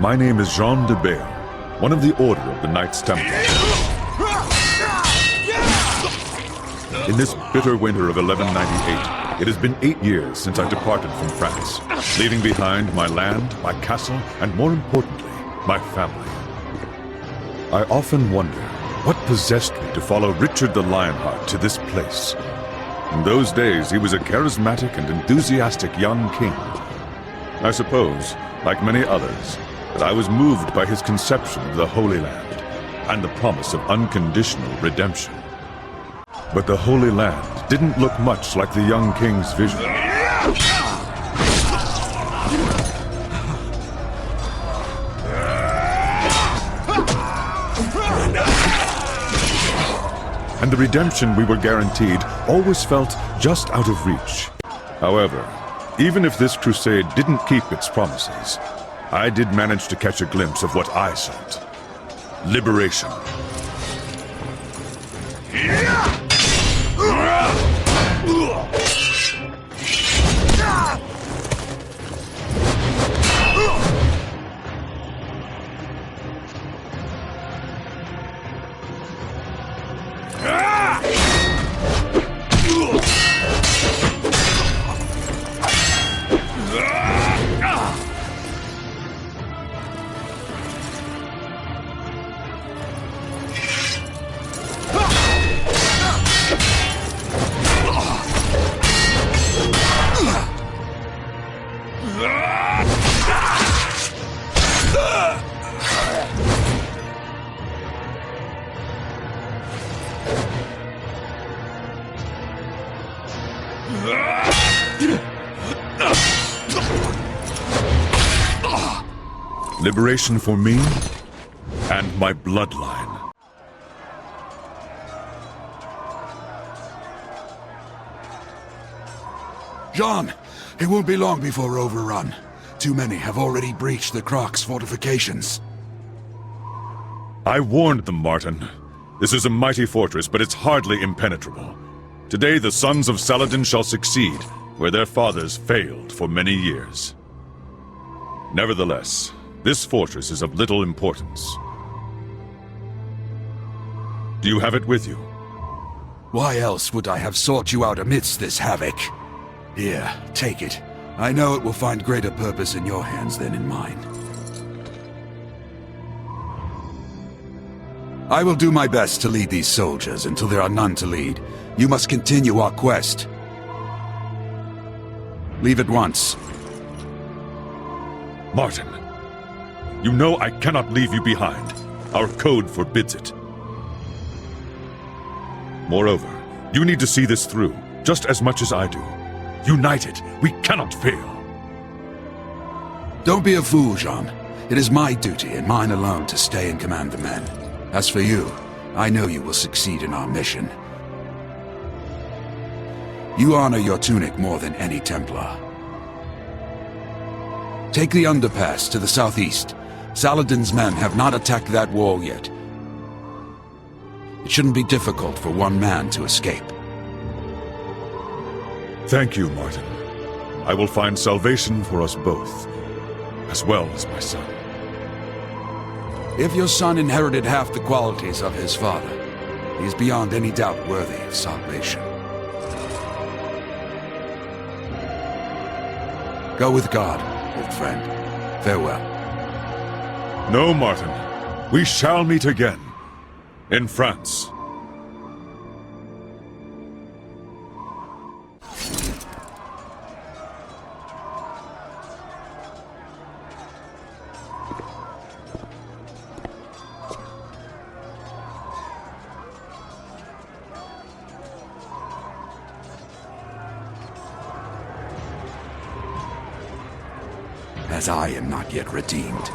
My name is Jean de Bale, one of the Order of the Knights Templar. In this bitter winter of 1198, it has been 8 years since I departed from France, leaving behind my land, my castle, and more importantly, my family. I often wonder what possessed me to follow Richard the Lionheart to this place. In those days, he was a charismatic and enthusiastic young king. I suppose, like many others, that I was moved by his conception of the Holy Land and the promise of unconditional redemption. But the Holy Land didn't look much like the young king's vision. And the redemption we were guaranteed always felt just out of reach. However, even if this crusade didn't keep its promises, I did manage to catch a glimpse of what I sought. Liberation. Liberation for me and my bloodline. Jean, it won't be long before we're overrun. Too many have already breached the Croc's fortifications. I warned them, Martin. This is a mighty fortress, but it's hardly impenetrable. Today the sons of Saladin shall succeed, where their fathers failed for many years. Nevertheless, this fortress is of little importance. Do you have it with you? Why else would I have sought you out amidst this havoc? Here, take it. I know it will find greater purpose in your hands than in mine. I will do my best to lead these soldiers until there are none to lead. You must continue our quest. Leave at once. Martin, you know I cannot leave you behind. Our code forbids it. Moreover, you need to see this through, just as much as I do. United, we cannot fail. Don't be a fool, Jean. It is my duty and mine alone to stay and command the men. As for you, I know you will succeed in our mission. You honor your tunic more than any Templar. Take the underpass to the southeast. Saladin's men have not attacked that wall yet. It shouldn't be difficult for one man to escape. Thank you, Martin. I will find salvation for us both, as well as my son. If your son inherited half the qualities of his father, he is beyond any doubt worthy of salvation. Go with God, old friend. Farewell. No, Martin. We shall meet again. In France. As I am not yet redeemed.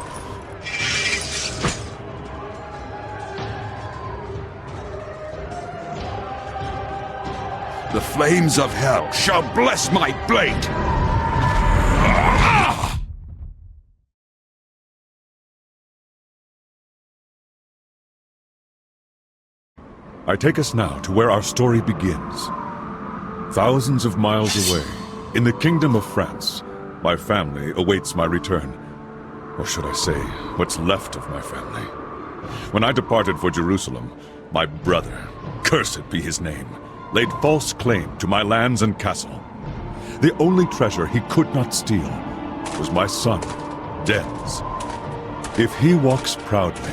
The flames of hell shall bless my blade! I take us now to where our story begins. Thousands of miles away, in the Kingdom of France, my family awaits my return. Or should I say, what's left of my family. When I departed for Jerusalem, my brother, cursed be his name, laid false claim to my lands and castle. The only treasure he could not steal was my son, Dens. If he walks proudly,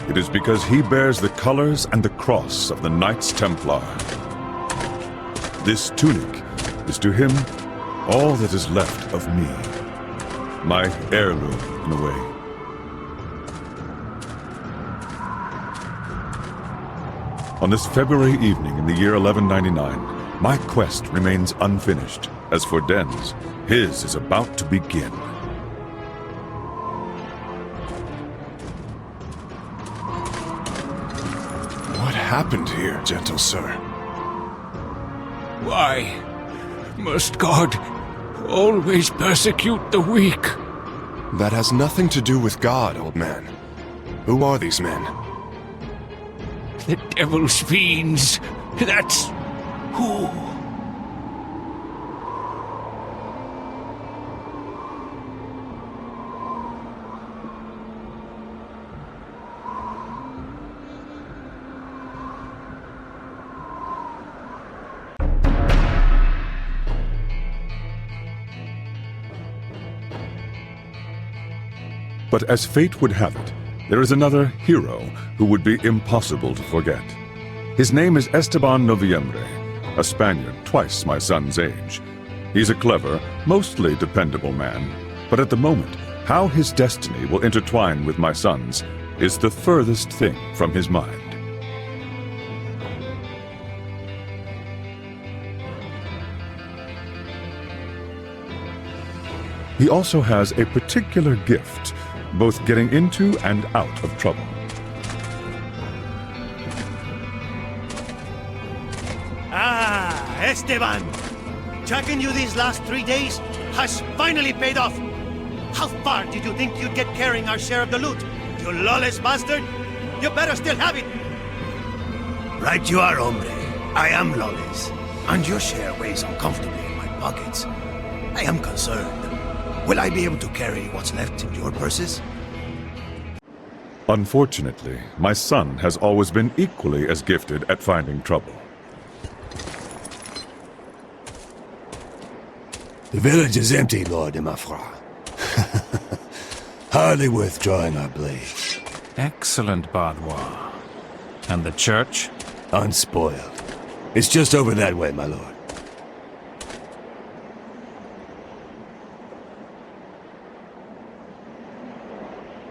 it is because he bears the colors and the cross of the Knights Templar. This tunic is to him all that is left of me. My heirloom, in a way. On this February evening in the year 1199, my quest remains unfinished. As for Dens, his is about to begin. What happened here, gentle sir? Why must God always persecute the weak? That has nothing to do with God, old man. Who are these men? The devil's fiends. That's who. But as fate would have it, there is another hero who would be impossible to forget. His name is Esteban Noviembre, a Spaniard twice my son's age. He's a clever, mostly dependable man, but at the moment, how his destiny will intertwine with my son's is the furthest thing from his mind. He also has a particular gift, both getting into and out of trouble. Ah, Esteban! Tracking you these last 3 days has finally paid off. How far did you think you'd get carrying our share of the loot? You lawless bastard! You better still have it! Right you are, hombre. I am lawless. And your share weighs uncomfortably in my pockets. I am concerned. Will I be able to carry what's left in your purses? Unfortunately, my son has always been equally as gifted at finding trouble. The village is empty, Lord de Mafra. Hardly worth drawing our blade. Excellent, Bardois. And the church? Unspoiled. It's just over that way, my lord.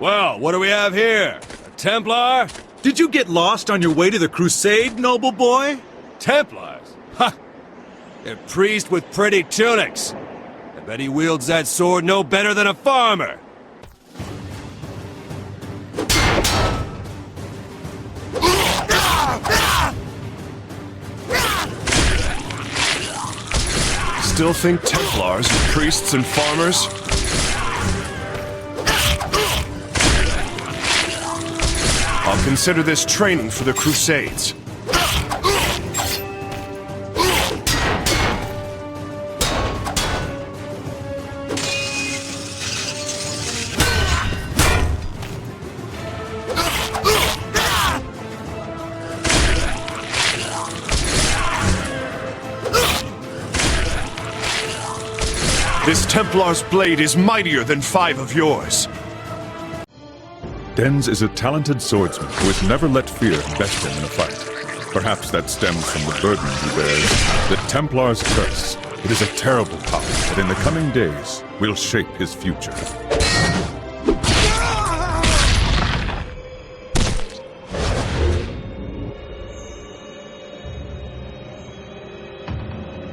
Well, what do we have here? A Templar? Did you get lost on your way to the Crusade, noble boy? Templars? Ha! They're priests with pretty tunics. I bet he wields that sword no better than a farmer. Still think Templars are priests and farmers? I'll consider this training for the Crusades. This Templar's blade is mightier than 5 of yours. Dens is a talented swordsman who has never let fear best him in a fight. Perhaps that stems from the burden he bears, the Templar's curse. It is a terrible power that in the coming days will shape his future.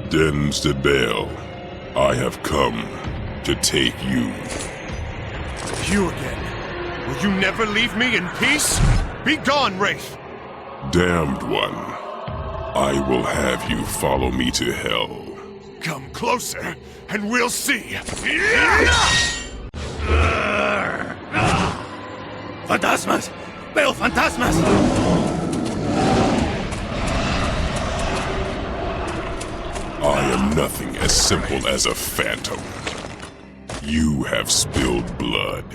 Dens de Bale, I have come to take you. You again. Will you never leave me in peace? Be gone, Wraith! Damned one, I will have you follow me to hell. Come closer, and we'll see. Fantasmas! Veo fantasmas! I am nothing as simple as a phantom. You have spilled blood.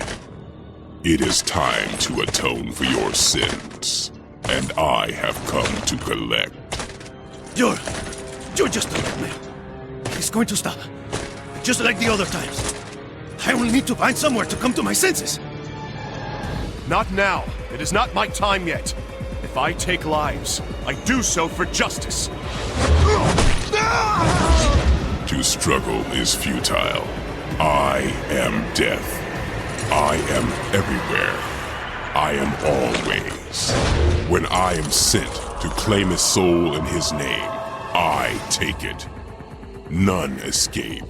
It is time to atone for your sins, and I have come to collect. You're just a nightmare. He's going to stop. Just like the other times. I will need to find somewhere to come to my senses. Not now. It is not my time yet. If I take lives, I do so for justice. To struggle is futile. I am death. I am everywhere. I am always. When I am sent to claim a soul in his name, I take it. None escape.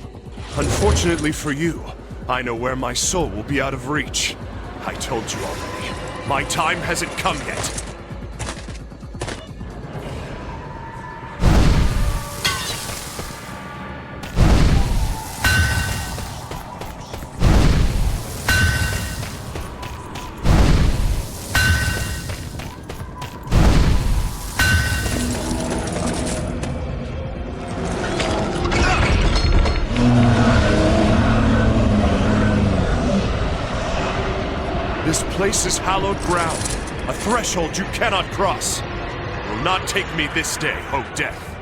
Unfortunately for you, I know where my soul will be out of reach. I told you already. My time hasn't come yet. This place is hallowed ground, a threshold you cannot cross. Will not take me this day, O Death.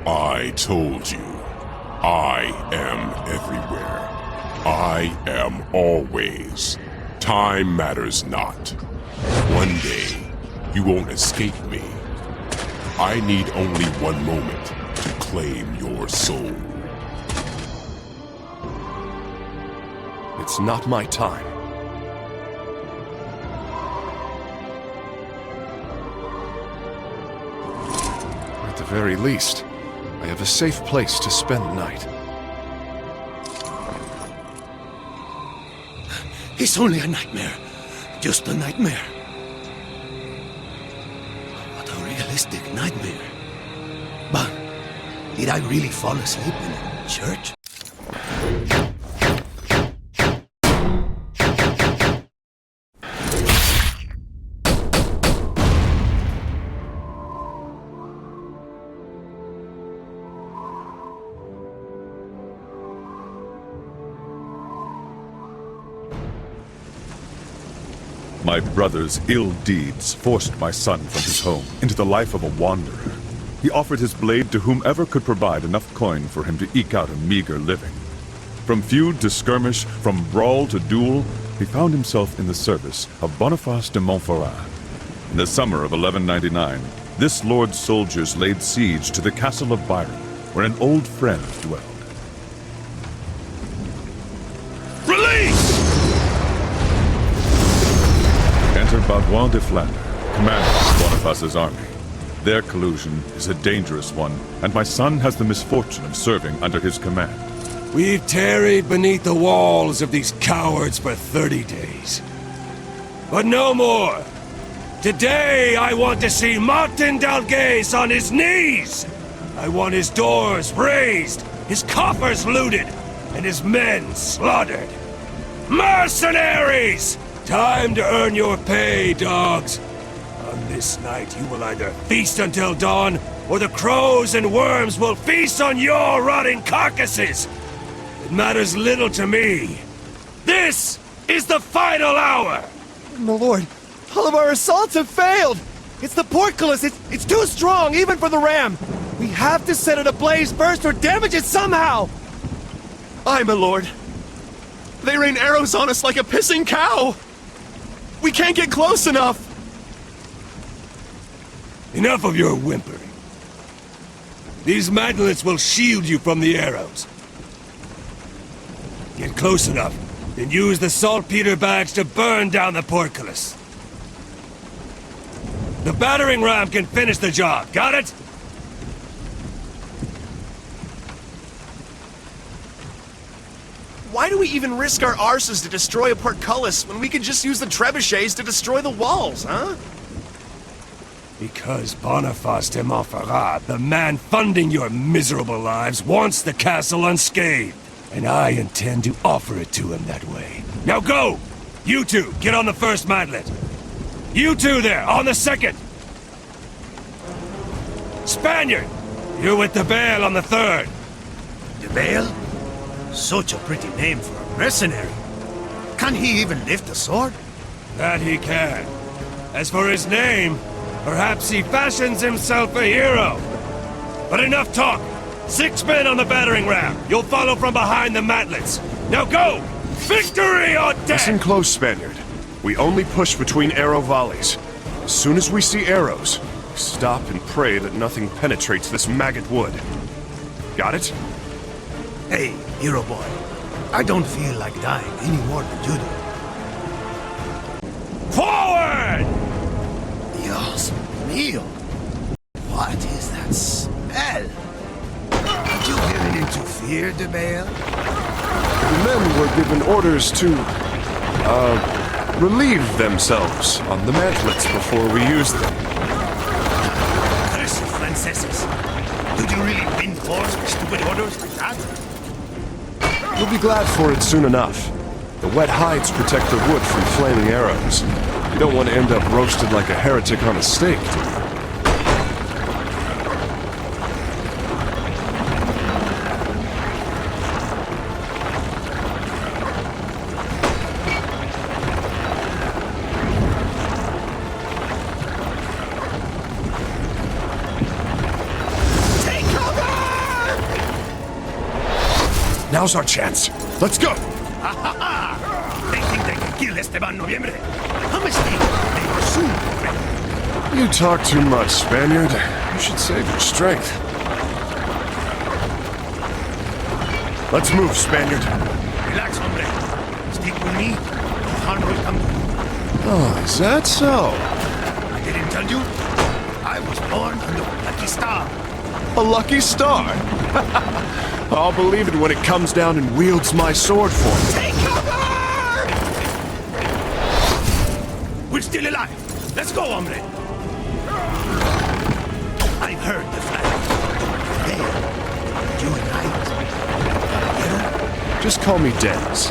I told you. I am everywhere. I am always. Time matters not. One day, you won't escape me. I need only one moment to claim your soul. It's not my time. At the very least, I have a safe place to spend the night. It's only a nightmare. Just a nightmare. What a realistic nightmare. But did I really fall asleep in church? My brother's ill deeds forced my son from his home into the life of a wanderer. He offered his blade to whomever could provide enough coin for him to eke out a meager living. From feud to skirmish, from brawl to duel, he found himself in the service of Boniface de Montferrat. In the summer of 1199, this lord's soldiers laid siege to the castle of Byron, where an old friend dwelled. Release! Enter Baudoin de Flandre, commander of Boniface's army. Their collusion is a dangerous one, and my son has the misfortune of serving under his command. We've tarried beneath the walls of these cowards for 30 days. But no more! Today I want to see Martin Dalgais on his knees! I want his doors razed, his coffers looted, and his men slaughtered! Mercenaries! Time to earn your pay, dogs! On this night, you will either feast until dawn, or the crows and worms will feast on your rotting carcasses! It matters little to me. This is the final hour! My lord, all of our assaults have failed! It's the portcullis! It's too strong, even for the ram! We have to set it ablaze first or damage it somehow! Aye, my lord. They rain arrows on us like a pissing cow! We can't get close enough! Enough of your whimpering. These mantlets will shield you from the arrows. Get close enough, then use the saltpeter bags to burn down the portcullis. The battering ram can finish the job, got it? Why do we even risk our arses to destroy a portcullis when we could just use the trebuchets to destroy the walls, huh? Because Boniface de Montferrat, the man funding your miserable lives, wants the castle unscathed. And I intend to offer it to him that way. Now go! You two, get on the first mantlet. You two there, on the second! Spaniard, you're with the Bail on the third. The Bail? Such a pretty name for a mercenary. Can he even lift a sword? That he can. As for his name, perhaps he fashions himself a hero. But enough talk! 6 men on the battering ram. You'll follow from behind the matlets. Now go! Victory or death! Listen close, Spaniard. We only push between arrow volleys. As soon as we see arrows, stop and pray that nothing penetrates this maggot wood. Got it? Hey, hero boy. I don't feel like dying any more than you do. Forward! Dios mío. What is that smell? Have you given into fear, de Bale? The men were given orders to, relieve themselves on the mantlets before we use them. Curse you, Franceses. Did you really win wars with stupid orders like that? You'll be glad for it soon enough. The wet hides protect the wood from flaming arrows. You don't want to end up roasted like a heretic on a stake, do you? Now's our chance. Let's go! They think they can kill Esteban Noviembre. A mistake. They will soon regret. You talk too much, Spaniard. You should save your strength. Let's move, Spaniard. Relax, hombre. Stick with me. No harm will come to you. Oh, is that so? I didn't tell you. I was born under a lucky star. A lucky star? I'll believe it when it comes down and wields my sword for me. Take cover! We're still alive. Let's go, hombre. I've heard the flag. There. You and I. Just call me Dennis.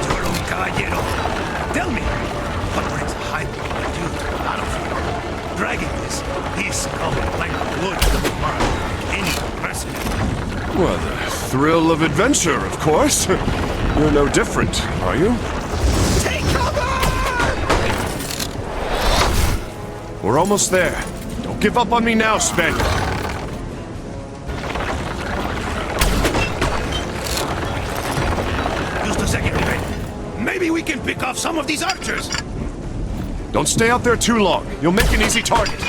You're un caballero. Tell me, what brings a hybrid like you to the battlefield? Dragging this common plank of wood to the mark. Any precedent. Well, the thrill of adventure, of course. You're no different, are you? Take cover! We're almost there. Don't give up on me now, Spaniard. Just a second, hombre. Maybe we can pick off some of these archers. Don't stay out there too long. You'll make an easy target.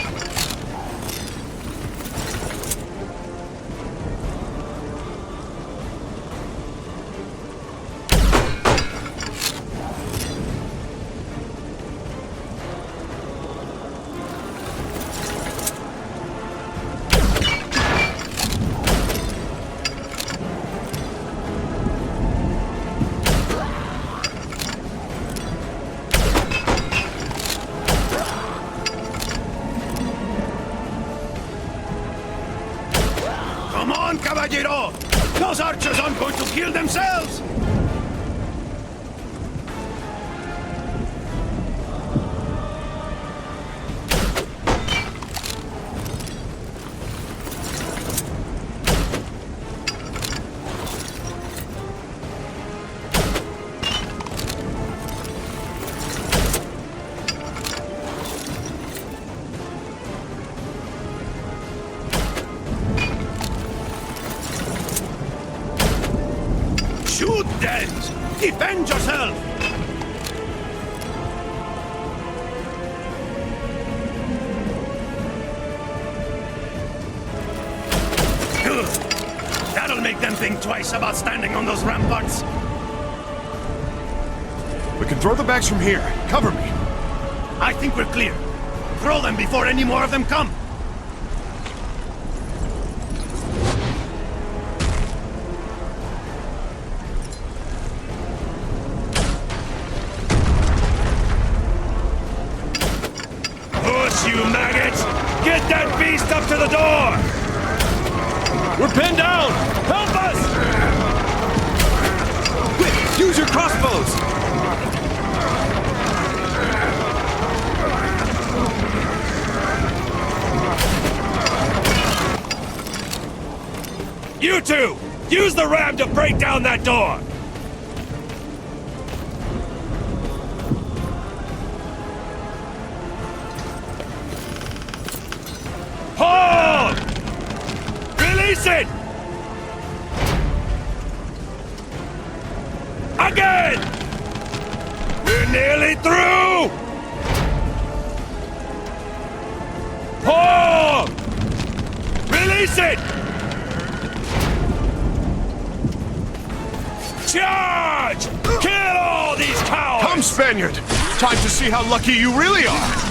Come on, caballero! Those archers aren't going to kill themselves! Shoot, Dens! Defend yourself! Good. That'll make them think twice about standing on those ramparts. We can throw the bags from here. Cover me. I think we're clear. Throw them before any more of them come. You maggots! Get that beast up to the door! We're pinned down! Help us! Quick, use your crossbows! You two! Use the ram to break down that door! Release it! Again! We're nearly through! Pull! Release it! Charge! Kill all these cowards! Come, Spaniard! Time to see how lucky you really are!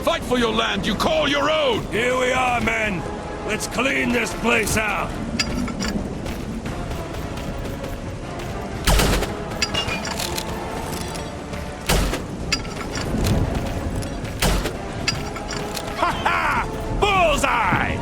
Fight for your land you call your own! Here we are, men! Let's clean this place out! Ha ha! Bullseye!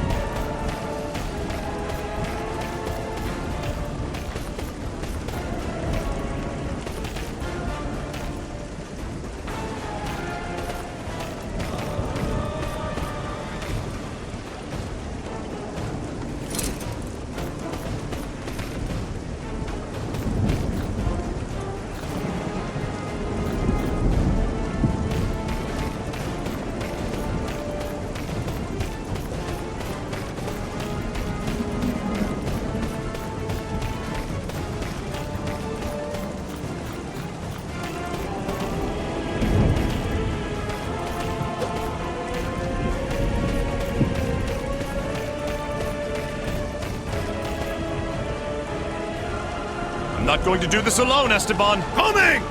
I'm not going to do this alone, Esteban. Coming!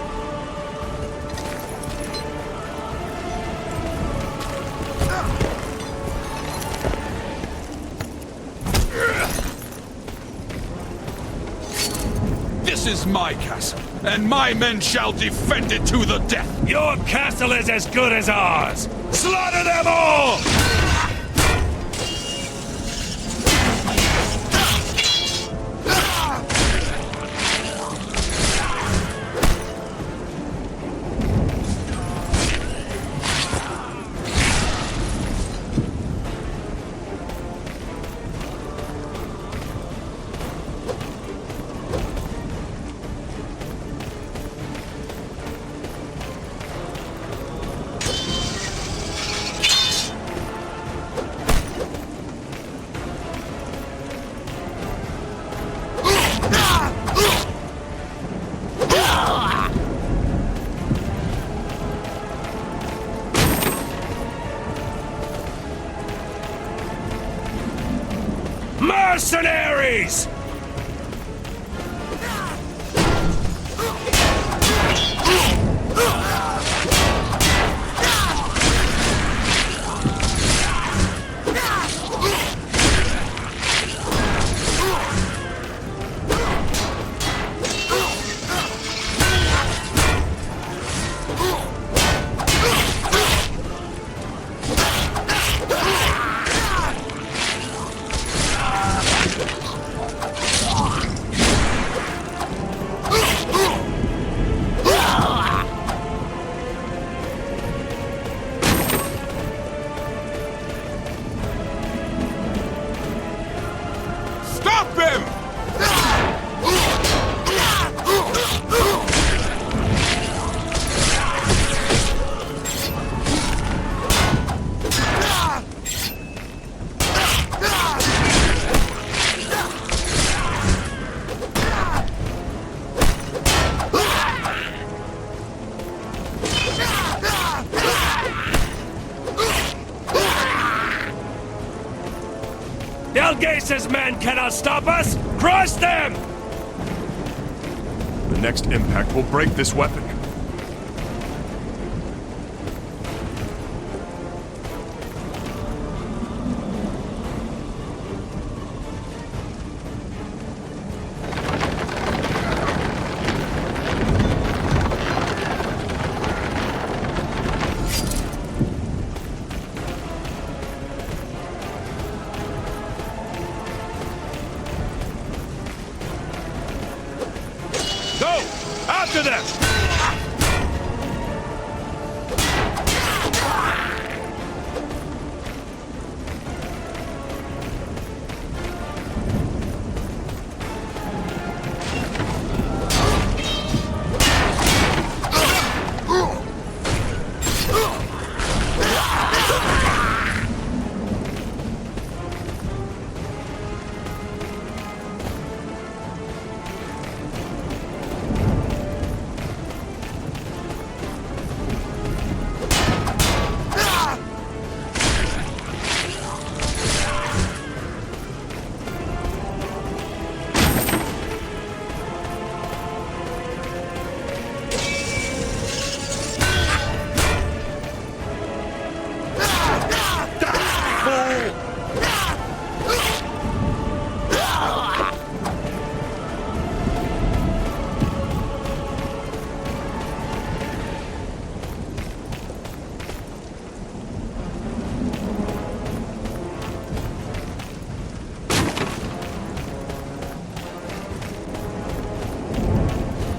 This is my castle, and my men shall defend it to the death! Your castle is as good as ours! Slaughter them all! Mercenaries! Dalgase's men cannot stop us! Crush them! The next impact will break this weapon. Go! After them!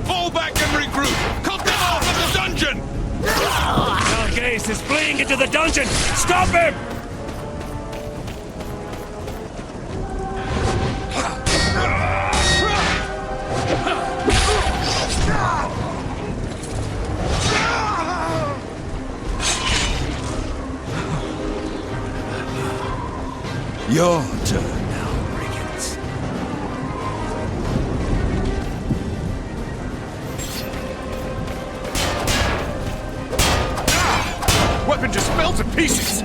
Fall back and regroup! Cut them off at the dungeon! Dalgase is fleeing into the dungeon! Stop him! Your turn now, brigands. Weapon just fell to pieces!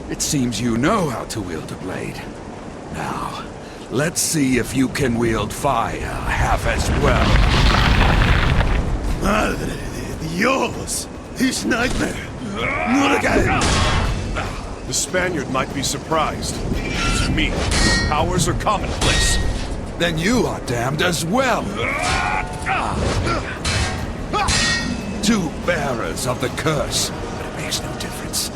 It seems you know how to wield a blade. Now, let's see if you can wield fire half as well. Madre de Dios! This nightmare! Not again! The Spaniard might be surprised. To me, powers are commonplace. Then you are damned as well. Two bearers of the curse, but it makes no difference.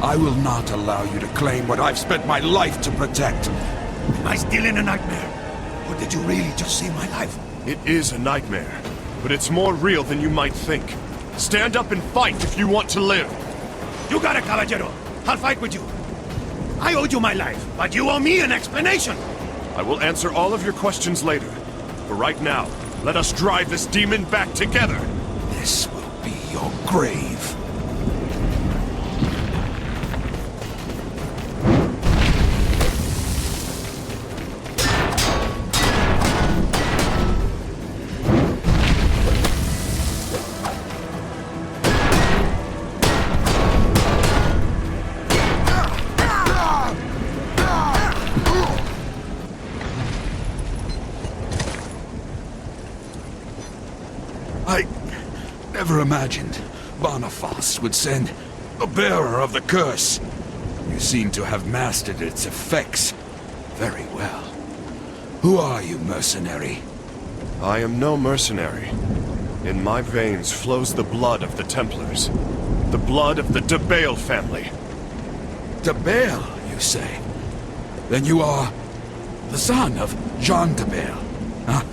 I will not allow you to claim what I've spent my life to protect. Am I still in a nightmare? Or did you really just save my life? It is a nightmare, but it's more real than you might think. Stand up and fight if you want to live. You got it, caballero. I'll fight with you. I owed you my life, but you owe me an explanation. I will answer all of your questions later. For right now, let us drive this demon back together. This will be your grave. I never imagined Boniface would send a bearer of the curse. You seem to have mastered its effects very well. Who are you, mercenary? I am no mercenary. In my veins flows the blood of the Templars. The blood of the de Bale family. De Bale, you say? Then you are the son of Jean de Bale. Huh?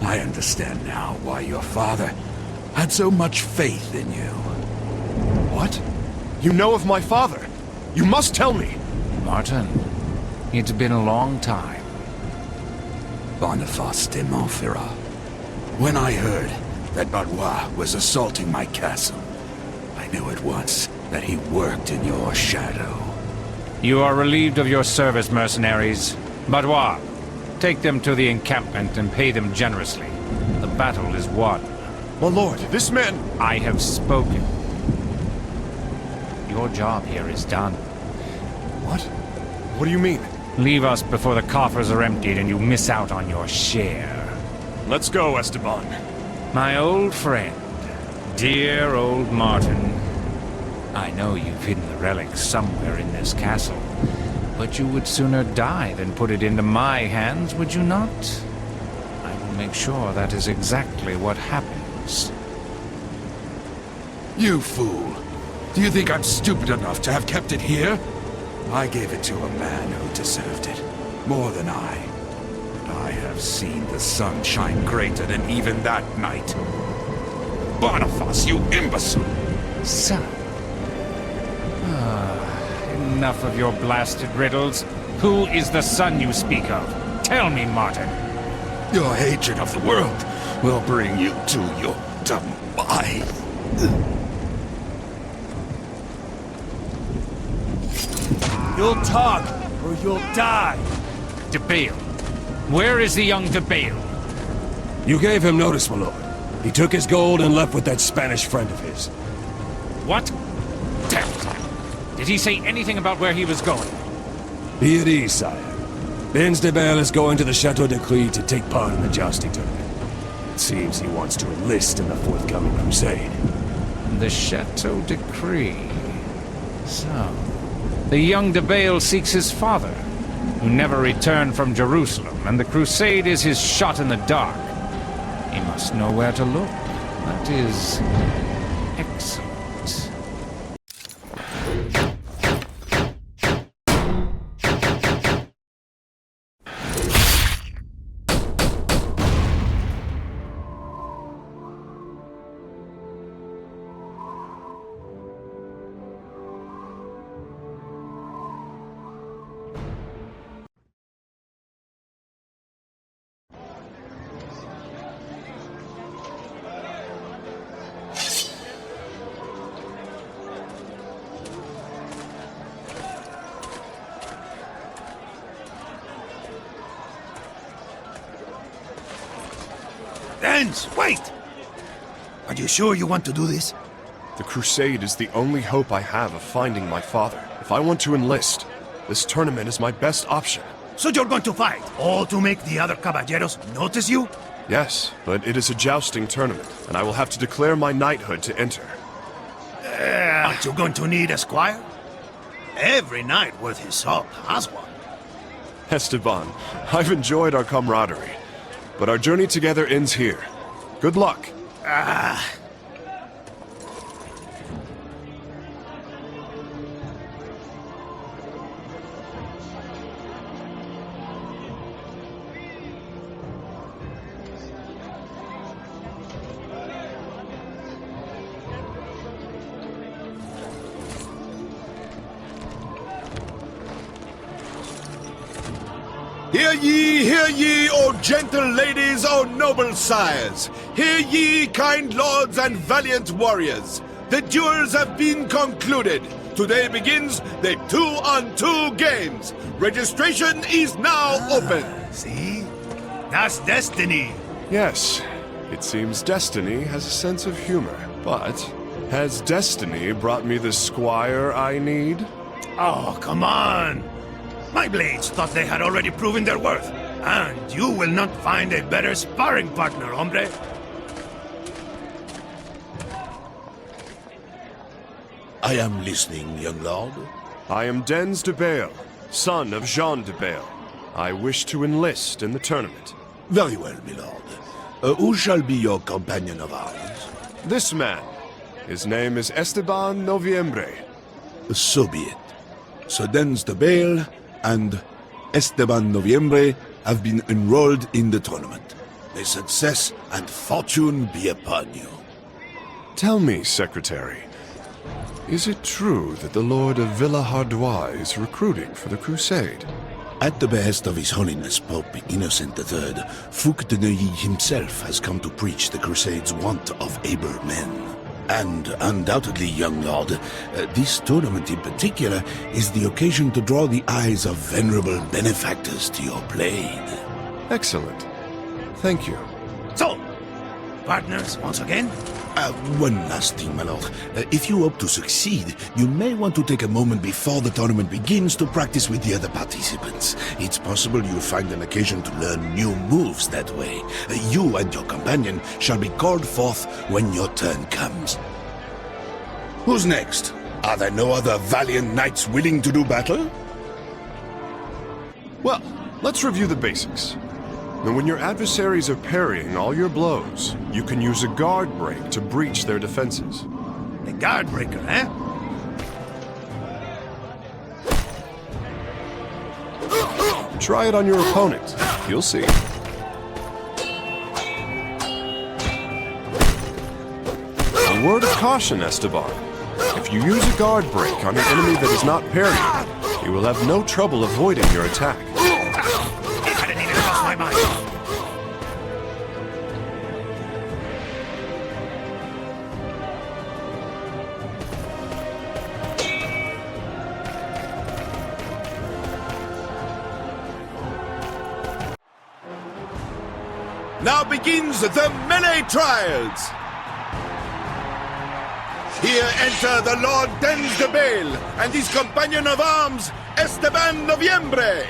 I understand now why your father had so much faith in you. What? You know of my father? You must tell me! Martin, it's been a long time. Boniface de Montferrat. When I heard that Barrois was assaulting my castle, I knew at once that he worked in your shadow. You are relieved of your service, mercenaries. Barrois, take them to the encampment and pay them generously. The battle is won. My lord, this man... I have spoken. Your job here is done. What? What do you mean? Leave us before the coffers are emptied and you miss out on your share. Let's go, Esteban. My old friend, dear old Martin. I know you've hidden the relic somewhere in this castle, but you would sooner die than put it into my hands, would you not? I will make sure that is exactly what happens. You fool! Do you think I'm stupid enough to have kept it here? I gave it to a man who deserved it. More than I. And I have seen the sun shine greater than even that night. Boniface, you imbecile! Son. Enough of your blasted riddles. Who is the son you speak of? Tell me, Martin. Your hatred of the world will bring you to your demise. You'll talk, or you'll die. De Bale. Where is the young De Bale? You gave him notice, my lord. He took his gold and left with that Spanish friend of his. What? Damn it. Did he say anything about where he was going? Be at ease, sire. Benz de Bale is going to the Chateau de Clé to take part in the jousting tournament. It seems he wants to enlist in the forthcoming crusade. The Chateau de Clé. So, the young De Bale seeks his father, who never returned from Jerusalem, and the crusade is his shot in the dark. He must know where to look. That is excellent. Dance! Wait! Are you sure you want to do this? The crusade is the only hope I have of finding my father. If I want to enlist, this tournament is my best option. So you're going to fight, all to make the other caballeros notice you? Yes, but it is a jousting tournament, and I will have to declare my knighthood to enter. Aren't you going to need a squire? Every knight worth his salt has one. Esteban, I've enjoyed our camaraderie, but our journey together ends here. Good luck. Hear ye, O gentle ladies, O noble sires! Hear ye, kind lords and valiant warriors! The duels have been concluded. Today begins the 2-on-2 games. Registration is now open. See? That's destiny. Yes, it seems destiny has a sense of humor. But has destiny brought me the squire I need? Oh, come on! My blades thought they had already proven their worth. And you will not find a better sparring partner, hombre. I am listening, young lord. I am Dens de Bale, son of Jean de Bale. I wish to enlist in the tournament. Very well, milord. Who shall be your companion of arms? This man. His name is Esteban Noviembre. So be it. Sir Dens de Bale and Esteban Noviembre have been enrolled in the tournament. May success and fortune be upon you. Tell me, Secretary, is it true that the Lord of Villehardouis is recruiting for the Crusade? At the behest of His Holiness Pope Innocent III, Fouque de Neuilly himself has come to preach the Crusade's want of able men. And undoubtedly, young lord, this tournament in particular is the occasion to draw the eyes of venerable benefactors to your blade. Excellent. Thank you. So, partners once again? One last thing, my lord. If you hope to succeed, you may want to take a moment before the tournament begins to practice with the other participants. It's possible you'll find an occasion to learn new moves that way. You and your companion shall be called forth when your turn comes. Who's next? Are there no other valiant knights willing to do battle? Well, let's review the basics. Now, when your adversaries are parrying all your blows, you can use a guard break to breach their defenses. A guard breaker, eh? Try it on your opponent. You'll see. A word of caution, Esteban. If you use a guard break on an enemy that is not parrying, you will have no trouble avoiding your attack. It hadn't even crossed my mind. Now begins the melee trials. Here enter the Lord Dens de Bale and his companion of arms, Esteban Noviembre.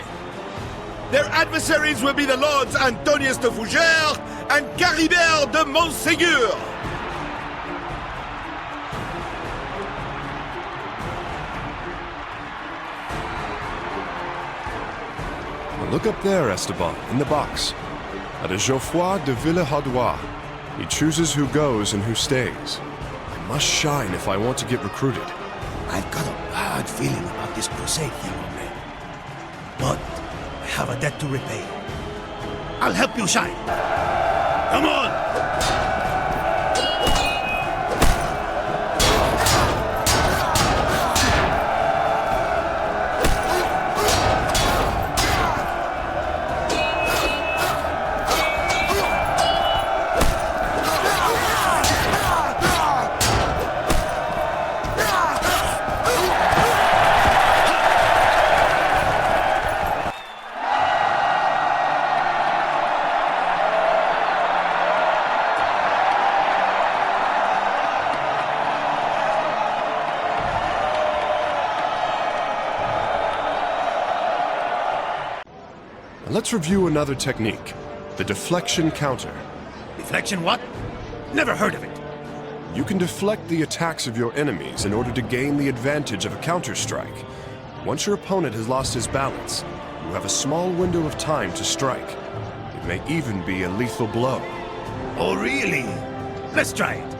Their adversaries will be the Lords Antonius de Fougère and Caribert de Montségur. Now look up there, Esteban, in the box. That is Geoffroy de Villehardouis. He chooses who goes and who stays. I must shine if I want to get recruited. I've got a bad feeling about this crusade thing, hombre. But I have a debt to repay. I'll help you shine. Come on! Let's review another technique, the deflection counter. Deflection what? Never heard of it. You can deflect the attacks of your enemies in order to gain the advantage of a counter-strike. Once your opponent has lost his balance, you have a small window of time to strike. It may even be a lethal blow. Oh, really? Let's try it.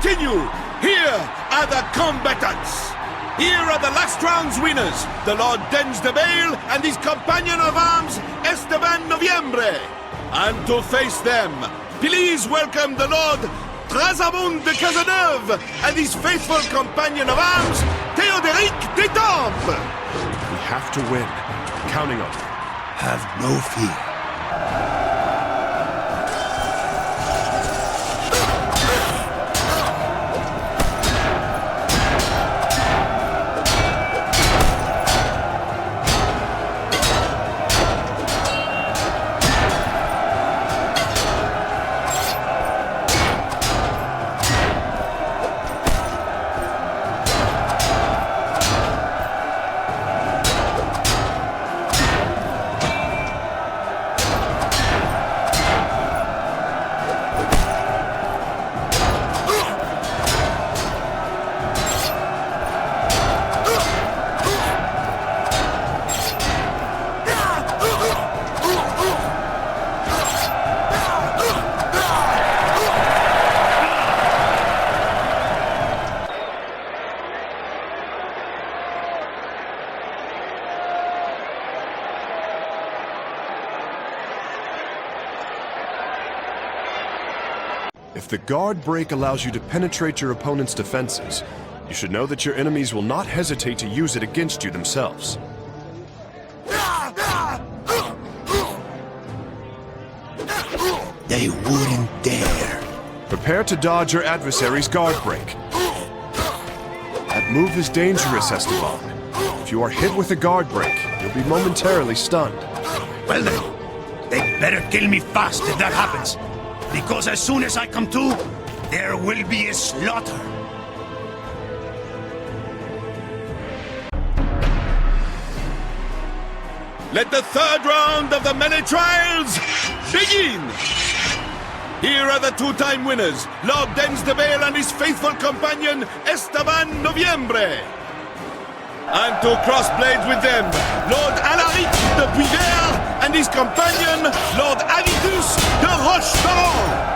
continue. Here are the combatants. Here are the last round's winners, the Lord Dens de Bale and his companion of arms, Esteban Noviembre. And to face them, please welcome the Lord Trasamund de Cazeneuve and his faithful companion of arms, Théodéric d'Étampes. We have to win. I'm counting on you. Have no fear. If the guard break allows you to penetrate your opponent's defenses, you should know that your enemies will not hesitate to use it against you themselves. They wouldn't dare. Prepare to dodge your adversary's guard break. That move is dangerous, Esteban. If you are hit with a guard break, you'll be momentarily stunned. Well then, they better kill me fast if that happens. Because as soon as I come to, there will be a slaughter. Let the third round of the melee trials begin! Here are the two-time winners, Lord Dens de Bale and his faithful companion, Esteban Noviembre. And to cross blades with them, Lord Alaric de Puivert and his companion, Lord Avitus de Rochebaron.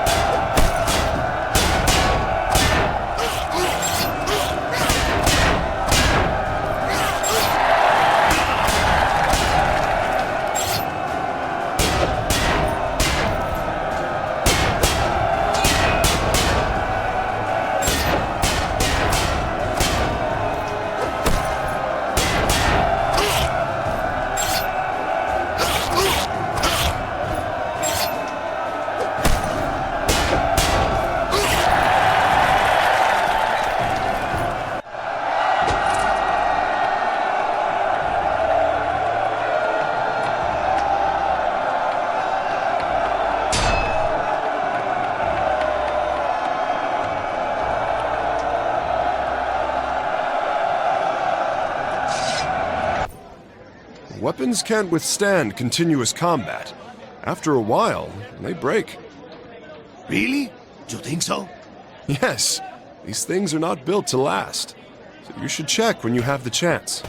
Weapons can't withstand continuous combat. After a while, they break. Really? Do you think so? Yes, these things are not built to last. So you should check when you have the chance.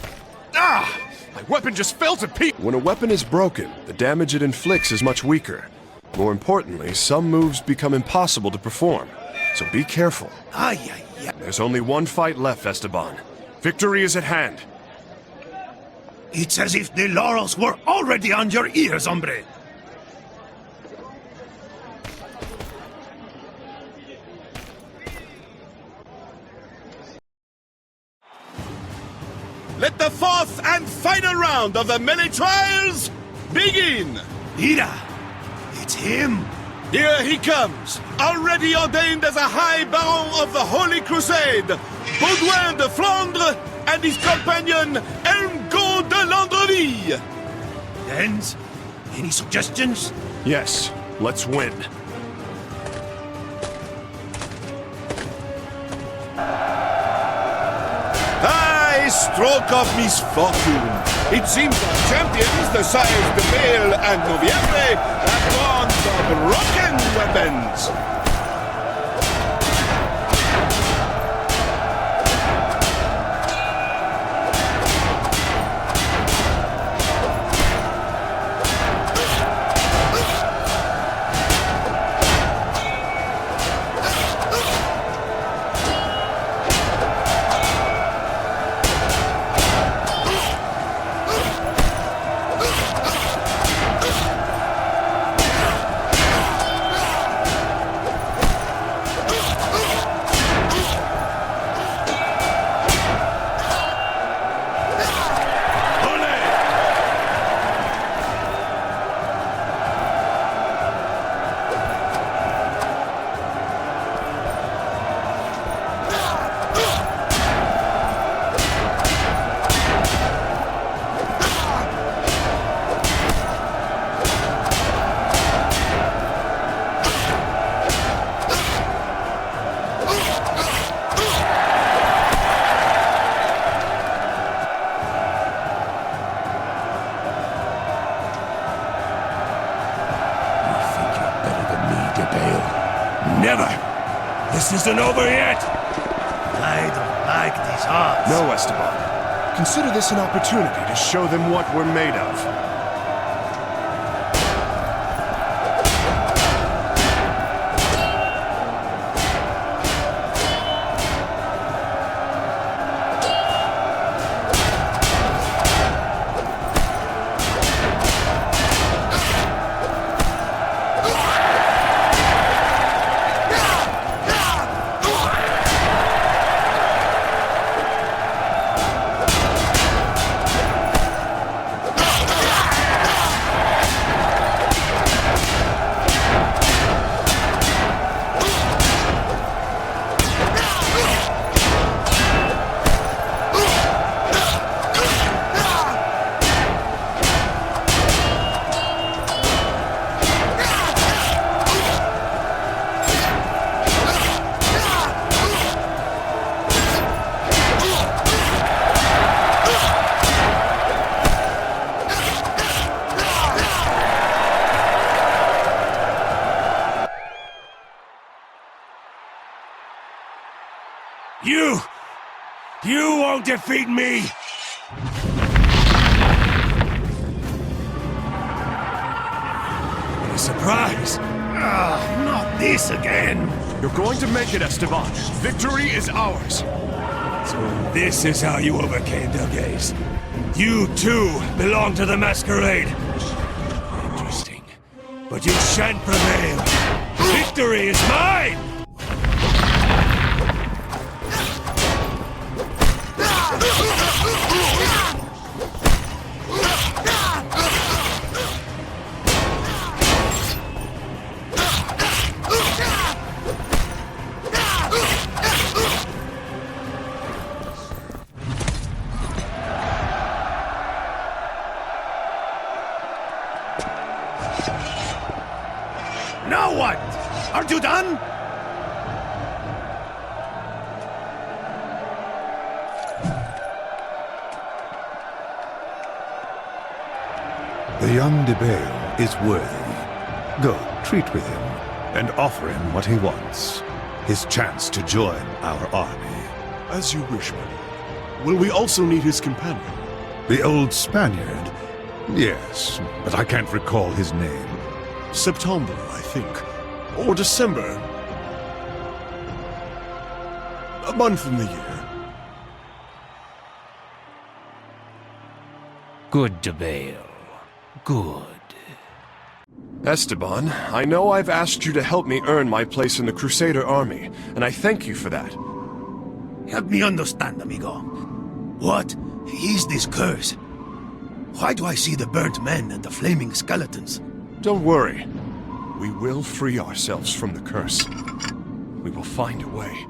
Ah! My weapon just fell to pieces! When a weapon is broken, the damage it inflicts is much weaker. More importantly, some moves become impossible to perform. So be careful. Ay, ay, ay. There's only one fight left, Esteban. Victory is at hand. It's as if the laurels were already on your ears, hombre. Let the fourth and final round of the melee trials begin! Mira, it's him. Here he comes, already ordained as a High Baron of the Holy Crusade, Baudouin de Flandre and his companion, Elmgaud de Landreville. Dens, any suggestions? Yes, let's win. Aye, stroke of misfortune. It seems our champions, the sires de Bale and Noviembre, have gone for broken weapons. never! This isn't over yet! I don't like these odds. No, Esteban. Consider this an opportunity to show them what we're made of. You won't defeat me! What a surprise! Not this again. You're going to make it, Esteban. Victory is ours. So this is how you overcame Delgaze. You too belong to the masquerade. Interesting. But you shan't prevail. Victory is mine! Now what? Aren't you done? The young De Bale is worthy. Go, treat with him, and offer him what he wants. His chance to join our army. As you wish, my lord. Will we also need his companion? The old Spaniard? Yes, but I can't recall his name. September, I think. Or December. A month in the year. Good, De Bale. Good. Esteban, I know I've asked you to help me earn my place in the Crusader army, and I thank you for that. Help me understand, amigo. What is this curse? Why do I see the burnt men and the flaming skeletons? Don't worry. We will free ourselves from the curse. We will find a way.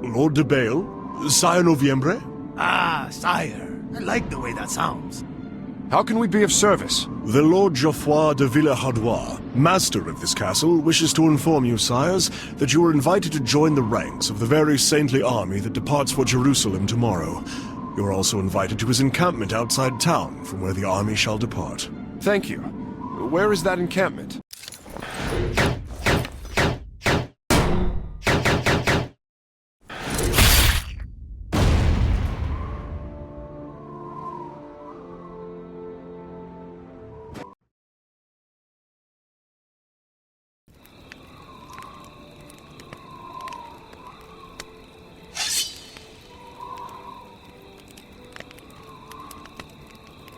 Lord de Bale? Sire Noviembre? Ah, sire. I like the way that sounds. How can we be of service? The Lord Geoffroy de Villehardouin, master of this castle, wishes to inform you, sires, that you are invited to join the ranks of the very saintly army that departs for Jerusalem tomorrow. You are also invited to his encampment outside town, from where the army shall depart. Thank you. Where is that encampment?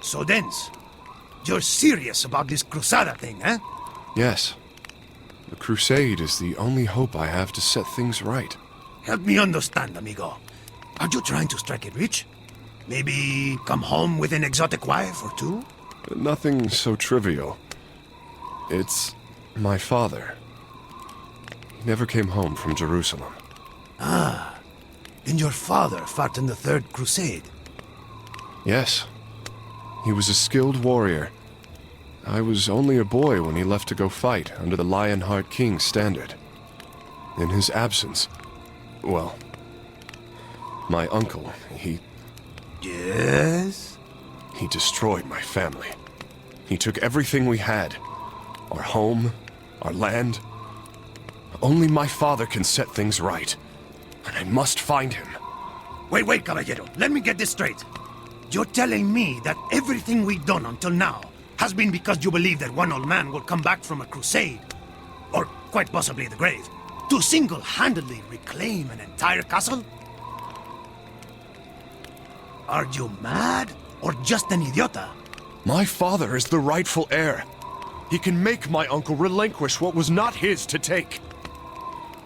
So Dens, you're serious about this Crusada thing, eh? Yes. The Crusade is the only hope I have to set things right. Help me understand, amigo. Are you trying to strike it rich? Maybe come home with an exotic wife or two? Nothing so trivial. It's my father. He never came home from Jerusalem. Ah, then your father fought in the Third Crusade. Yes. He was a skilled warrior. I was only a boy when he left to go fight under the Lionheart King's standard. In his absence, well, my uncle, Yes? he destroyed my family. He took everything we had. Our home, our land. Only my father can set things right. And I must find him. Wait, caballero. Let me get this straight. You're telling me that everything we've done until now has been because you believe that one old man will come back from a crusade, or quite possibly the grave, to single-handedly reclaim an entire castle? Are you mad, or just an idiota? My father is the rightful heir. He can make my uncle relinquish what was not his to take.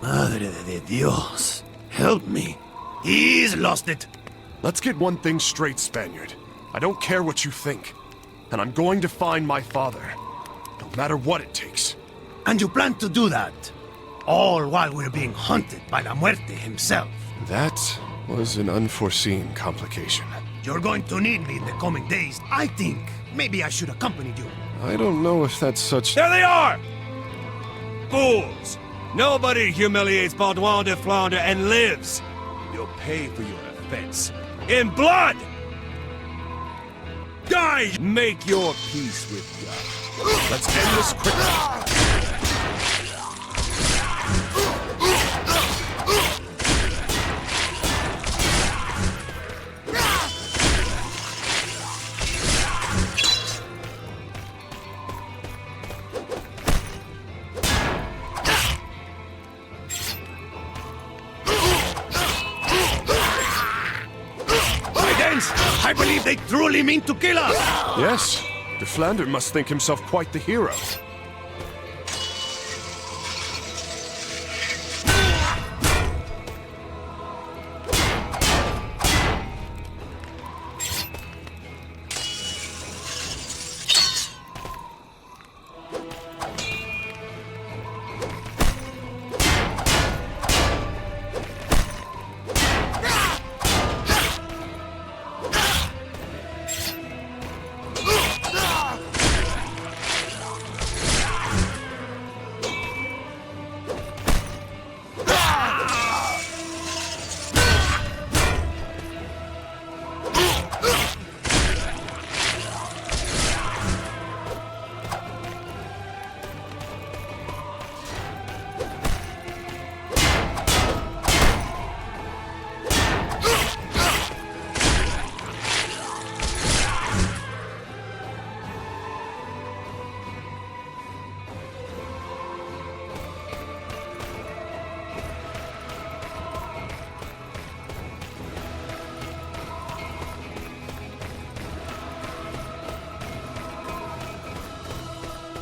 Madre de Dios, help me. He's lost it. Let's get one thing straight, Spaniard. I don't care what you think. And I'm going to find my father. No matter what it takes. And you plan to do that, all while we're being hunted by La Muerte himself. That was an unforeseen complication. You're going to need me in the coming days. I think maybe I should accompany you. I don't know if that's such... There they are! Fools! Nobody humiliates Baudouin de Flandre and lives. You'll pay for your offense. In blood! Die! Make your peace with God. Let's end this quickly. I believe they truly mean to kill us! Yes, de Flandre must think himself quite the hero.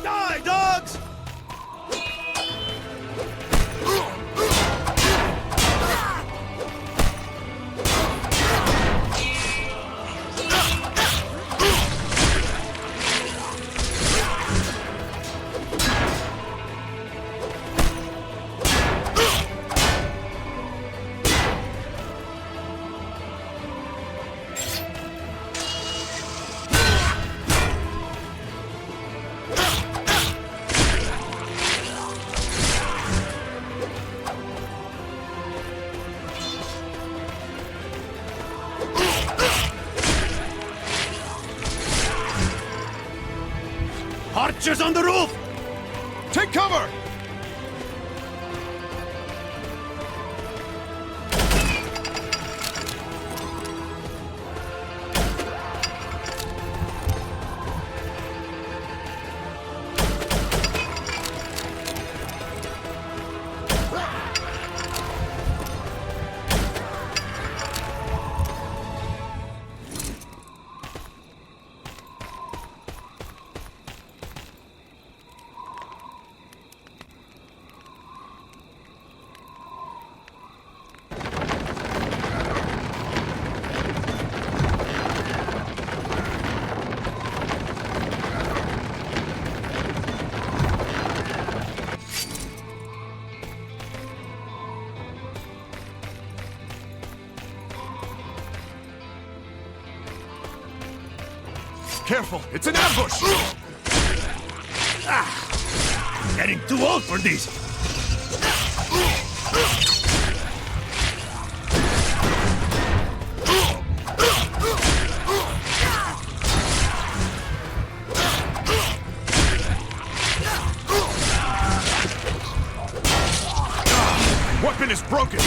Die, dogs! Archers on the roof! Take cover! Careful, it's an ambush! Getting too old for this. Weapon is broken!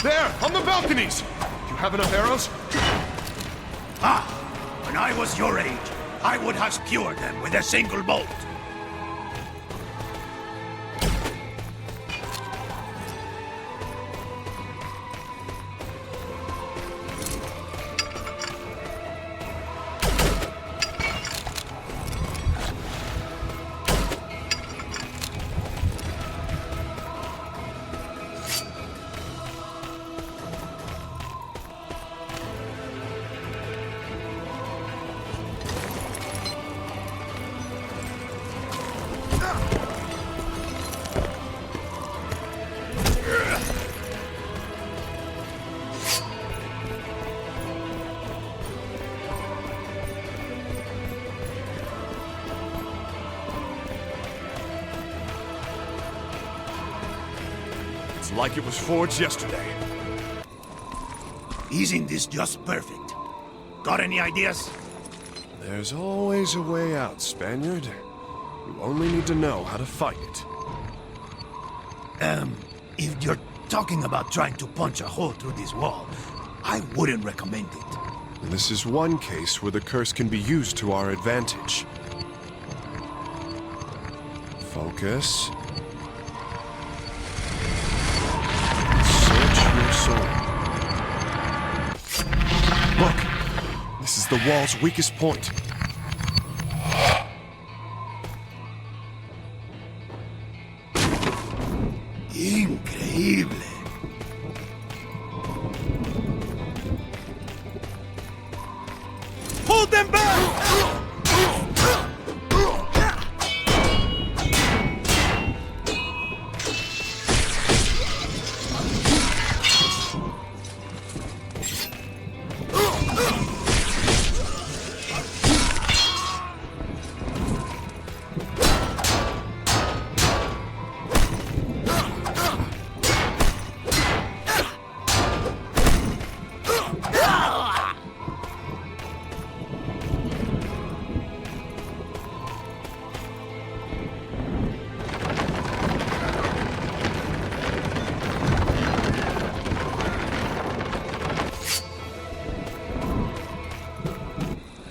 There, on the balconies! You have enough arrows? When I was your age, I would have skewered them with a single bolt. It's like it was forged yesterday. Isn't this just perfect? Got any ideas? There's always a way out, Spaniard. You only need to know how to fight it. If you're talking about trying to punch a hole through this wall, I wouldn't recommend it. This is one case where the curse can be used to our advantage. Focus. Search your soul. Look! This is the wall's weakest point. Increíble. Hold them back!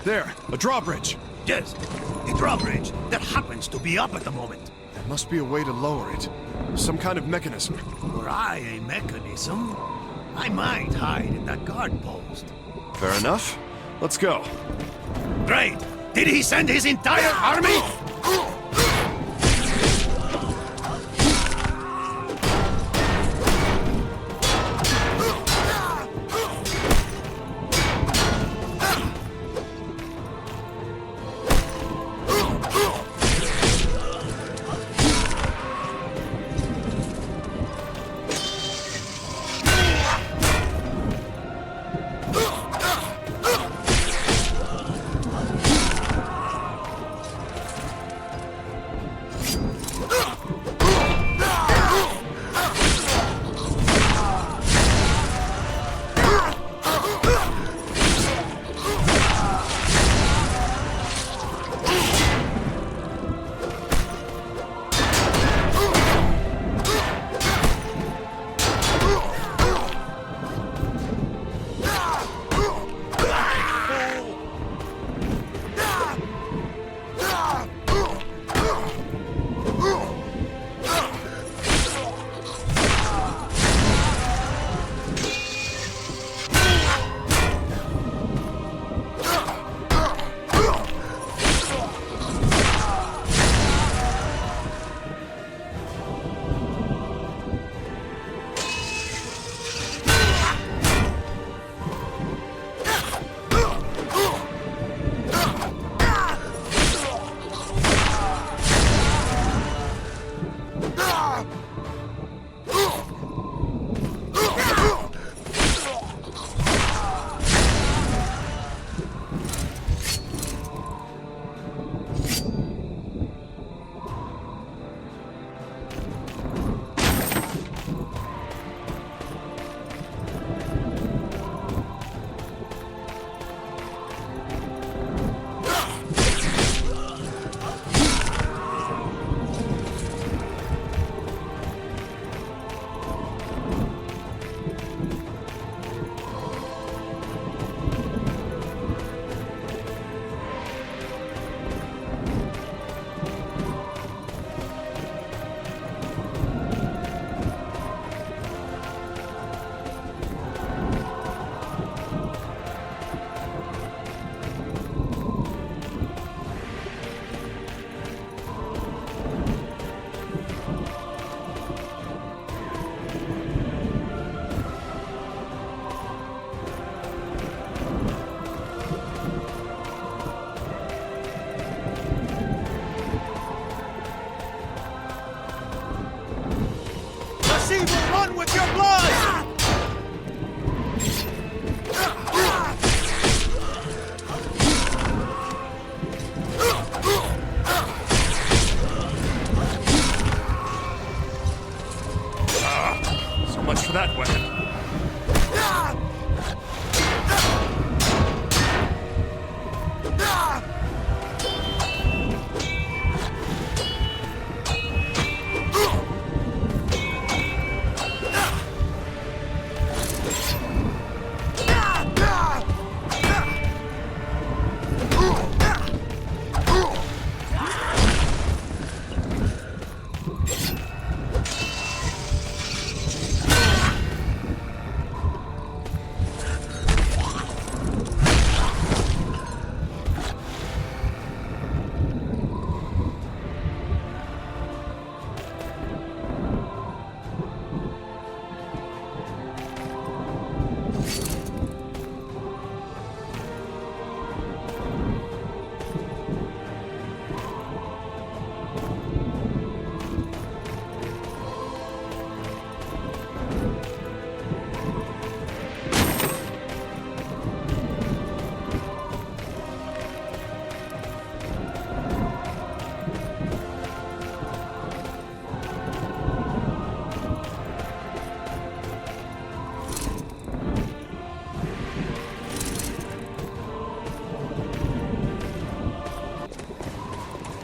There, a drawbridge. Yes, a drawbridge that happens to be up at the moment. There must be a way to lower it. Some kind of mechanism. Were I a mechanism, I might hide in that guard post. Fair enough. Let's go. Great! Did he send his entire army? sea will run with your blood! So much for that weapon.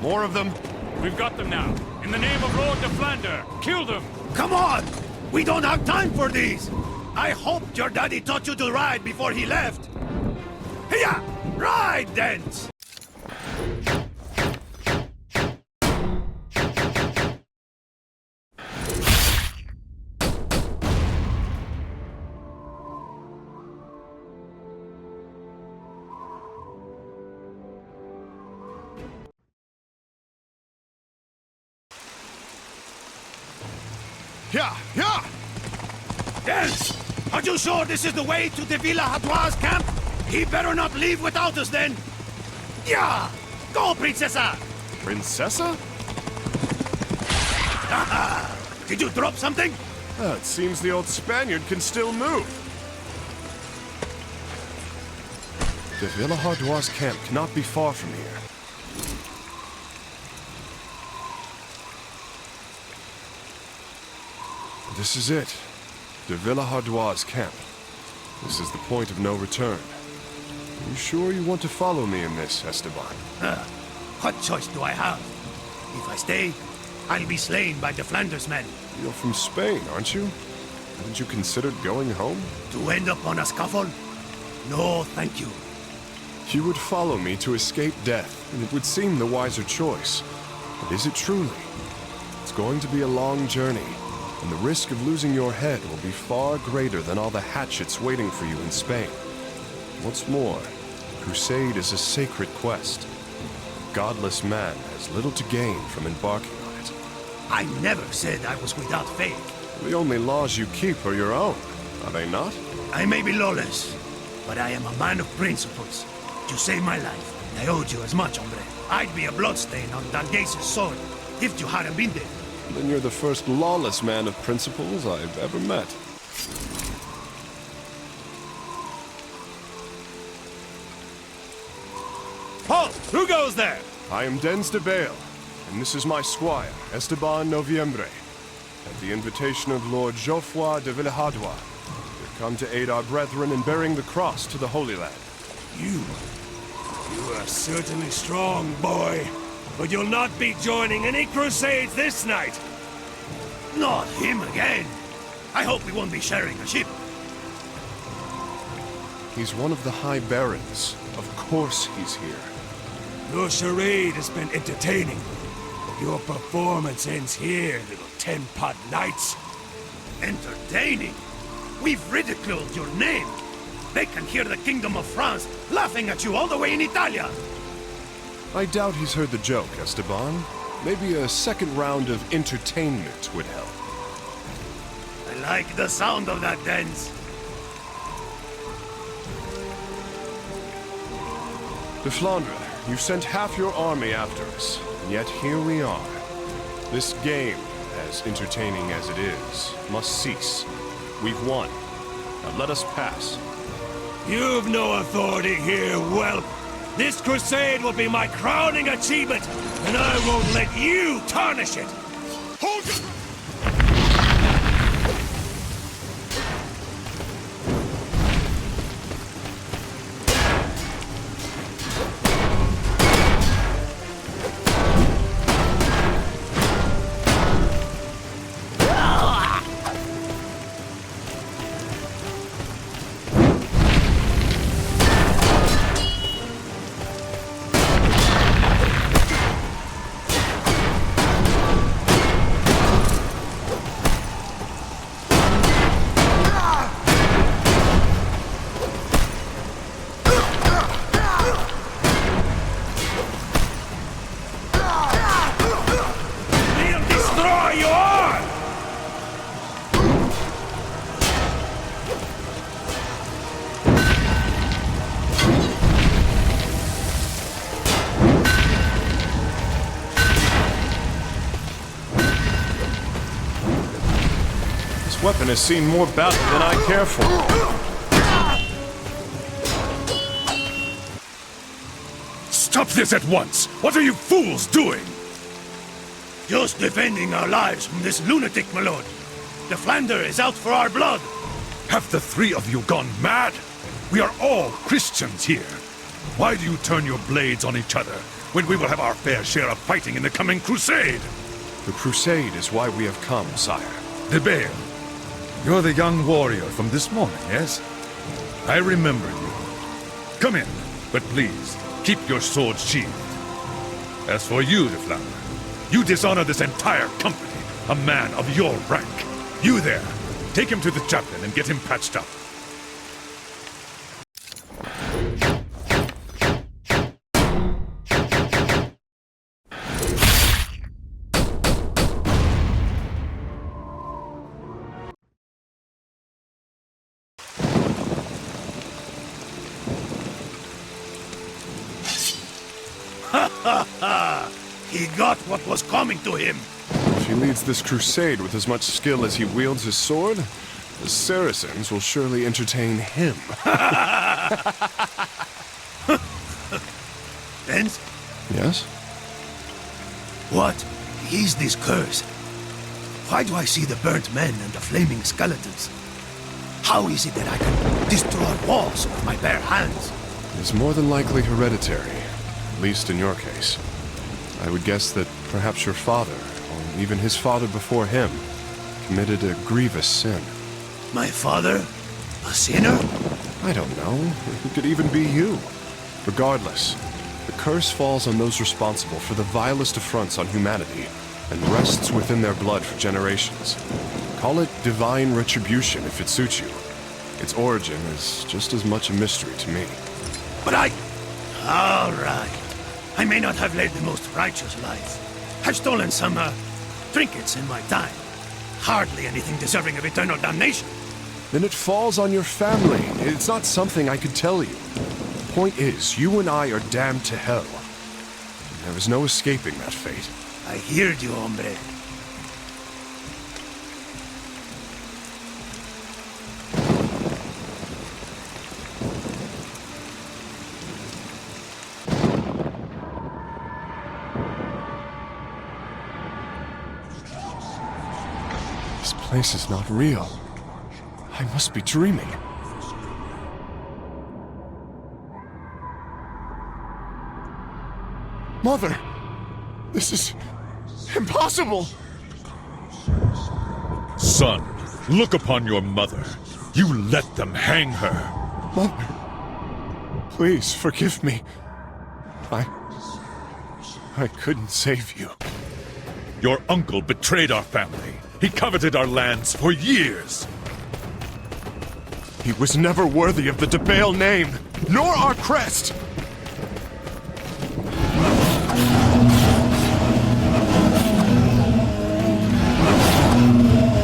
More of them? We've got them now. In the name of Lord de Flandre, kill them! Come on! We don't have time for these! I hoped your daddy taught you to ride before he left! Hiya! Ride, then! Yeah, yeah! Dance! Are you sure this is the way to the Villa Hadouas camp? He better not leave without us then! Yeah! Go, Princessa! Princessa? Haha! Did you drop something? It seems the old Spaniard can still move. The Villa Hadouas camp cannot be far from here. This is it. De Villehardouin's camp. This is the point of no return. Are you sure you want to follow me in this, Esteban? What choice do I have? If I stay, I'll be slain by the Flanders men. You're from Spain, aren't you? Haven't you considered going home? To end up on a scaffold? No, thank you. You would follow me to escape death, and it would seem the wiser choice. But is it truly? It's going to be a long journey, and the risk of losing your head will be far greater than all the hatchets waiting for you in Spain. What's more, Crusade is a sacred quest. A godless man has little to gain from embarking on it. I never said I was without faith. The only laws you keep are your own, are they not? I may be lawless, but I am a man of principles. You saved my life. I owed you as much, hombre. I'd be a bloodstain on Dalgase's sword if you hadn't been there. Then you're the first lawless man of principles I've ever met. Halt! Who goes there? I am Dens de Bale, and this is my squire, Esteban Noviembre. At the invitation of Lord Geoffroy de Villehardouin, we've come to aid our brethren in bearing the cross to the Holy Land. You are certainly strong, boy. But you'll not be joining any crusades this night. Not him again. I hope we won't be sharing a ship. He's one of the High Barons. Of course he's here. Your charade has been entertaining. But your performance ends here, little ten-pot knights. Entertaining? We've ridiculed your name. They can hear the Kingdom of France laughing at you all the way in Italia. I doubt he's heard the joke, Esteban. Maybe a second round of entertainment would help. I like the sound of that dance. De Flandre, you've sent half your army after us, and yet here we are. This game, as entertaining as it is, must cease. We've won. Now let us pass. You've no authority here, whelp. This crusade will be my crowning achievement, and I won't let you tarnish it! Hold your... This weapon has seen more battle than I care for. Stop this at once! What are you fools doing? Just defending our lives from this lunatic, my lord. The Flander is out for our blood. Have the three of you gone mad? We are all Christians here. Why do you turn your blades on each other when we will have our fair share of fighting in the coming crusade? The crusade is why we have come, sire. De Bale, you're the young warrior from this morning, yes? I remember you. Come in, but please, keep your sword sheathed. As for you, De Flandre, you dishonor this entire company, a man of your rank. You there, take him to the chaplain and get him patched up. He got what was coming to him. If he leads this crusade with as much skill as he wields his sword, the Saracens will surely entertain him. Dens? Yes? What is this curse? Why do I see the burnt men and the flaming skeletons? How is it that I can destroy walls with my bare hands? It's more than likely hereditary, at least in your case. I would guess that perhaps your father, or even his father before him, committed a grievous sin. My father? A sinner? I don't know. It could even be you. Regardless, the curse falls on those responsible for the vilest affronts on humanity, and rests within their blood for generations. Call it divine retribution if it suits you. Its origin is just as much a mystery to me. But all right. I may not have led the most righteous life. I've stolen some, trinkets in my time. Hardly anything deserving of eternal damnation. Then it falls on your family. It's not something I could tell you. The point is, you and I are damned to hell. There is no escaping that fate. I hear you, hombre. This place is not real. I must be dreaming. Mother! This is impossible! Son, look upon your mother. You let them hang her. Mother, please forgive me. I couldn't save you. Your uncle betrayed our family. He coveted our lands for years. He was never worthy of the DeBale name, nor our crest!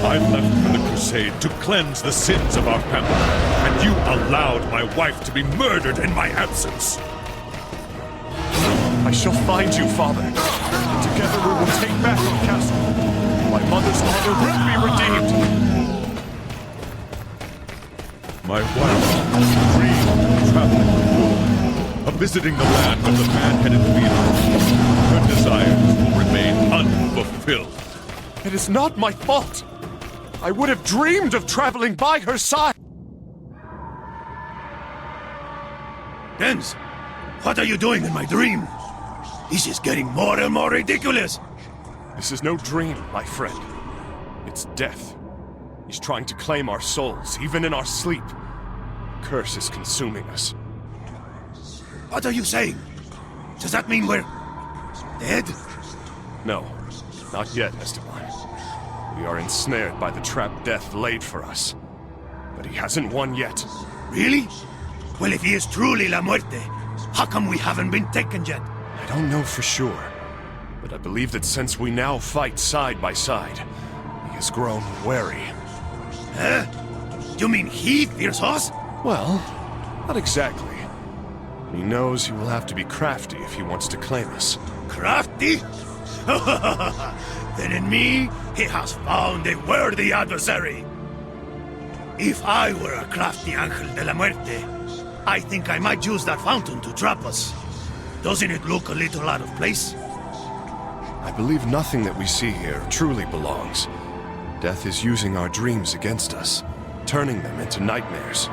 I left for the Crusade to cleanse the sins of our family, and you allowed my wife to be murdered in my absence. I shall find you, Father. Together we will take back our castle. My mother's honor will be redeemed. My wife dreamed of traveling the world, of visiting the land of the man-headed leader. Her desires will remain unfulfilled. It is not my fault. I would have dreamed of traveling by her side. Gens, what are you doing in my dream? This is getting more and more ridiculous. This is no dream, my friend. It's death. He's trying to claim our souls, even in our sleep. The curse is consuming us. What are you saying? Does that mean we're dead? No, not yet, Esteban. We are ensnared by the trap death laid for us. But he hasn't won yet. Really? Well, if he is truly La Muerte, how come we haven't been taken yet? I don't know for sure, but I believe that since we now fight side by side, he has grown wary. Huh? You mean he fears us? Well, not exactly. He knows he will have to be crafty if he wants to claim us. Crafty? Then in me, he has found a worthy adversary. If I were a crafty Ángel de la Muerte, I think I might use that fountain to trap us. Doesn't it look a little out of place? I believe nothing that we see here truly belongs. Death is using our dreams against us, turning them into nightmares.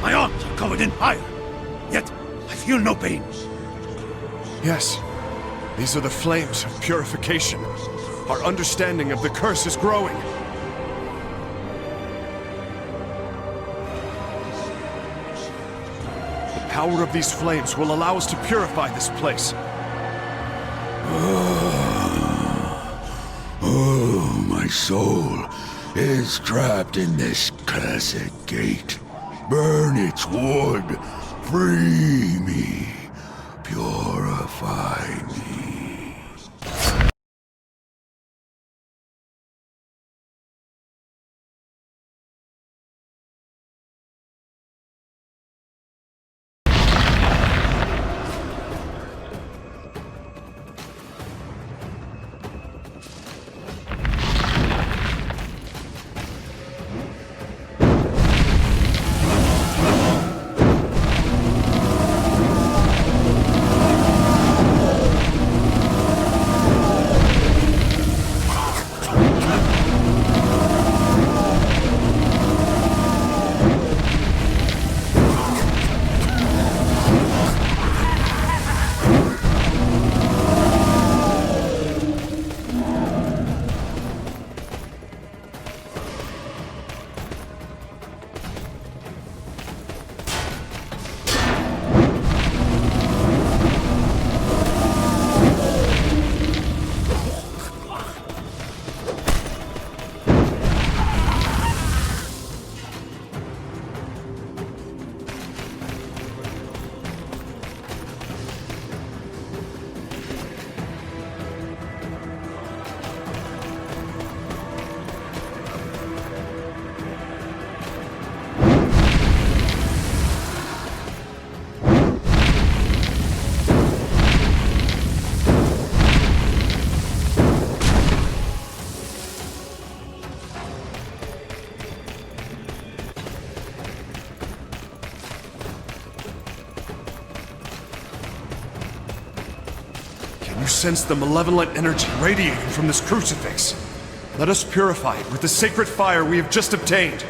My arms are covered in fire, yet I feel no pain. Yes, these are the flames of purification. Our understanding of the curse is growing. The power of these flames will allow us to purify this place. Oh, my soul is trapped in this cursed gate. Burn its wood. Free me. Purify me. You sense the malevolent energy radiating from this crucifix. Let us purify it with the sacred fire we have just obtained.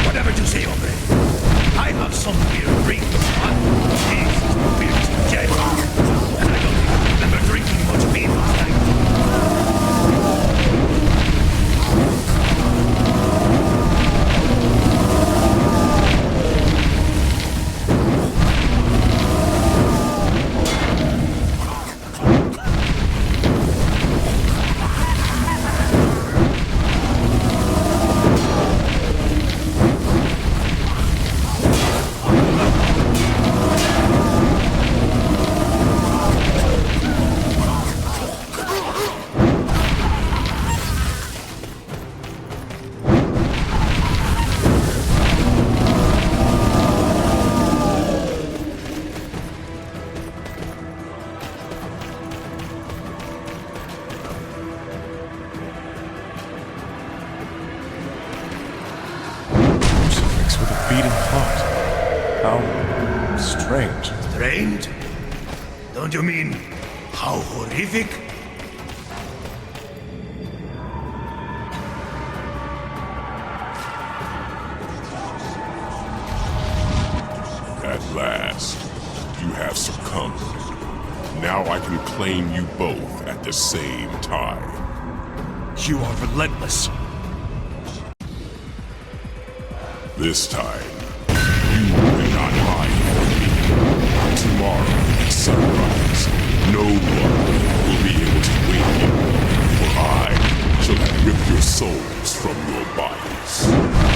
Whatever you say, hombre. I have some weird dreams. Jesus, weird jet. And I don't even remember drinking much beer last night. With a beating heart. How strange. Strange? Don't you mean how horrific? At last, you have succumbed. Now I can claim you both at the same time. You are relentless. This time, you cannot hide from me. Tomorrow at sunrise, no one will be able to wake you, for I shall have ripped your souls from your bodies.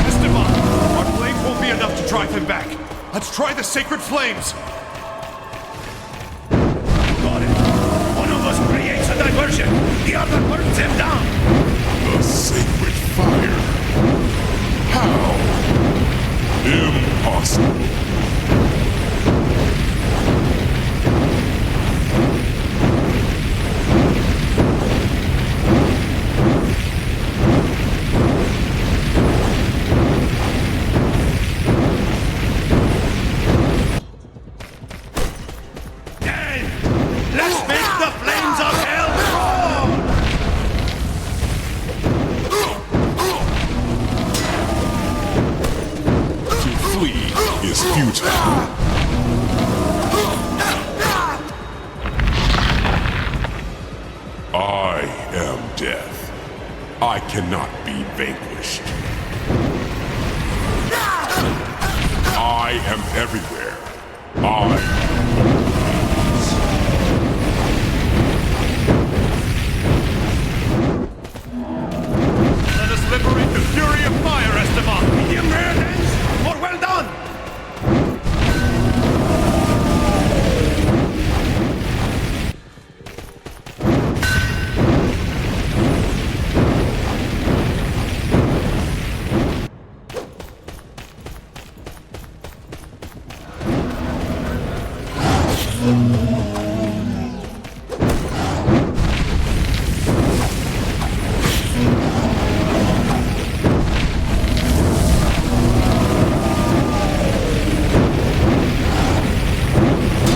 Esteban, our flames won't be enough to drive him back. Let's try the sacred flames. Got it. One of us creates a diversion. The other burns him down. The sacred fire. How? Impossible. Then, let's make the flames of hell roar! To flee is futile. I am death. I cannot be vanquished. I am everywhere. Let us liberate the fury of fire, Esteban. Medium rare dance, more well done!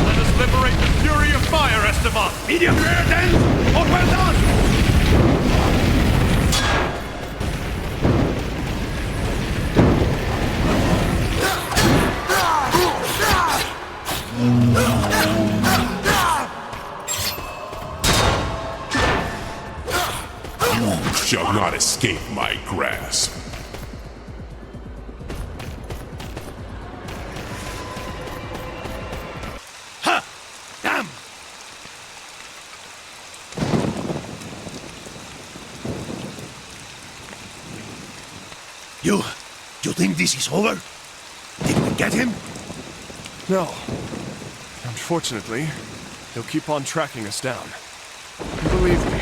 Let us liberate the fury of fire, Esteban. Medium rare dance, more well done! You shall not escape my grasp. Ha! Damn! You think this is over? Did we get him? No. Unfortunately, he'll keep on tracking us down. And believe me,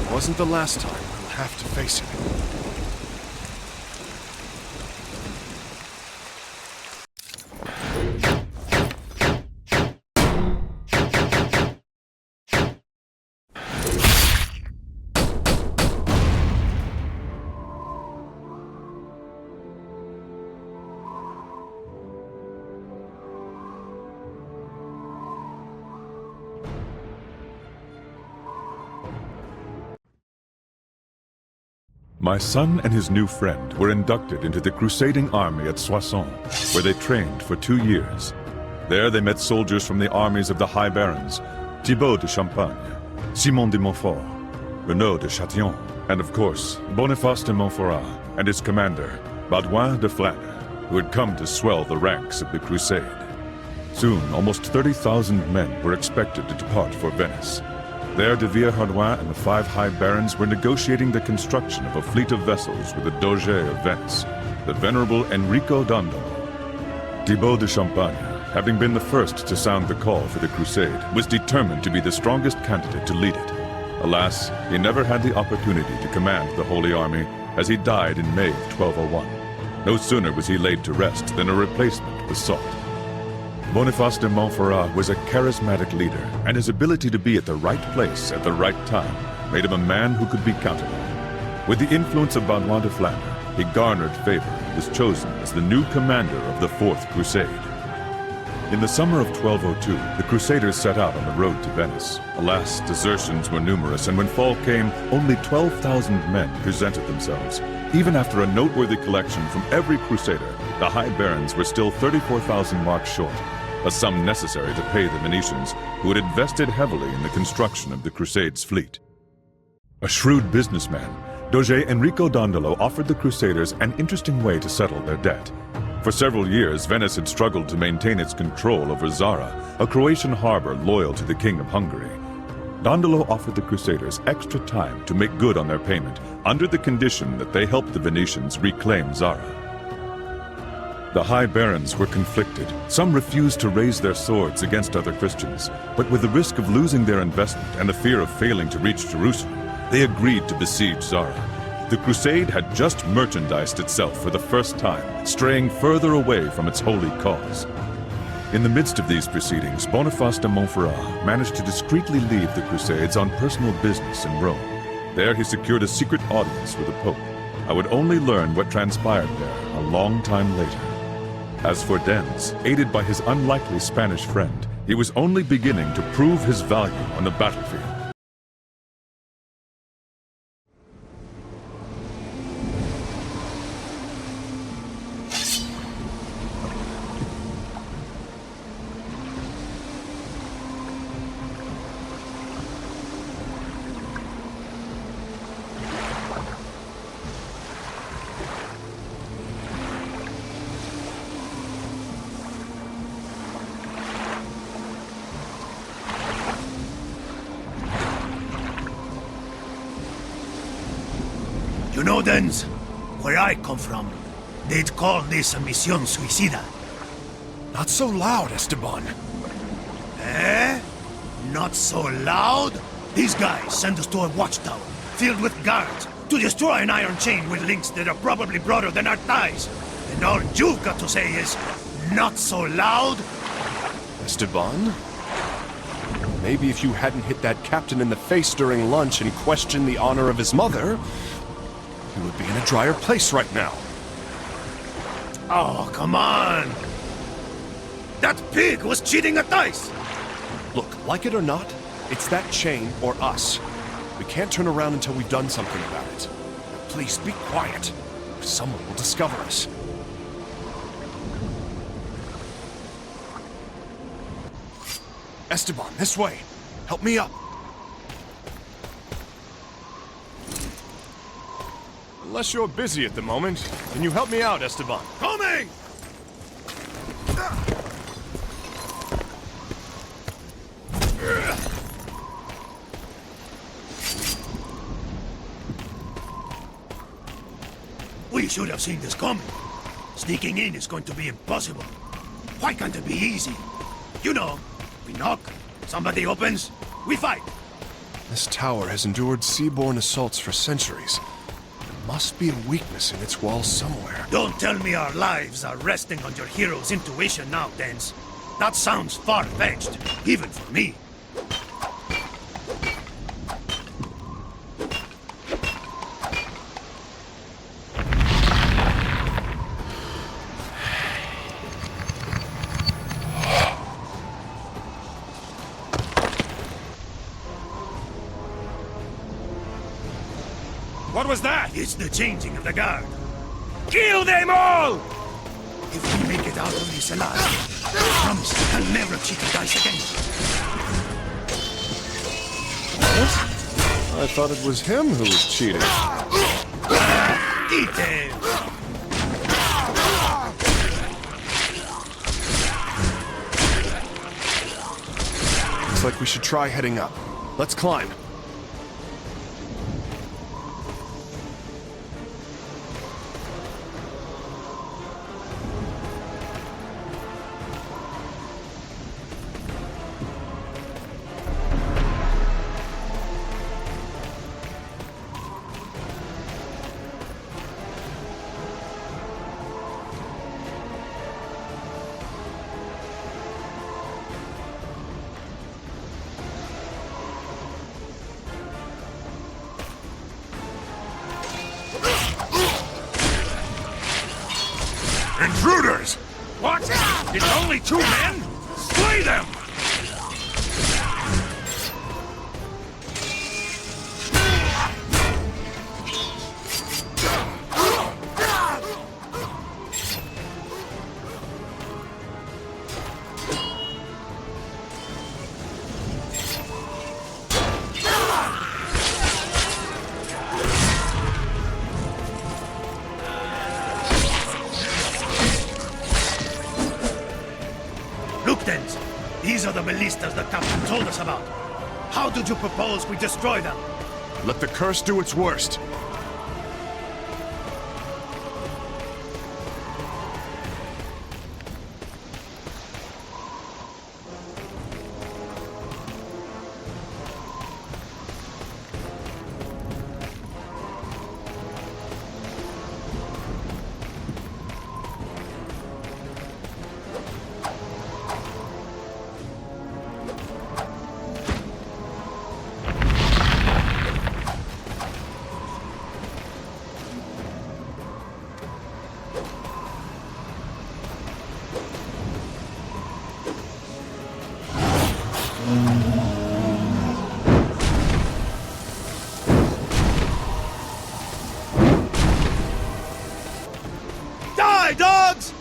it wasn't the last time we'll have to face him. My son and his new friend were inducted into the crusading army at Soissons, where they trained for 2 years. There they met soldiers from the armies of the High Barons, Thibaut de Champagne, Simon de Montfort, Renaud de Chatillon, and of course, Boniface de Montferrat and his commander, Baudouin de Flandre, who had come to swell the ranks of the crusade. Soon, almost 30,000 men were expected to depart for Venice. There, de Villehardouin and the 5 High Barons were negotiating the construction of a fleet of vessels with the Doge of Venice, the venerable Enrico Dandolo. Thibaut de Champagne, having been the first to sound the call for the crusade, was determined to be the strongest candidate to lead it. Alas, he never had the opportunity to command the Holy Army, as he died in May of 1201. No sooner was he laid to rest than a replacement was sought. Boniface de Montferrat was a charismatic leader, and his ability to be at the right place at the right time made him a man who could be counted on. With the influence of Baudouin de Flandre, he garnered favor and was chosen as the new commander of the Fourth Crusade. In the summer of 1202, the Crusaders set out on the road to Venice. Alas, desertions were numerous, and when fall came, only 12,000 men presented themselves. Even after a noteworthy collection from every Crusader, the High Barons were still 34,000 marks short, a sum necessary to pay the Venetians, who had invested heavily in the construction of the Crusade's fleet. A shrewd businessman, Doge Enrico Dandolo offered the Crusaders an interesting way to settle their debt. For several years, Venice had struggled to maintain its control over Zara, a Croatian harbor loyal to the King of Hungary. Dandolo offered the Crusaders extra time to make good on their payment, under the condition that they helped the Venetians reclaim Zara. The High Barons were conflicted. Some refused to raise their swords against other Christians, but with the risk of losing their investment and the fear of failing to reach Jerusalem, they agreed to besiege Zara. The crusade had just merchandised itself for the first time, straying further away from its holy cause. In the midst of these proceedings, Boniface de Montferrat managed to discreetly leave the Crusades on personal business in Rome. There he secured a secret audience with the Pope. I would only learn what transpired there a long time later. As for Dens, aided by his unlikely Spanish friend, he was only beginning to prove his value on the battlefield. You know, Dens, where I come from, they'd call this a misión suicida. Not so loud, Esteban. Eh? Not so loud? These guys send us to a watchtower, filled with guards, to destroy an iron chain with links that are probably broader than our thighs. And all you've got to say is, not so loud? Esteban? Maybe if you hadn't hit that captain in the face during lunch and questioned the honor of his mother, he would be in a drier place right now. Oh, come on! That pig was cheating at dice! Look, like it or not, it's that chain or us. We can't turn around until we've done something about it. Now, please be quiet, or someone will discover us. Esteban, this way. Help me up. Unless you're busy at the moment, can you help me out, Esteban? Coming! We should have seen this coming. Sneaking in is going to be impossible. Why can't it be easy? You know, we knock, somebody opens, we fight. This tower has endured sea-borne assaults for centuries. There must be a weakness in its walls somewhere. Don't tell me our lives are resting on your hero's intuition now, Dens. That sounds far-fetched, even for me. What was that? It's the changing of the guard. Kill them all! If we make it out of this alive, I promise I'll never cheat the dice again. I thought it was him who was cheating. Details! Looks like we should try heading up. Let's climb. Intruders! What? It's only 2 men? Slay them! Lieutenants, these are the ballistas the captain told us about. How did you propose we destroy them? Let the curse do its worst. Die, dogs!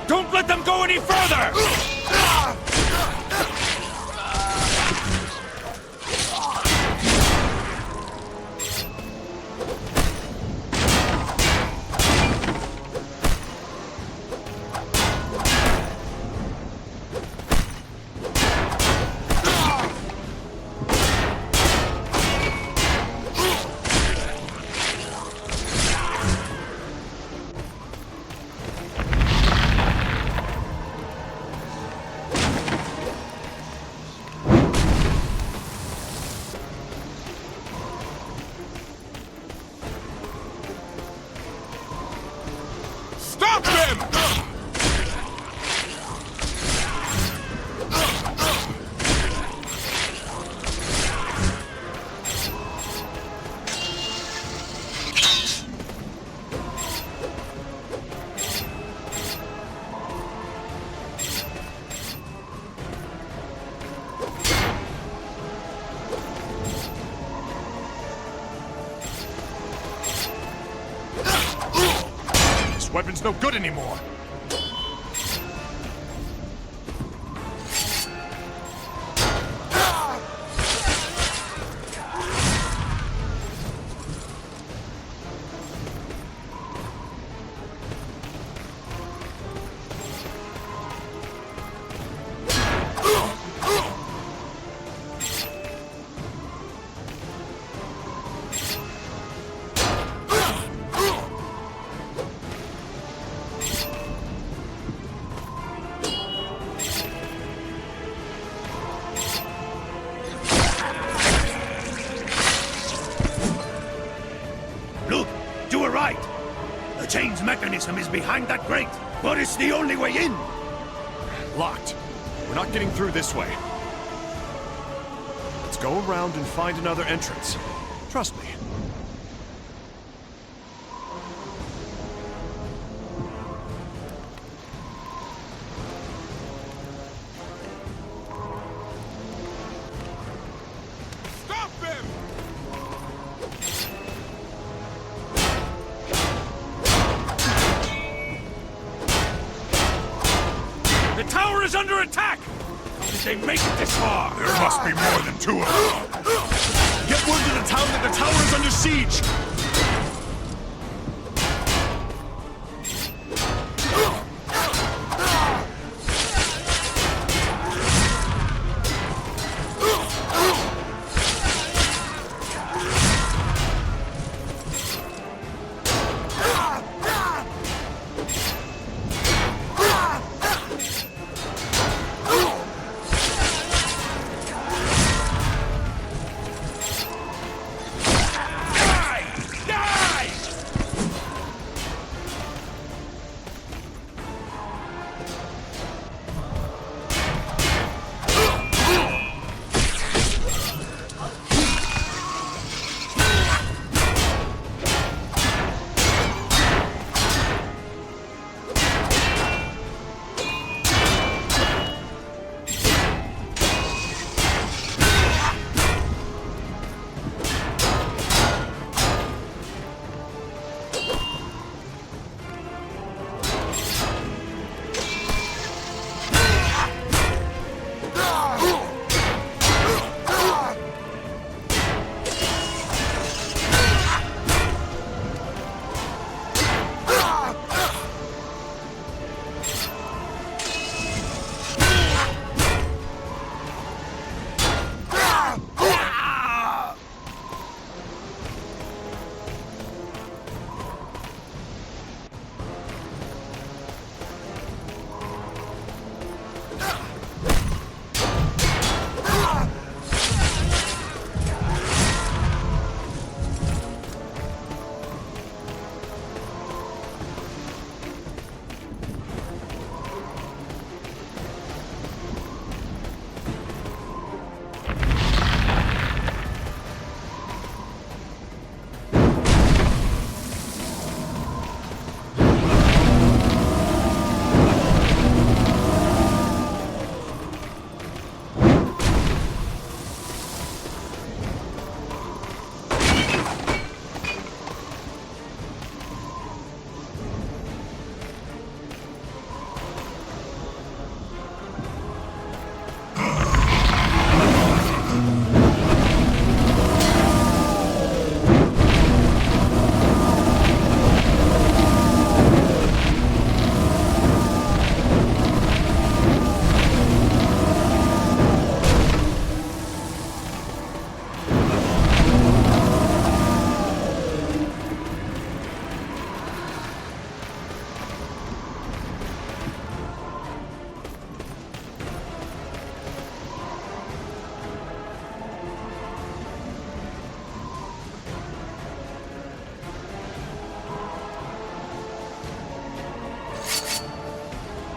Don't let them go any further! weapon's no good anymore. The chain's mechanism is behind that grate, but it's the only way in. Locked. We're not getting through this way. Let's go around and find another entrance. Trust me. Stop them! The tower is under attack! How did they make it this far? There must be more than two of them. Get word to the town that the tower is under siege!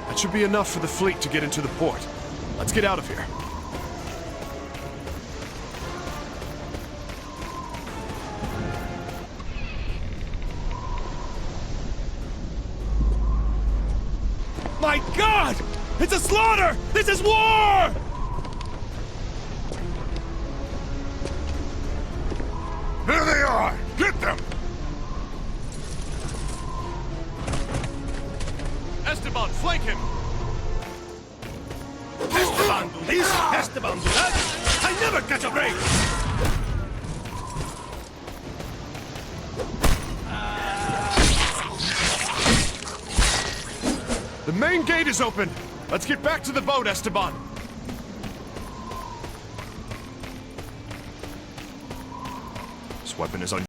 That should be enough for the fleet to get into the port. Let's get out of here. My God! It's a slaughter! This is war! There they are! Get them! Esteban do that? I never catch a break! The main gate is open! Let's get back to the boat, Esteban! This weapon is on...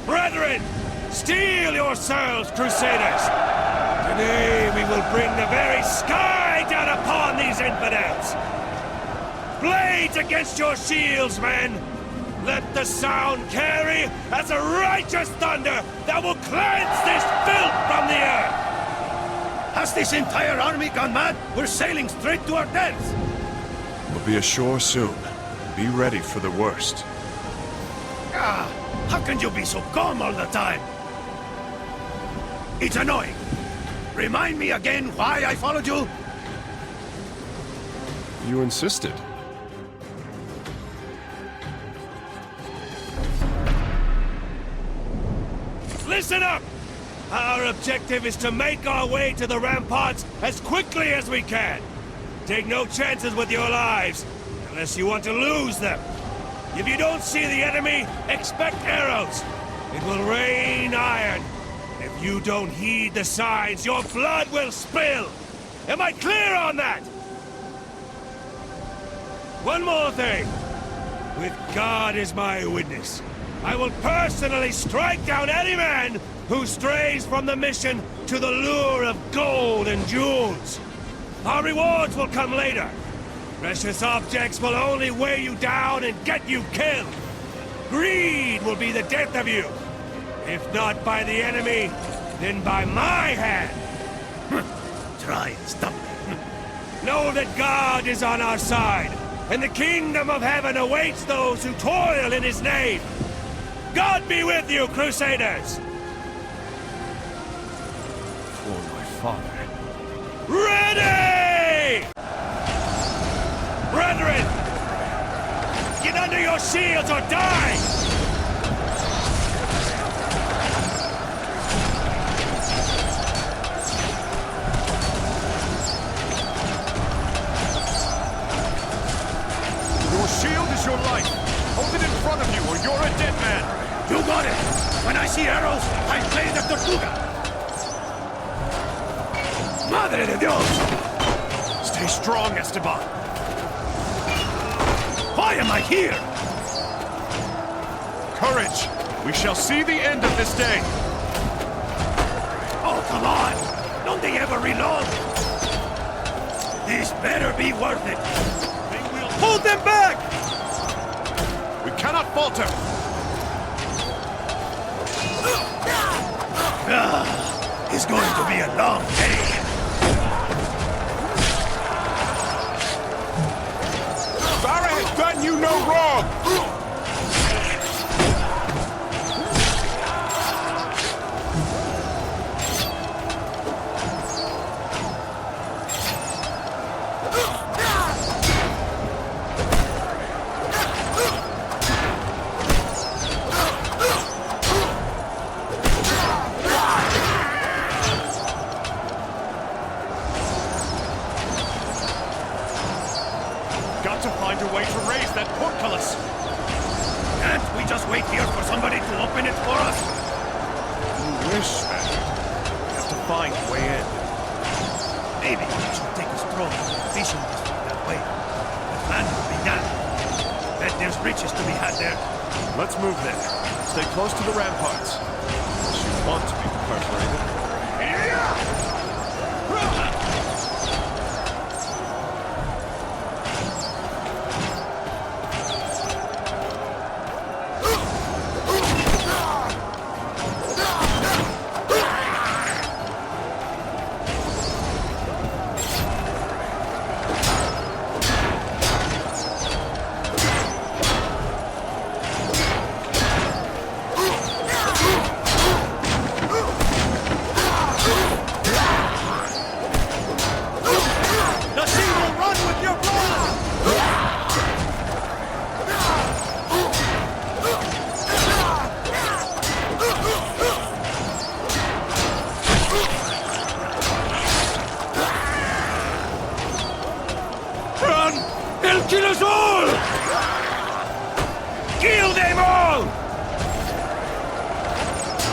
Brethren, steel yourselves, Crusaders! Today we will bring the very sky down upon these infidels! Blades against your shields, men! Let the sound carry as a righteous thunder that will cleanse this filth from the earth! Has this entire army gone mad? We're sailing straight to our deaths! We'll be ashore soon. Be ready for the worst. Ah, how can you be so calm all the time? It's annoying. Remind me again why I followed you? You insisted. Listen up! Our objective is to make our way to the ramparts as quickly as we can. Take no chances with your lives, unless you want to lose them. If you don't see the enemy, expect arrows. It will rain iron. If you don't heed the signs, your blood will spill. Am I clear on that? One more thing. With God as my witness, I will personally strike down any man who strays from the mission to the lure of gold and jewels. Our rewards will come later. Precious objects will only weigh you down and get you killed. Greed will be the death of you. If not by the enemy, then by my hand. Try and stop me. Know that God is on our side, and the kingdom of heaven awaits those who toil in his name. God be with you, Crusaders! For my father. Ready! Brethren! Get under your shields or die! Your shield is your life. Hold it in front of you or you're a dead man. You got it! When I see arrows, I play the tortuga! Madre de Dios! Stay strong, Esteban. Why am I here? Courage! We shall see the end of this day. Oh, come on! Don't they ever reload? This better be worth it. Hold them back! We cannot falter. It's going to be a long day. Farah has done you no wrong! Got to find a way to raise that portcullis. Can't we just wait here for somebody to open it for us? You wish, man. We have to find a way in. Maybe we should take a stroll to the fishing district that way. The land will be down. Bet there's riches to be had there. Let's move then. Stay close to the ramparts. Unless you want to be perforated.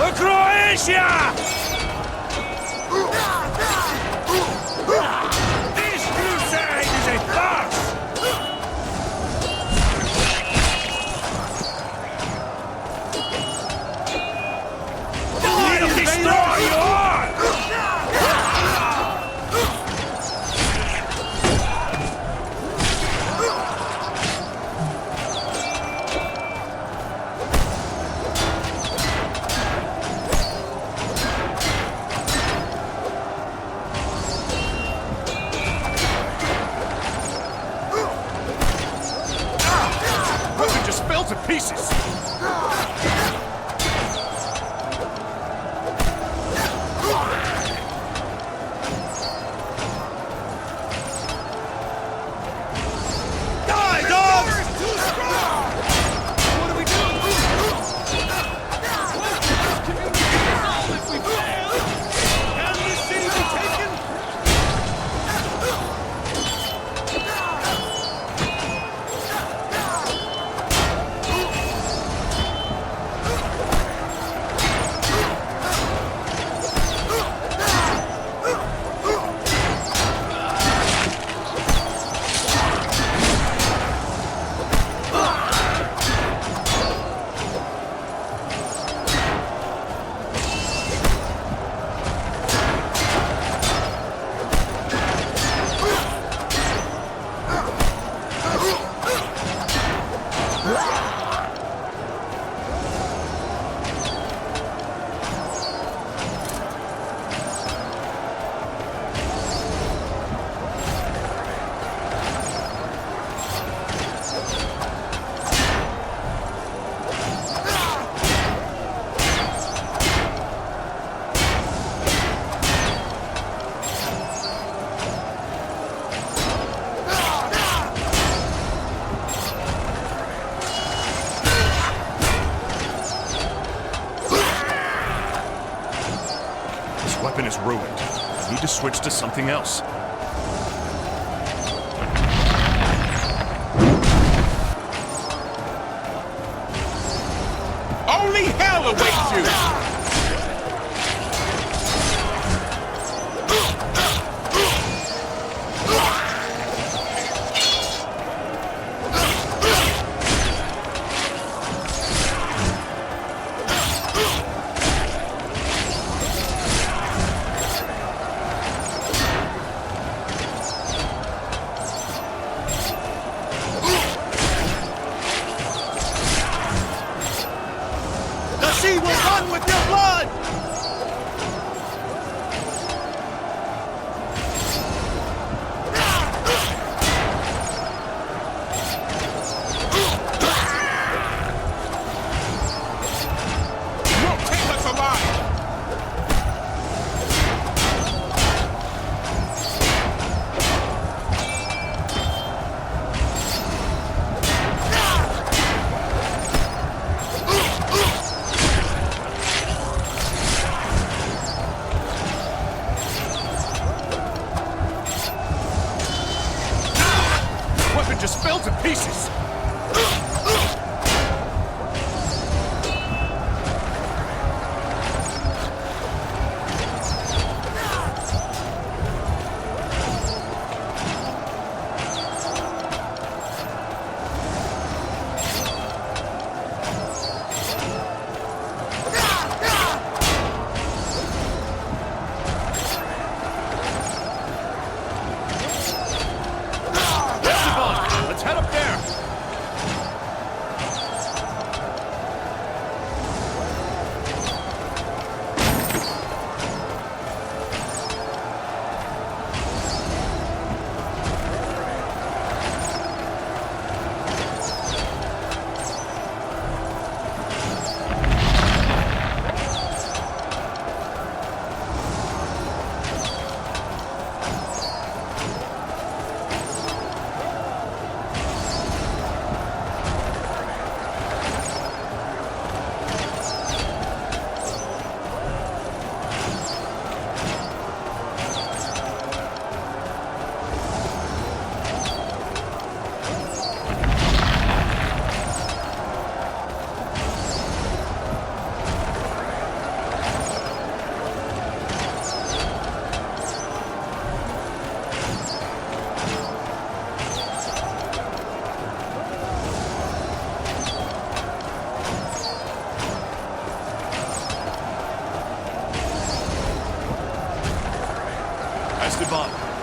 For Croatia! This crusade is a farce! We'll destroy you all! Weapon just fell to pieces! Die, dogs! What do we do? Can this city be taken? This weapon is ruined. I need to switch to something else. Only hell awaits you! The sea will run with your blood! You won't take us alive!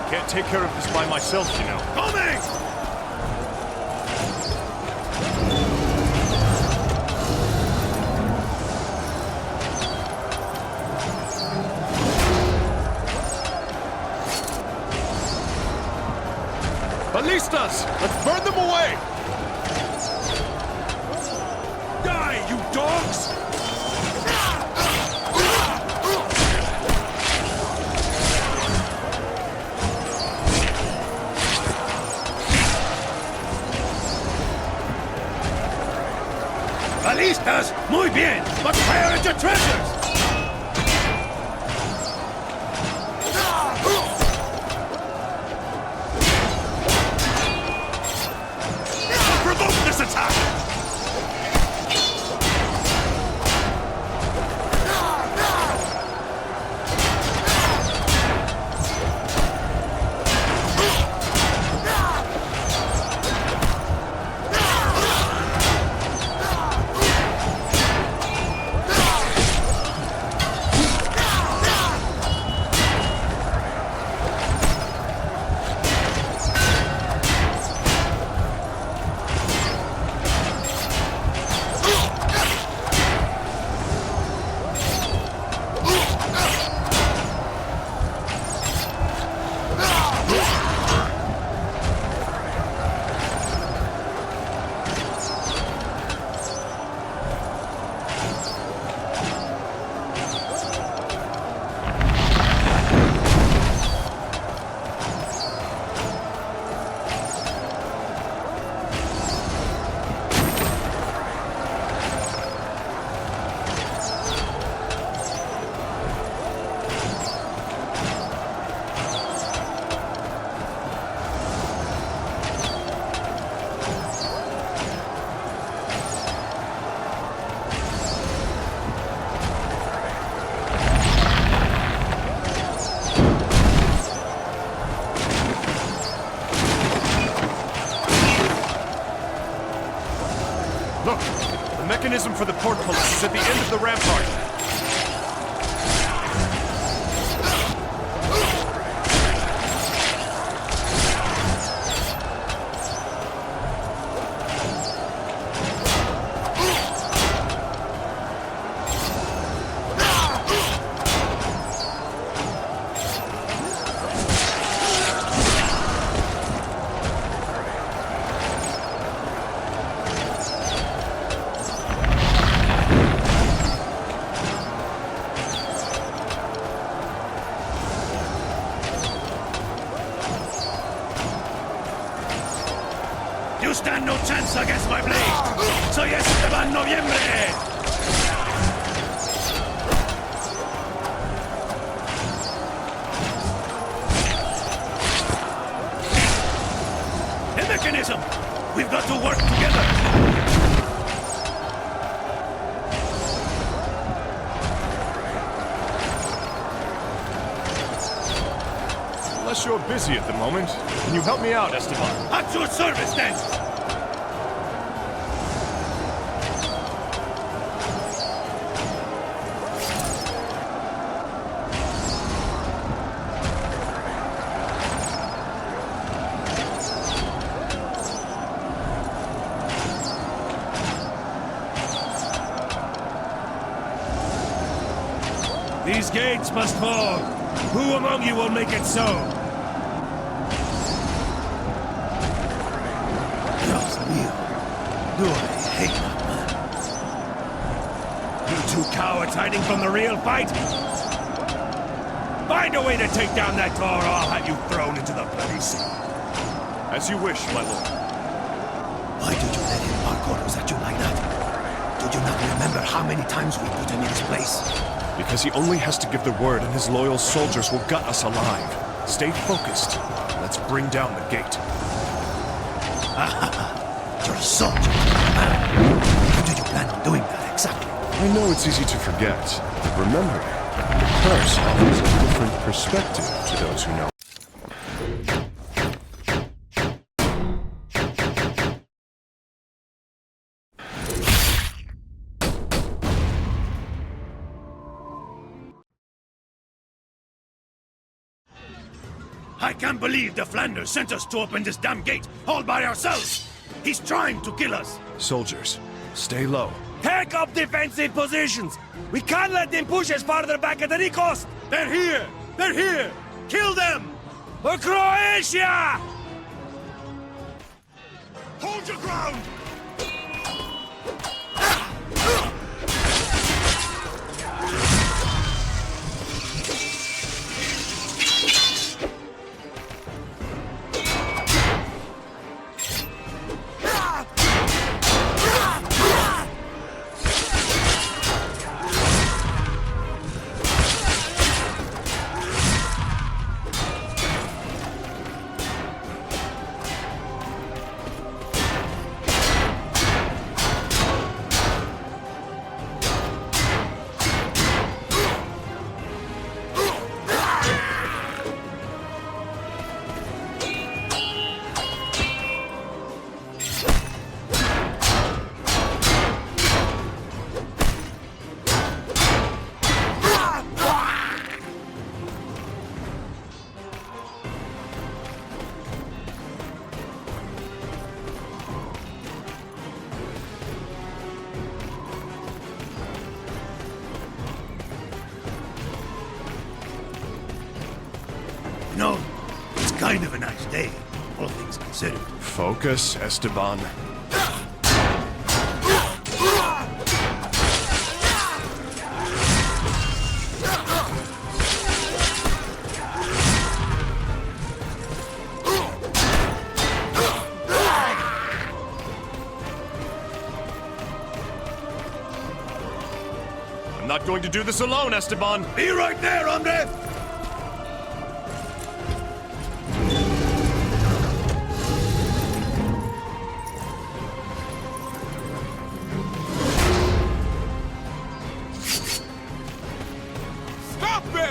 Can't take care of this by myself, you know. Coming! Ballistas! Let's burn them away! Die, you dogs! Ballistas! Muy bien! But fire at your treasures! Provoke this attack! Look! The mechanism for the portcullis is at the end of the rampart. You stand no chance against my blade! Soy Esteban Noviembre! The mechanism! We've got to work together! Unless you're busy at the moment, can you help me out, Esteban? At your service, then! These gates must fall. Who among you will make it so? Dios mío. Do I hate that man. You two cowards hiding from the real fight? Find a way to take down that door or I'll have you thrown into the bloody sea. As you wish, my lord. Why did you let him bark orders at you like that? Did you not remember how many times we put him in his place? Because he only has to give the word and his loyal soldiers will gut us alive. Stay focused. Let's bring down the gate. You're a soldier, man. How did you plan on doing that exactly? I know it's easy to forget, but remember, the curse offers a different perspective to those who know. I can't believe the Flanders sent us to open this damn gate all by ourselves. He's trying to kill us. Soldiers, stay low. Take up defensive positions! We can't let them push us farther back at any cost! They're here! They're here! Kill them! For Croatia! Hold your ground! No, it's kind of a nice day, all things considered. Focus, Esteban. I'm not going to do this alone, Esteban. Be right there, hombre! Stop it!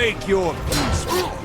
Take your peace with you.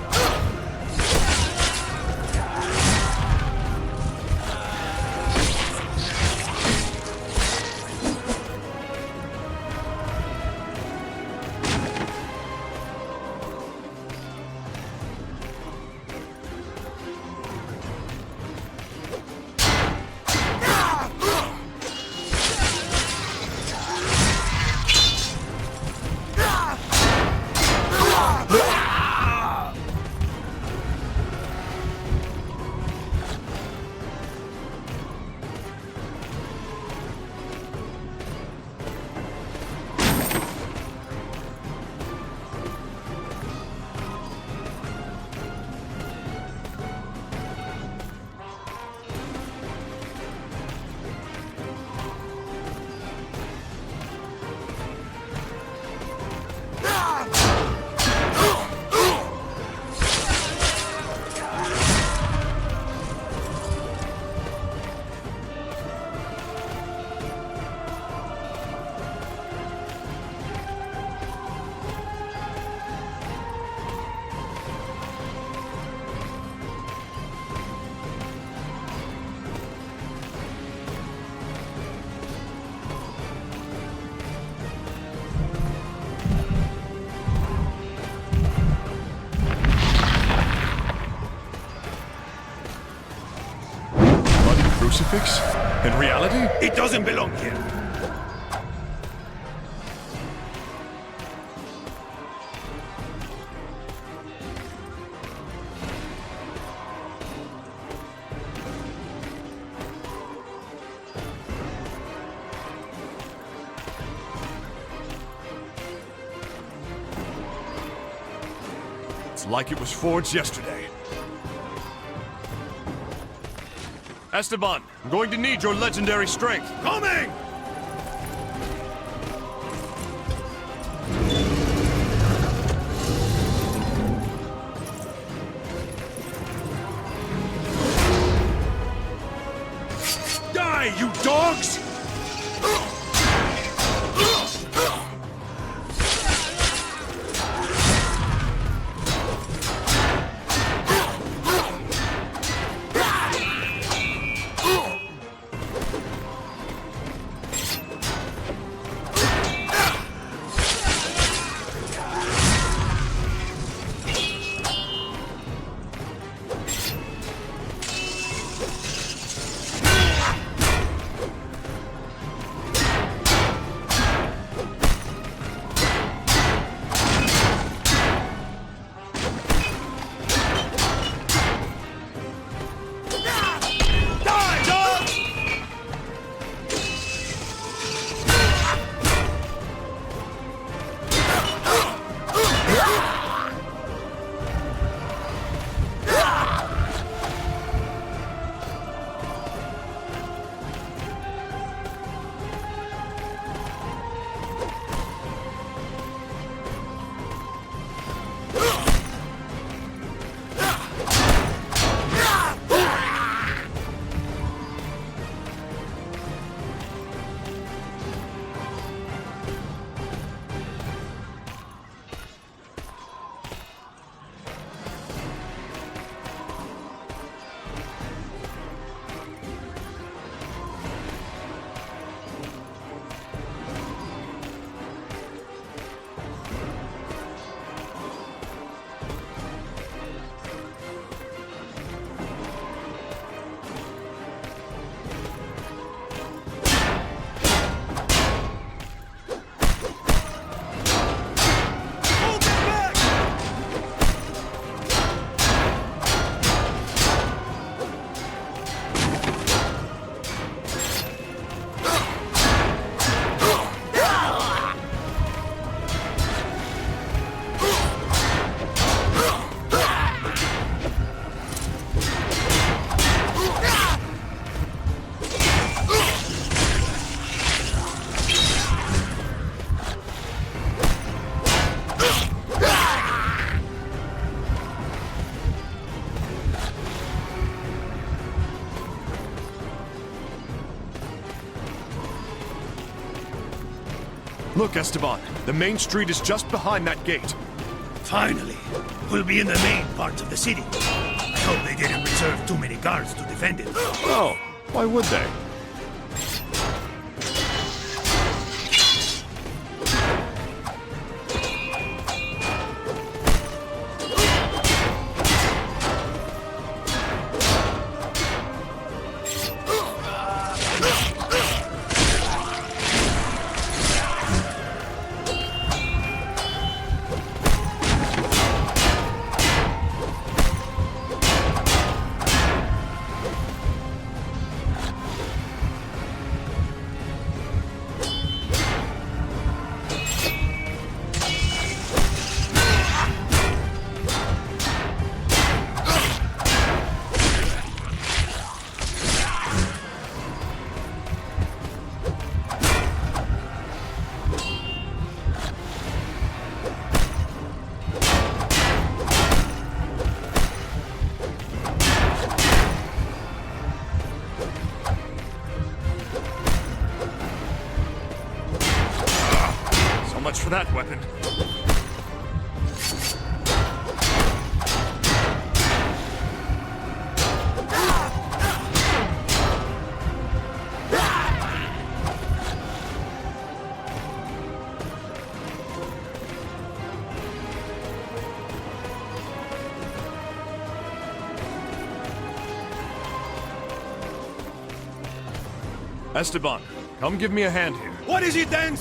Crucifix? In reality? It doesn't belong here. It's like it was forged yesterday. Esteban, I'm going to need your legendary strength. Coming! Die, you dogs! Look, Esteban, the main street is just behind that gate. Finally, we'll be in the main parts of the city. I hope they didn't reserve too many guards to defend it. Oh, why would they? Much for that weapon. Esteban, come give me a hand here. What is it, then?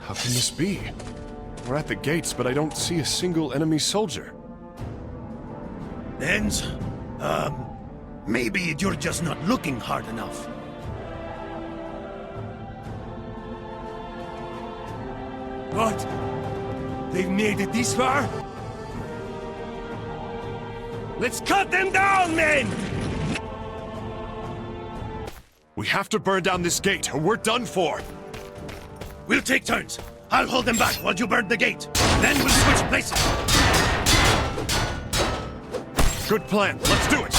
How can this be? We're at the gates, but I don't see a single enemy soldier. Dens? Maybe you're just not looking hard enough. What? They've made it this far? Let's cut them down, men! We have to burn down this gate, or we're done for! We'll take turns. I'll hold them back while you burn the gate. Then we'll switch places. Good plan. Let's do it!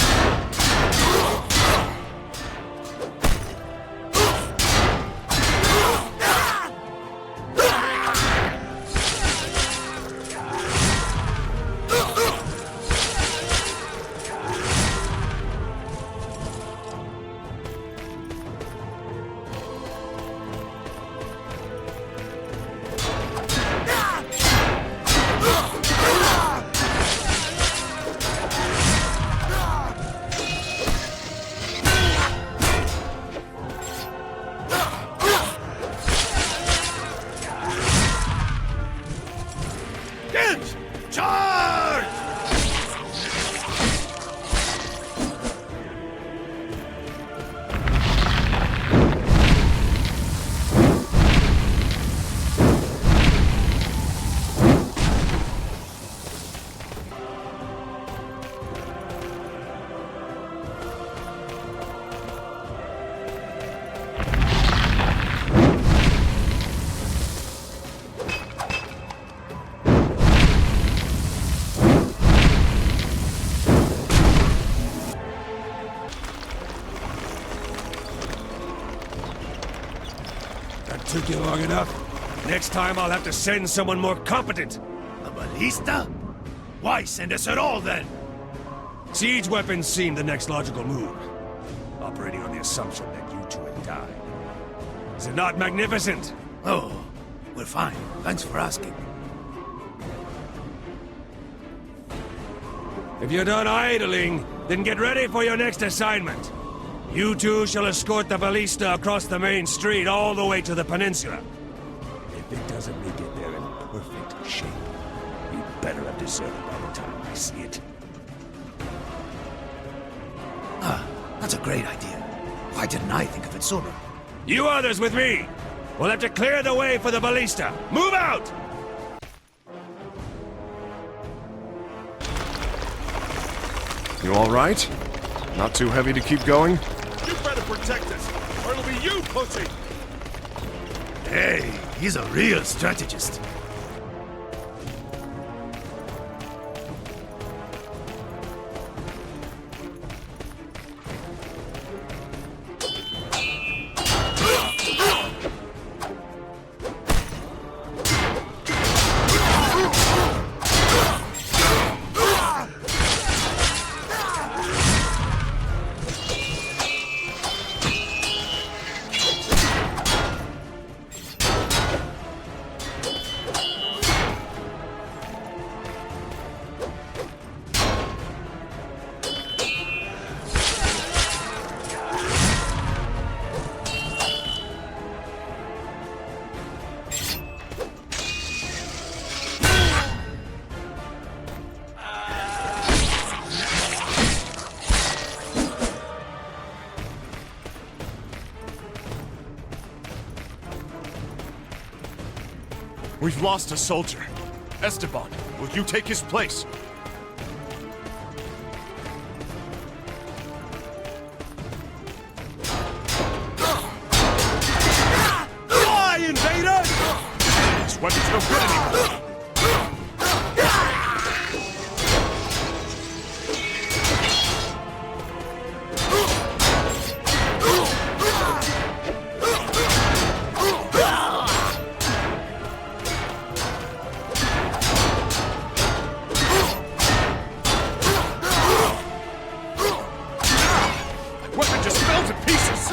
Charge! Took you long enough. Next time I'll have to send someone more competent. A ballista? Why send us at all, then? Siege weapons seem the next logical move. Operating on the assumption that you two have died. Is it not magnificent? Oh, we're fine. Thanks for asking. If you're done idling, then get ready for your next assignment. You two shall escort the ballista across the main street all the way to the peninsula. If it doesn't make it there in perfect shape, you'd better have deserted by the time I see it. Ah, that's a great idea. Why didn't I think of it sooner? You others with me! We'll have to clear the way for the ballista. Move out! You all right? Not too heavy to keep going? You better protect us, or it'll be you, pussy! Hey, he's a real strategist. We've lost a soldier. Esteban, will you take his place? Die, invader! This weapon's no good anymore. Weapon just fell to pieces!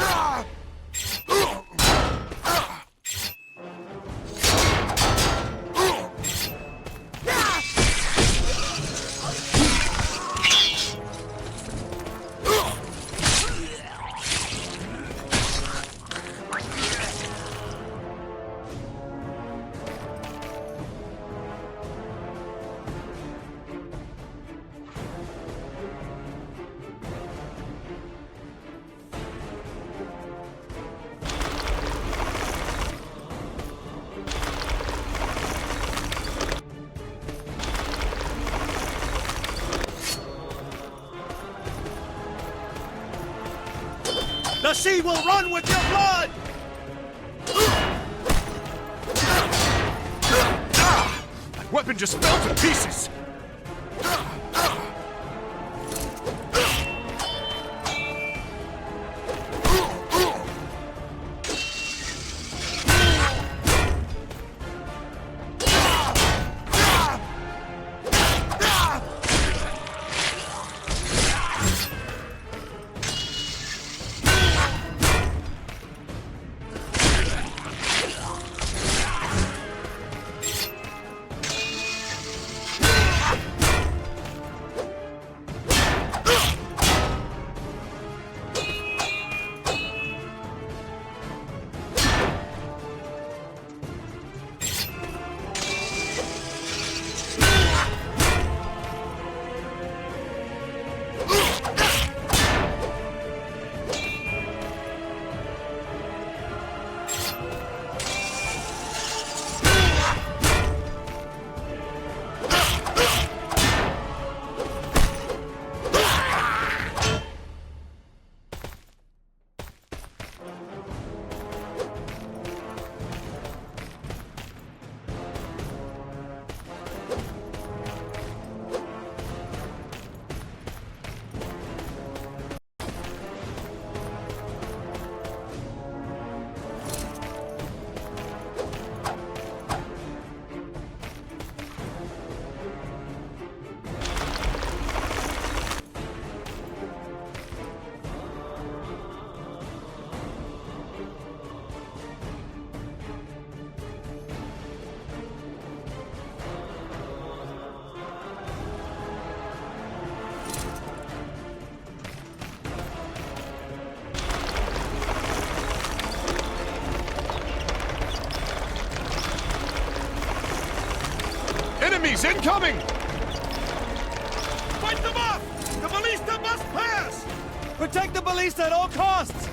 The sea will run with your blood! That weapon just fell to pieces! Enemies incoming! Fight them off! The ballista must pass! Protect the ballista at all costs!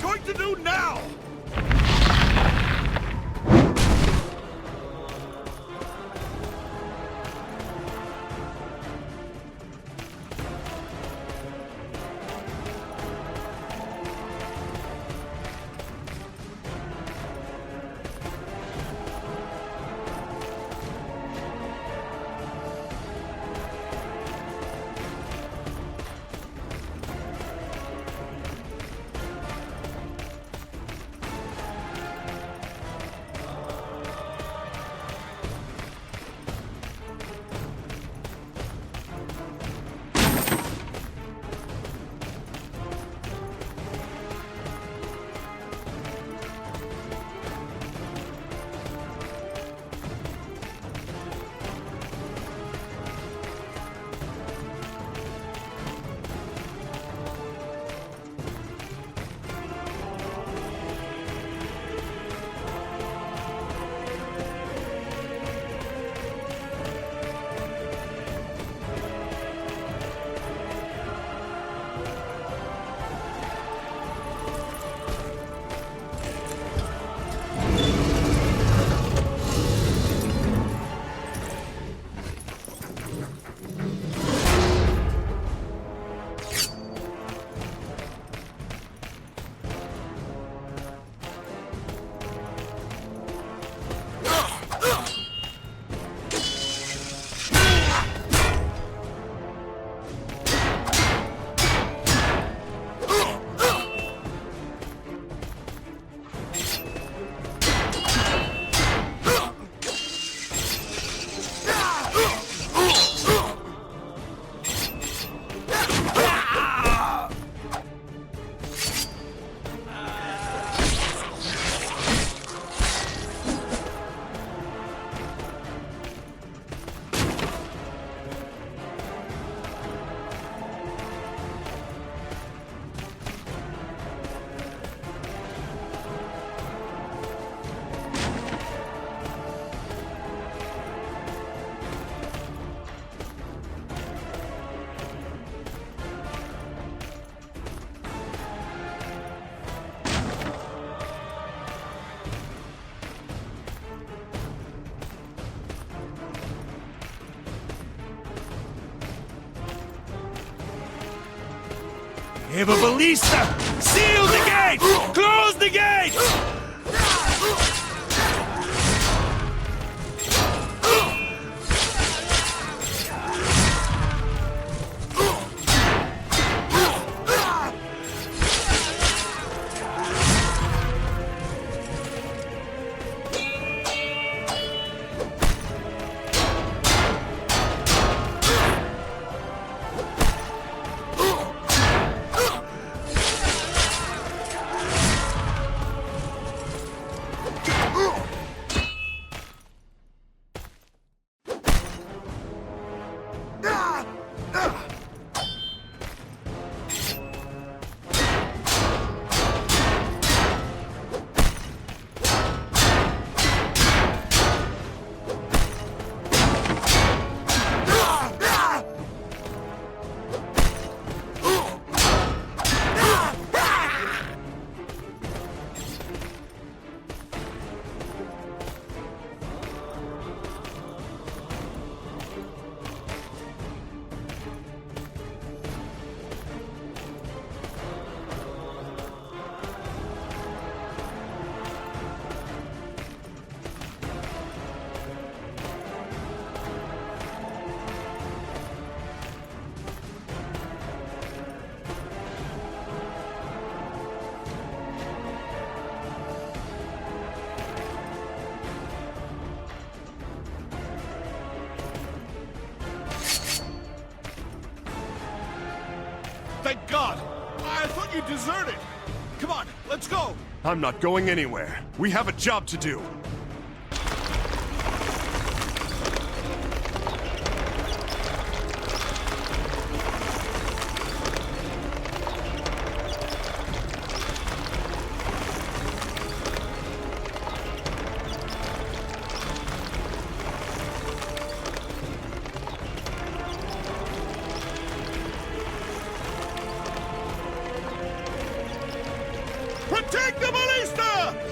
going to do now? Eva Ballista! Seal the gate! Close the gate! thank God! I thought you deserted! Come on, let's go! I'm not going anywhere. We have a job to do. Protect the ballista!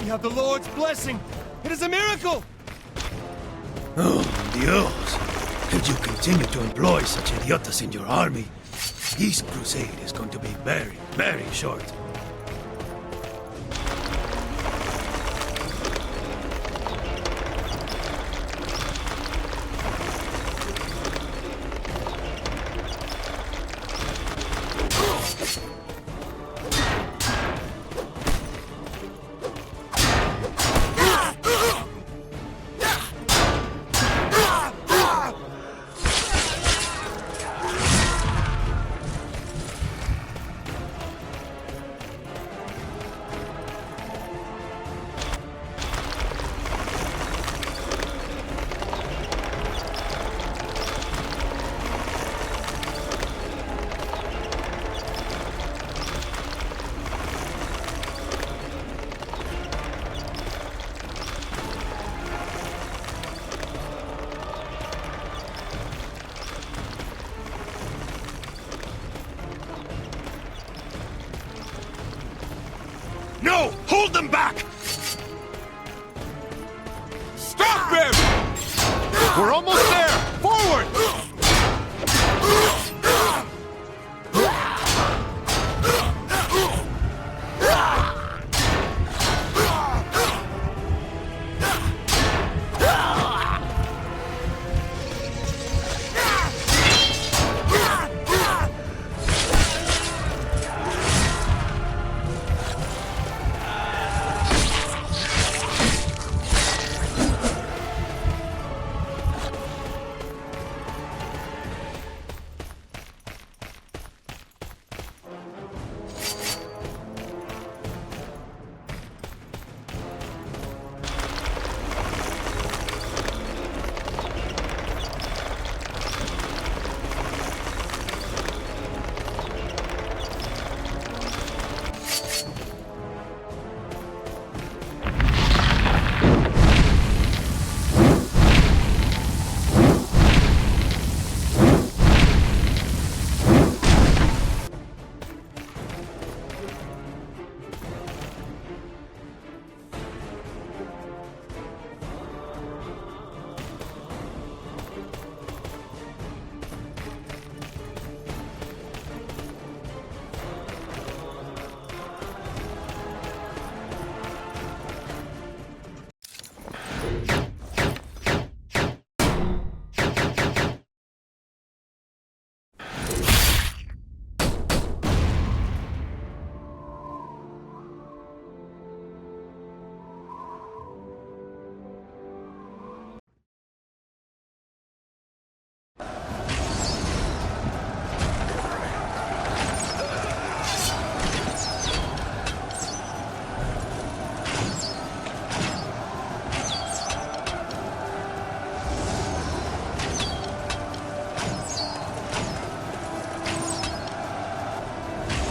have the Lord's blessing. It is a miracle! Oh, Dios. If you continue to employ such idiotas in your army, this crusade is going to be very, very short. No! Hold them back! Stop him! We're almost there! Forward!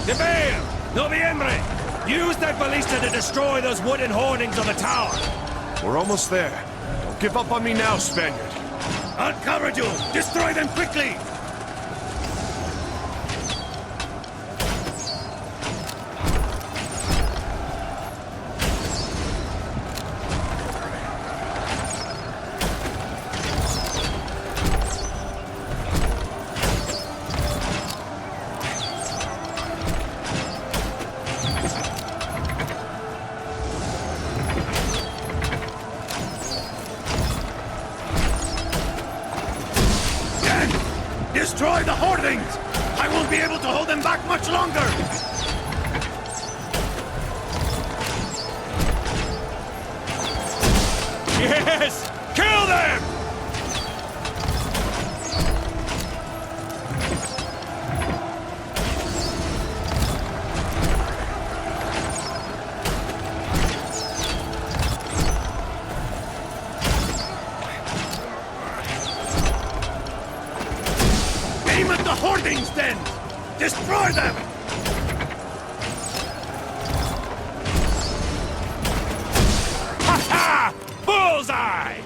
De Bale! Noviembre! Use that ballista to destroy those wooden hoardings on the tower! We're almost there. Don't give up on me now, Spaniard. I'll cover you! Destroy them quickly! Destroy the hoardings! I won't be able to hold them back much longer! Yes! Kill them! Aim at the hoardings, then! Destroy them! Ha-ha! Bullseye!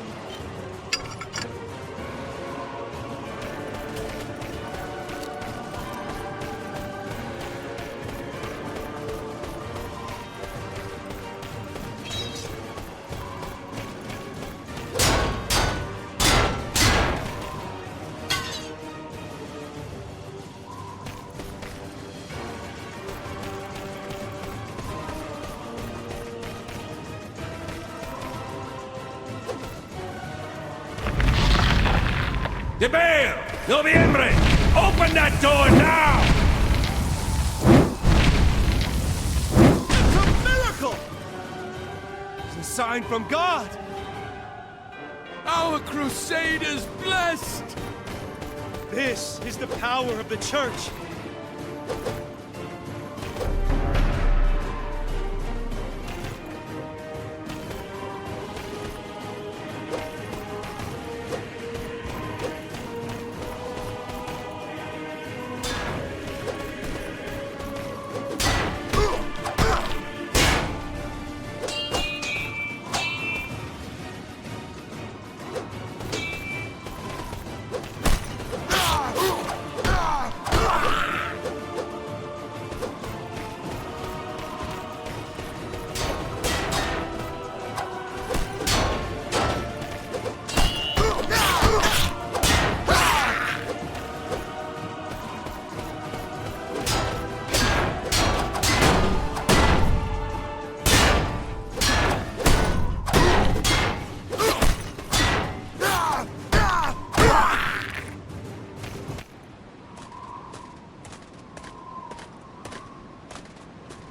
De Bale! Noviembre! Open that door now! It's a miracle! It's a sign from God! Our crusade is blessed! This is the power of the church.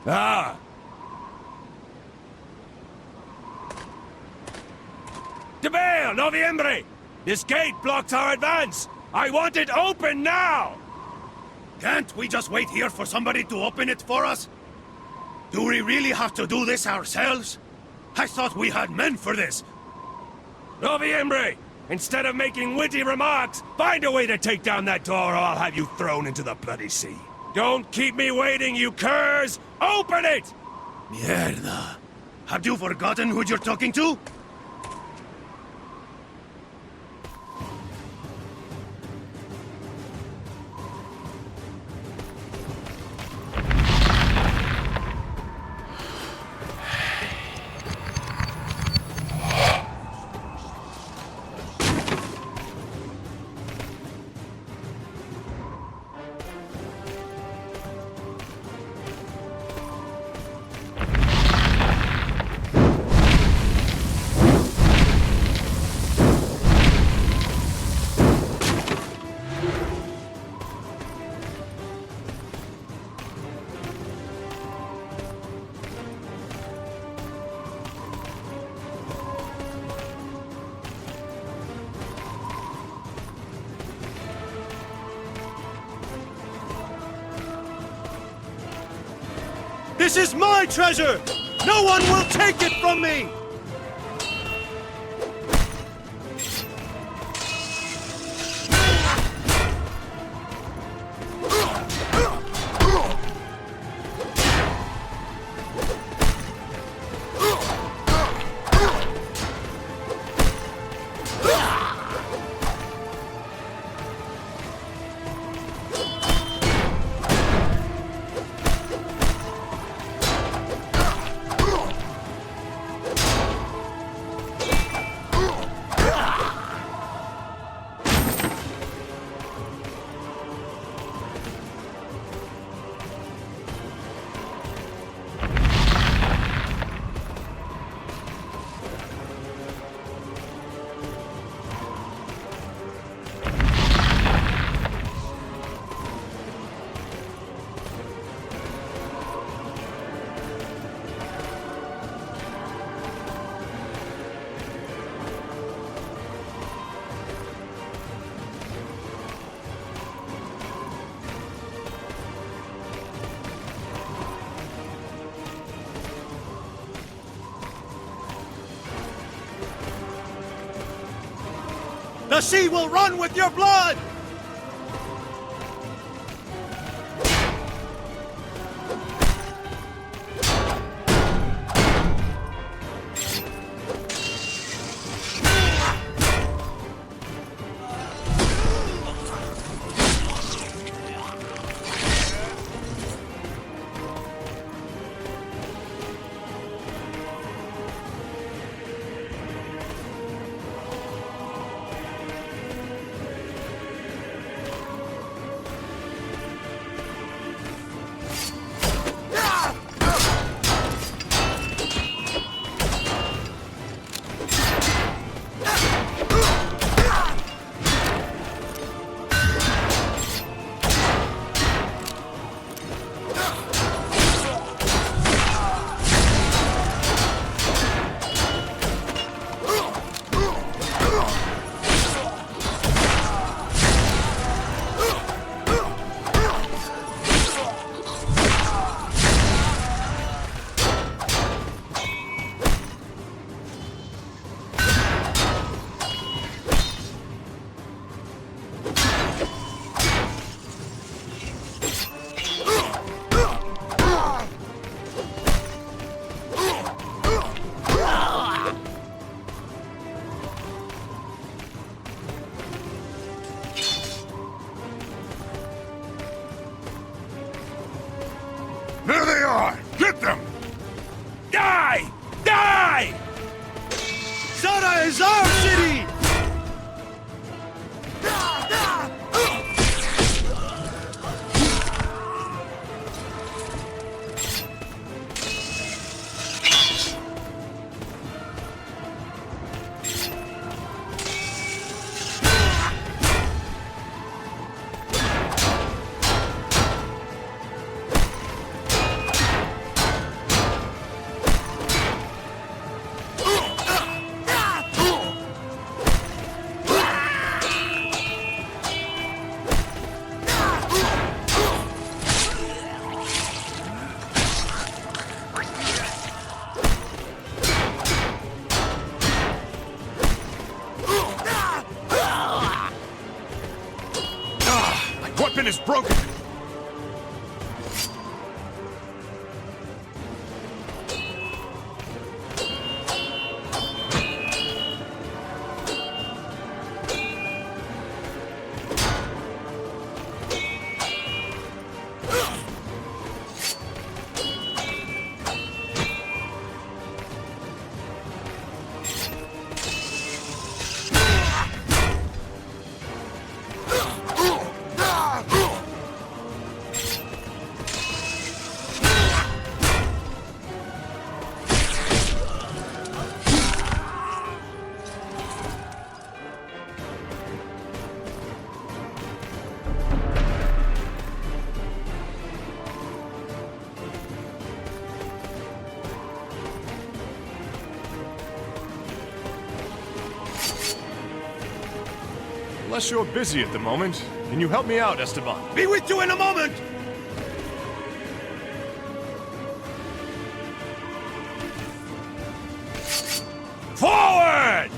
Ah! Debale, Noviembre! This gate blocks our advance! I want it open now! Can't we just wait here for somebody to open it for us? Do we really have to do this ourselves? I thought we had men for this. Noviembre! Instead of making witty remarks, find a way to take down that door or I'll have you thrown into the bloody sea. Don't keep me waiting, you curs! Open it! Mierda. Have you forgotten who you're talking to? This is my treasure! No one will take it from me! The sea will run with your blood! There they are! Get them! Die! Die! Zara is our city! weapon is broken! Unless you're busy at the moment, can you help me out, Esteban? Be with you in a moment! Forward!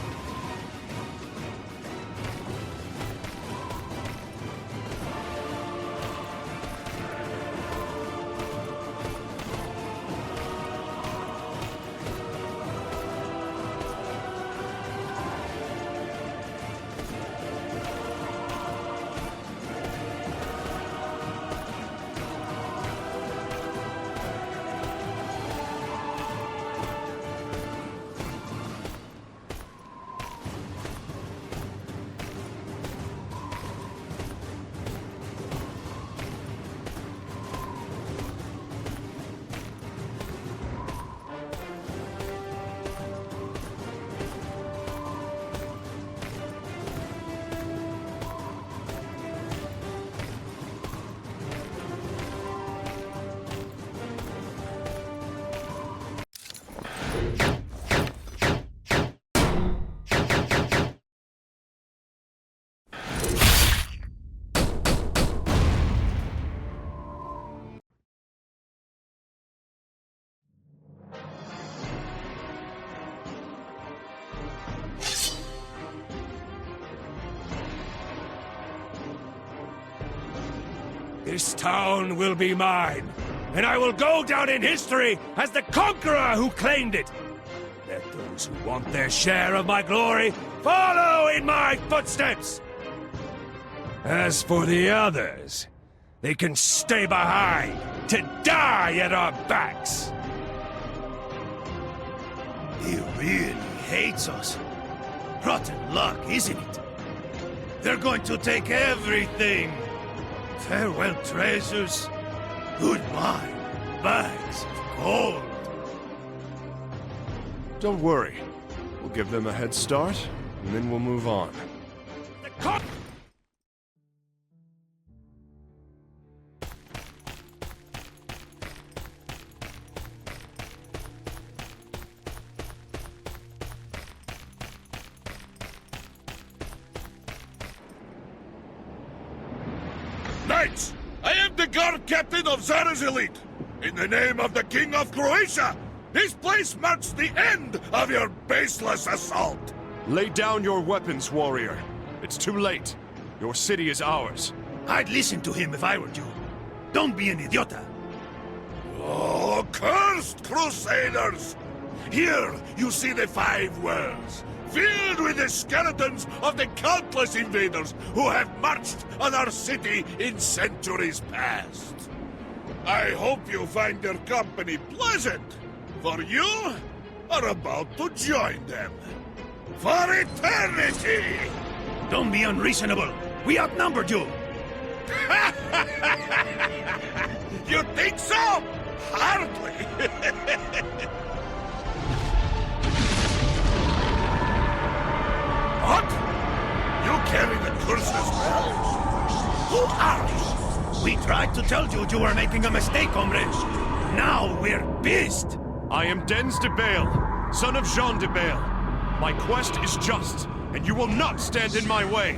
This town will be mine, and I will go down in history as the conqueror who claimed it. Let those who want their share of my glory follow in my footsteps. As for the others, they can stay behind to die at our backs. He really hates us. Rotten luck, isn't it? They're going to take everything. Farewell treasures. Goodbye, bags of gold. Don't worry. We'll give them a head start, and then we'll move on. Knights, I am the guard captain of Zara's elite. In the name of the King of Croatia, this place marks the end of your baseless assault. Lay down your weapons, warrior. It's too late. Your city is ours. I'd listen to him if I were you. Don't be an idiota. Oh, cursed Crusaders! Here you see the 5 worlds, filled with the skeletons of the countless invaders who have marched on our city in centuries past. I hope you find their company pleasant, for you are about to join them. For eternity! Don't be unreasonable. We outnumbered you. You think so? Hardly. What? You carry the curse as well? Who are you? We tried to tell you were making a mistake, hombre. Now we're pissed. I am Dens de Bale, son of Jean de Bale. My quest is just, and you will not stand in my way.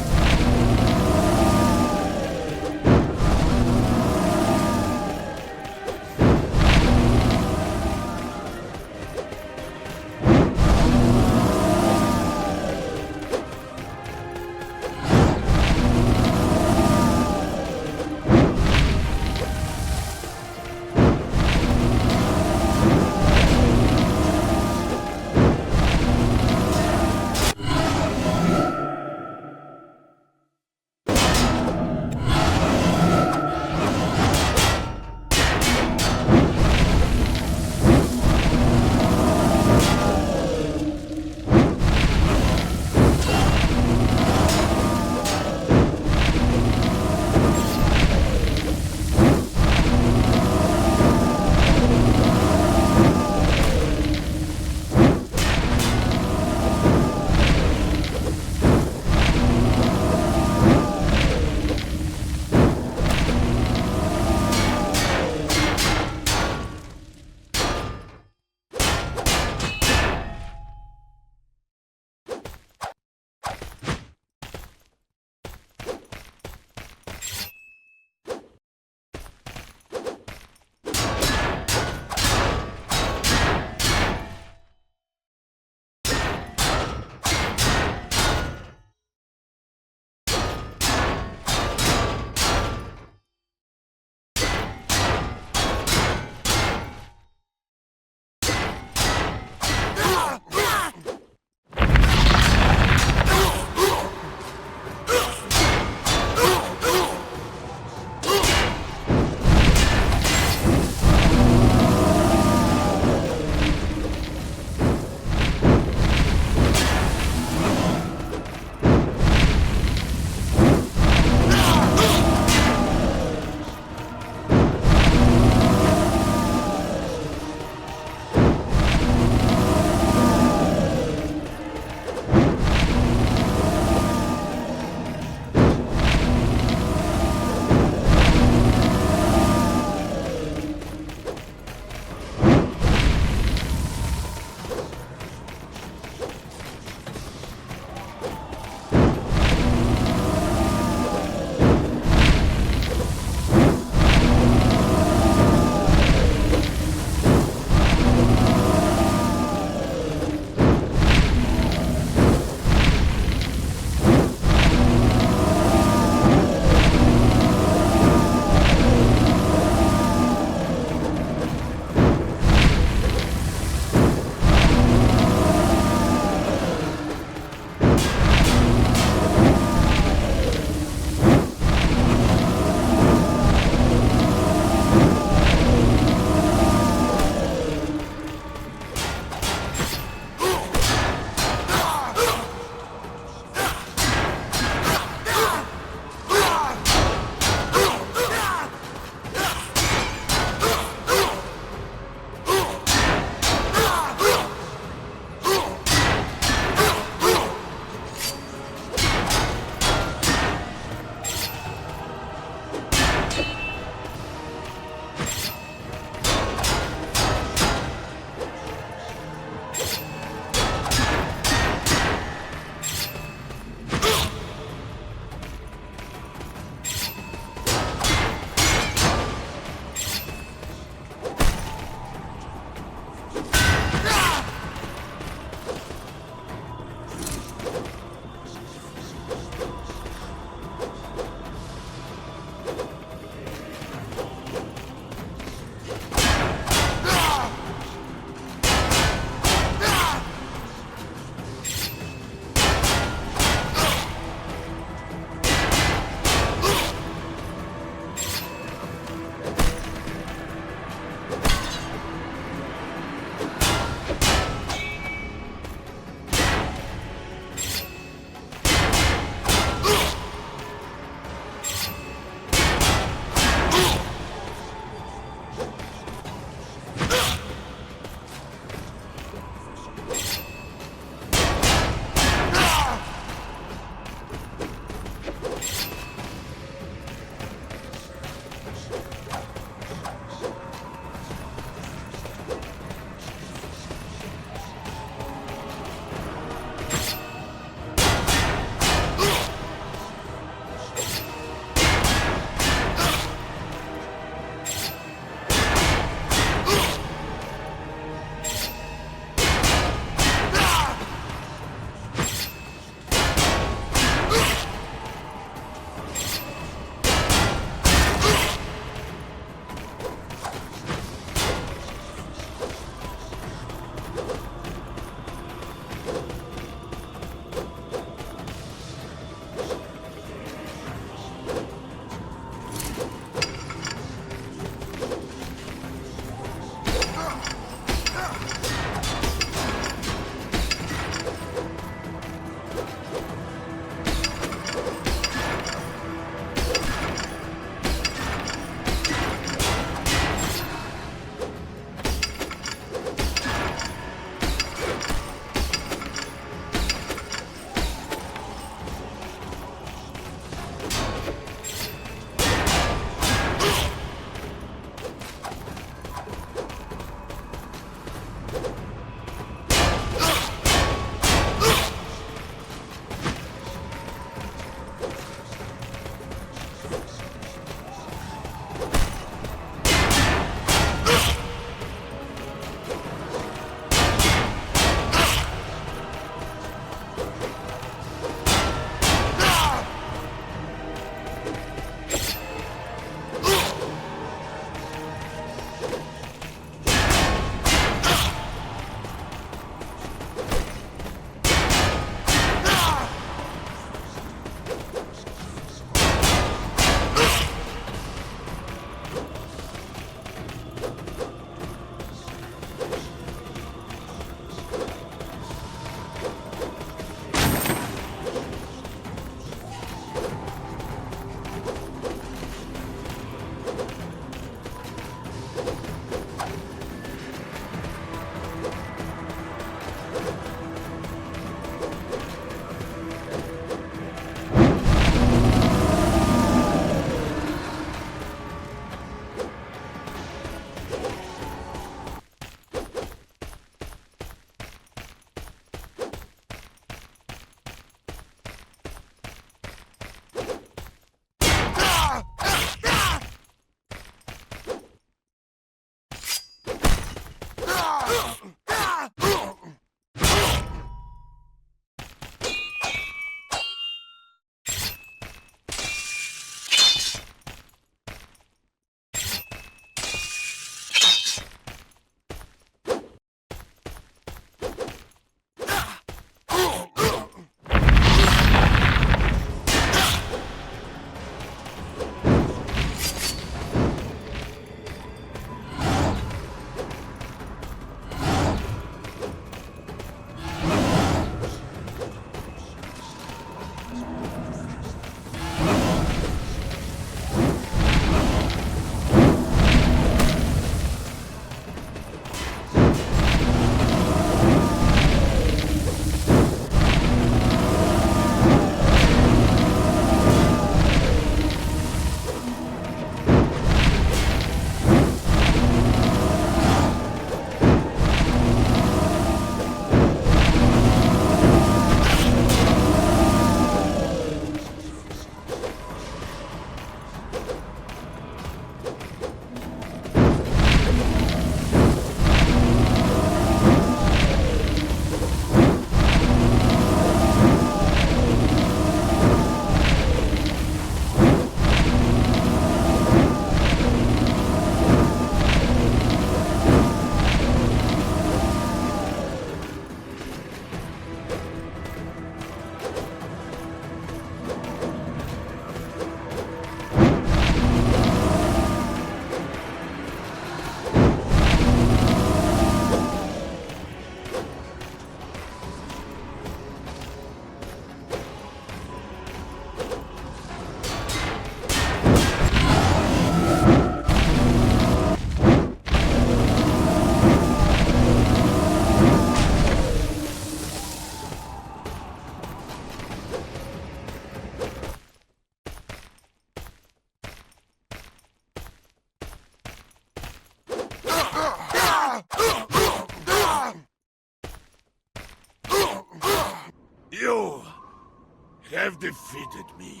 have defeated me.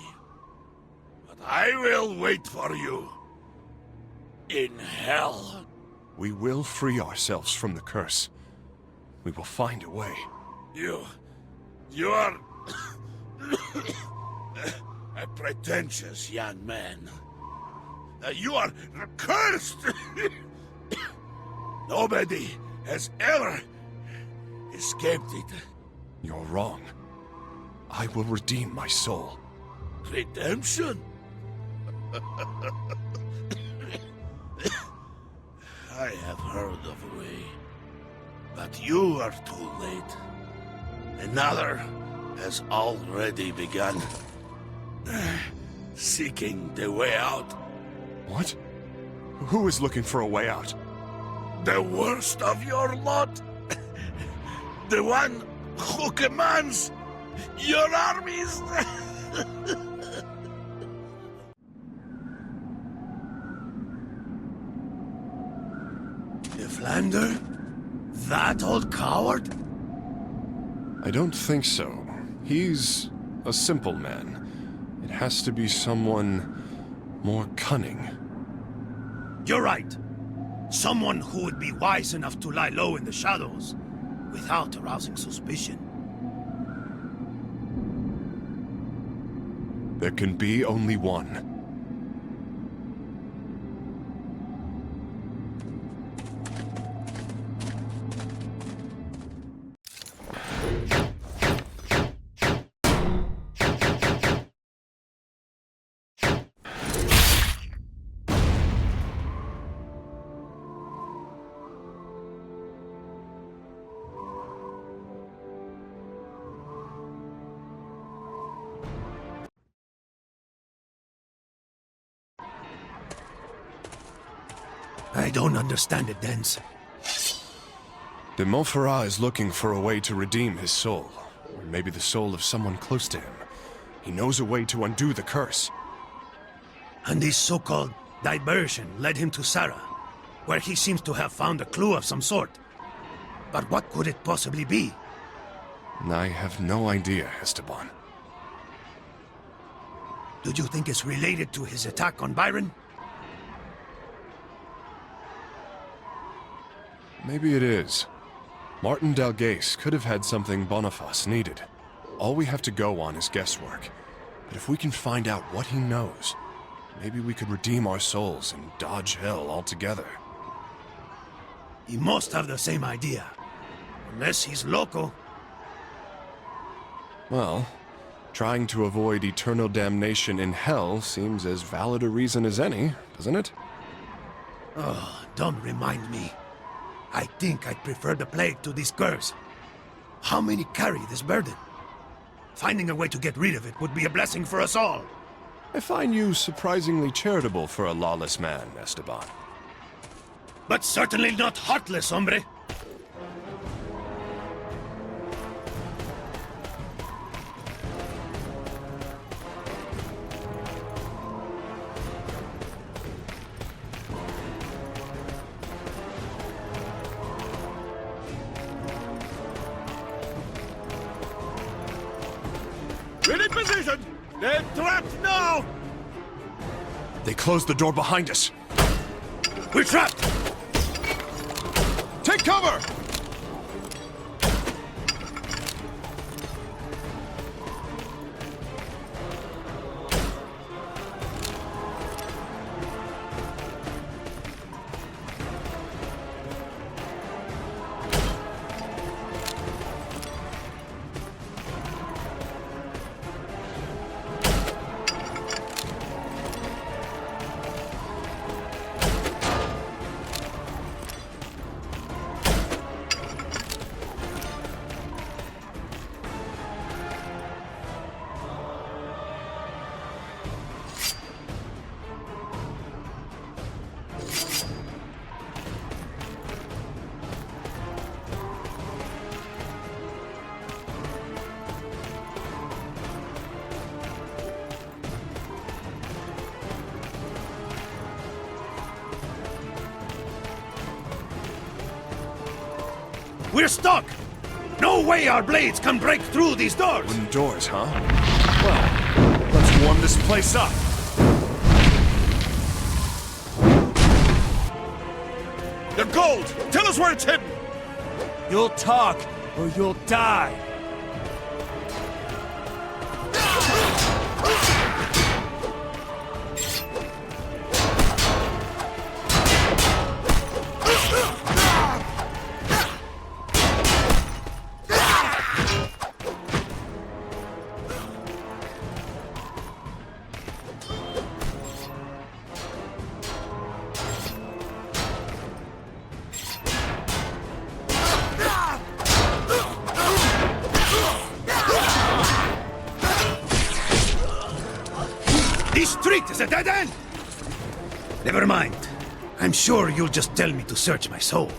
But I will wait for you. In hell. We will free ourselves from the curse. We will find a way. You are... a pretentious young man. You are cursed! Nobody has ever escaped it. You're wrong. I will redeem my soul. Redemption? I have heard of a way, but you are too late. Another has already begun. Seeking the way out. What? Who is looking for a way out? The worst of your lot. The one who commands your armies. Flander? That old coward? I don't think so. He's a simple man. It has to be someone more cunning. You're right. Someone who would be wise enough to lie low in the shadows without arousing suspicion. There can be only one. I don't understand it, Dens. De Montferrat is looking for a way to redeem his soul. Or maybe the soul of someone close to him. He knows a way to undo the curse. And this so-called diversion led him to Sarah, where he seems to have found a clue of some sort. But what could it possibly be? I have no idea, Esteban. Do you think it's related to his attack on Byron? Maybe it is. Martin Dalgais could have had something Boniface needed. All we have to go on is guesswork. But if we can find out what he knows, maybe we could redeem our souls and dodge hell altogether. He must have the same idea. Unless he's loco. Well, trying to avoid eternal damnation in hell seems as valid a reason as any, doesn't it? Oh, don't remind me. I think I'd prefer the plague to this curse. How many carry this burden? Finding a way to get rid of it would be a blessing for us all. I find you surprisingly charitable for a lawless man, Esteban. But certainly not heartless, hombre. In position! They're trapped now! They closed the door behind us. We're trapped! Take cover! We're stuck! No way our blades can break through these doors! Wooden doors, huh? Well, let's warm this place up. The gold! Tell us where it's hidden! You'll talk, or you'll die. This street is a dead end! Never mind. I'm sure you'll just tell me to search my soul.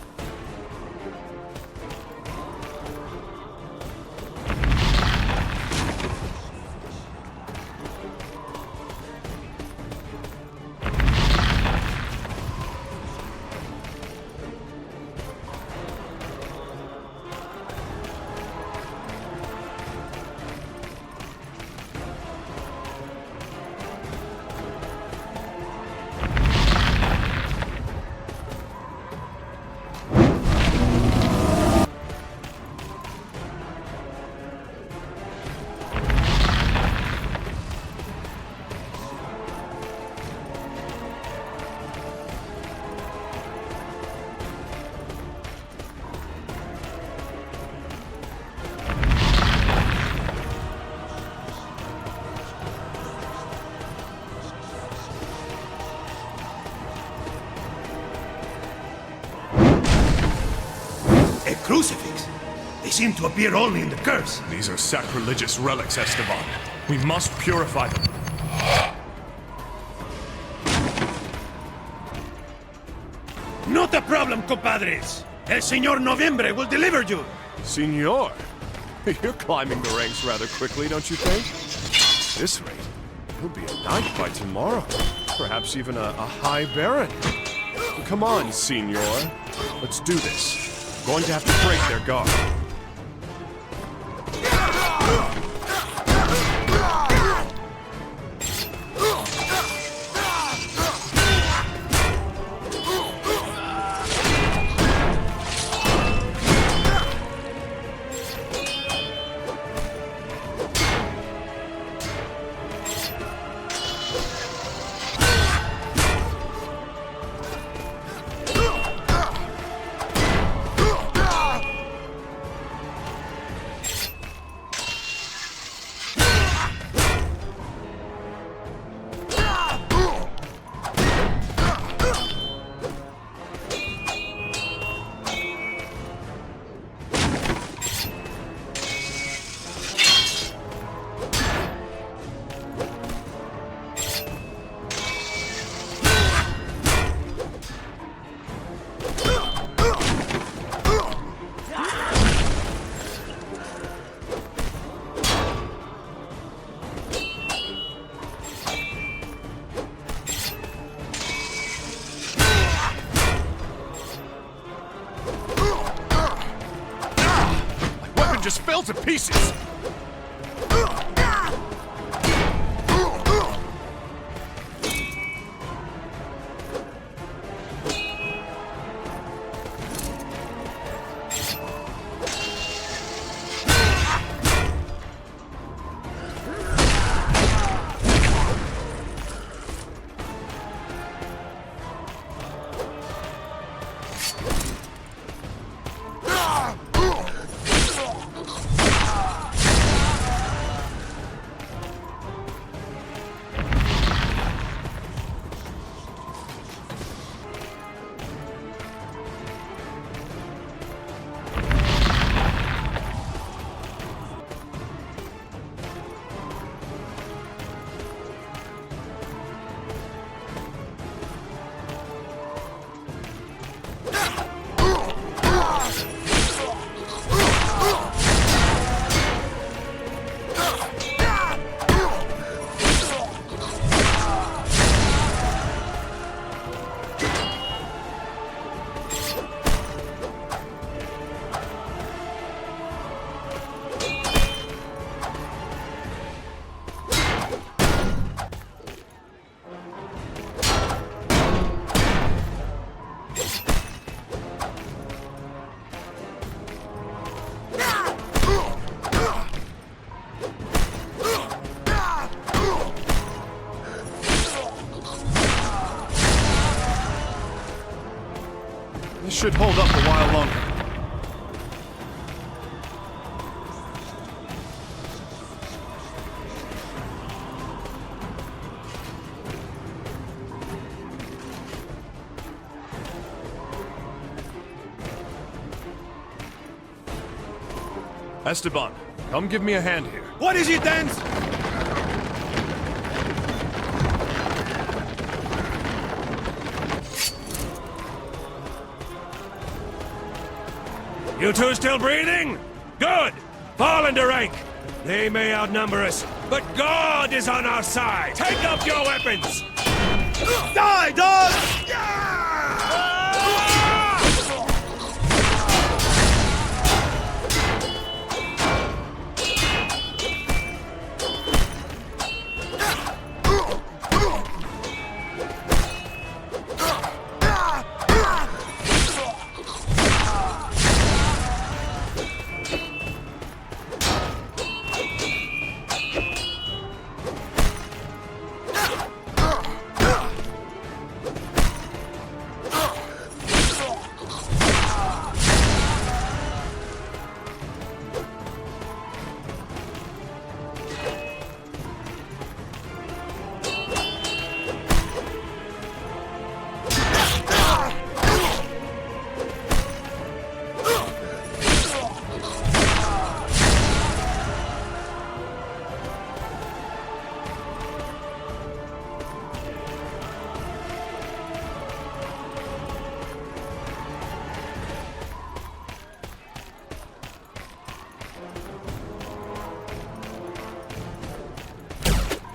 They seem to appear only in the curse. These are sacrilegious relics, Esteban. We must purify them. Not a problem, compadres. El Señor Noviembre will deliver you. Senor, you're climbing the ranks rather quickly, don't you think? At this rate, he'll be a knight by tomorrow. Perhaps even a high baron. Come on, senor. Let's do this. We're going to have to break their guard. Just fell to pieces! This should hold up a while longer. Esteban, come give me a hand here. What is it, Dance? You two still breathing? Good! Fall into rank! They may outnumber us, but God is on our side! Take up your weapons! Die, dog!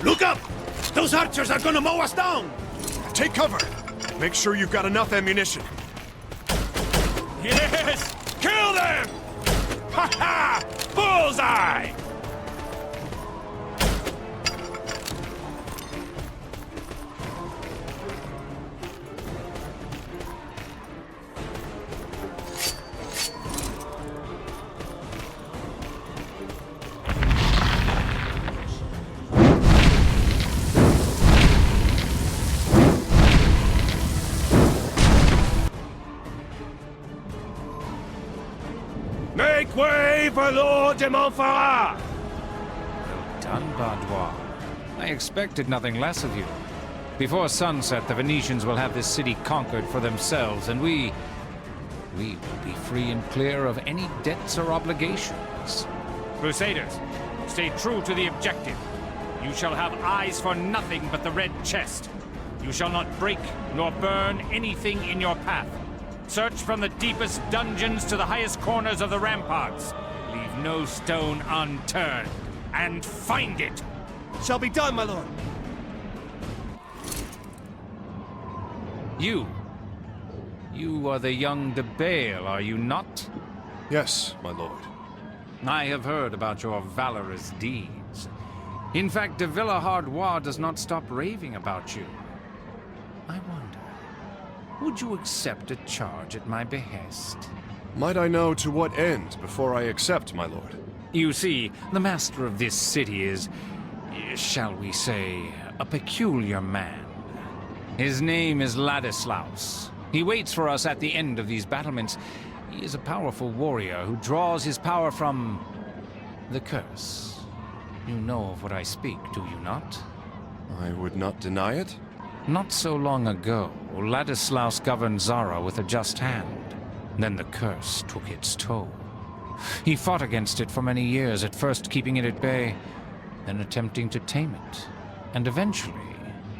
Look up! Those archers are gonna mow us down! Take cover! Make sure you've got enough ammunition. Yes! Kill them! Ha ha! Bullseye! Make way for Lord de Montferrat! Well done, Bardois. I expected nothing less of you. Before sunset, the Venetians will have this city conquered for themselves, and we will be free and clear of any debts or obligations. Crusaders, stay true to the objective. You shall have eyes for nothing but the red chest. You shall not break nor burn anything in your path. Search from the deepest dungeons to the highest corners of the ramparts. Leave no stone unturned. And find it! Shall be done, my lord. You are the young de Bale, are you not? Yes, my lord. I have heard about your valorous deeds. In fact, de Villehardouin does not stop raving about you. I wonder, would you accept a charge at my behest? Might I know to what end before I accept, my lord? You see, the master of this city is, shall we say, a peculiar man. His name is Ladislaus. He waits for us at the end of these battlements. He is a powerful warrior who draws his power from the curse. You know of what I speak, do you not? I would not deny it. Not so long ago, Ladislaus governed Zara with a just hand. Then the curse took its toll. He fought against it for many years, at first keeping it at bay, then attempting to tame it. And eventually,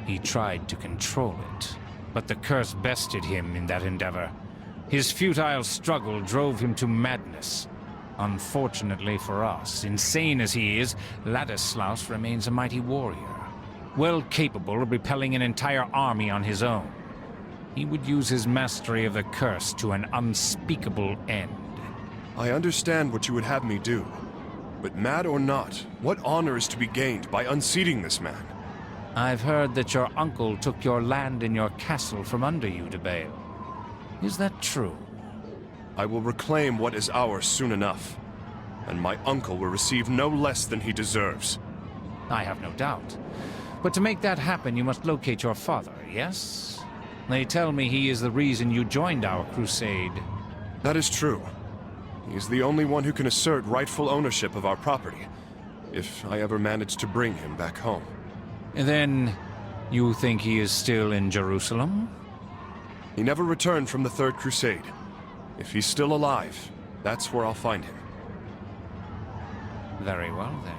he tried to control it. But the curse bested him in that endeavor. His futile struggle drove him to madness. Unfortunately for us, insane as he is, Ladislaus remains a mighty warrior, well capable of repelling an entire army on his own. He would use his mastery of the curse to an unspeakable end. I understand what you would have me do. But mad or not, what honor is to be gained by unseating this man? I've heard that your uncle took your land and your castle from under you, de Bale. Is that true? I will reclaim what is ours soon enough. And my uncle will receive no less than he deserves. I have no doubt. But to make that happen, you must locate your father, yes? They tell me he is the reason you joined our crusade. That is true. He is the only one who can assert rightful ownership of our property, if I ever manage to bring him back home. Then, you think he is still in Jerusalem? He never returned from the Third Crusade. If he's still alive, that's where I'll find him. Very well, then.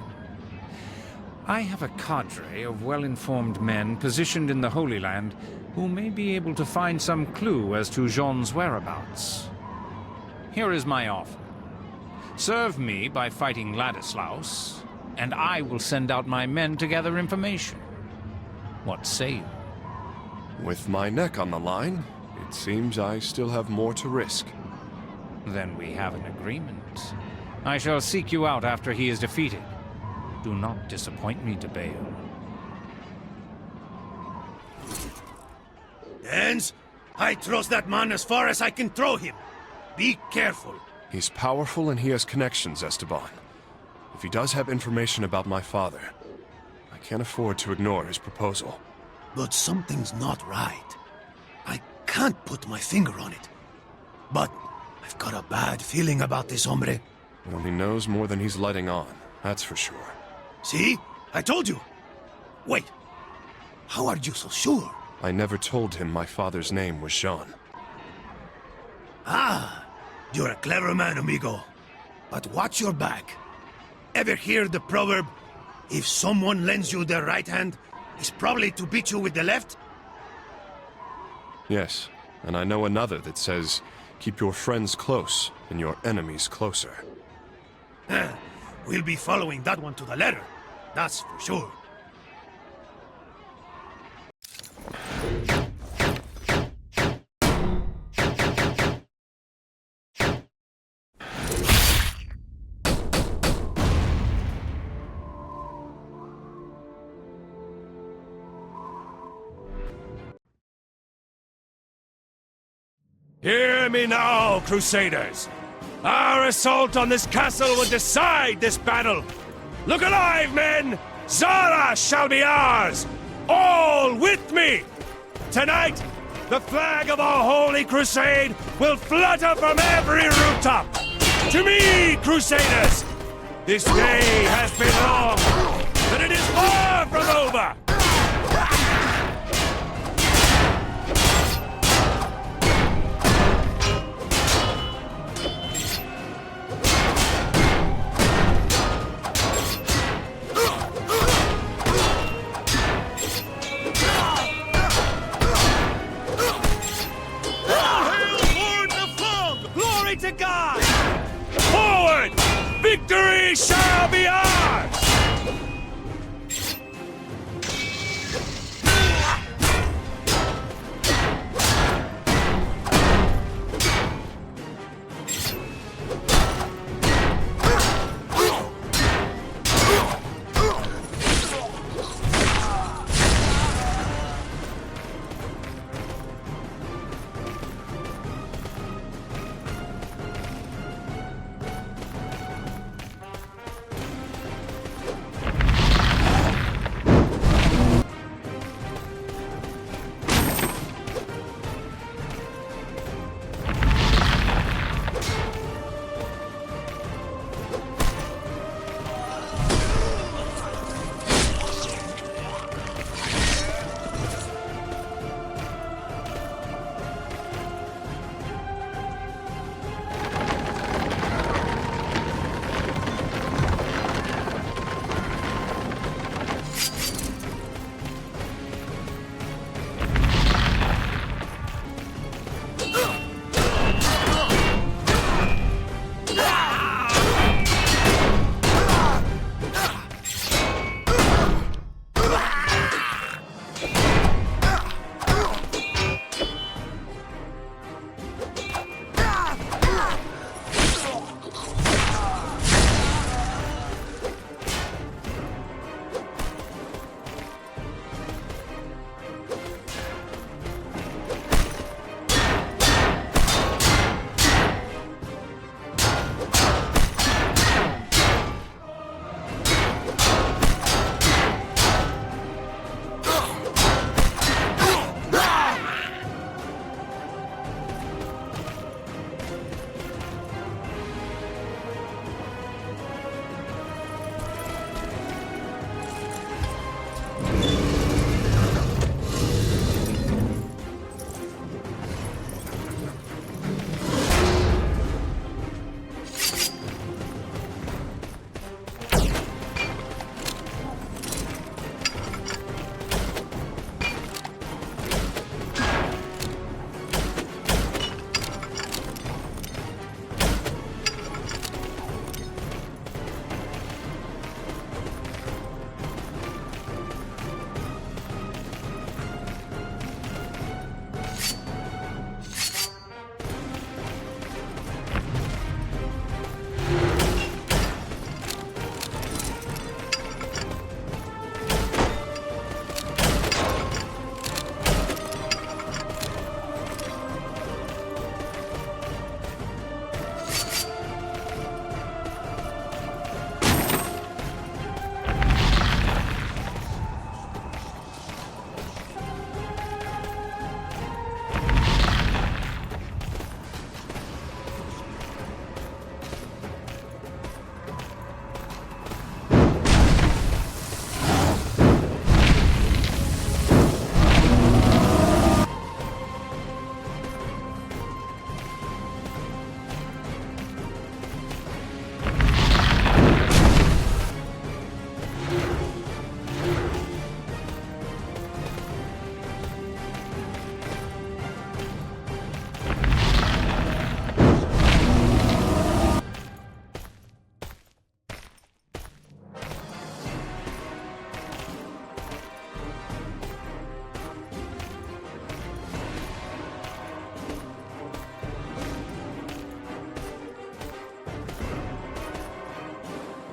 I have a cadre of well-informed men positioned in the Holy Land who may be able to find some clue as to Jean's whereabouts. Here is my offer. Serve me by fighting Ladislaus, and I will send out my men to gather information. What say you? With my neck on the line, it seems I still have more to risk. Then we have an agreement. I shall seek you out after he is defeated. Do not disappoint me, de Bale. Dance, I trust that man as far as I can throw him. Be careful. He's powerful and he has connections, Esteban. If he does have information about my father, I can't afford to ignore his proposal. But something's not right. I can't put my finger on it. But I've got a bad feeling about this hombre. Well, he knows more than he's letting on, that's for sure. See? I told you. Wait. How are you so sure? I never told him my father's name was Jean. Ah, you're a clever man, amigo. But watch your back. Ever hear the proverb, if someone lends you their right hand, it's probably to beat you with the left? Yes, and I know another that says, keep your friends close and your enemies closer. We'll be following that one to the letter. That's for sure. Hear me now, Crusaders! Our assault on this castle will decide this battle! Look alive, men! Zara shall be ours! All with me! Tonight, the flag of our holy crusade will flutter from every rooftop! To me, Crusaders! This day has been long, but it is far from over! To God! Forward! Victory shall be ours!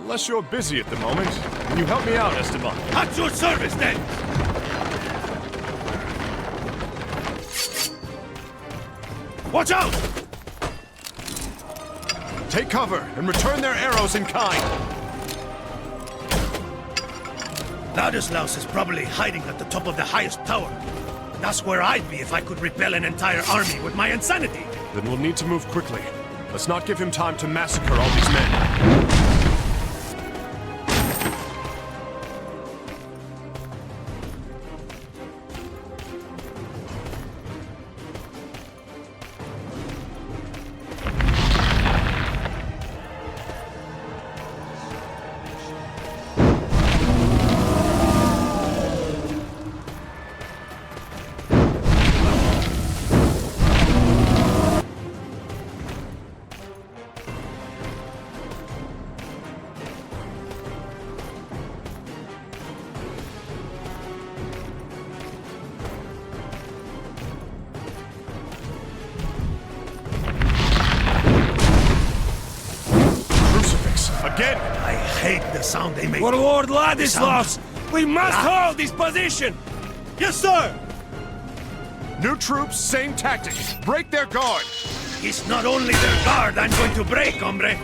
Unless you're busy at the moment, can you help me out, Esteban? At your service, then! Watch out! Take cover and return their arrows in kind. Ladislaus is probably hiding at the top of the highest tower. That's where I'd be if I could repel an entire army with my insanity. Then we'll need to move quickly. Let's not give him time to massacre all these men. Again! I hate the sound they make. Warlord Ladislaus! We must hold this position! Yes, sir! New troops, same tactics. Break their guard. It's not only their guard I'm going to break, hombre.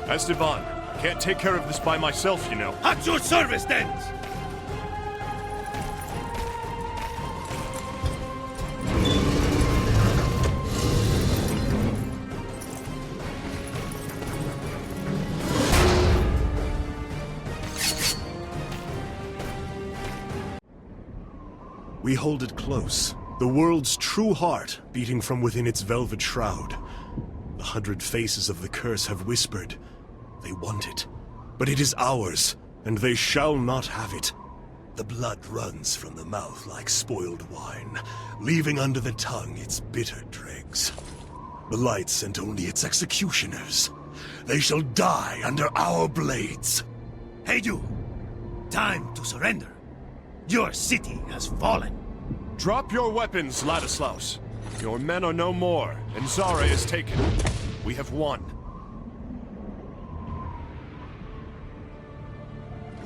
Esteban, I can't take care of this by myself, you know. At your service, then! We hold it close. The world's true heart beating from within its velvet shroud. The 100 faces of the curse have whispered. They want it, but it is ours, and they shall not have it. The blood runs from the mouth like spoiled wine, leaving under the tongue its bitter dregs. The light sent only its executioners. They shall die under our blades. Hey you! Time to surrender. Your city has fallen. Drop your weapons, Ladislaus. Your men are no more, and Zara is taken. We have won.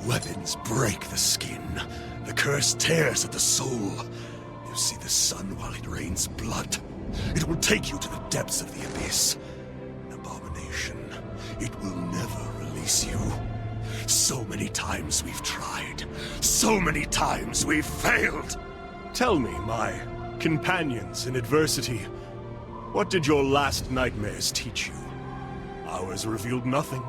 Weapons break the skin. The curse tears at the soul. You see the sun while it rains blood. It will take you to the depths of the abyss. An abomination. It will never release you. So many times we've tried. So many times we've failed. Tell me, my companions in adversity, what did your last nightmares teach you? Ours revealed nothing.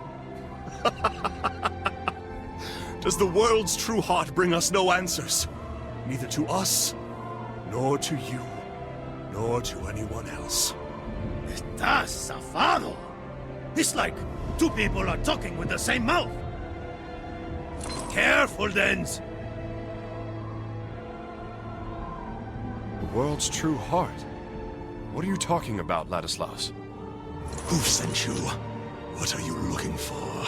Does the world's true heart bring us no answers? Neither to us, nor to you, nor to anyone else. Estás zafado. It's like two people are talking with the same mouth. Careful, Dens. The world's true heart? What are you talking about, Ladislaus? Who sent you? What are you looking for?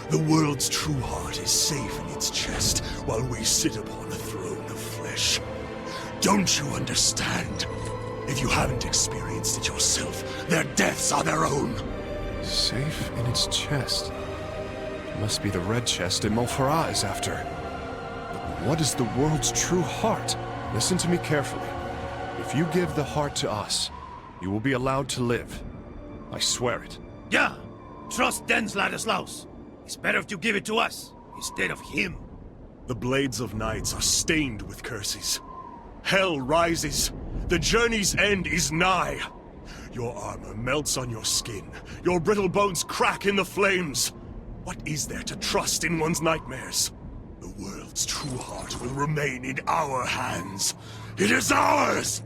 The world's true heart is safe in its chest while we sit upon a throne of flesh. Don't you understand? If you haven't experienced it yourself, their deaths are their own. Safe in its chest. It must be the red chest Imolfara is after. But what is the world's true heart? Listen to me carefully. If you give the heart to us, you will be allowed to live. I swear it. Yeah, trust Dens, Ladislaus. It's better if you give it to us, instead of him. The Blades of Nights are stained with curses. Hell rises. The journey's end is nigh. Your armor melts on your skin. Your brittle bones crack in the flames. What is there to trust in one's nightmares? The world's true heart will remain in our hands. It is ours!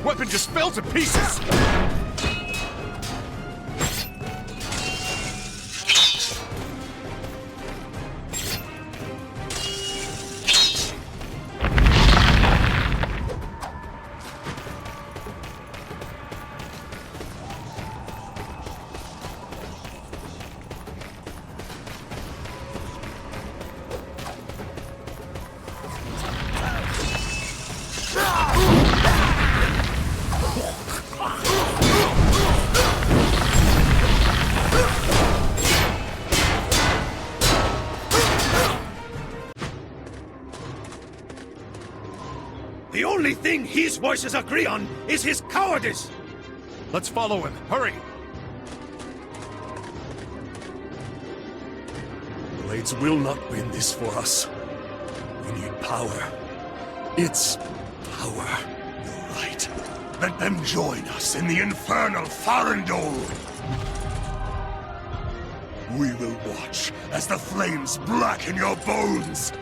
Weapon just fell to pieces! The only thing his voices agree on is his cowardice! Let's follow him. Hurry! Blades will not win this for us. We need power. It's power. You're right. Let them join us in the infernal Farandol. We will watch as the flames blacken your bones.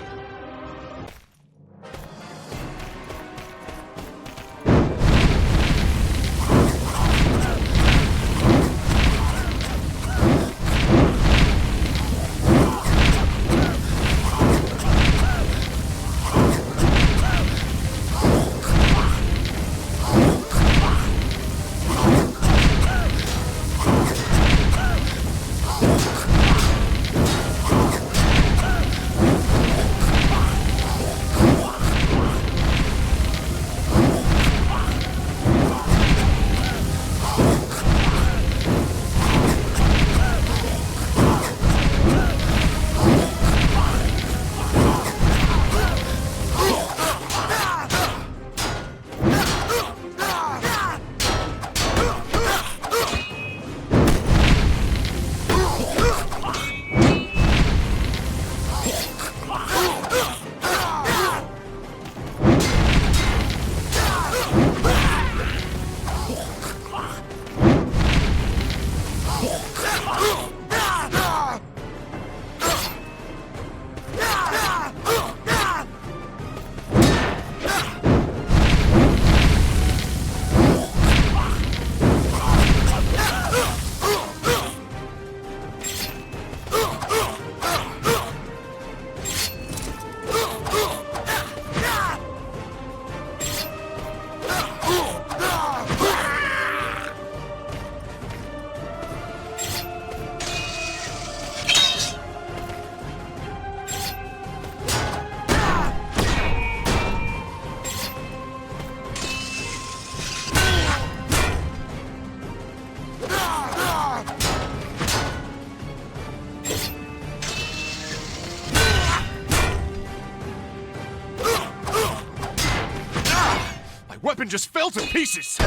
to pieces!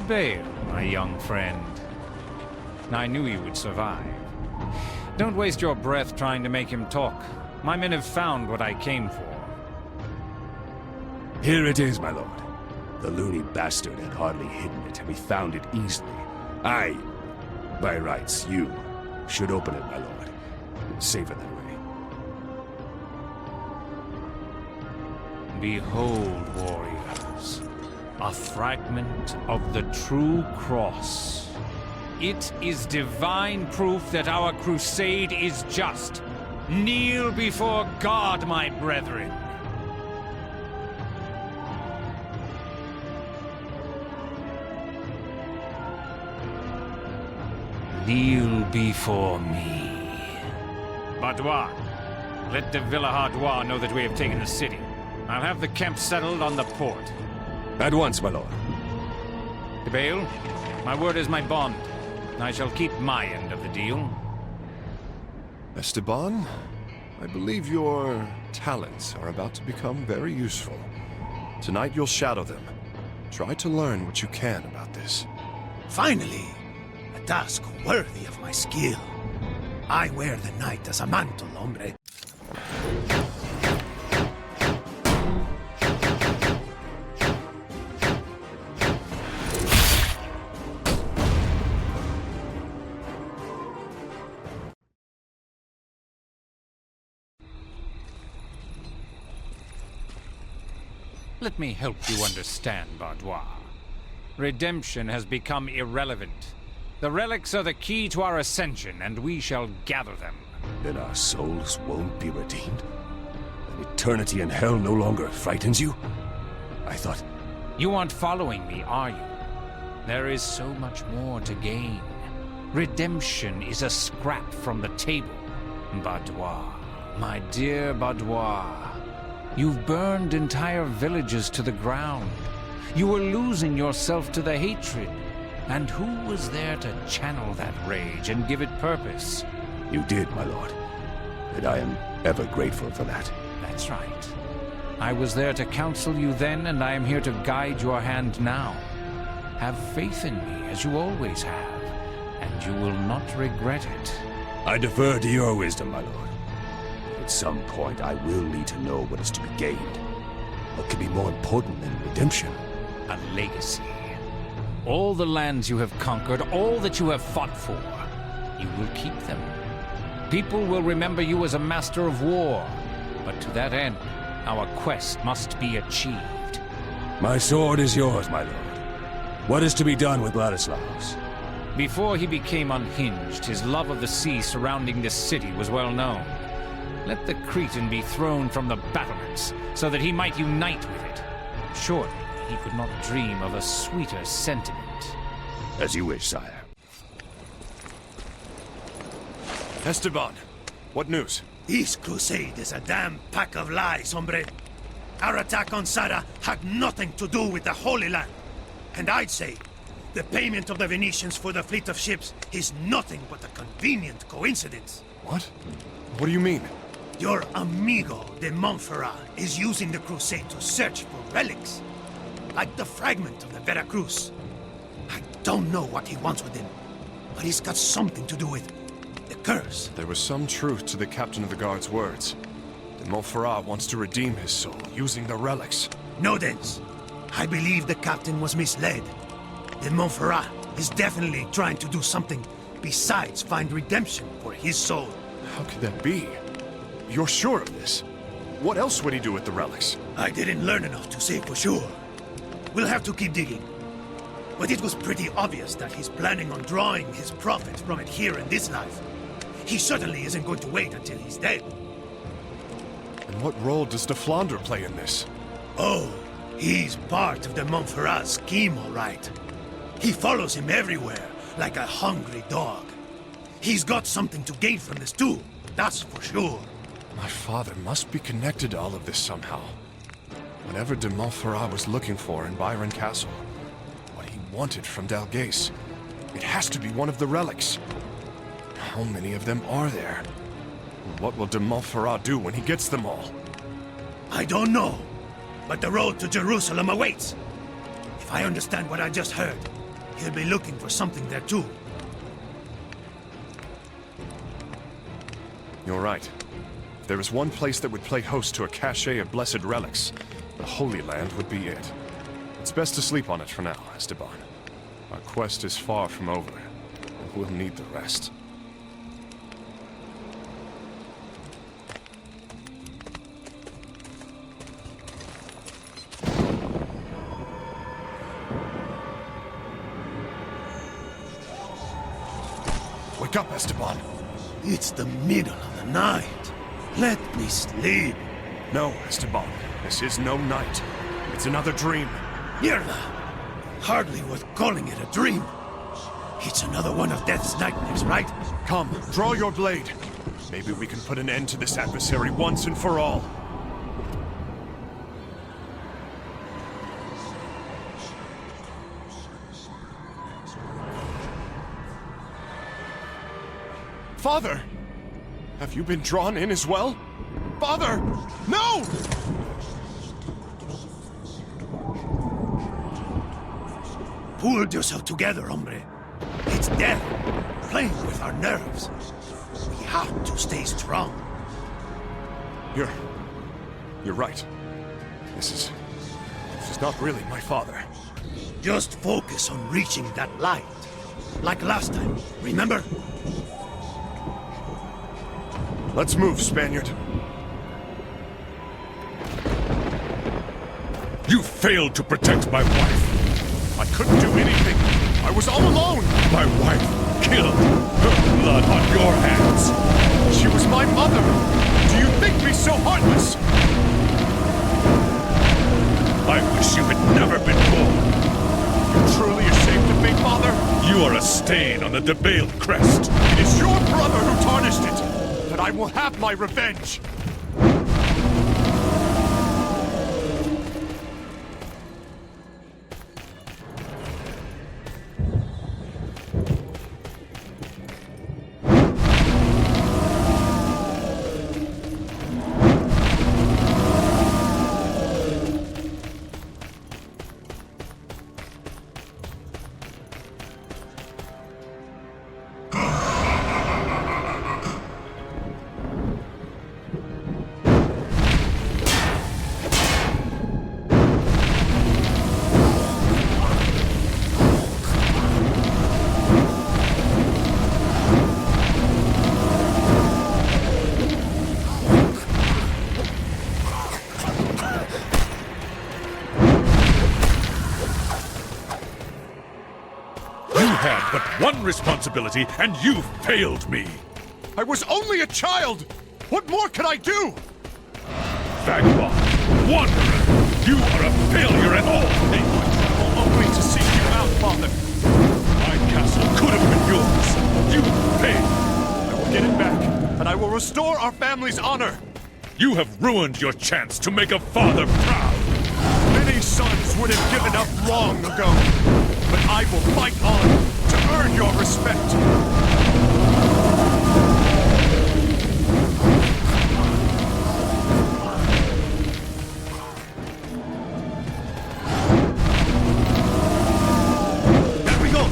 Bale, my young friend. I knew you would survive. Don't waste your breath trying to make him talk. My men have found what I came for. Here it is, my lord. The loony bastard had hardly hidden it, and we found it easily. By rights, you should open it, my lord. Safer that way. Behold, warriors, a fragment of the true cross. It is divine proof that our crusade is just. Kneel before God, my brethren. Kneel before me. Baudoir, let de Villehardouin know that we have taken the city. I'll have the camp settled on the port. At once, my lord. De Bale, my word is my bond. I shall keep my end of the deal. Esteban, I believe your talents are about to become very useful. Tonight you'll shadow them. Try to learn what you can about this. Finally, a task worthy of my skill. I wear the night as a mantle, hombre. Let me help you understand, Baudois. Redemption has become irrelevant. The relics are the key to our ascension, and we shall gather them. Then our souls won't be redeemed? And eternity in hell no longer frightens you? I thought... You aren't following me, are you? There is so much more to gain. Redemption is a scrap from the table. Baudois, my dear Baudois, you've burned entire villages to the ground. You were losing yourself to the hatred. And who was there to channel that rage and give it purpose? You did, my lord. And I am ever grateful for that. That's right. I was there to counsel you then, and I am here to guide your hand now. Have faith in me, as you always have, and you will not regret it. I defer to your wisdom, my lord. At some point, I will need to know what is to be gained. What could be more important than redemption? A legacy. All the lands you have conquered, all that you have fought for, you will keep them. People will remember you as a master of war, but to that end, our quest must be achieved. My sword is yours, my lord. What is to be done with Ladislaus? Before he became unhinged, his love of the sea surrounding this city was well known. Let the Cretan be thrown from the battlements, so that he might unite with it. Surely he could not dream of a sweeter sentiment. As you wish, sire. Esteban, what news? This crusade is a damn pack of lies, hombre. Our attack on Sara had nothing to do with the Holy Land. And I'd say, the payment of the Venetians for the fleet of ships is nothing but a convenient coincidence. What? What do you mean? Your amigo de Montferrat is using the crusade to search for relics. Like the fragment of the Veracruz. I don't know what he wants with him, but he's got something to do with the curse. There was some truth to the captain of the guard's words. De Montferrat wants to redeem his soul using the relics. No, Dens. I believe the captain was misled. De Montferrat is definitely trying to do something besides find redemption for his soul. How could that be? You're sure of this? What else would he do with the relics? I didn't learn enough to say for sure. We'll have to keep digging. But it was pretty obvious that he's planning on drawing his profit from it here in this life. He certainly isn't going to wait until he's dead. And what role does de Flandre play in this? Oh, he's part of the Montferrat scheme, all right. He follows him everywhere, like a hungry dog. He's got something to gain from this too, that's for sure. My father must be connected to all of this somehow. Whatever de Montferrat was looking for in Byron Castle, what he wanted from Dalgais, it has to be one of the relics. How many of them are there? And what will de Montferrat do when he gets them all? I don't know, but the road to Jerusalem awaits. If I understand what I just heard, he'll be looking for something there too. You're right. If there is one place that would play host to a cache of blessed relics, the Holy Land would be it. It's best to sleep on it for now, Esteban. Our quest is far from over, and we'll need the rest. Wake up, Esteban! It's the middle of the night. Let me sleep. No, Esteban. This is no night. It's another dream. Mierda! Hardly worth calling it a dream. It's another one of Death's nightmares, right? Come, draw your blade. Maybe we can put an end to this adversary once and for all. Father! Have you been drawn in as well? Father! No! Pull yourself together, hombre. It's death, playing with our nerves. We have to stay strong. You're right. This is not really my father. Just focus on reaching that light. Like last time, remember? Let's move, Spaniard. You failed to protect my wife. I couldn't do anything. I was all alone. My wife killed. Her blood on your hands. She was my mother. Do you think me so heartless? I wish you had never been born. You're truly ashamed of me, Father? You are a stain on the debased crest. It is your brother who tarnished it. But I will have my revenge. Had but one responsibility, and you failed me. I was only a child! What more could I do? Vagabond, wanderer, you are a failure at all things. Only to seek you out, Father. My castle could have been yours. You failed. I will get it back, and I will restore our family's honor. You have ruined your chance to make a father proud. Many sons would have given up long ago, but I will fight on to earn your respect. There we go!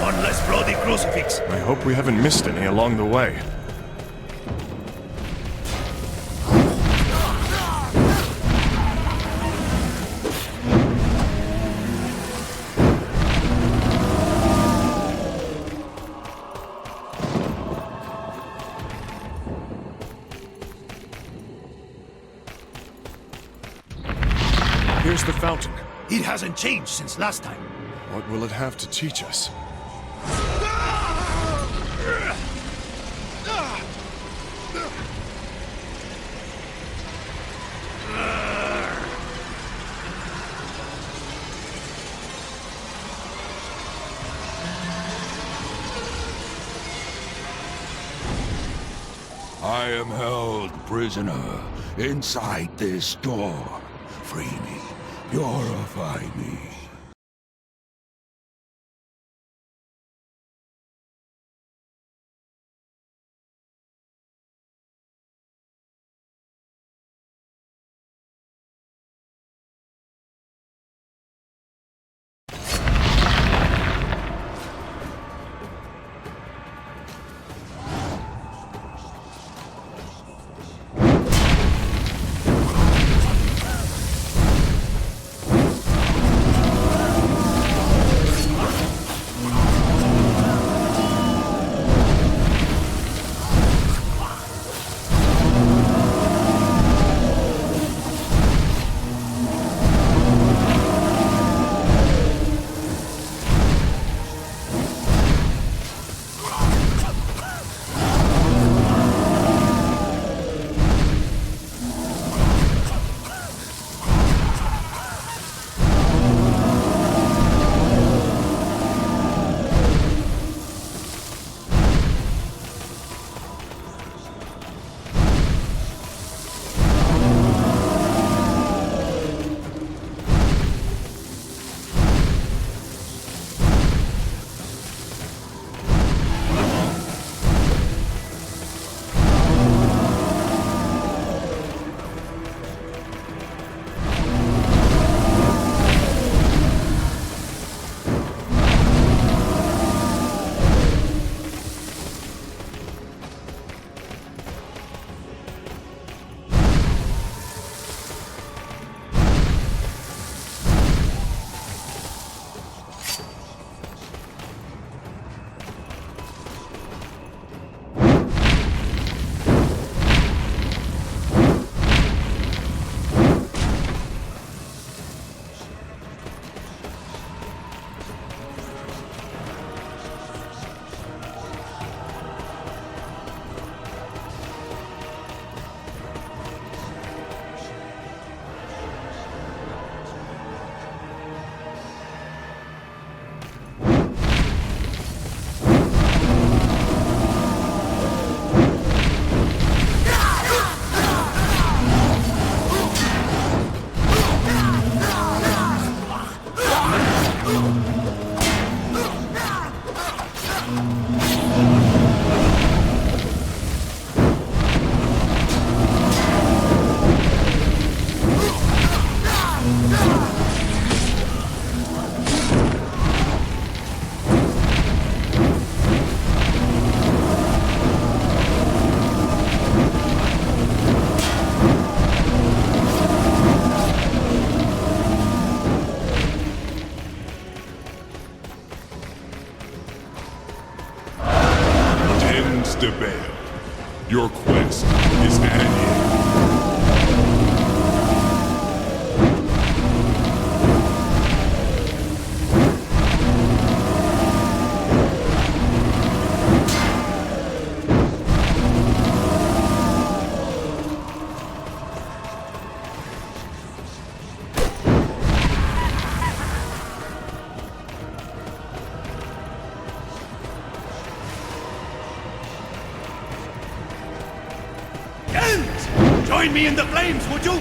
One less bloody crucifix. I hope we haven't missed any along the way. Here's the fountain. It hasn't changed since last time. What will it have to teach us? I am held prisoner inside this door. Free me. Purify me. Your quest is at an end. Join me in the flames, would you?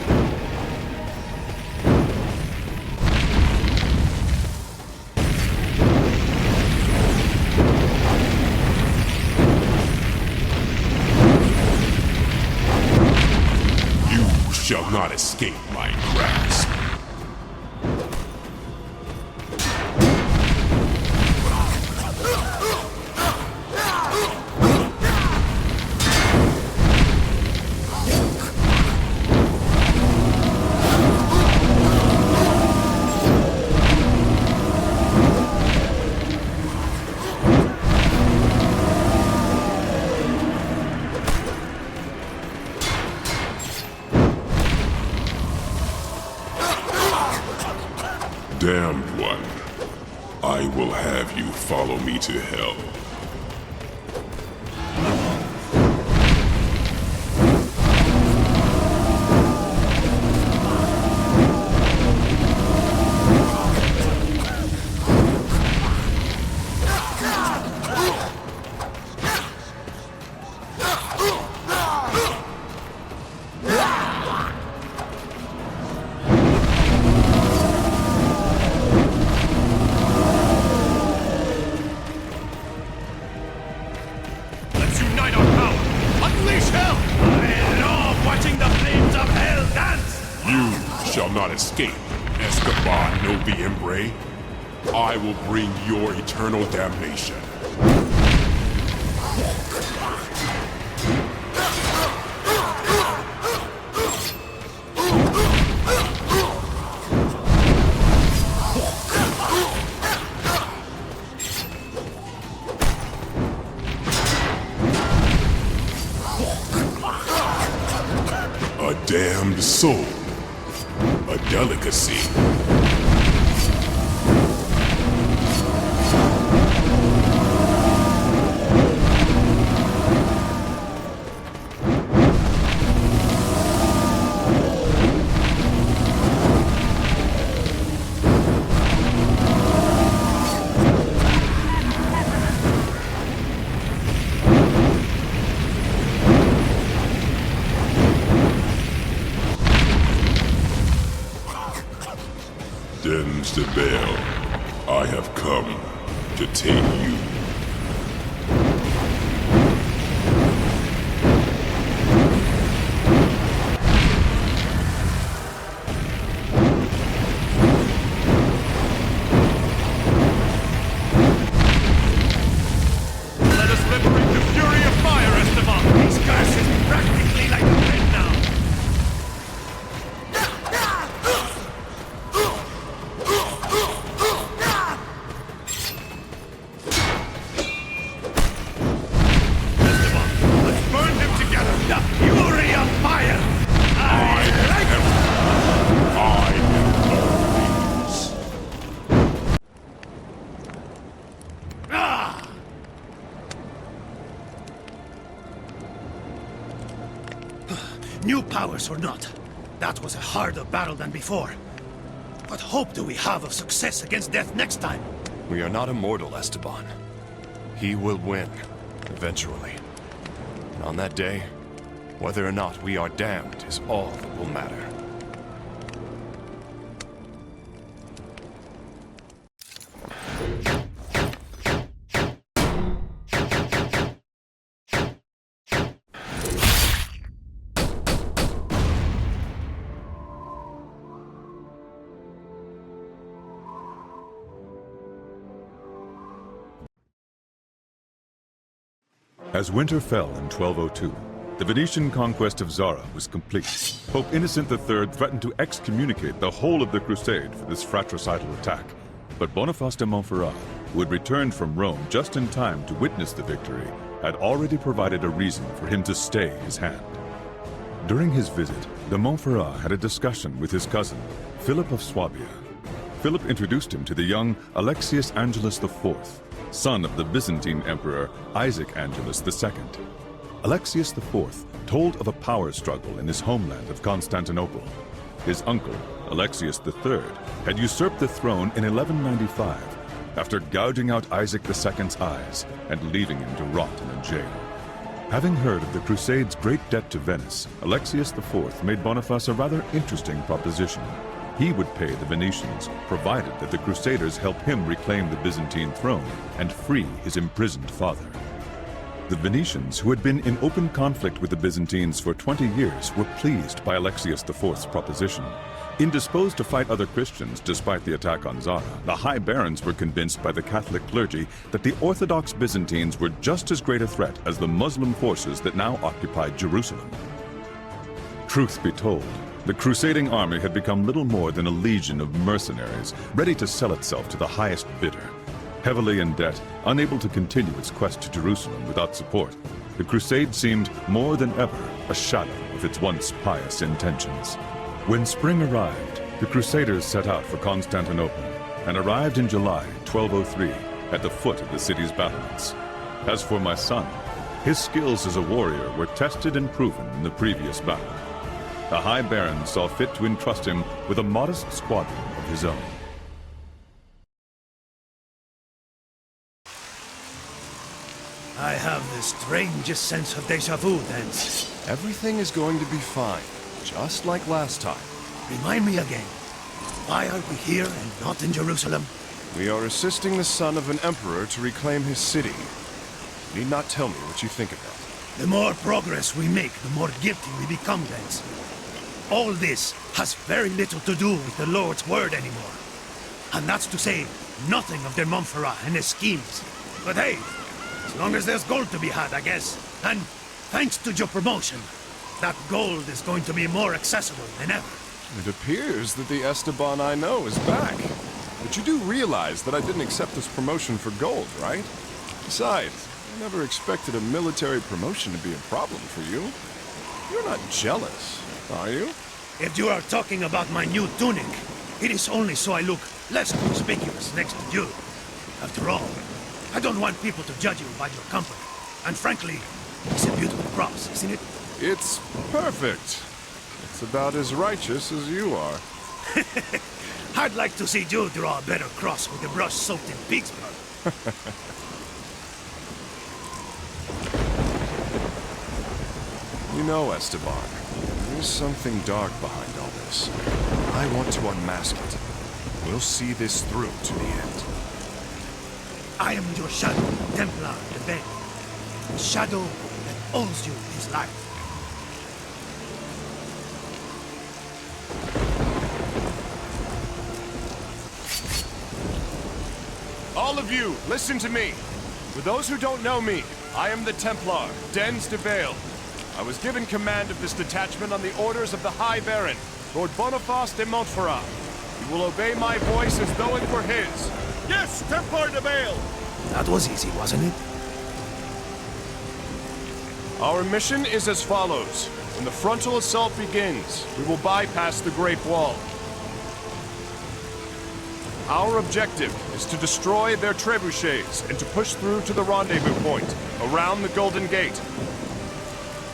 You shall not escape my grasp. Damned one, I will have you follow me to hell. Shall not escape, Esteban Noviembre. I will bring your eternal damnation. A damned soul. A delicacy. Dems de Bell, I have come to take you. Let us liberate the fury of fire, Esteban! These curses is practically like a pit now! New powers or not, that was a harder battle than before. What hope do we have of success against death next time? We are not immortal, Esteban. He will win, eventually. And on that day, whether or not we are damned is all that will matter. As winter fell in 1202, the Venetian conquest of Zara was complete. Pope Innocent III threatened to excommunicate the whole of the Crusade for this fratricidal attack. But Boniface de Montferrat, who had returned from Rome just in time to witness the victory, had already provided a reason for him to stay his hand. During his visit, de Montferrat had a discussion with his cousin, Philip of Swabia. Philip introduced him to the young Alexius Angelus IV, son of the Byzantine Emperor Isaac Angelus II. Alexius IV told of a power struggle in his homeland of Constantinople. His uncle, Alexius III, had usurped the throne in 1195 after gouging out Isaac II's eyes and leaving him to rot in a jail. Having heard of the Crusade's great debt to Venice, Alexius IV made Boniface a rather interesting proposition. He would pay the Venetians, provided that the Crusaders help him reclaim the Byzantine throne and free his imprisoned father. The Venetians, who had been in open conflict with the Byzantines for 20 years, were pleased by Alexius IV's proposition. Indisposed to fight other Christians despite the attack on Zara, the High Barons were convinced by the Catholic clergy that the Orthodox Byzantines were just as great a threat as the Muslim forces that now occupied Jerusalem. Truth be told, the crusading army had become little more than a legion of mercenaries, ready to sell itself to the highest bidder. Heavily in debt, unable to continue its quest to Jerusalem without support, the crusade seemed more than ever a shadow of its once pious intentions. When spring arrived, the Crusaders set out for Constantinople and arrived in July 1203 at the foot of the city's battlements. As for my son, his skills as a warrior were tested and proven in the previous battle. The High Baron saw fit to entrust him with a modest squadron of his own. I have the strangest sense of déjà vu, Dance. Everything is going to be fine, just like last time. Remind me again, why are we here and not in Jerusalem? We are assisting the son of an emperor to reclaim his city. You need not tell me what you think of that. The more progress we make, the more guilty we become, Dance. All this has very little to do with the Lord's word anymore. And that's to say, nothing of de Montferrat and his schemes. But hey, as long as there's gold to be had, I guess. And thanks to your promotion, that gold is going to be more accessible than ever. It appears that the Esteban I know is back. But you do realize that I didn't accept this promotion for gold, right? Besides, I never expected a military promotion to be a problem for you. You're not jealous, are you? If you are talking about my new tunic, it is only so I look less conspicuous next to you. After all, I don't want people to judge you by your company. And frankly, it's a beautiful cross, isn't it? It's perfect. It's about as righteous as you are. I'd like to see you draw a better cross with a brush soaked in pig's blood. You know, Esteban, there's something dark behind all this. I want to unmask it. We'll see this through to the end. I am your shadow, Templar the Bed. The shadow that owes you his life. All of you, listen to me. For those who don't know me, I am the Templar, Dens de Vale. I was given command of this detachment on the orders of the High Baron, Lord Boniface de Montferrat. He will obey my voice as though it were his. Yes, Templar de Vale! That was easy, wasn't it? Our mission is as follows. When the frontal assault begins, we will bypass the Great Wall. Our objective is to destroy their trebuchets and to push through to the rendezvous point, around the Golden Gate.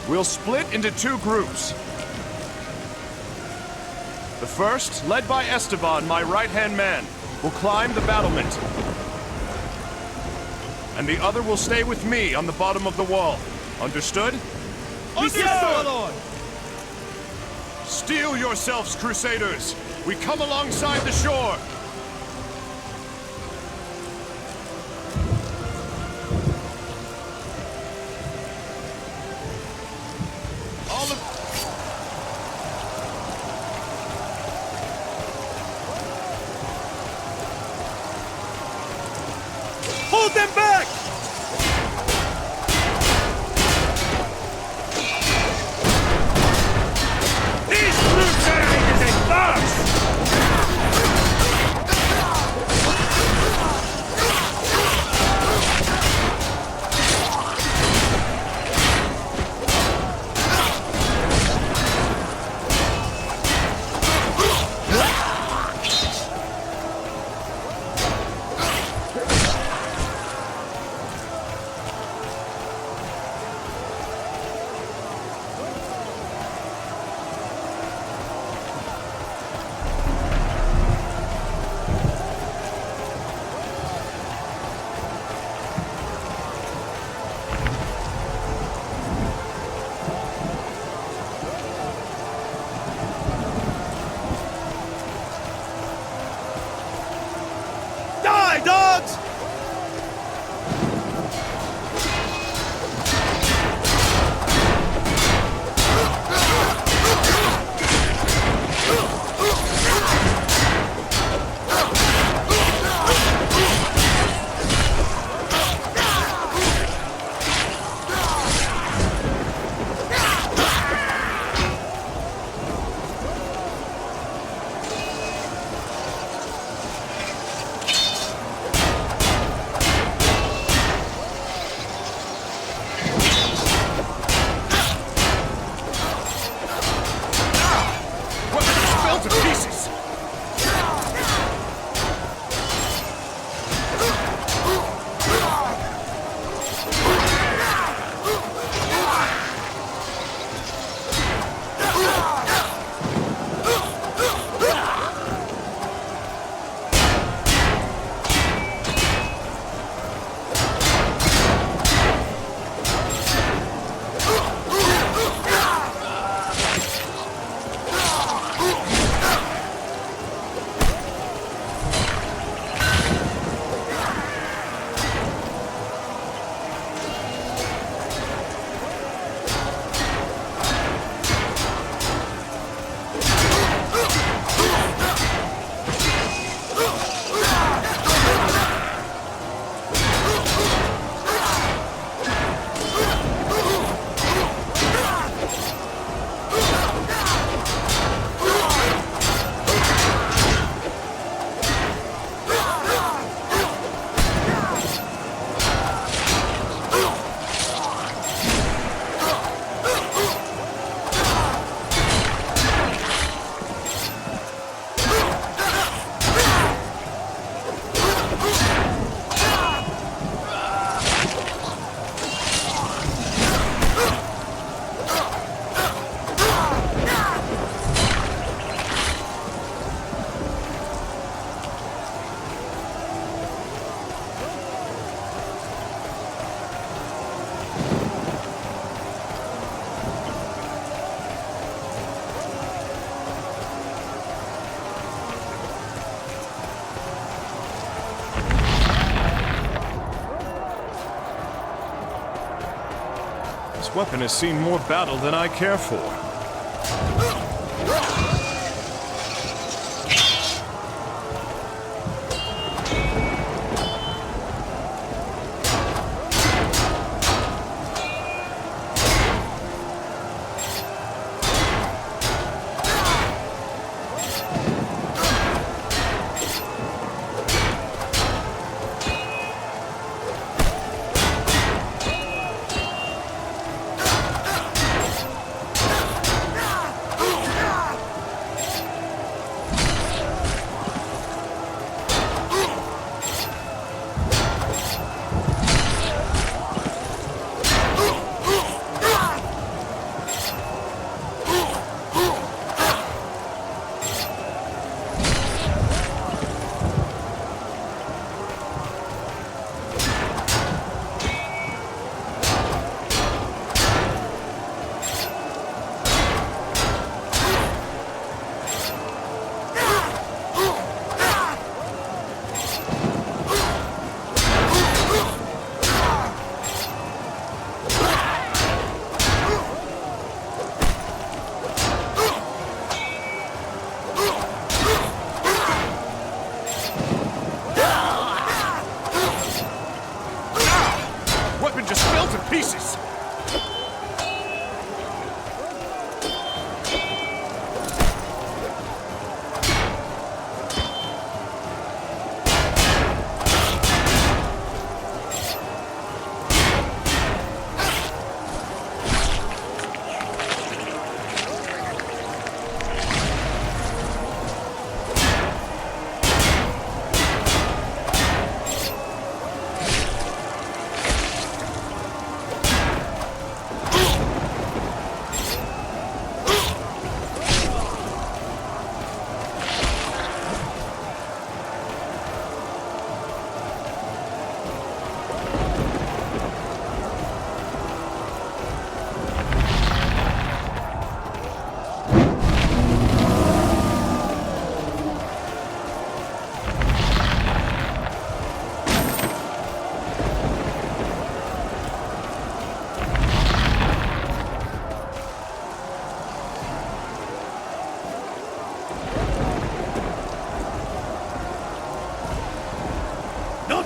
We'll split into two groups. The first, led by Esteban, my right-hand man, will climb the battlement. And the other will stay with me on the bottom of the wall. Understood? Understood, Lord! Steel yourselves, Crusaders! We come alongside the shore! Hold them back! This weapon has seen more battle than I care for. Pieces!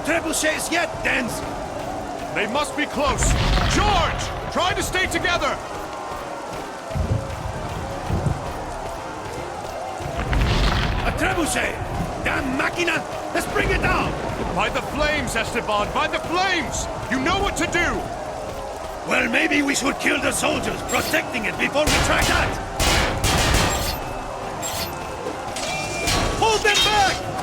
Trebuchets yet, Dens! They must be close. George! Try to stay together! A trebuchet! Damn machina! Let's bring it down! By the flames, Esteban! By the flames! You know what to do! Well, maybe we should kill the soldiers protecting it before we try that! Hold them back!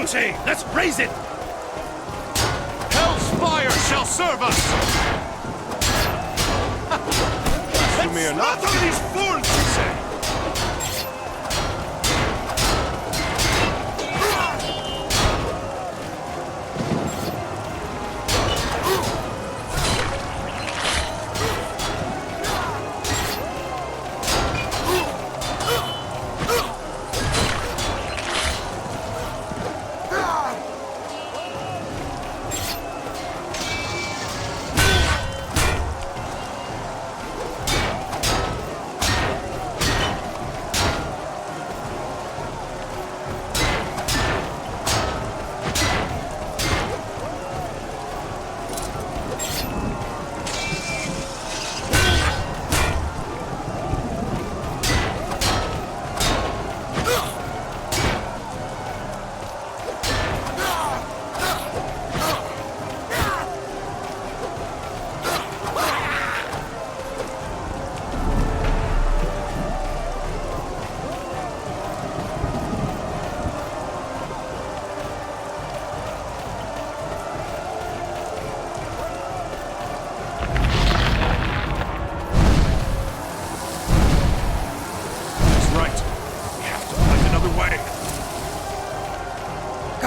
Crusade! Let's raise it! Hell's fire shall serve us! Blasphemy or not, Slaughter these fools, you say?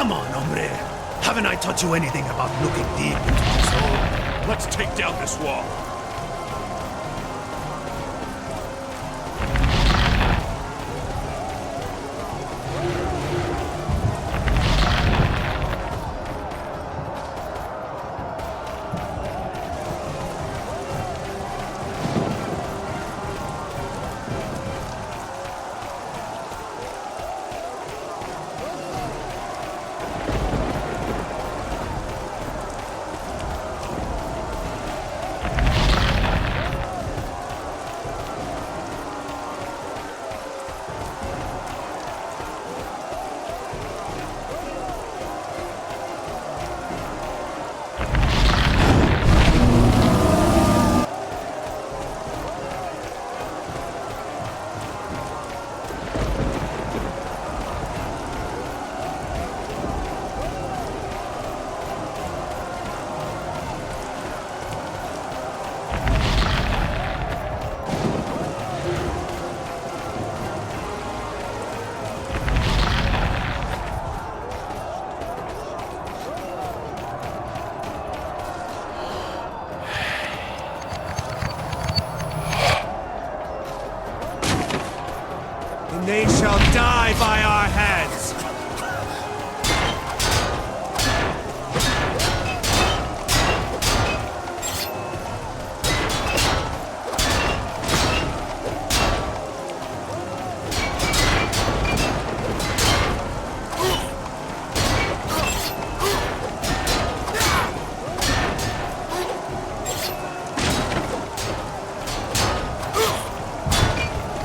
Come on, hombre. Haven't I taught you anything about looking deep into the soul? Let's take down this wall. They shall die by our hands!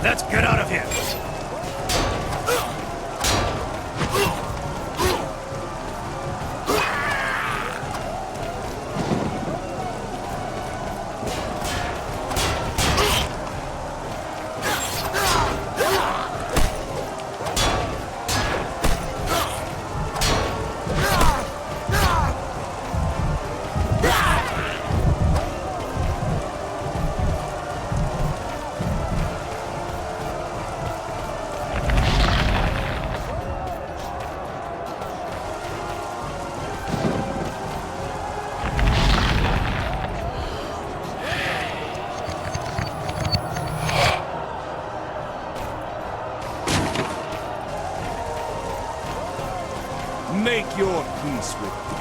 Let's get out of here! Make your peace with me.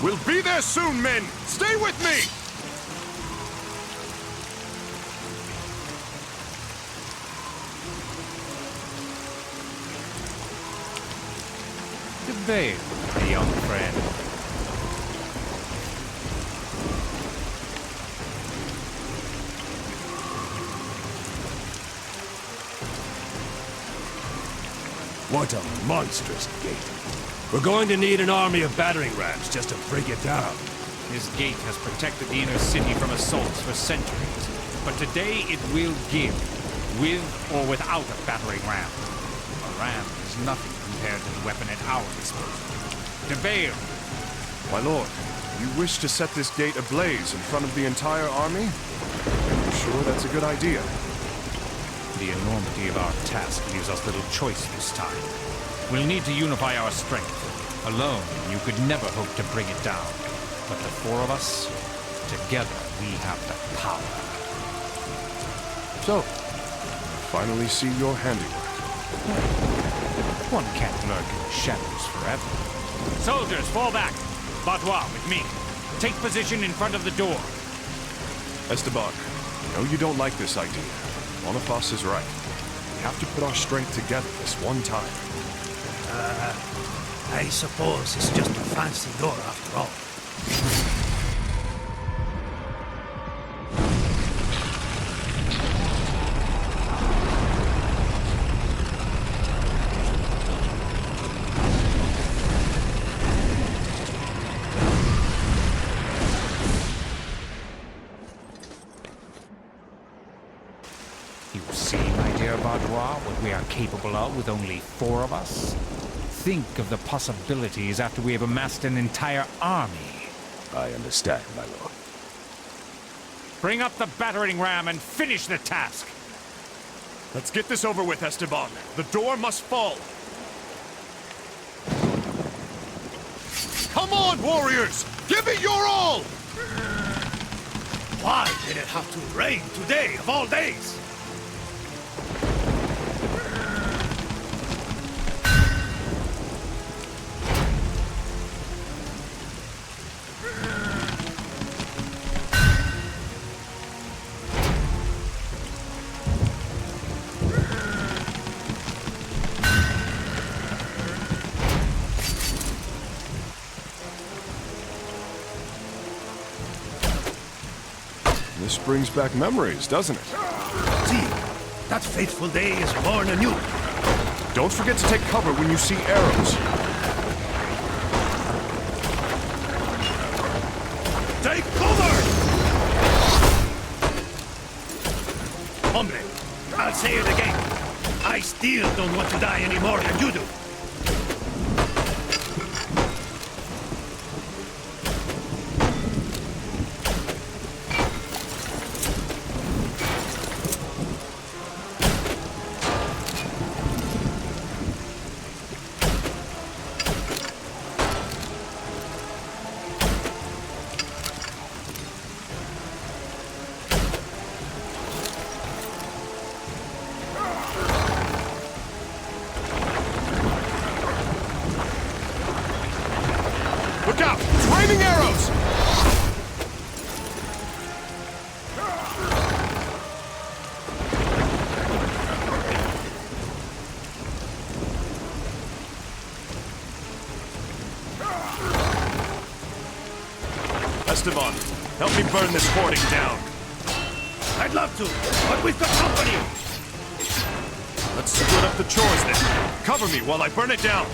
We'll be there soon, men! Stay with me! Debate, my young friend. What a monstrous gate. We're going to need an army of battering rams just to break it down. This gate has protected the inner city from assaults for centuries, but today it will give, with or without a battering ram. A ram is nothing compared to the weapon at our disposal. De Vale! My lord, you wish to set this gate ablaze in front of the entire army? I'm sure that's a good idea. The enormity of our task leaves us little choice this time. We'll need to unify our strength. Alone, you could never hope to bring it down. But the four of us, together we have the power. So, finally see your handiwork. One can't lurk in the shadows forever. Soldiers, fall back! Batois, with me. Take position in front of the door. Esteban, I know you don't like this idea. Boniface is right. We have to put our strength together this one time. I suppose it's just a fancy door after all. You see, my dear Batois, what we are capable of with only four of us? Think of the possibilities after we have amassed an entire army. I understand, my lord. Bring up the battering ram and finish the task! Let's get this over with, Esteban. The door must fall. Come on, warriors! Give it your all! Why did it have to rain today of all days? This brings back memories, doesn't it? See, that fateful day is born anew. Don't forget to take cover when you see arrows. Take cover! Hombre, I'll say it again. I still don't want to die any more than you do. Look out! It's raining arrows! Esteban, help me burn this hoarding down. I'd love to, but we've got company. Let's split up the chores then. Cover me while I burn it down.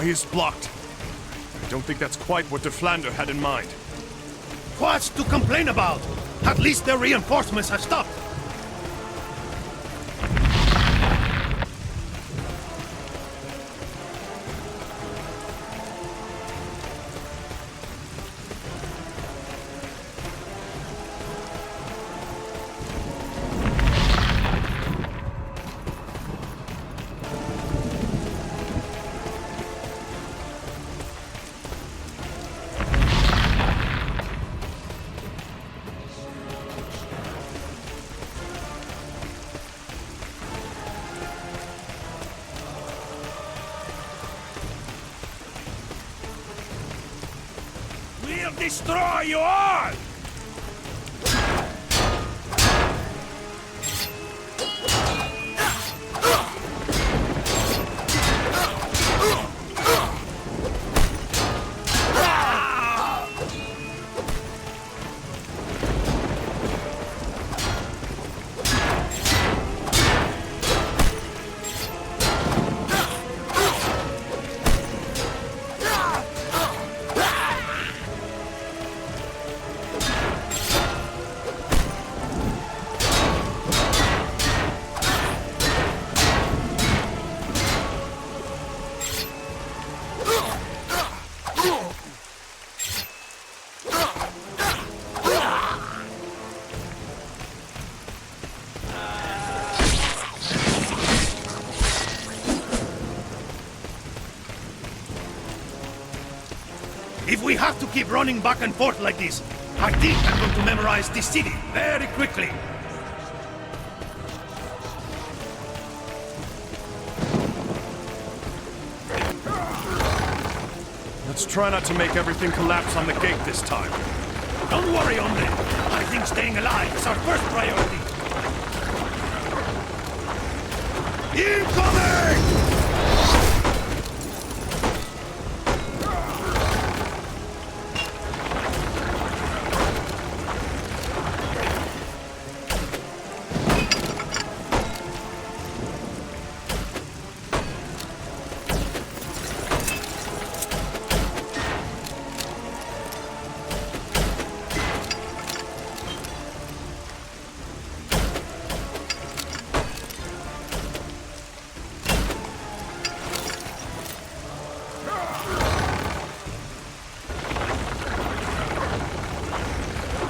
way is blocked. I don't think that's quite what de Flandre had in mind. What's to complain about? At least their reinforcements have stopped. We'll destroy you all! If we have to keep running back and forth like this, I think I'm going to memorize this city very quickly. Let's try not to make everything collapse on the gate this time. Don't worry, hombre. I think staying alive is our first priority. Incoming!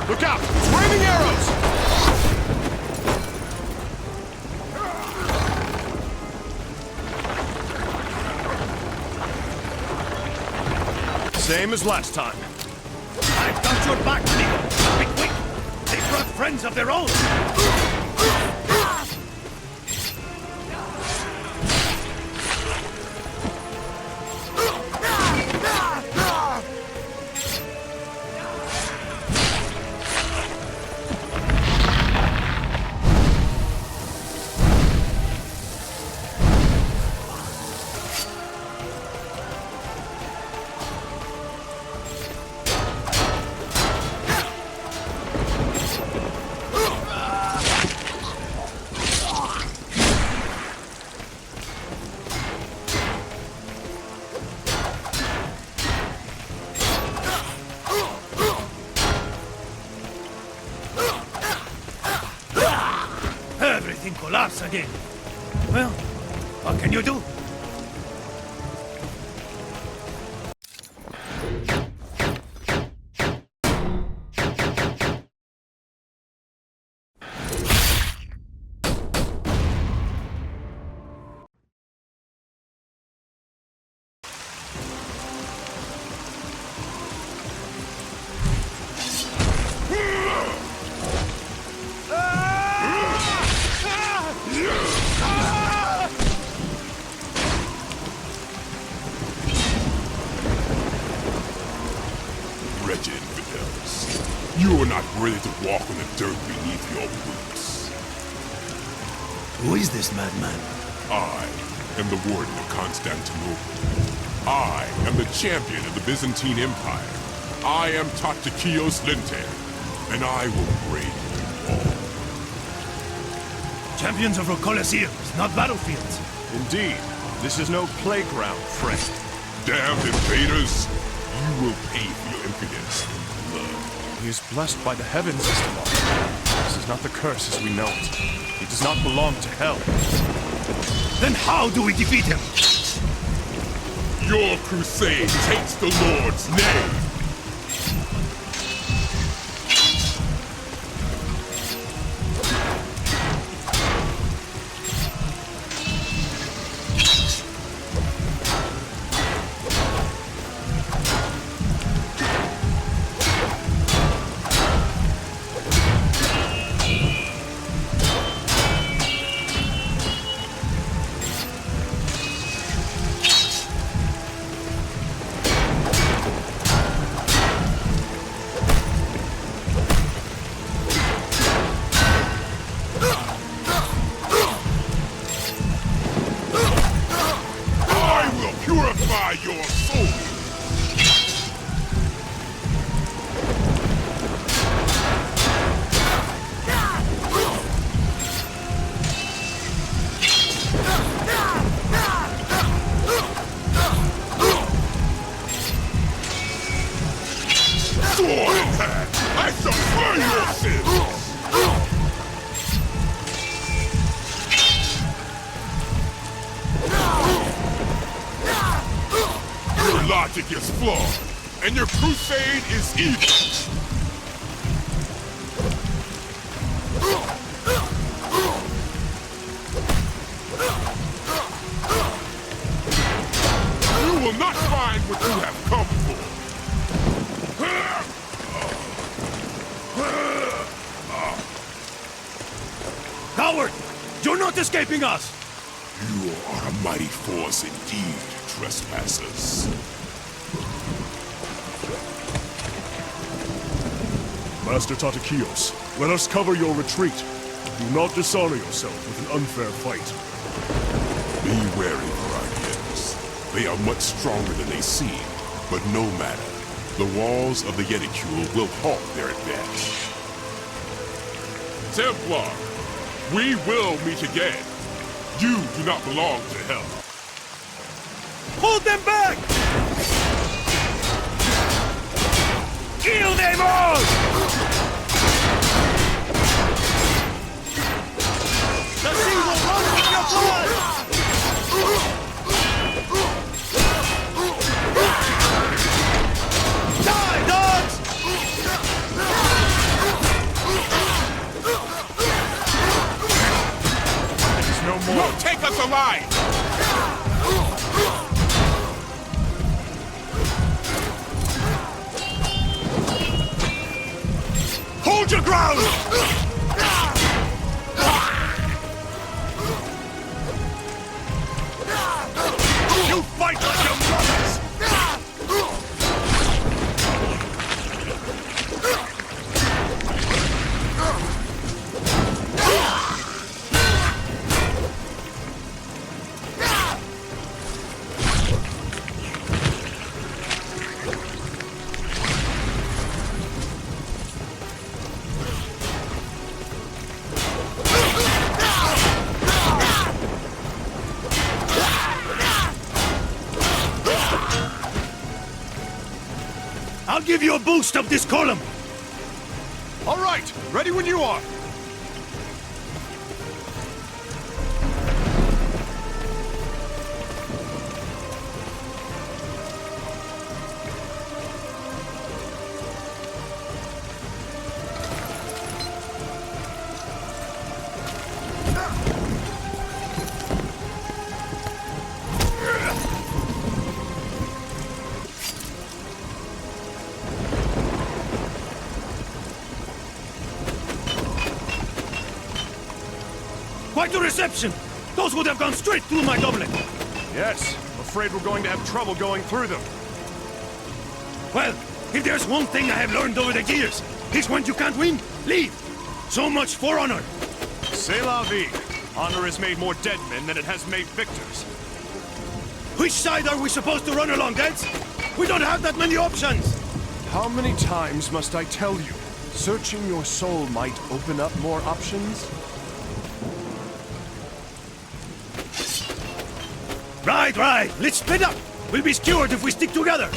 Look out! It's raining arrows! Same as last time. I've got your back, amigo. Be quick! They brought friends of their own! Everything collapsed again. Well, what can you do? Wretched infidels. You are not worthy to walk on the dirt beneath your boots. Who is this madman? I am the warden of Constantinople. I am the champion of the Byzantine Empire. I am Tactikios Linter, and I will break you all. Champions of Colosseums, not battlefields. Indeed, this is no playground, friend. damned invaders! You will pay for your impudence. Blood. He is blessed by the heavens, Esteban. This is not the curse as we know it. He does not belong to hell. Then how do we defeat him? Your crusade takes the Lord's name! Your soul! Sword attack! I shall burn your sins! Your logic is flawed, and your crusade is evil! You will not find what you have come for! Coward! You're not escaping us! You are a mighty force indeed, trespassers. Master Tatakios, let us cover your retreat. Do not dishonor yourself with an unfair fight. Be wary for our kids. They are much stronger than they seem, but no matter. The walls of the Yeticule will halt their advance. Templar, we will meet again. You do not belong to hell. Hold them back! Kill them all! The sea will run with your blood! Die, dogs! There's no more. Won't take us alive! Hold your ground! You fight like your brothers! I'll give you a boost of this column! All right, ready when you are. Quite a reception! Those would have gone straight through my doublet! Yes, I'm afraid we're going to have trouble going through them. Well, if there's one thing I have learned over the years, it's when you can't win, leave! So much for honor! C'est la vie. Honor has made more dead men than it has made victors. Which side are we supposed to run along, Gads? We don't have that many options! How many times must I tell you? Searching your soul might open up more options? Right, right! Let's split up! We'll be skewered if we stick together!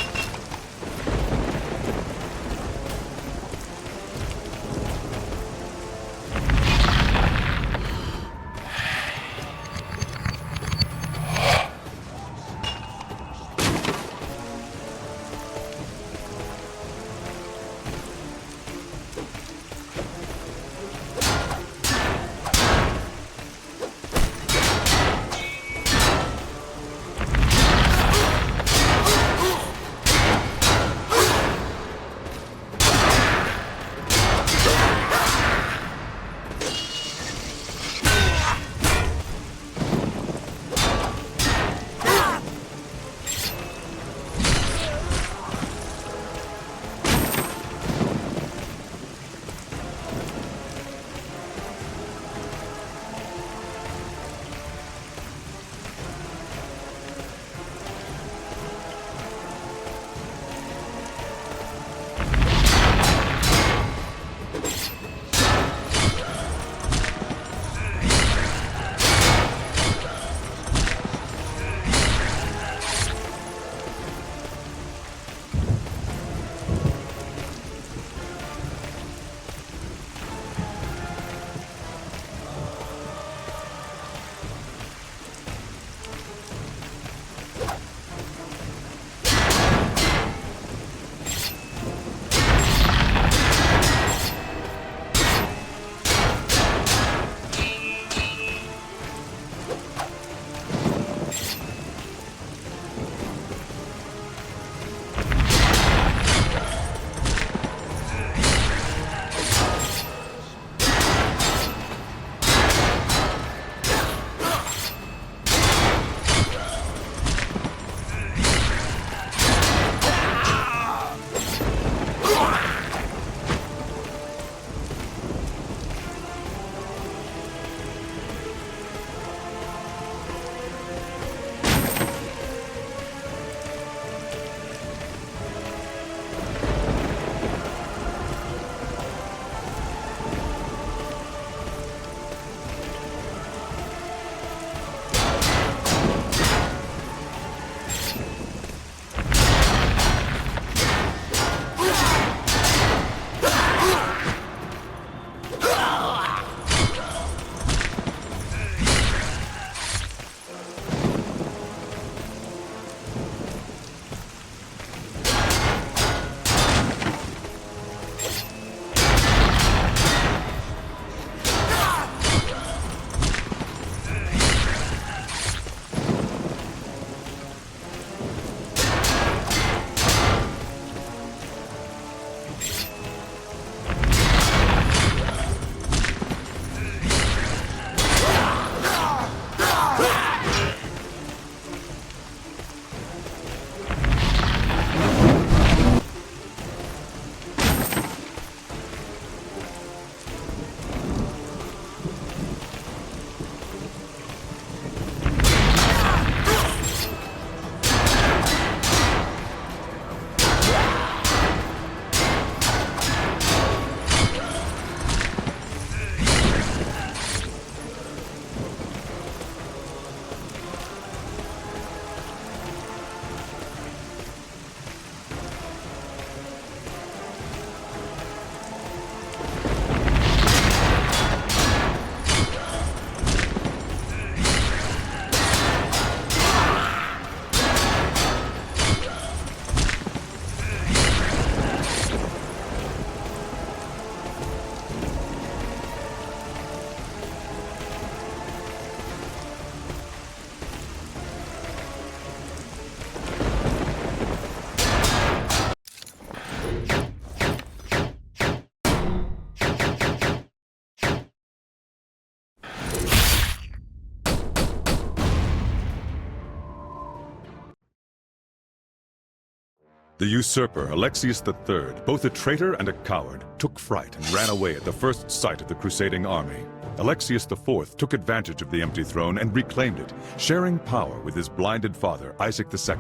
The usurper, Alexius III, both a traitor and a coward, took fright and ran away at the first sight of the crusading army. Alexius IV took advantage of the empty throne and reclaimed it, sharing power with his blinded father, Isaac II.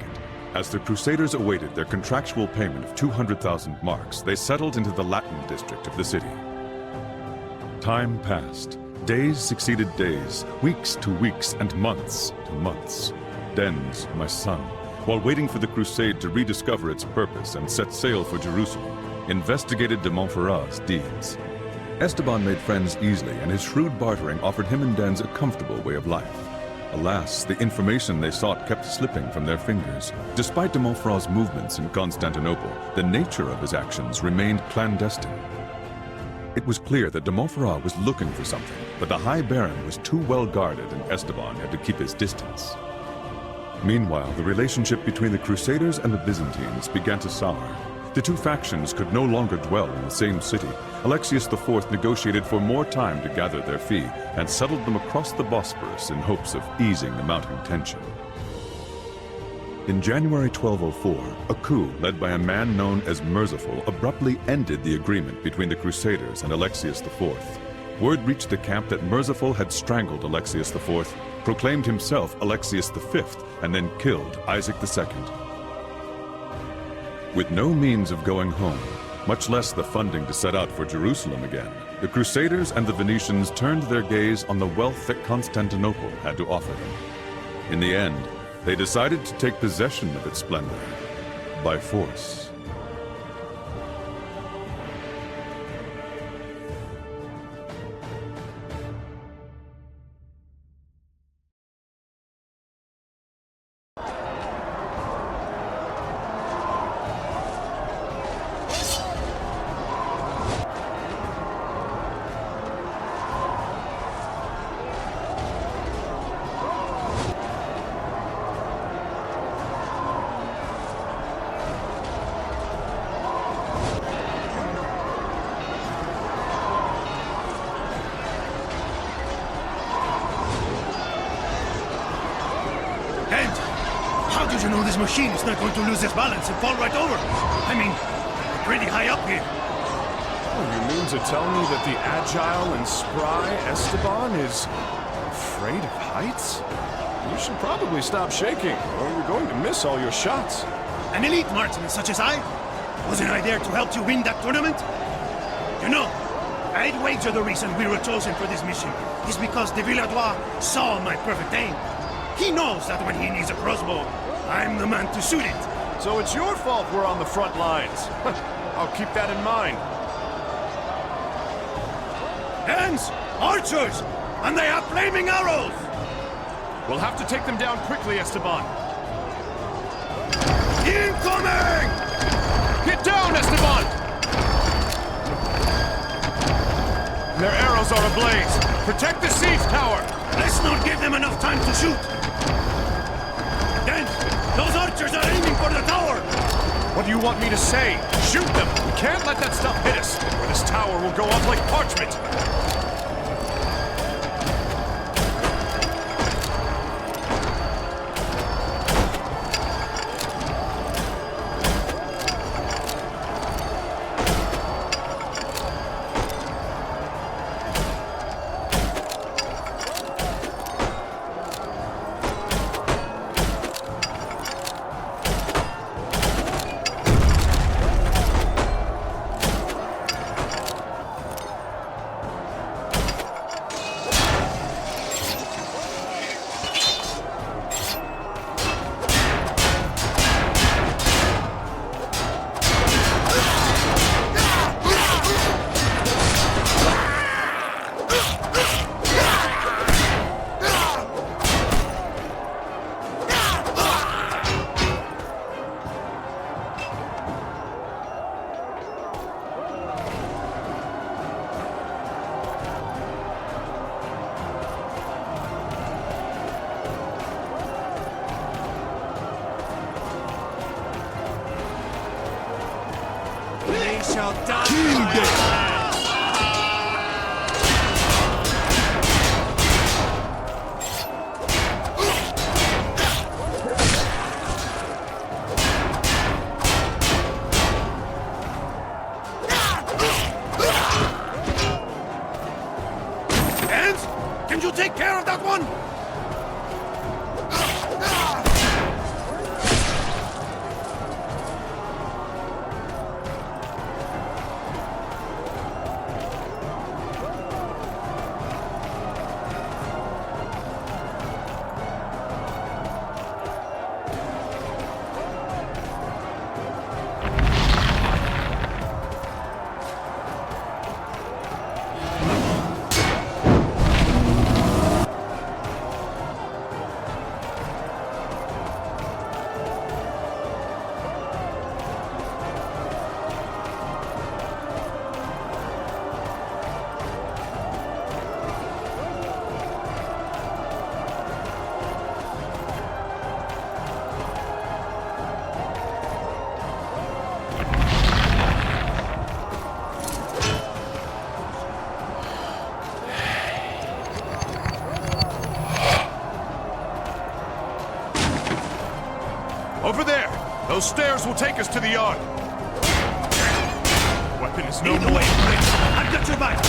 As the Crusaders awaited their contractual payment of 200,000 marks, they settled into the Latin district of the city. Time passed. Days succeeded days, weeks to weeks, and months to months. Dens, my son, while waiting for the crusade to rediscover its purpose and set sail for Jerusalem, investigated de Montferrat's deeds. Esteban made friends easily, and his shrewd bartering offered him and Dens a comfortable way of life. Alas, the information they sought kept slipping from their fingers. Despite de Montferrat's movements in Constantinople, the nature of his actions remained clandestine. It was clear that de Montferrat was looking for something, but the High Baron was too well guarded and Esteban had to keep his distance. Meanwhile, the relationship between the Crusaders and the Byzantines began to sour. The two factions could no longer dwell in the same city. Alexius IV negotiated for more time to gather their fee and settled them across the Bosporus in hopes of easing the mounting tension. In January 1204, a coup led by a man known as Merciful abruptly ended the agreement between the Crusaders and Alexius IV. Word reached the camp that Merciful had strangled Alexius IV, proclaimed himself Alexius V, and then killed Isaac II. With no means of going home, much less the funding to set out for Jerusalem again, the Crusaders and the Venetians turned their gaze on the wealth that Constantinople had to offer them. In the end, they decided to take possession of its splendor by force. How did you know this machine is not going to lose its balance and fall right over? I mean, we're pretty high up here. Oh, you mean to tell me that the agile and spry Esteban is afraid of heights? You should probably stop shaking, or you're going to miss all your shots. An elite marksman such as I? Wasn't I there to help you win that tournament? You know, I'd wager the reason we were chosen for this mission is because de Villadois saw my perfect aim. He knows that when he needs a crossbow, I'm the man to shoot it. So it's your fault we're on the front lines. I'll keep that in mind. Hands! Archers! And they have flaming arrows! We'll have to take them down quickly, Esteban. Incoming! Get down, Esteban! Their arrows are ablaze. Protect the siege tower! Let's not give them enough time to shoot! Then, those archers are aiming for the tower! What do you want me to say? Shoot them! We can't let that stuff hit us, or this tower will go up like parchment! Shall die. Hands, can you take care of that one? Those stairs will take us to the yard. Weapon is no Lead the more. way, Fritz. I've got your back.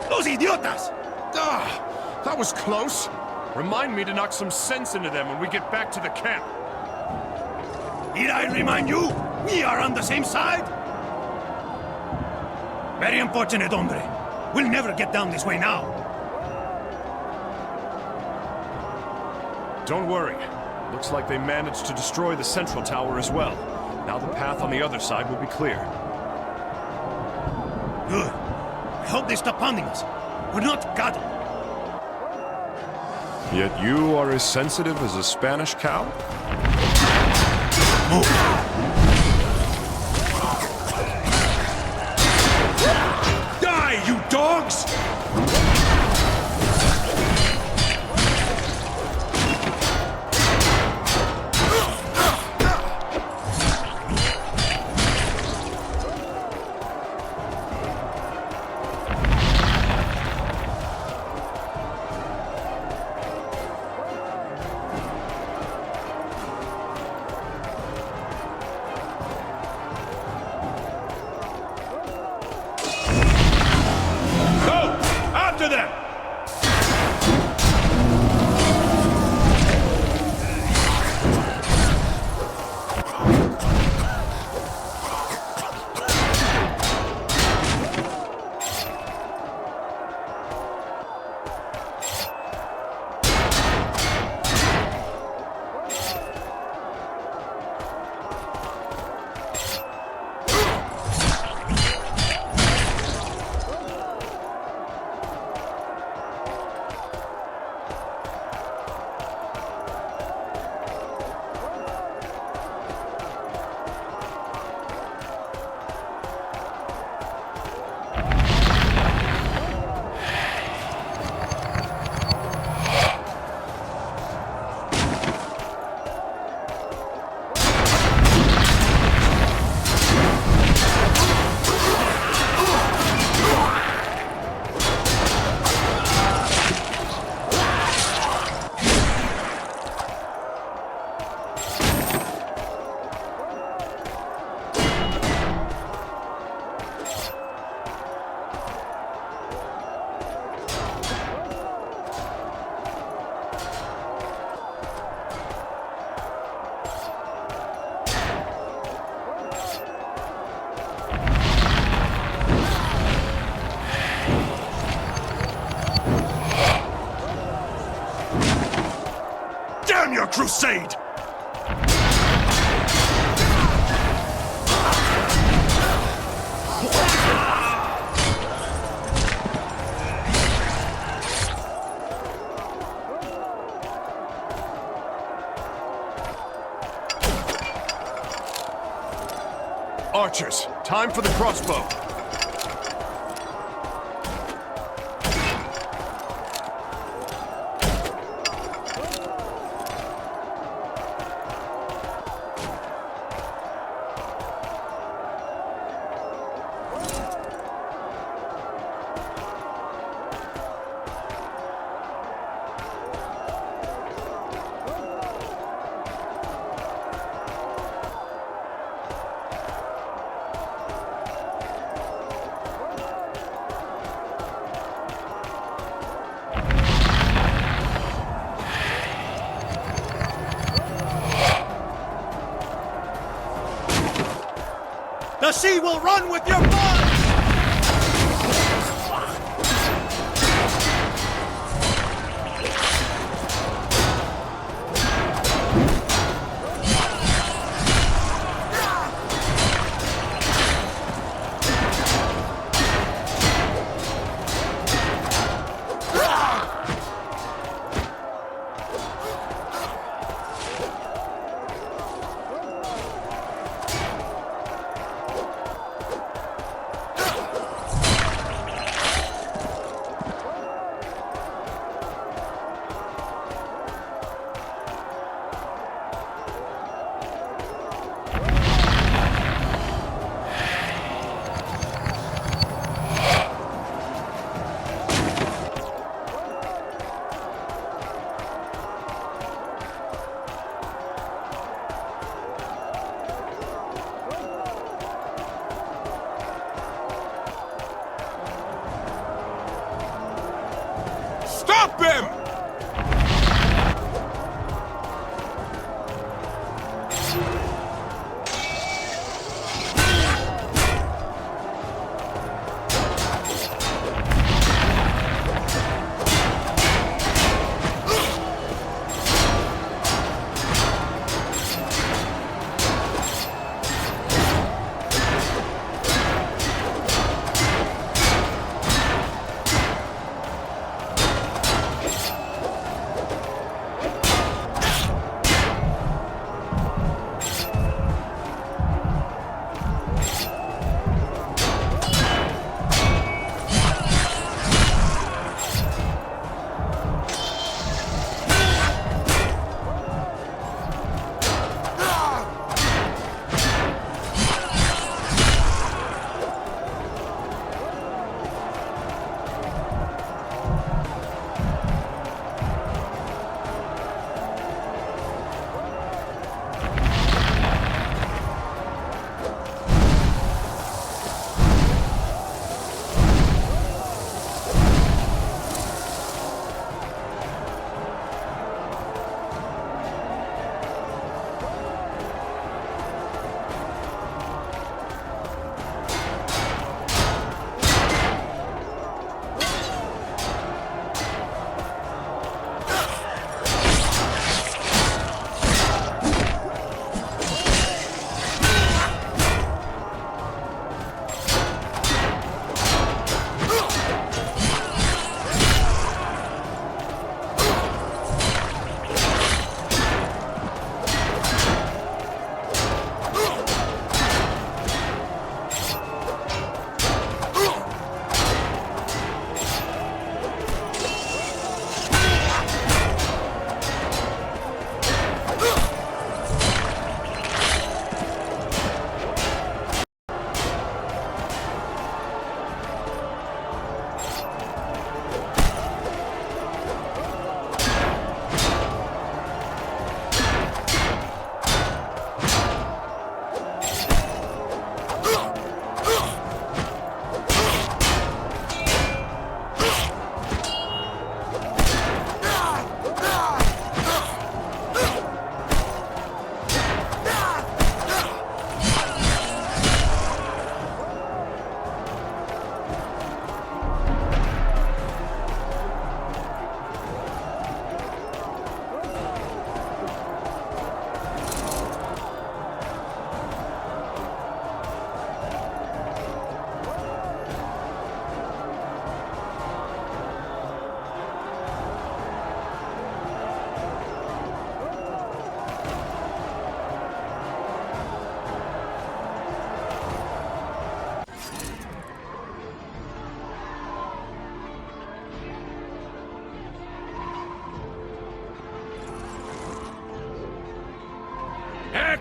¡Los idiotas! Ah, that was close. Remind me to knock some sense into them when we get back to the camp. Did I remind you? We are on the same side? Very unfortunate, hombre. We'll never get down this way now. Don't worry. Looks like they managed to destroy the central tower as well. Now the path on the other side will be clear. Good. I hope they stop pounding us. We're not cattle. Yet you are as sensitive as a Spanish cow? Move. Die, you dogs! After them! Damn your crusade! Archers, time for the crossbow. The sea will run with your blood!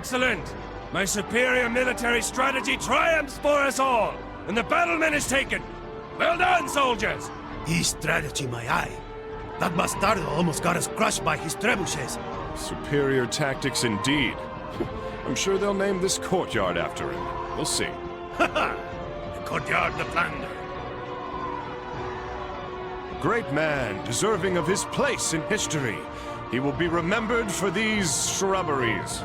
Excellent! My superior military strategy triumphs for us all, and the battlement is taken! Well done, soldiers! His strategy, my eye. That bastardo almost got us crushed by his trebuchets. Superior tactics indeed. I'm sure they'll name this courtyard after him. We'll see. The courtyard de plunder. Great man, deserving of his place in history. He will be remembered for these shrubberies.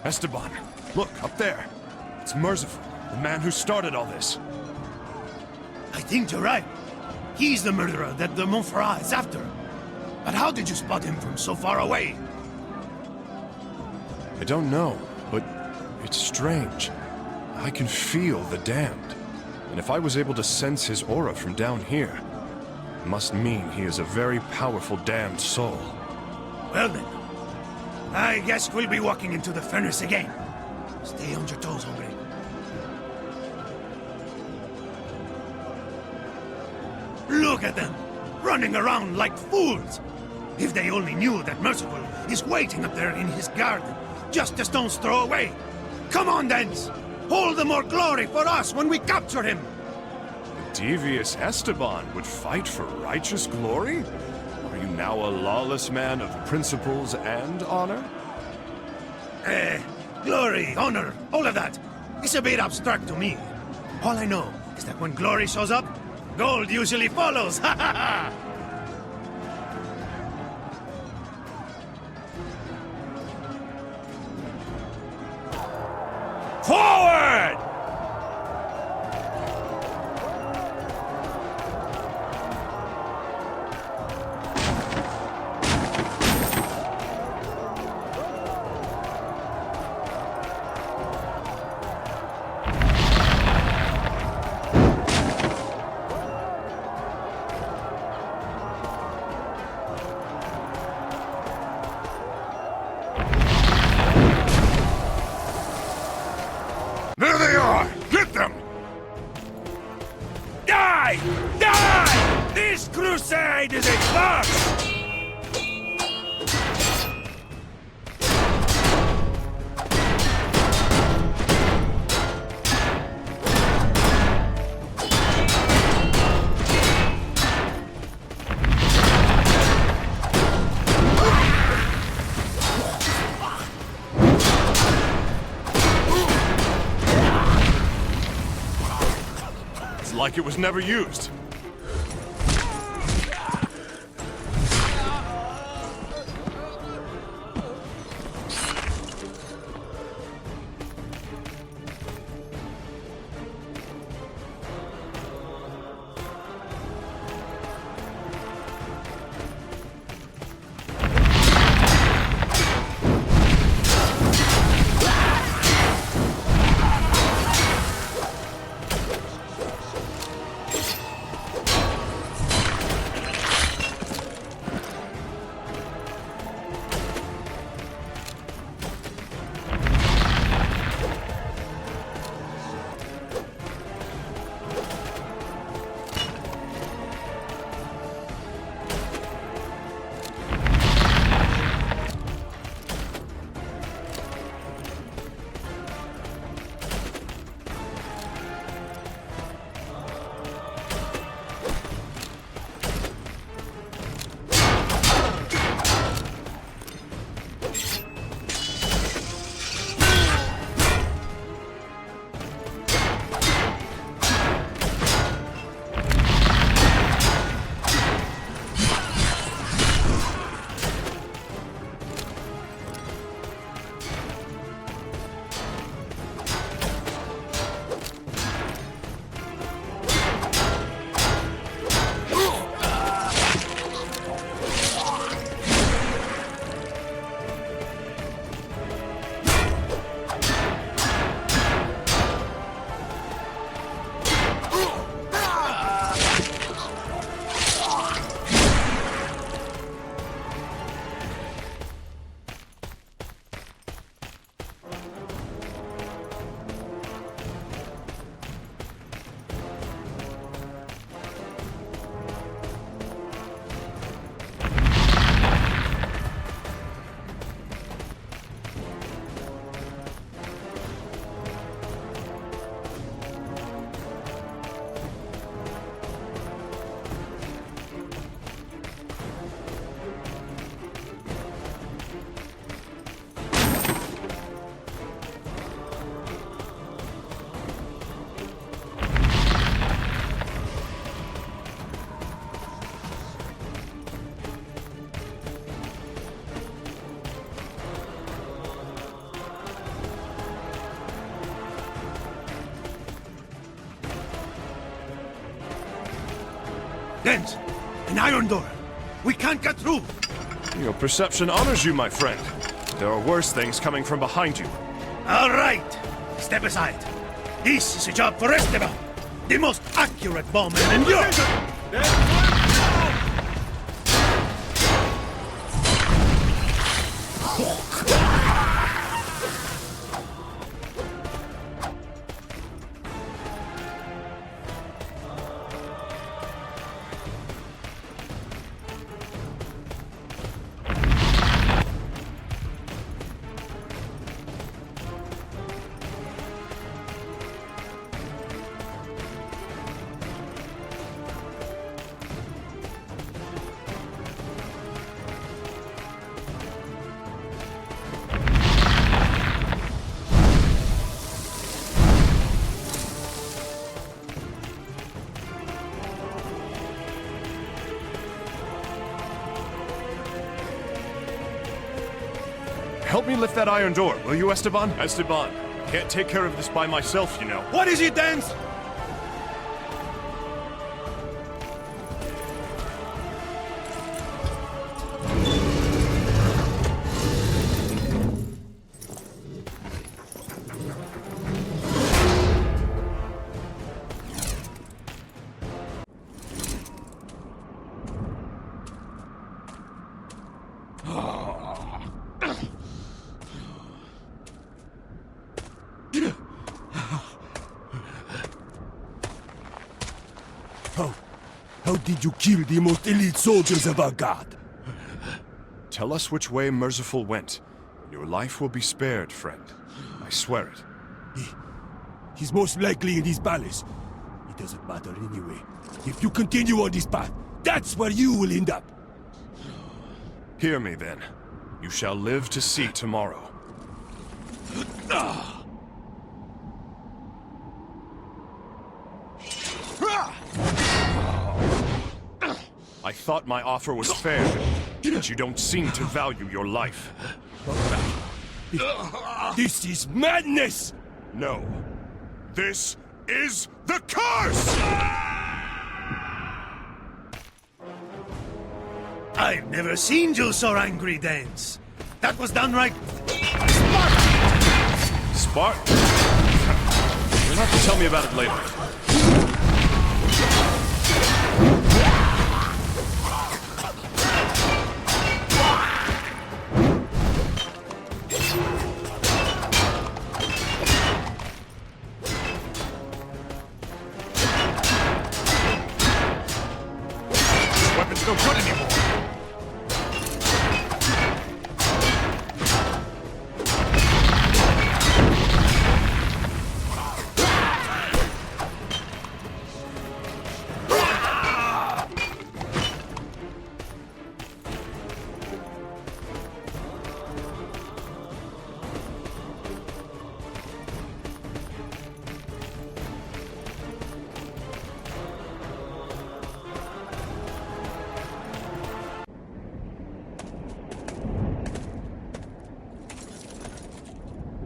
Esteban, look, up there. It's Merciful, the man who started all this. I think you're right. He's the murderer that the Montferrat is after. But how did you spot him from so far away? I don't know, but it's strange. I can feel the damned. And if I was able to sense his aura from down here, it must mean he is a very powerful damned soul. Well then, I guess we'll be walking into the furnace again. Stay on your toes, hombre. Look at them, running around like fools. If they only knew that Merciful is waiting up there in his garden, just a stone's throw away. Come on, Dens! Hold the more glory for us when we capture him! The devious Esteban would fight for righteous glory? Are you now a lawless man of principles and honor? Glory, honor, all of that. It's a bit abstract to me. All I know is that when glory shows up, gold usually follows. Ha ha ha! Forward! There they are! Get them! Die! Die! This crusade is a farce! Like it was never used. Dent, an iron door. We can't get through. Your perception honors you, my friend. There are worse things coming from behind you. All right. Step aside. This is a job for Esteban, the most accurate bowman in Europe. Help me lift that iron door, will you, Esteban? Esteban, can't take care of this by myself, you know. What is it, Dent? How did you kill the most elite soldiers of our god? Tell us which way Merciful went. Your life will be spared, friend. I swear it. He's most likely in his palace. It doesn't matter anyway. If you continue on this path, that's where you will end up. Hear me, then. You shall live to see tomorrow. I thought my offer was fair, but you don't seem to value your life. This is madness! No. This is the curse! I've never seen you so angry, Dance. That was downright Spartan? You'll have to tell me about it later. Weapons no good anymore.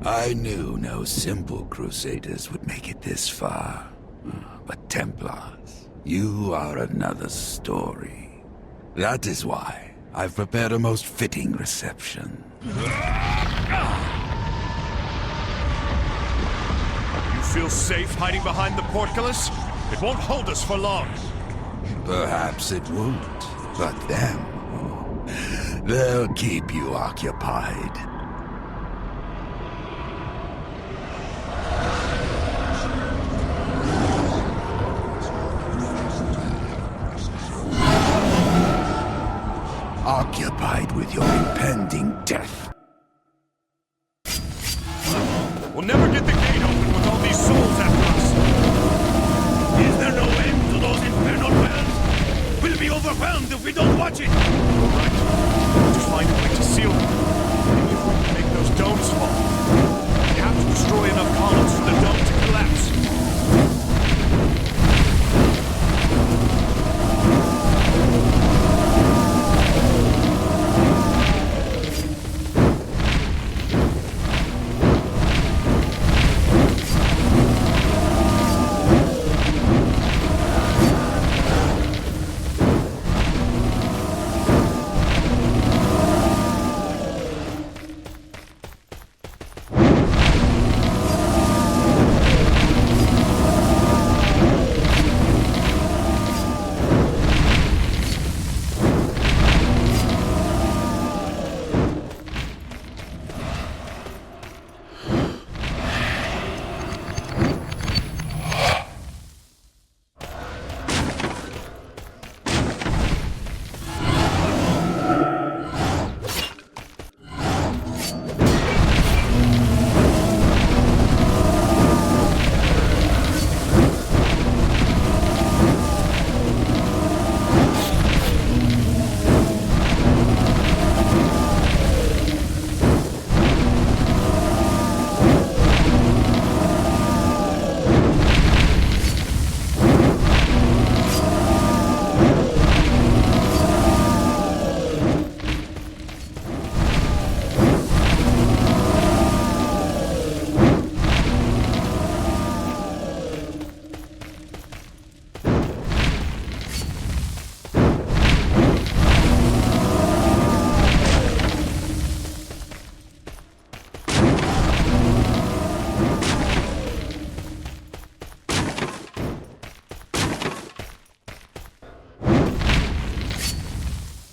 I knew no simple Crusaders would make it this far. But Templars, you are another story. That is why I've prepared a most fitting reception. You feel safe hiding behind the portcullis? It won't hold us for long. Perhaps it won't, but them, they'll keep you occupied. Occupied with your impending death. We'll never get the gate open with all these souls after us. Is there no end to those infernal wells? We'll be overwhelmed if we don't watch it. All right. We'll have to find a way to seal them. Maybe if we can make those domes fall. We have to destroy enough columns for the dome to collapse.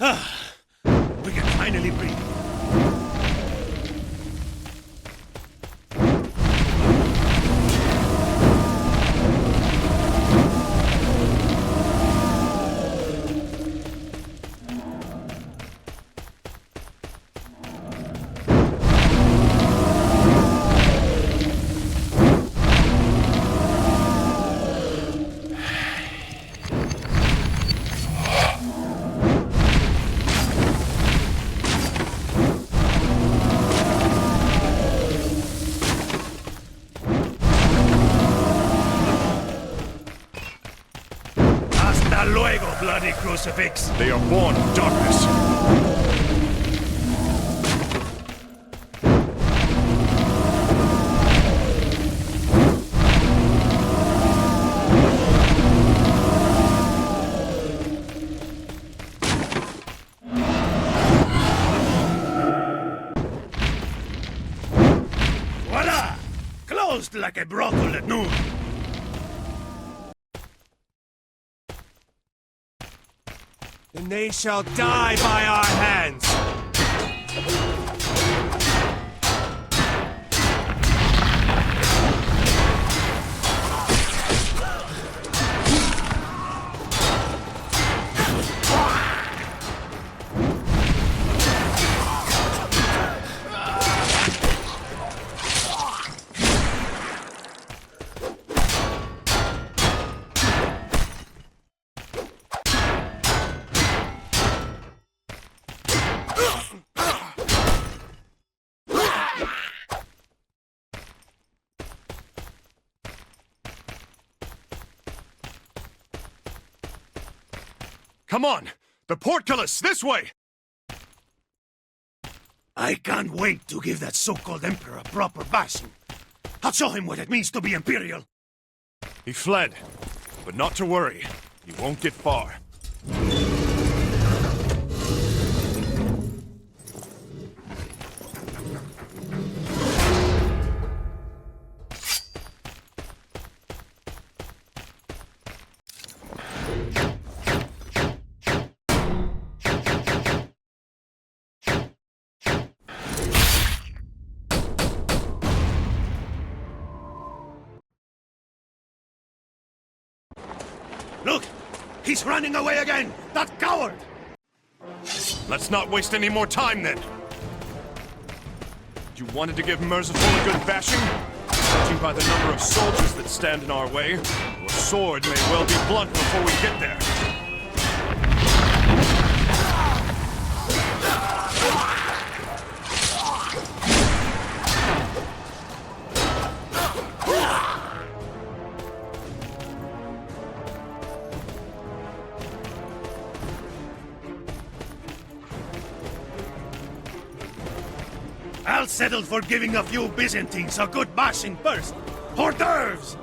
We can finally breathe. Hasta luego, bloody crucifix. They are born of darkness. Voila! Closed like a brothel at noon. And they shall die by our hands! Come on! The portcullis! This way! I can't wait to give that so-called emperor a proper bashing. I'll show him what it means to be imperial. He fled. But not to worry. He won't get far. Look! He's running away again! That coward! Let's not waste any more time, then. You wanted to give Merciful a good bashing? Judging by the number of soldiers that stand in our way, your sword may well be blunt before we get there. I'll settle for giving a few Byzantines a good bashing first. Hors d'oeuvres!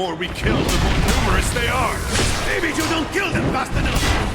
more we kill, the more numerous they are. Maybe you don't kill them fast enough.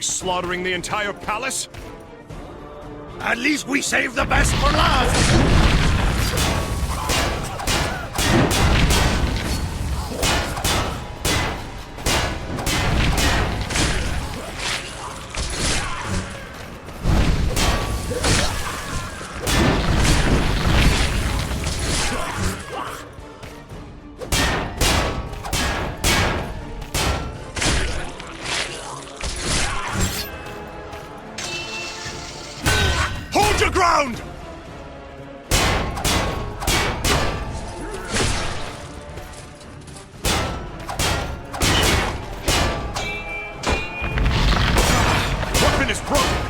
Slaughtering the entire palace? At least we saved the best for last! Ground! Weapon is broken!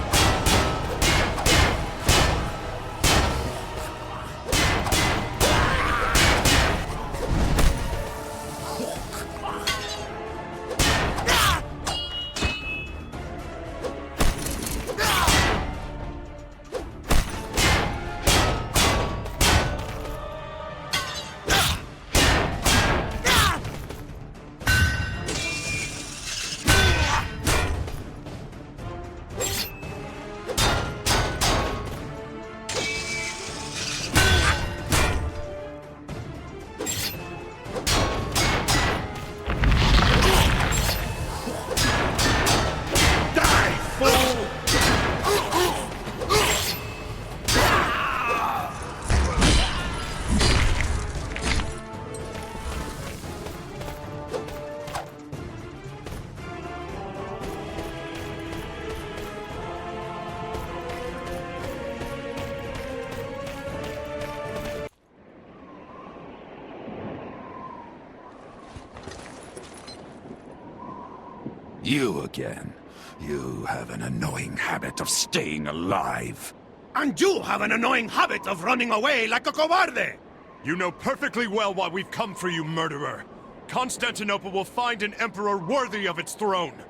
You again. You have an annoying habit of staying alive. And you have an annoying habit of running away like a cobarde! You know perfectly well why we've come for you, murderer. Constantinople will find an emperor worthy of its throne,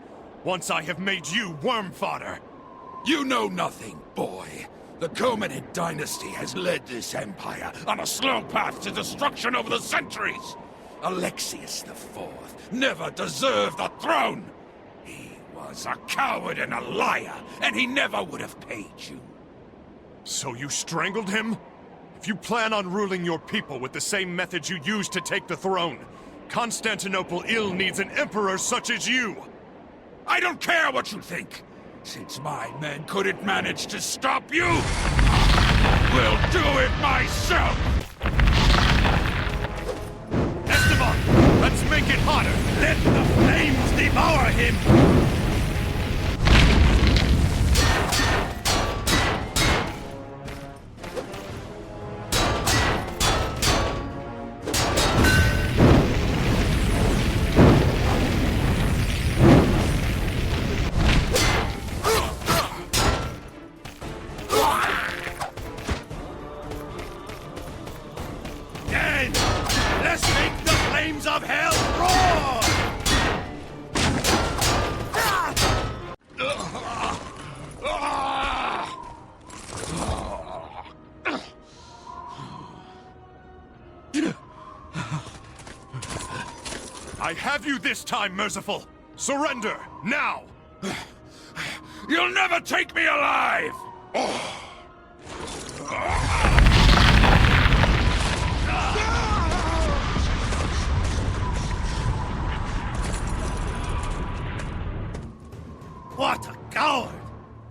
once I have made you worm fodder. You know nothing, boy. The Khomerid dynasty has led this empire on a slow path to destruction over the centuries. Alexius IV never deserved the throne. He was a coward and a liar, and he never would have paid you. So you strangled him? If you plan on ruling your people with the same methods you used to take the throne, Constantinople ill needs an emperor such as you! I don't care what you think! Since my men couldn't manage to stop you, we'll do it myself! Esteban, let's make it hotter! Let the flames devour him! Let's make the flames of hell roar! I have you this time, Merciful! Surrender, now! You'll never take me alive! What a coward!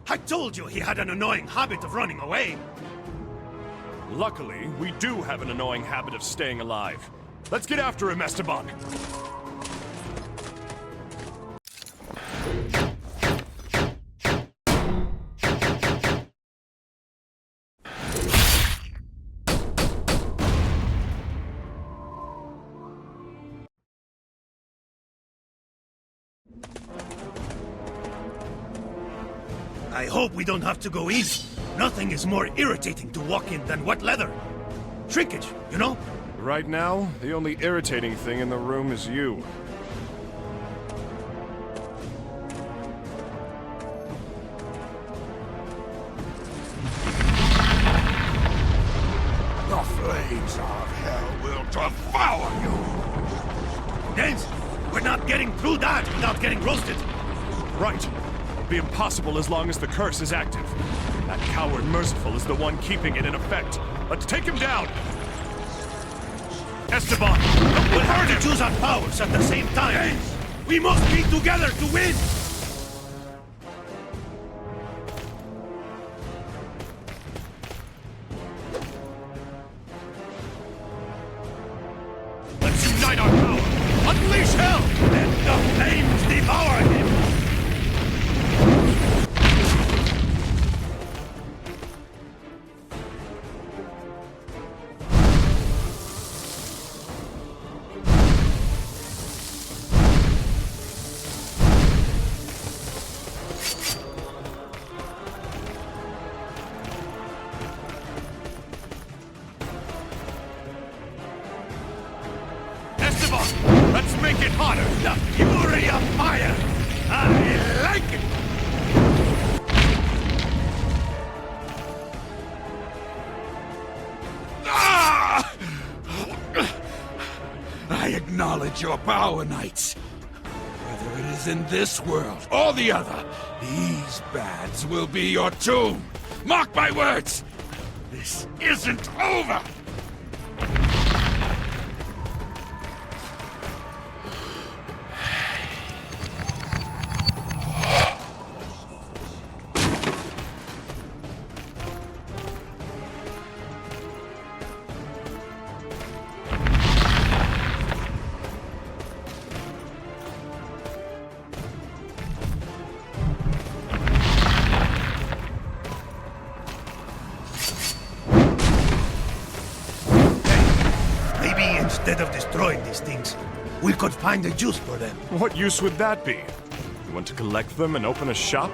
I told you he had an annoying habit of running away. Luckily, we do have an annoying habit of staying alive. Let's get after him, Esteban! I hope we don't have to go east. Nothing is more irritating to walk in than wet leather. Shrinkage, you know? Right now, the only irritating thing in the room is you. The flames of hell will devour you! Dance, we're not getting through that without getting roasted. Right. It'll be impossible as long as the curse is active. That coward Merciful is the one keeping it in effect. Let's take him down! Esteban, we'll have to choose our powers at the same time. We must be together to win! Let's unite our power! Unleash hell! Let the flames devour him! Let's make it hotter! The fury of fire! I like it! Ah! I acknowledge your power, knights. Whether it is in this world or the other, these bands will be your tomb. Mark my words! This isn't over! Instead of destroying these things, we could find a use for them. What use would that be? You want to collect them and open a shop?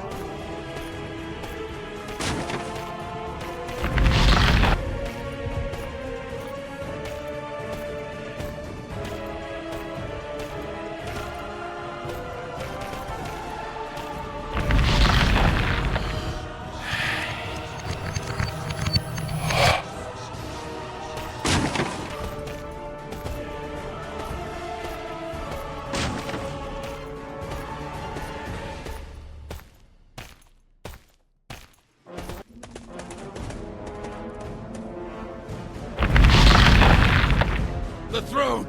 The throne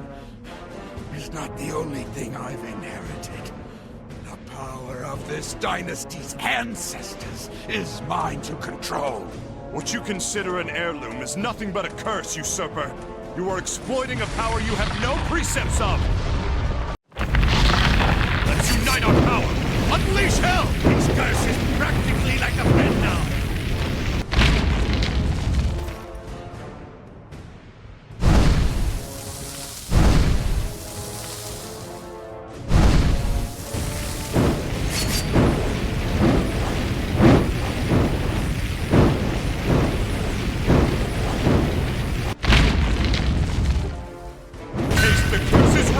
is not the only thing I've inherited. The power of this dynasty's ancestors is mine to control. What you consider an heirloom is nothing but a curse, usurper. You are exploiting a power you have no precepts of! Let's unite our power! Unleash hell! This curse is practically like a friend now!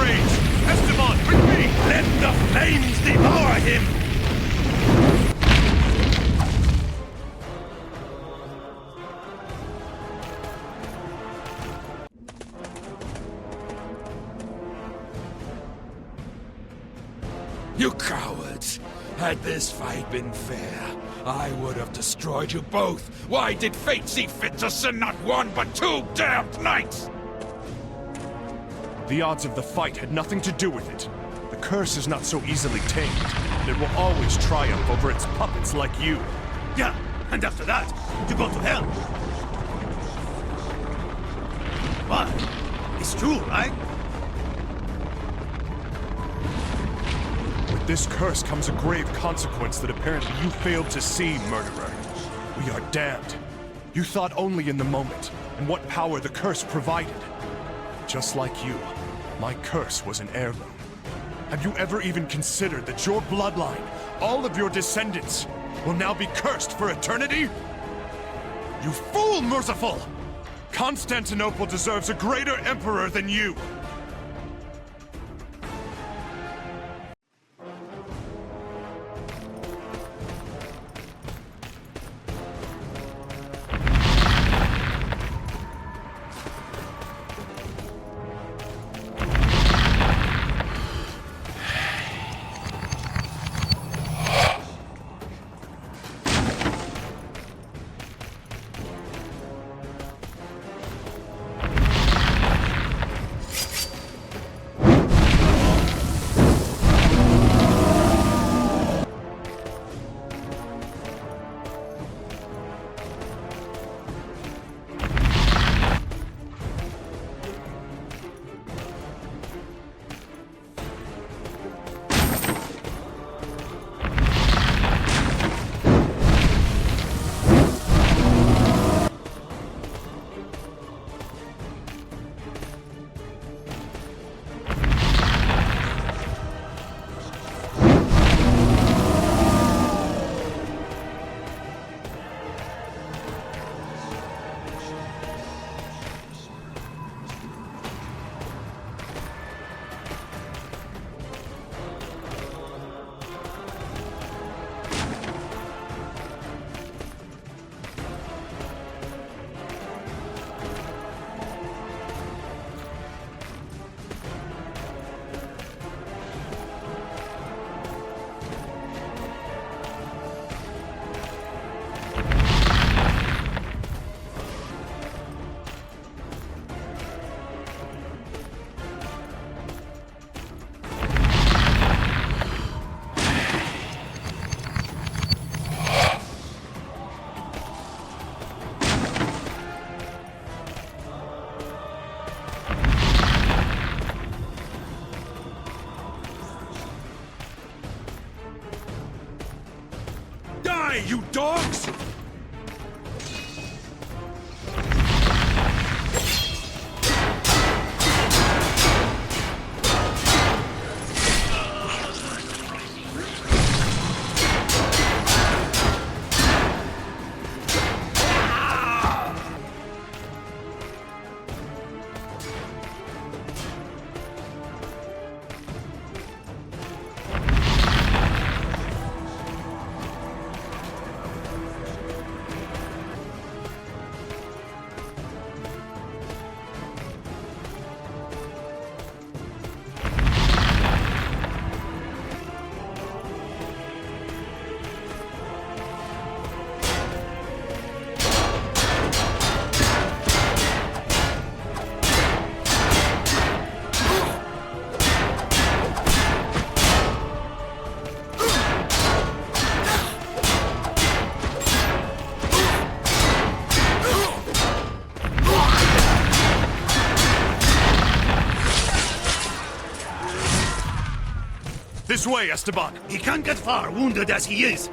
rage! Esteban, with me! Let the flames devour him! You cowards! Had this fight been fair, I would have destroyed you both. Why did fate see fit to send not one but two damned knights? The odds of the fight had nothing to do with it. The curse is not so easily tamed, and it will always triumph over its puppets like you. Yeah, and after that, you go to hell. What? It's true, right? With this curse comes a grave consequence that apparently you failed to see, murderer. We are damned. You thought only in the moment, and what power the curse provided. Just like you, my curse was an heirloom. Have you ever even considered that your bloodline, all of your descendants, will now be cursed for eternity? You fool, Merciful! Constantinople deserves a greater emperor than you! You dogs! This way, Esteban! He can't get far, wounded as he is.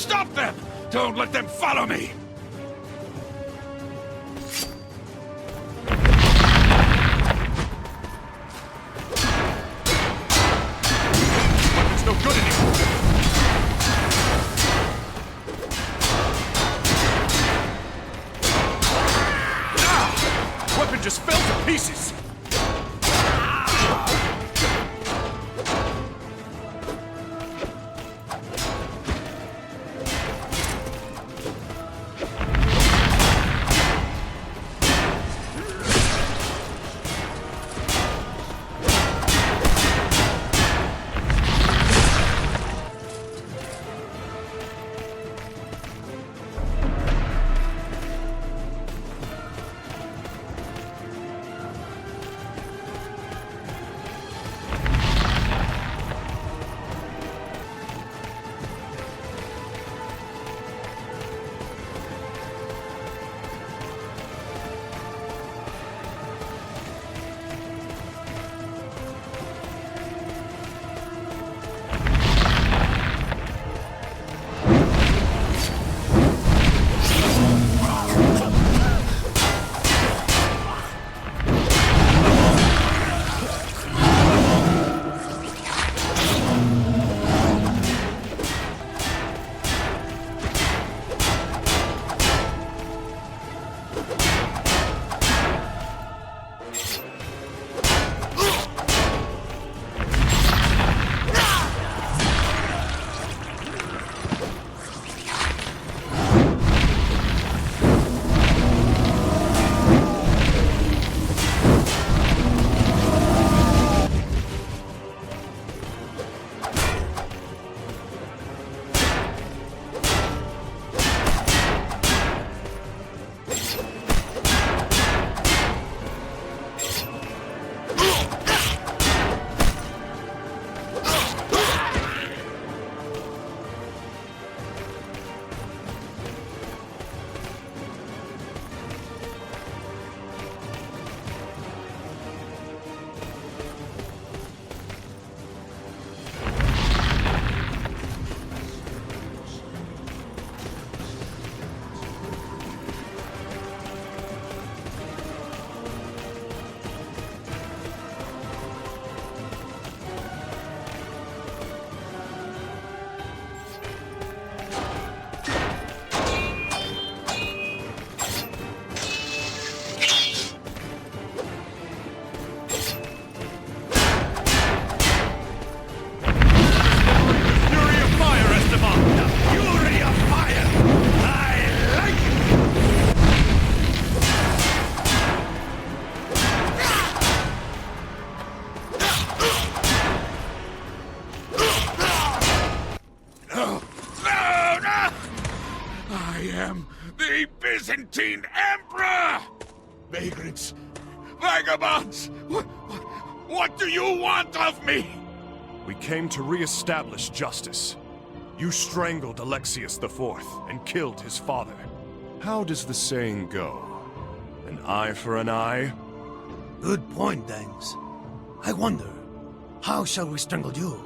Stop them! Don't let them follow me! It's no good anymore. Weapon just fell to pieces. The Byzantine Emperor! Vagrants! Vagabonds! What do you want of me? We came to re-establish justice. You strangled Alexius IV and killed his father. How does the saying go? An eye for an eye? Good point, Dangs. I wonder, how shall we strangle you?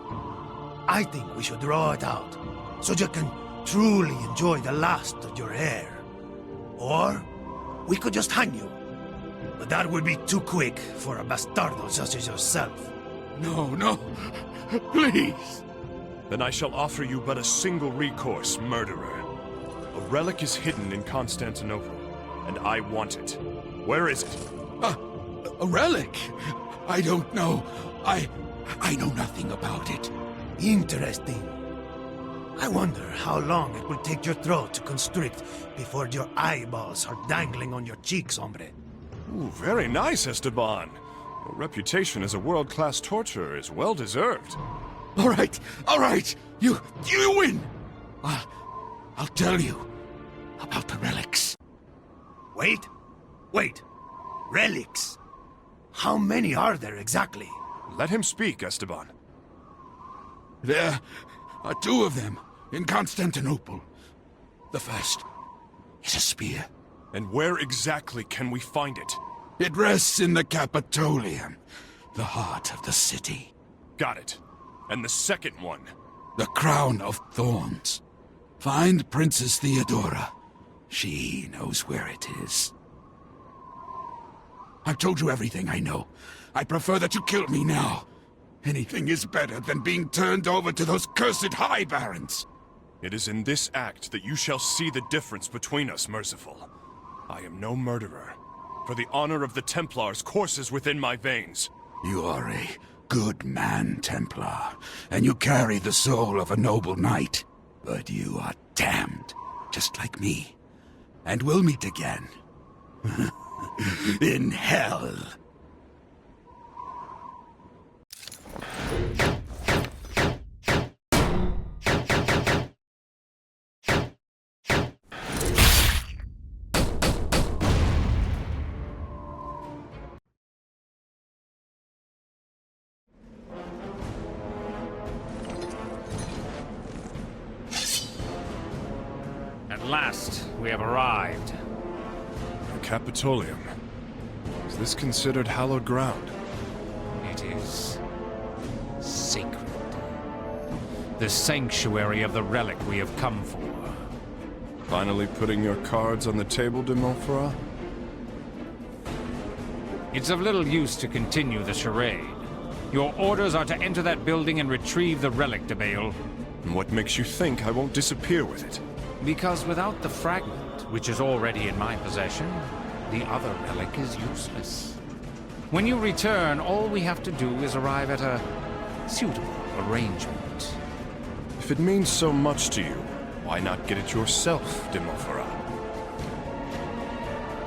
I think we should draw it out, so you can truly enjoy the last of your hair. Or, we could just hang you. But that would be too quick for a bastardo such as yourself. No, please. Then I shall offer you but a single recourse, murderer. A relic is hidden in Constantinople, and I want it. Where is it? A relic? I don't know. I know nothing about it. Interesting. I wonder how long it will take your throat to constrict before your eyeballs are dangling on your cheeks, hombre. Ooh, very nice, Esteban. Your reputation as a world-class torturer is well-deserved. All right. You win. I'll tell you about the relics. Wait. Relics? How many are there exactly? Let him speak, Esteban. There are two of them in Constantinople. The first is a spear. And where exactly can we find it? It rests in the Capitolium, the heart of the city. Got it. And the second one? The crown of thorns. Find Princess Theodora. She knows where it is. I've told you everything I know. I prefer that you kill me now. Anything is better than being turned over to those cursed High Barons. It is in this act that you shall see the difference between us, Merciful. I am no murderer, for the honor of the Templars courses within my veins. You are a good man, Templar, and you carry the soul of a noble knight. But you are damned, just like me. And we'll meet again. In hell. At last, we have arrived. The Capitolium. Is this considered hallowed ground? It is sacred. The sanctuary of the relic we have come for. Finally putting your cards on the table, de Montferrat? It's of little use to continue the charade. Your orders are to enter that building and retrieve the relic, de Bael. And what makes you think I won't disappear with it? Because without the fragment, which is already in my possession, the other relic is useless. When you return, all we have to do is arrive at a suitable arrangement. If it means so much to you, why not get it yourself, de Montferrat?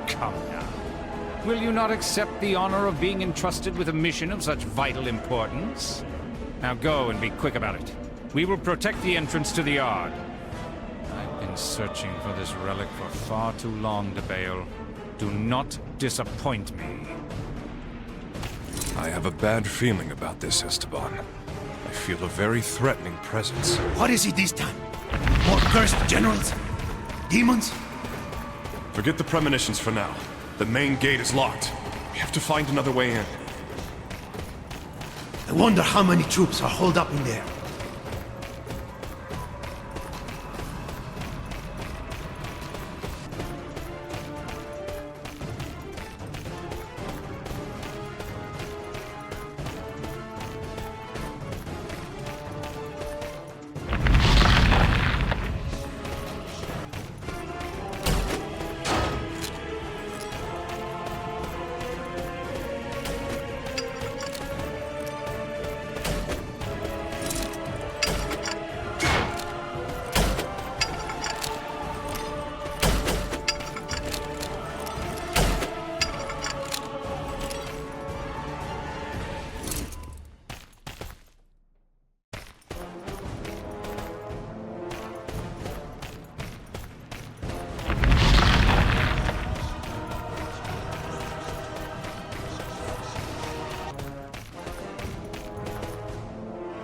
Come now. Will you not accept the honor of being entrusted with a mission of such vital importance? Now go and be quick about it. We will protect the entrance to the yard. I've been searching for this relic for far too long, de Bael. Do not disappoint me. I have a bad feeling about this, Esteban. I feel a very threatening presence. What is it this time? More cursed generals? Demons? Forget the premonitions for now. The main gate is locked. We have to find another way in. I wonder how many troops are holed up in there.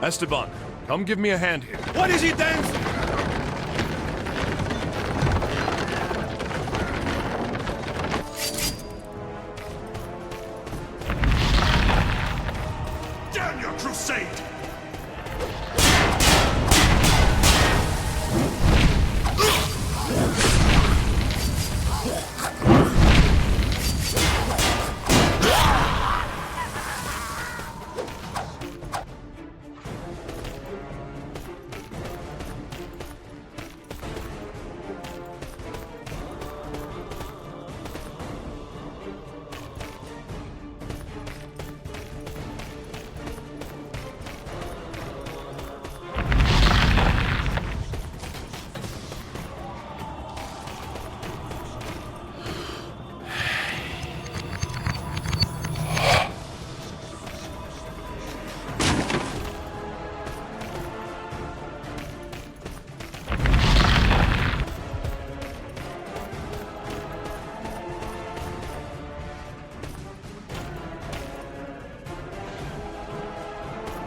Esteban, come give me a hand here. What is it then? Damn your crusade!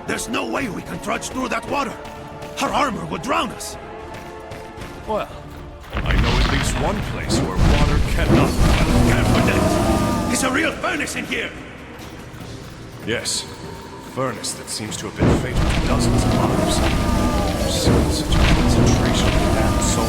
There's no way we can trudge through that water. Our armor would drown us. Well, I know at least one place where water cannot. Confident. It's a real furnace in here. Yes, a furnace that seems to have been fatal to dozens of lives. I've seen such a concentration of damned souls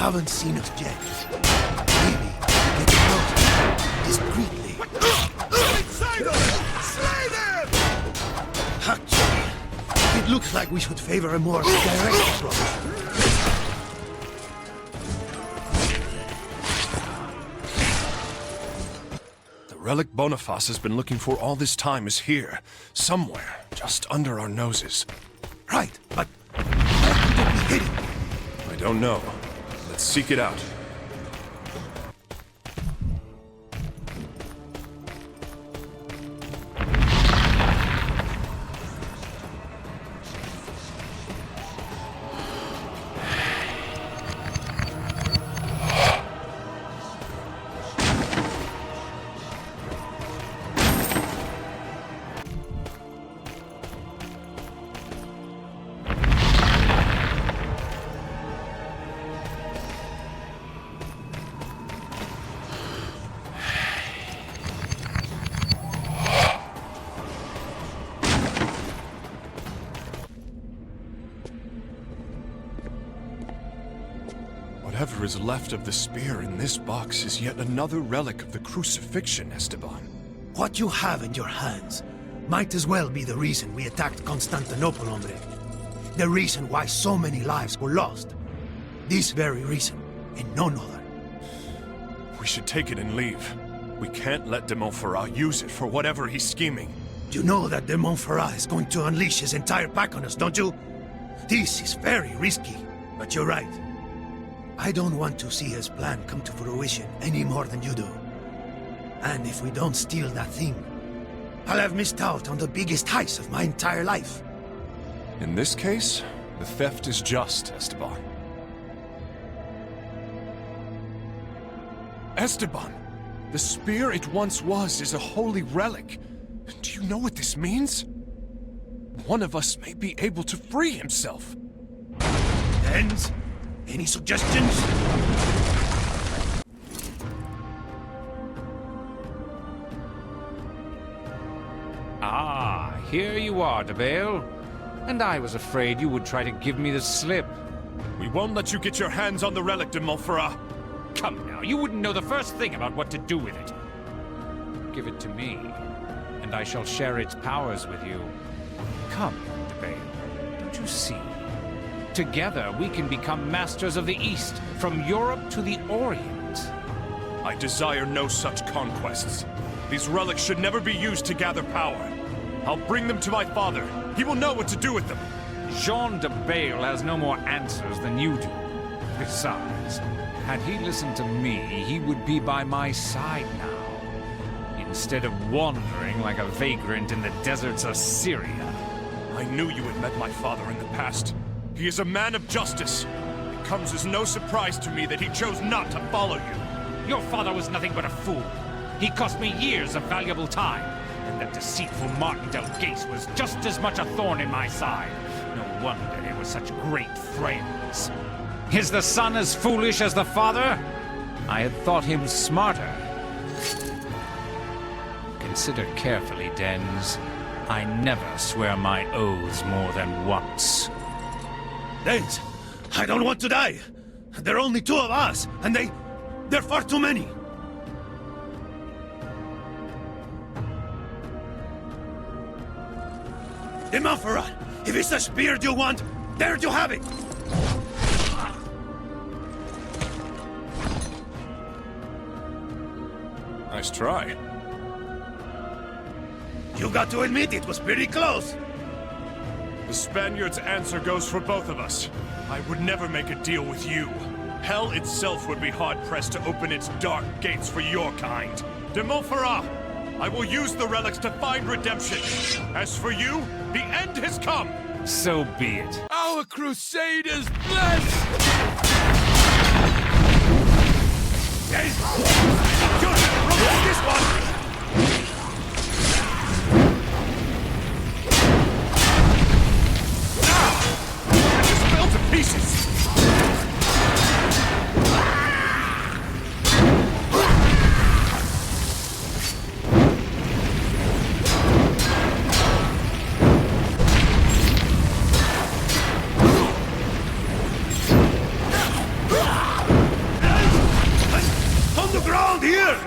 haven't seen us yet. Maybe get closer, discreetly. Slay them! Actually, it looks like we should favor a more direct approach. The relic Boniface has been looking for all this time is here, somewhere, just under our noses. Right, but where could it be hidden? I don't know. Let's seek it out. Whatever is left of the spear in this box is yet another relic of the crucifixion, Esteban. What you have in your hands might as well be the reason we attacked Constantinople, hombre. The reason why so many lives were lost. This very reason, and none other. We should take it and leave. We can't let de Montferrat use it for whatever he's scheming. You know that de Montferrat is going to unleash his entire pack on us, don't you? This is very risky, but you're right. I don't want to see his plan come to fruition any more than you do. And if we don't steal that thing, I'll have missed out on the biggest heist of my entire life. In this case, the theft is just, Esteban. Esteban! The spear it once was is a holy relic. Do you know what this means? One of us may be able to free himself. Dens? Any suggestions? Ah, here you are, de Bale. And I was afraid you would try to give me the slip. We won't let you get your hands on the relic, de Montferrat. Come now, you wouldn't know the first thing about what to do with it. Give it to me, and I shall share its powers with you. Come, de Bale. Don't you see? Together, we can become masters of the East, from Europe to the Orient. I desire no such conquests. These relics should never be used to gather power. I'll bring them to my father. He will know what to do with them. Jean de Bale has no more answers than you do. Besides, had he listened to me, he would be by my side now, instead of wandering like a vagrant in the deserts of Syria. I knew you had met my father in the past. He is a man of justice. It comes as no surprise to me that he chose not to follow you. Your father was nothing but a fool. He cost me years of valuable time, and that deceitful Martin Del Gase was just as much a thorn in my side. No wonder they were such great friends. Is the son as foolish as the father? I had thought him smarter. Consider carefully, Dens. I never swear my oaths more than once. Dens, I don't want to die. There are only two of us, and they're far too many. De Montferrat, if it's the spear you want, there you have it. Nice try. You got to admit it was pretty close. The Spaniard's answer goes for both of us. I would never make a deal with you. Hell itself would be hard-pressed to open its dark gates for your kind. De Montferrat, I will use the relics to find redemption. As for you, the end has come. So be it. Our crusade is blessed! Yes! Joseph, roll this one! I just fell to pieces. ground here!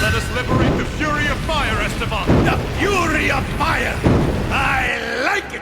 Let us liberate the fury of fire, Esteban! The fury of fire! I like it!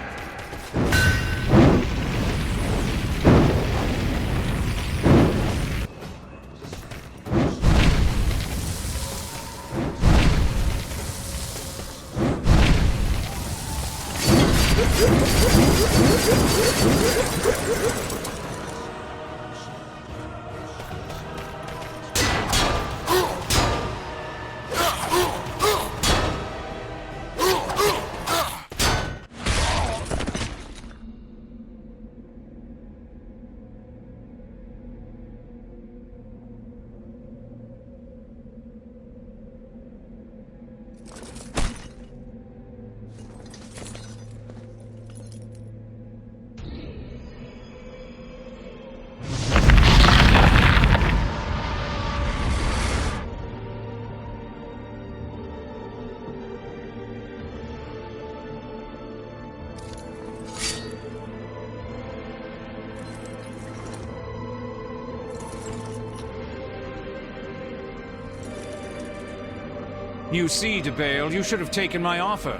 You see, DeBale, you should have taken my offer.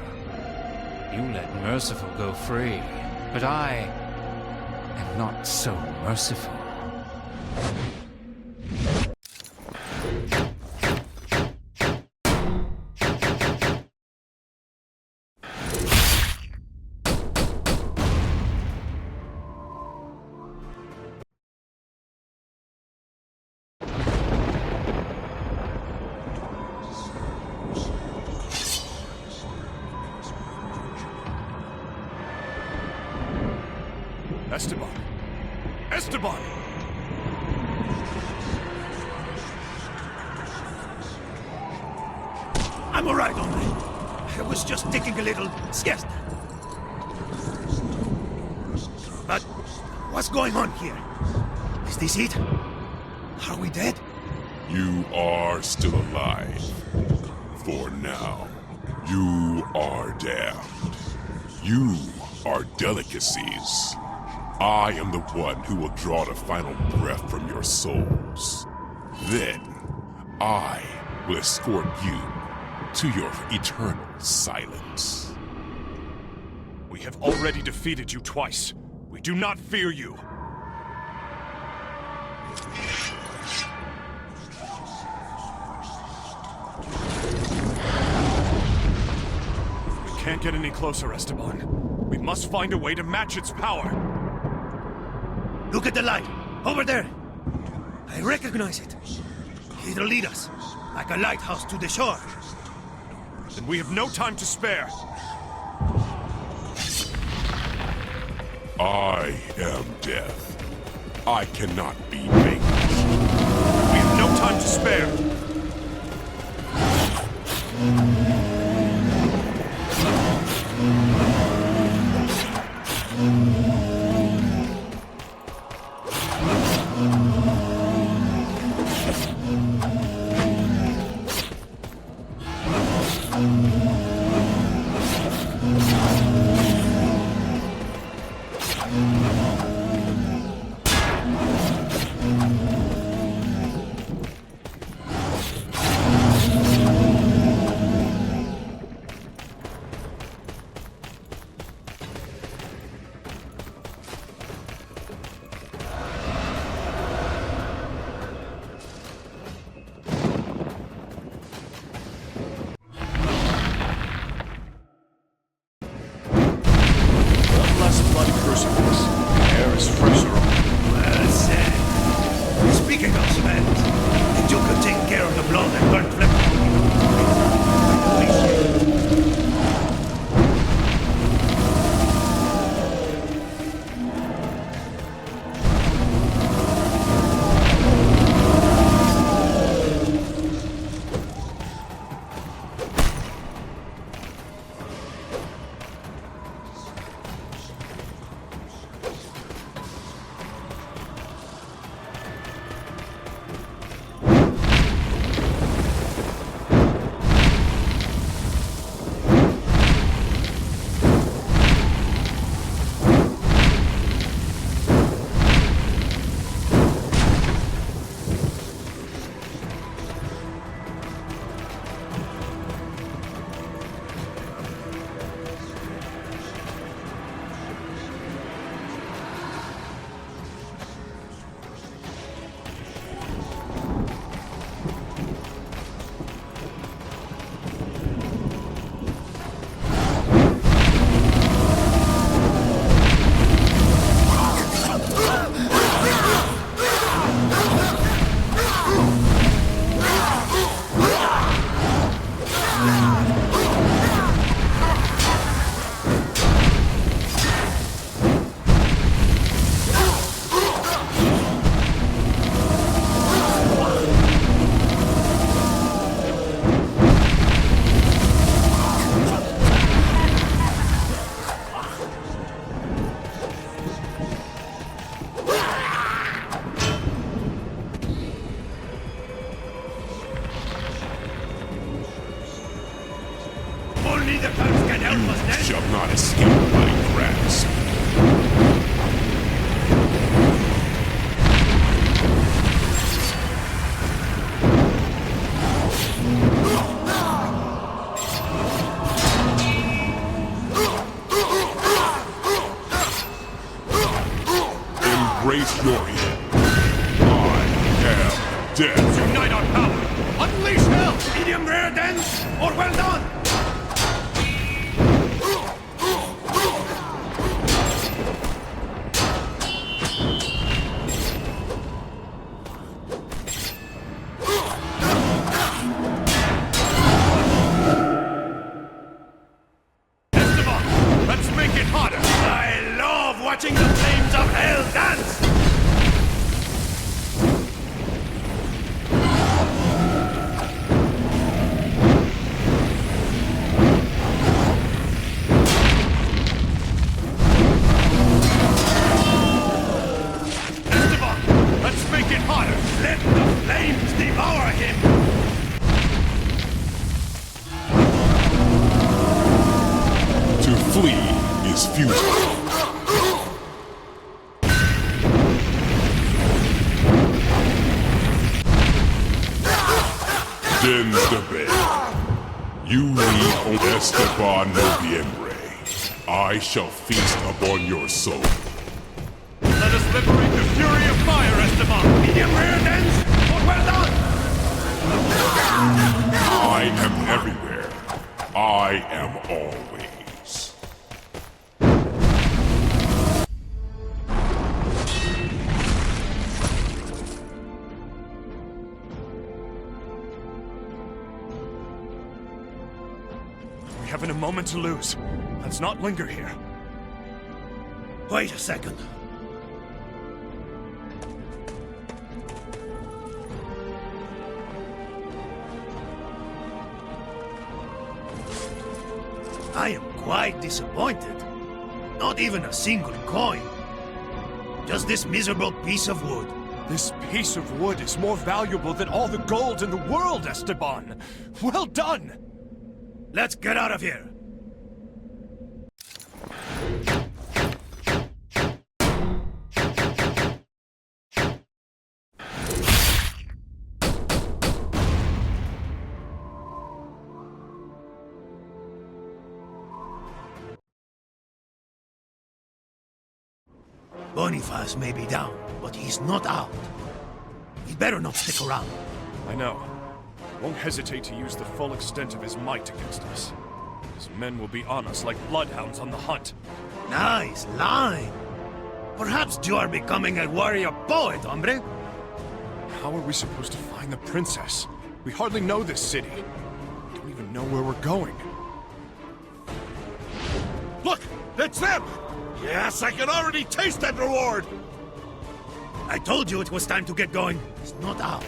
You let Merciful go free, but I am not so merciful. Esteban! Esteban! I'm alright, hombre. I was just taking a little siesta. But what's going on here? Is this it? Are we dead? You are still alive. For now. You are damned. You are delicacies. I am the one who will draw the final breath from your souls. Then, I will escort you to your eternal silence. We have already defeated you twice. We do not fear you. We can't get any closer, Esteban. We must find a way to match its power. Look at the light! Over there! I recognize it. It'll lead us, like a lighthouse to the shore. Then we have no time to spare. I am death. I cannot be vanquished. We have no time to spare. Speaking of smells, the Duke could take care of the blood and burnt flesh. cannot escape my grasp. Embrace your end. I am death. Unite our power! Unleash hell! Medium rare dense, or well done! Esteban, let's make it harder! I love watching the flames of hell dance! Let the flames devour him! To flee is futile. Den's the bed. You lead on Esteban Noviembre. I shall feast upon your soul. Let us liberate the fury of fire, Esteban! Medium rare dense, or well done! I am everywhere. I am always. We haven't a moment to lose. Let's not linger here. Wait a second. I am quite disappointed. Not even a single coin. Just this miserable piece of wood. This piece of wood is more valuable than all the gold in the world, Esteban! Well done! Let's get out of here! Boniface may be down, but he's not out. He'd better not stick around. I know. Won't hesitate to use the full extent of his might against us. His men will be on us like bloodhounds on the hunt. Nice line. Perhaps you are becoming a warrior poet, hombre. How are we supposed to find the princess? We hardly know this city. Don't even know where we're going. Look! It's them! Yes, I can already taste that reward! I told you it was time to get going. He's not out.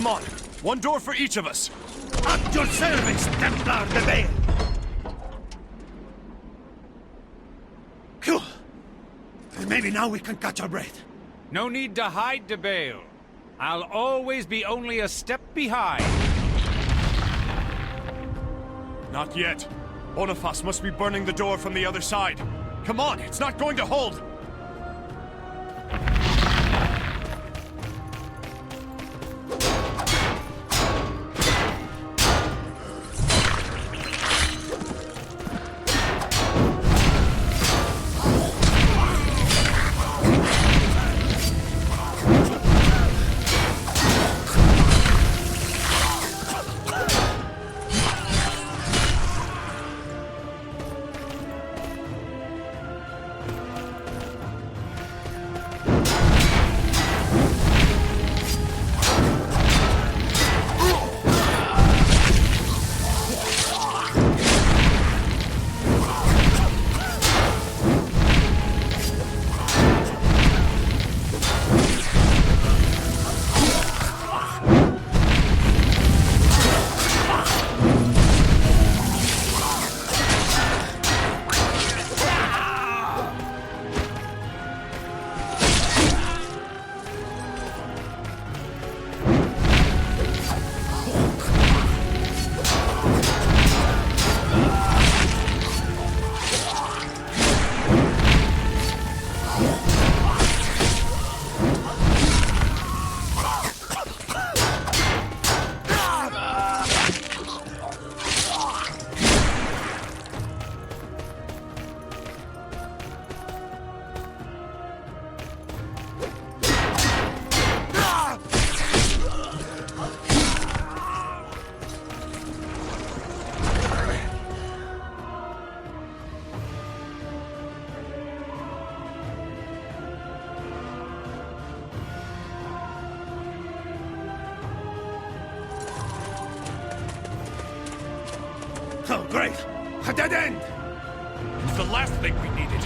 Come on, one door for each of us. At your service, Templar de Bale! Phew! Maybe now we can catch our breath. No need to hide, de Bale. I'll always be only a step behind. Not yet. Boniface must be burning the door from the other side. Come on, it's not going to hold! Oh, great! A dead end! It's the last thing we needed.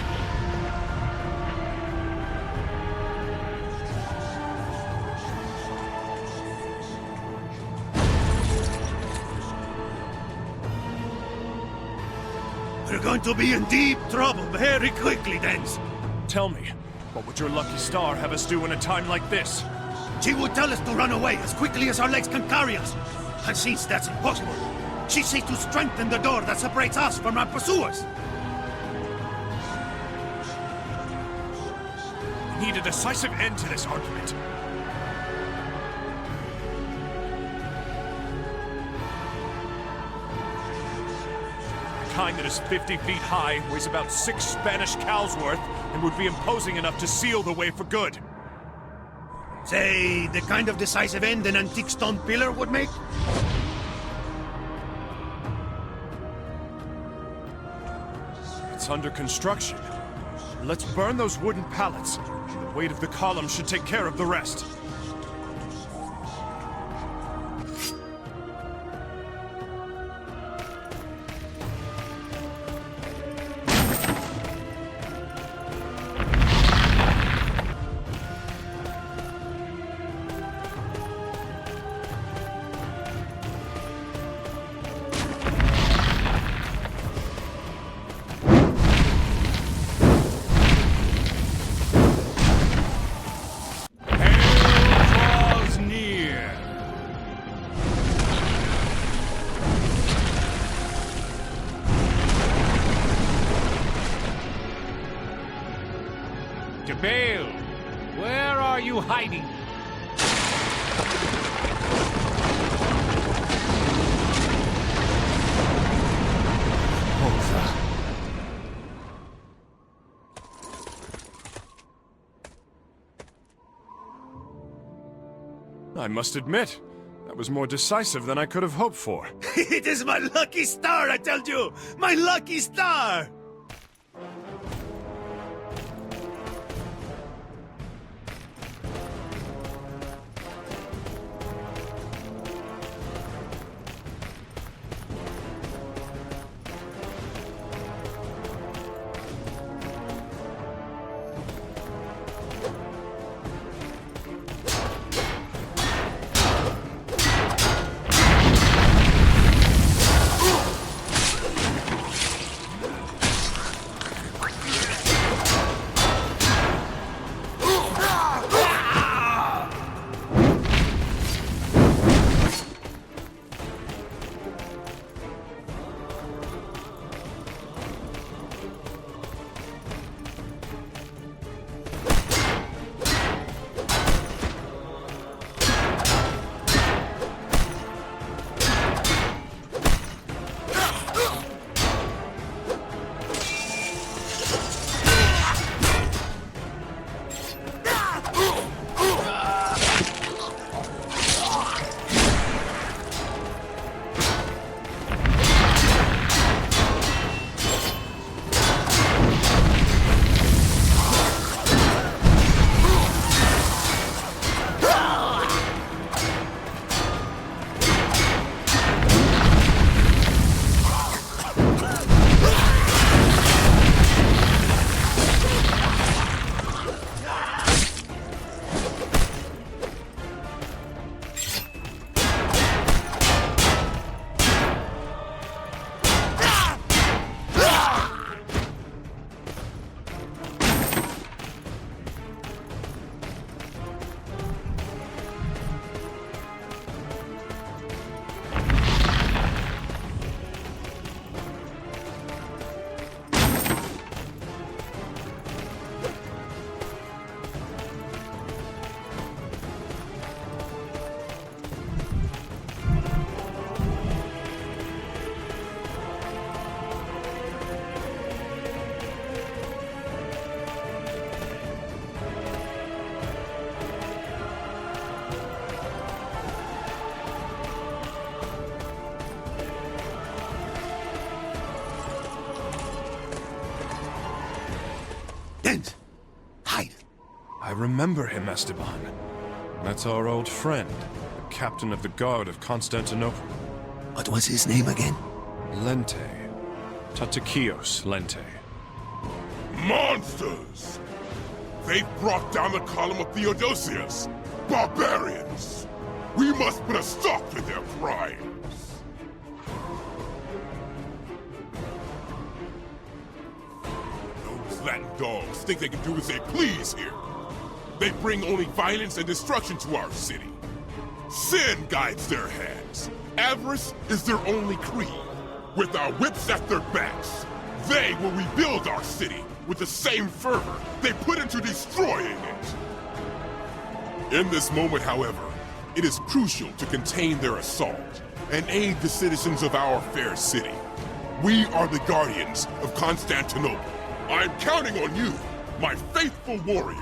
We're going to be in deep trouble very quickly, Dens. Tell me, what would your lucky star have us do in a time like this? She would tell us to run away as quickly as our legs can carry us. And since that's impossible, she says to strengthen the door that separates us from our pursuers. We need a decisive end to this argument. The kind that is 50 feet high, weighs about 6 Spanish cows worth, and would be imposing enough to seal the way for good. Say, the kind of decisive end an antique stone pillar would make? It's under construction. Let's burn those wooden pallets. The weight of the column should take care of the rest. De Bale, where are you hiding? I must admit, that was more decisive than I could have hoped for. It is my lucky star, I tell you! My lucky star! remember him, Esteban. That's our old friend, the captain of the guard of Constantinople. What was his name again? Lente. Tatakios Lente. Monsters! They've brought down the column of Theodosius! Barbarians! We must put a stop to their crimes! Those Latin dogs think they can do as they please here. They bring only violence and destruction to our city. Sin guides their hands. Avarice is their only creed. With our whips at their backs, they will rebuild our city with the same fervor they put into destroying it. In this moment, however, it is crucial to contain their assault and aid the citizens of our fair city. We are the guardians of Constantinople. I'm counting on you, my faithful warriors.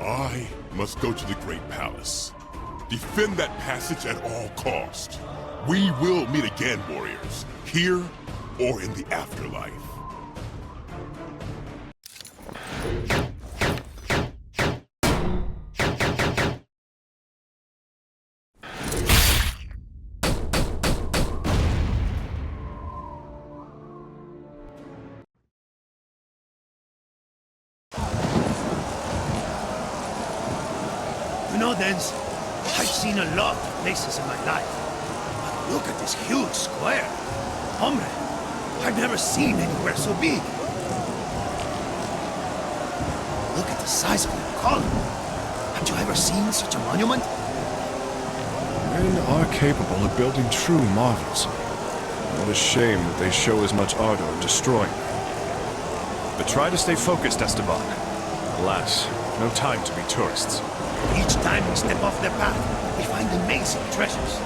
I must go to the Great Palace. Defend that passage at all cost. We will meet again, warriors, here or in the afterlife. You know, Dens, I've seen a lot of places in my life. But look at this huge square. Hombre, I've never seen anywhere so big. Look at the size of the column. Have you ever seen such a monument? Men are capable of building true marvels. What a shame that they show as much ardor in destroying them. But try to stay focused, Esteban. Alas, no time to be tourists. Each time we step off their path, we find amazing treasures.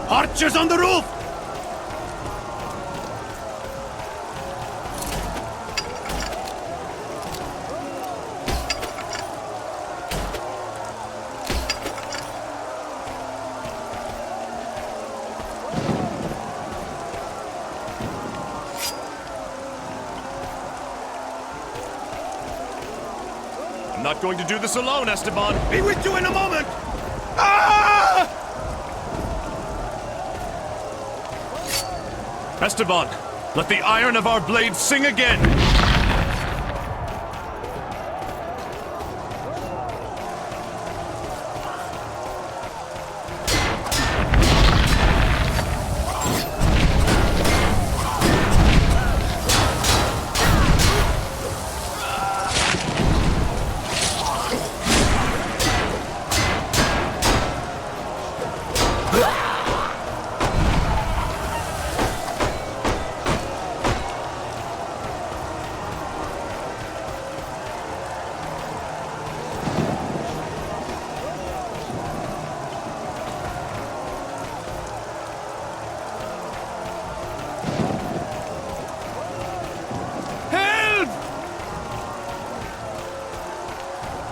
Archers on the roof! I'm not going to do this alone, Esteban. Be with you in a moment! Esteban, let the iron of our blades sing again!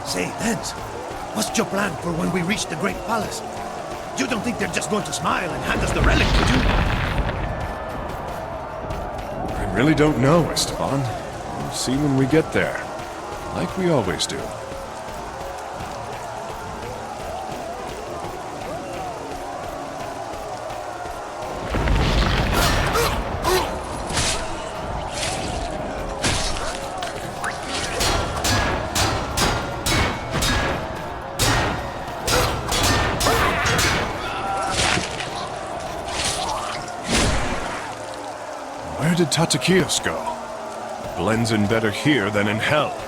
Say, Dens, what's your plan for when we reach the Great Palace? You don't think they're just going to smile and hand us the relic, do you? I really don't know, Esteban. We'll see when we get there. Like we always do. Where did Tatakios go? Blends in better here than in hell.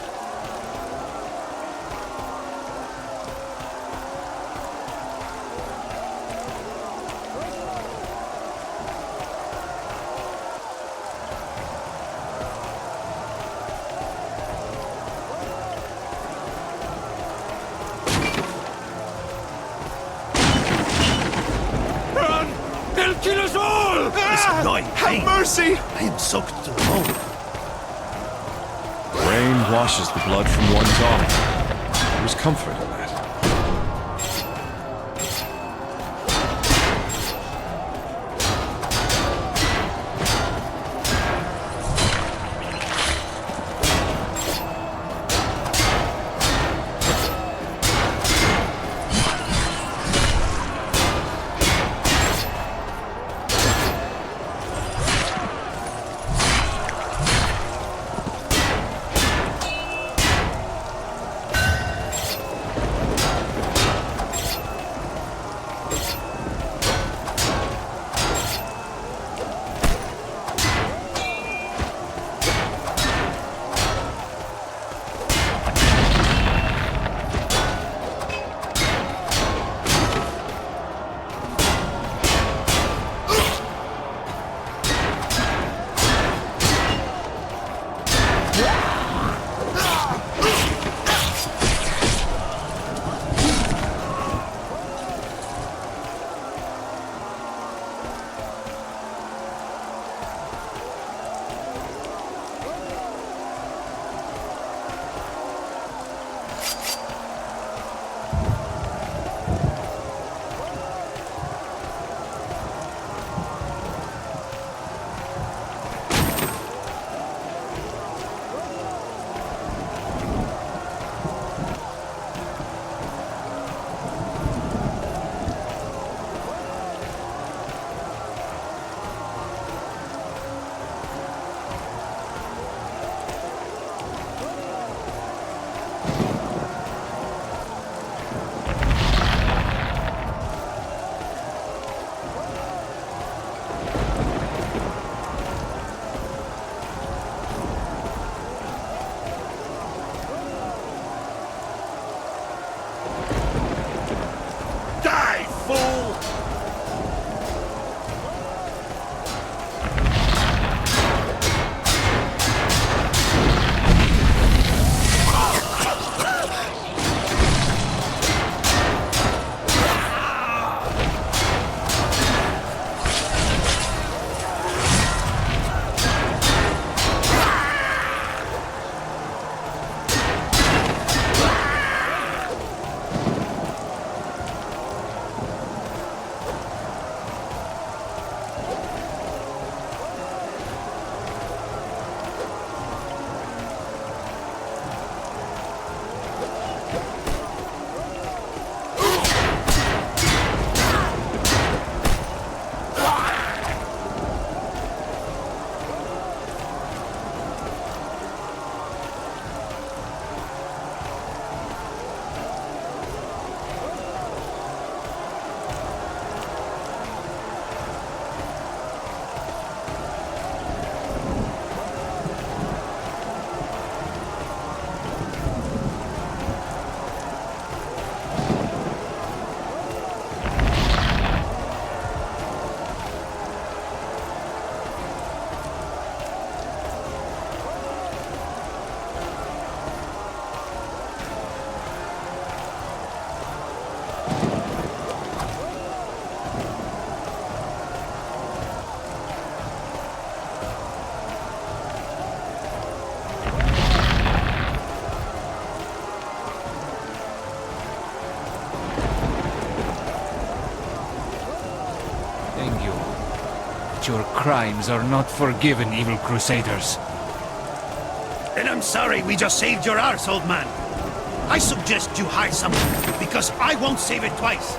Have mercy! I am soaked to the bone. Rain washes the blood from one's armor. There's comfort in that. Your crimes are not forgiven, evil crusaders. Then I'm sorry we just saved your arse, old man. I suggest you hire someone, because I won't save it twice.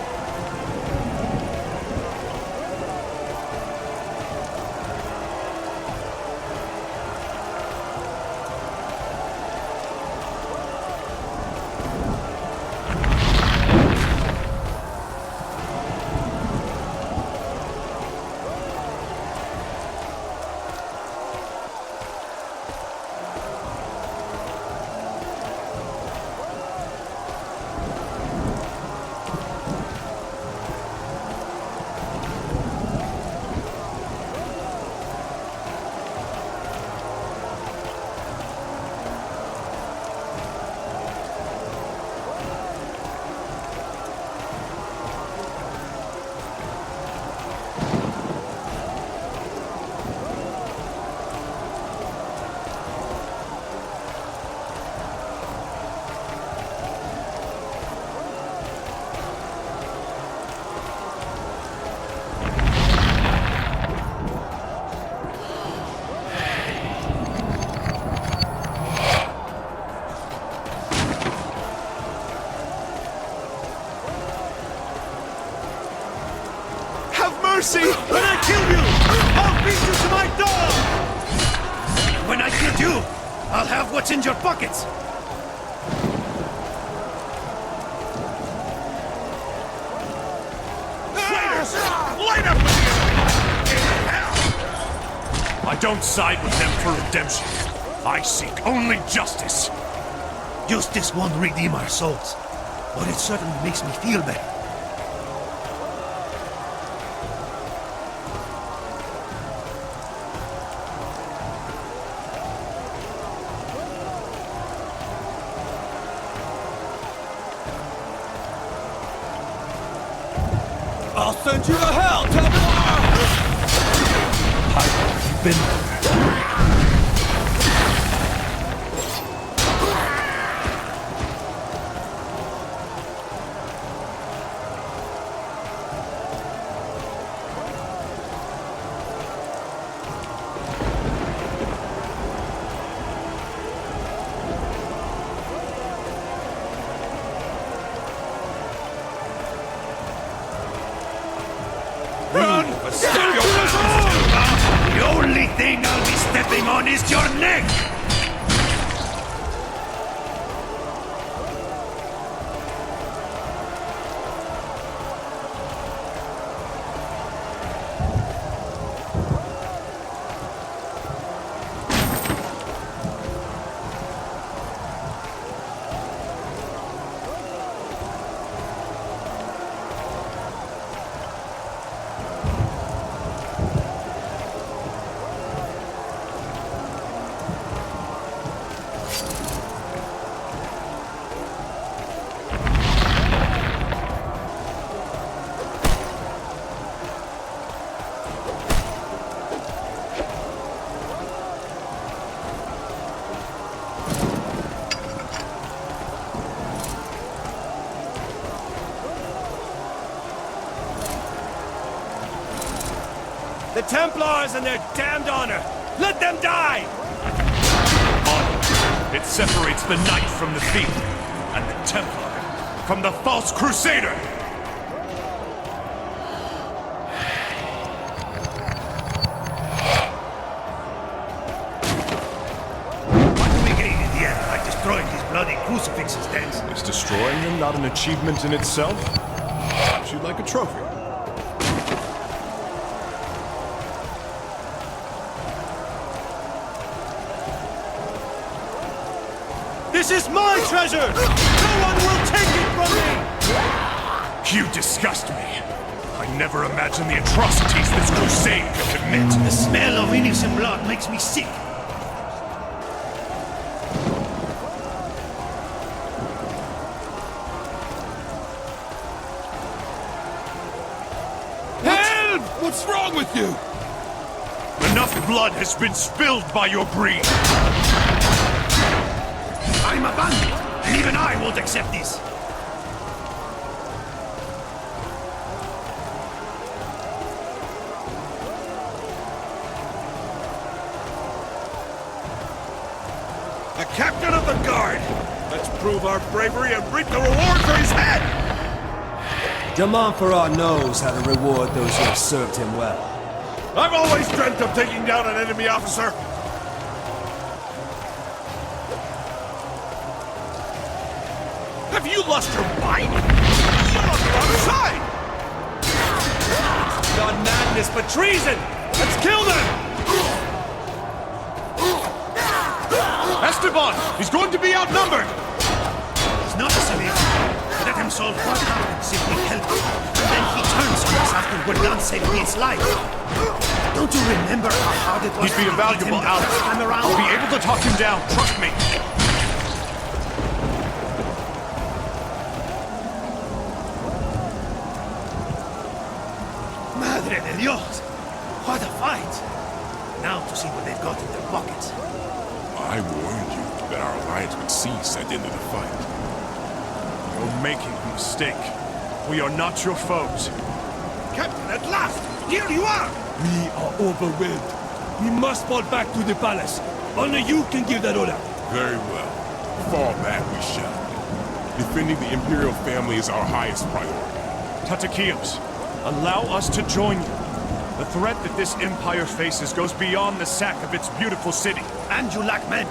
mercy! When I kill you, I'll beat you to my door! When I kill you, I'll have what's in your pockets! Traitors! Light up with you! In hell! I don't side with them for redemption. I seek only justice. Justice won't redeem our souls, but it certainly makes me feel better. I'll send you to hell, Templar! I've been there. Step your ground! The only thing I'll be stepping on is your neck! The Templars and their damned honor! Let them die! Honor. It separates the knight from the thief, and the Templar from the false crusader! What do we gain in the end by destroying these bloody crucifixes then? Is destroying them not an achievement in itself? She'd like a trophy. This is my treasure! No one will take it from me! You disgust me. I never imagined the atrocities this crusade could commit. The smell of innocent blood makes me sick. Help! What's wrong with you? Enough blood has been spilled by your greed. I'm a bandit, and even I won't accept this. A captain of the guard! Let's prove our bravery and reap the reward for his head! De Montferrat knows how to reward those who have served him well. I've always dreamt of taking down an enemy officer. Have you lost your mind? You're on the wrong side! It's not madness, but treason! Let's kill them! Esteban! He's going to be outnumbered! He's not a civilian. Let him solve what happens if we help him. And then he turns on us after we're done saving his life. Don't you remember how hard it was He'd be to a beat valuable him the ally. first time around? I'll be able to talk him down, trust me. Madre de Dios! What a fight! Now to see what they've got in their pockets. I warned you that our alliance would cease at the end of the fight. You're making a mistake. We are not your foes. Captain, at last! Here you are! We are overwhelmed. We must fall back to the palace. Only you can give that order. Very well. Fall back we shall. Defending the Imperial family is our highest priority. Tatakios, allow us to join you. The threat that this empire faces goes beyond the sack of its beautiful city. And you lack men.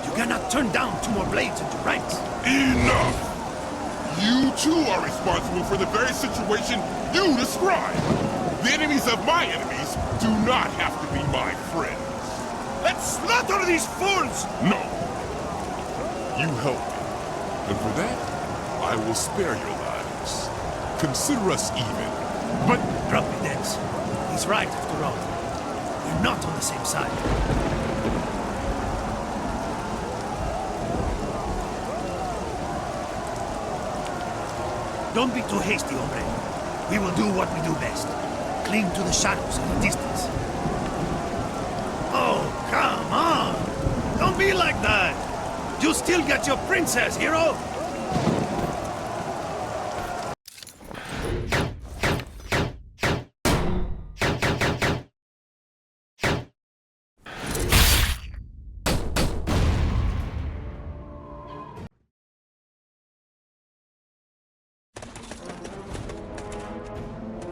You cannot turn down 2 more blades into ranks. Enough! You too are responsible for the very situation you describe. The enemies of my enemies do not have to be my friends. Let's slaughter these fools! No. You help me. And for that, I will spare your lives. Consider us even. But drop it, Dens. He's right, after all. We're not on the same side. Don't be too hasty, hombre. We will do what we do best. Cling to the shadows in the distance. Oh, come on! Don't be like that! You still got your princess, hero!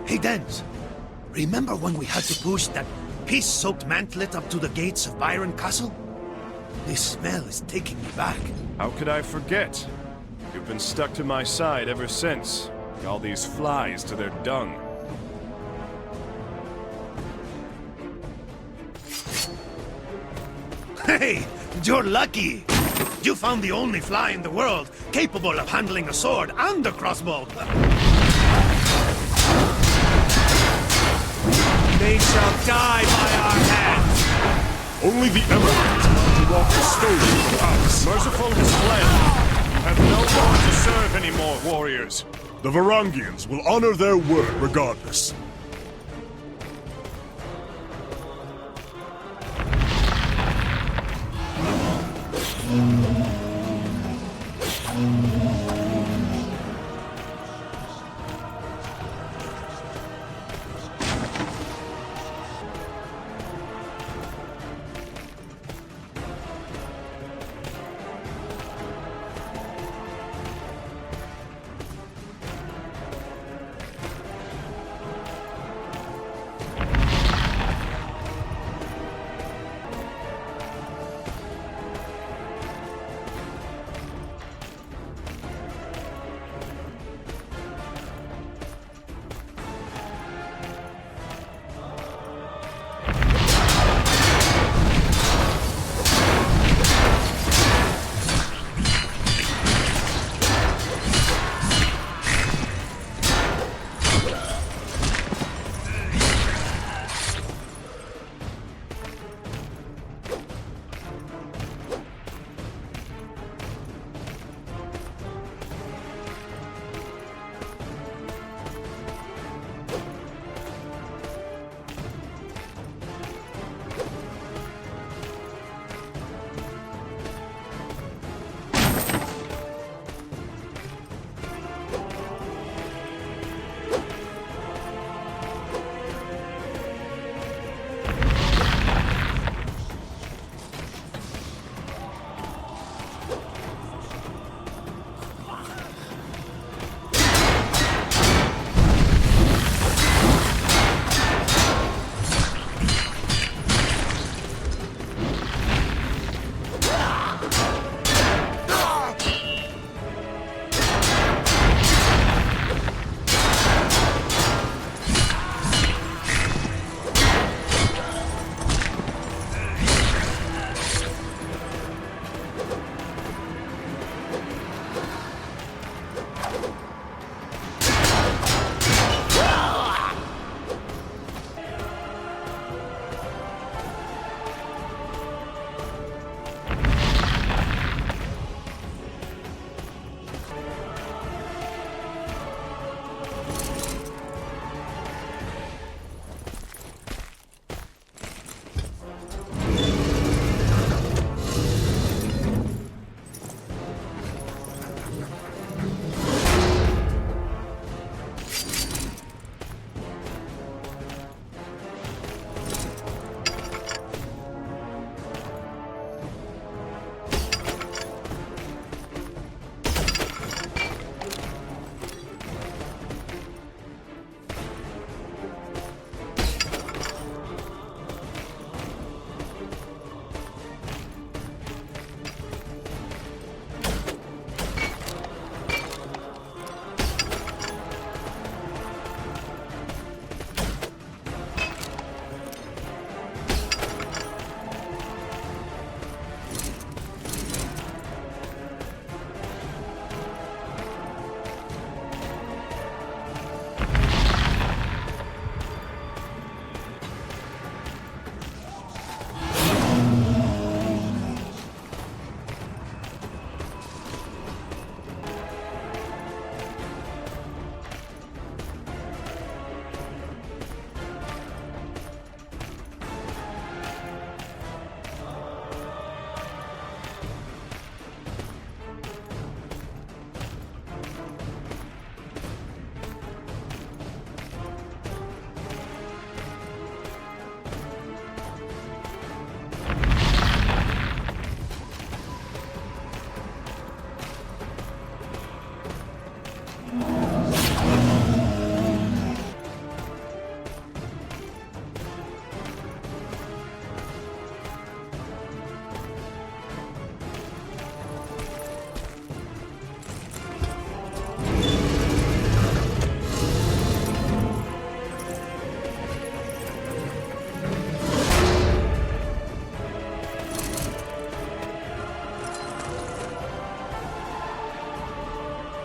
Hey, Dens. Remember when we had to push that piss-soaked mantlet up to the gates of Byron Castle? This smell is taking me back. How could I forget? You've been stuck to my side ever since. All these flies to their dung. Hey, you're lucky. You found the only fly in the world capable of handling a sword and a crossbow. They shall die by our hands! Only the Emeralds to walk the stolen from the house. Merciful has fled. You have no more to serve anymore, warriors. The Varangians will honor their word regardless.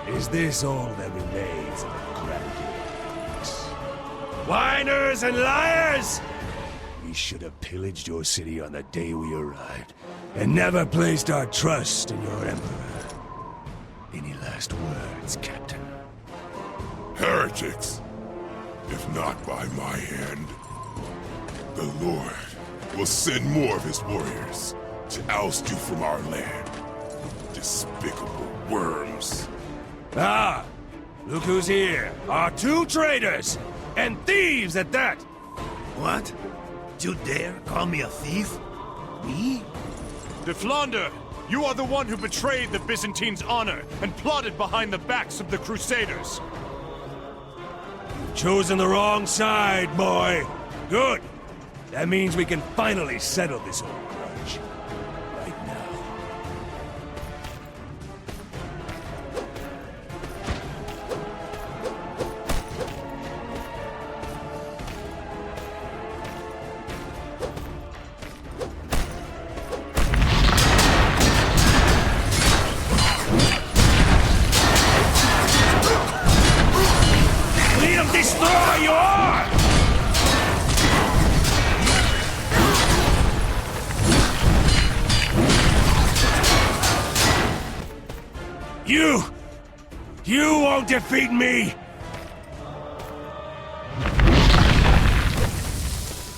Is this all that remains of the Grand Whiners and liars! We should have pillaged your city on the day we arrived, and never placed our trust in your Emperor. Any last words, Captain? Heretics! If not by my hand, the Lord will send more of his warriors to oust you from our land. Despicable worms. Ah! Look who's here! Our two traitors! And thieves at that! What? You dare call me a thief? Me? De Flandre, you are the one who betrayed the Byzantines' honor and plotted behind the backs of the Crusaders. You've chosen the wrong side, boy. Good. That means we can finally settle this old grudge. Right now. Let him destroy your... You won't defeat me!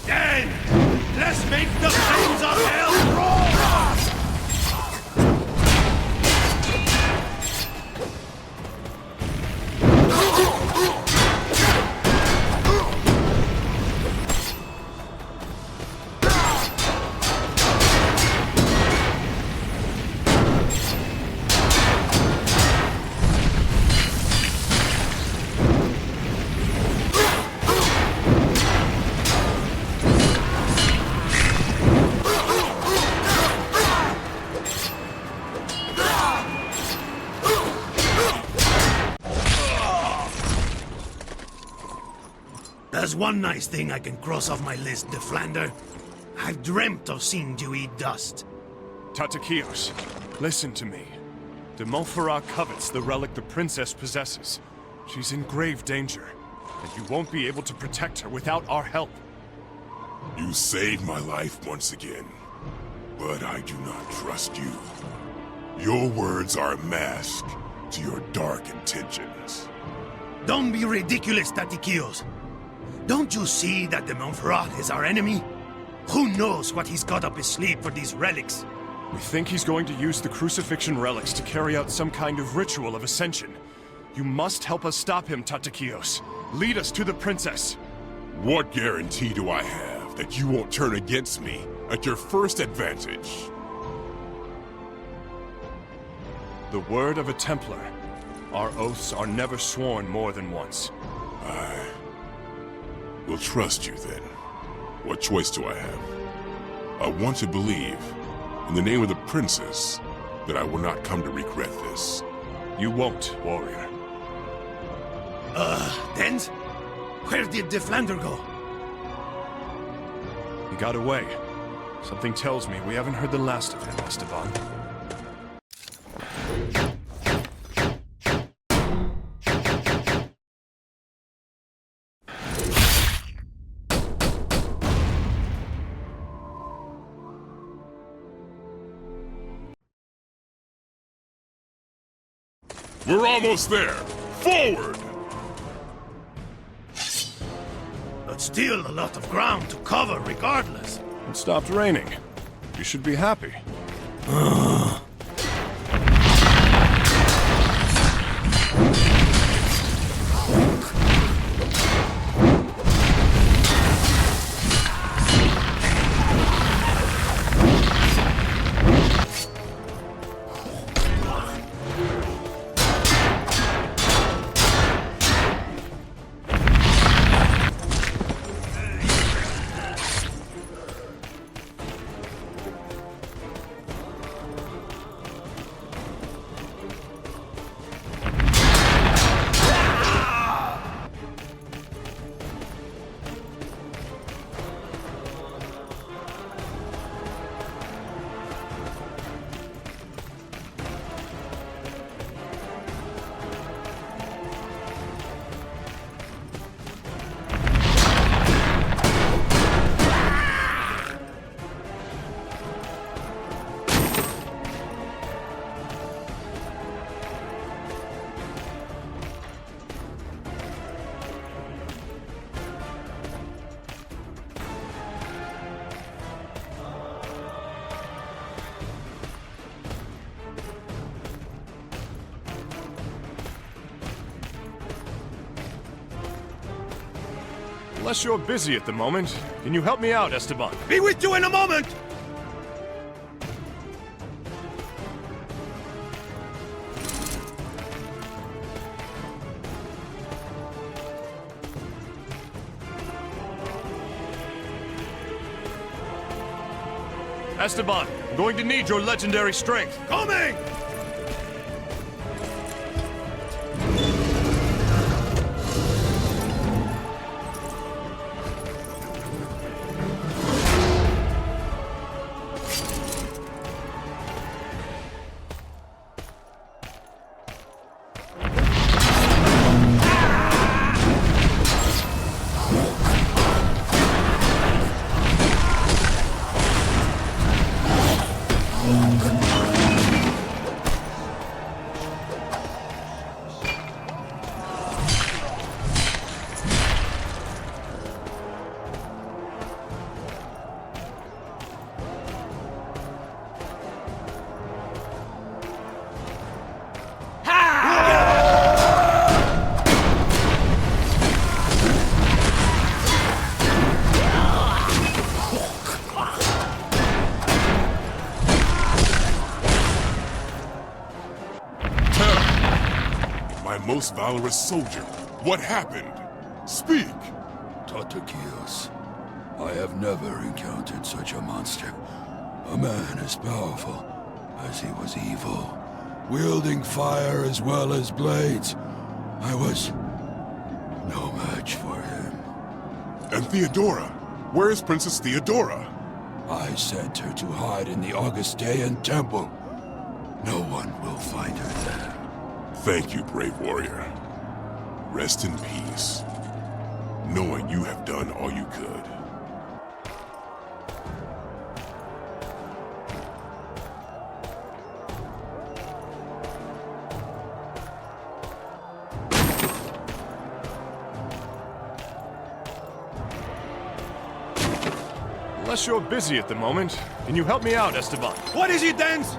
Then, let's make the flames of hell roar! There's one nice thing I can cross off my list, de Flandre. I've dreamt of seeing you eat dust. Tatakios, listen to me. De Montferrat covets the relic the princess possesses. She's in grave danger, and you won't be able to protect her without our help. You saved my life once again, but I do not trust you. Your words are a mask to your dark intentions. Don't be ridiculous, Tatakios. Don't you see that de Montferrat is our enemy? Who knows what he's got up his sleeve for these relics? We think he's going to use the crucifixion relics to carry out some kind of ritual of ascension. You must help us stop him, Tatakios. Lead us to the princess. What guarantee do I have that you won't turn against me at your first advantage? The word of a Templar. Our oaths are never sworn more than once. I will trust you then. What choice do I have? I want to believe, in the name of the princess, that I will not come to regret this. You won't, warrior. Dens? Where did de Flandre go? He got away. Something tells me we haven't heard the last of him, Esteban. We're almost there! Forward! But still a lot of ground to cover regardless. It stopped raining. You should be happy. Unless you're busy at the moment, can you help me out, Esteban? Be with you in a moment! Esteban, I'm going to need your legendary strength. Coming! Most valorous soldier. What happened? Speak! Tatakios, I have never encountered such a monster. A man as powerful as he was evil, wielding fire as well as blades. I was no match for him. And Theodora? Where is Princess Theodora? I sent her to hide in the Augustean temple. No one will find her there. Thank you, brave warrior. Rest in peace, knowing you have done all you could. Unless you're busy at the moment, can you help me out, Esteban? What is it, Dance?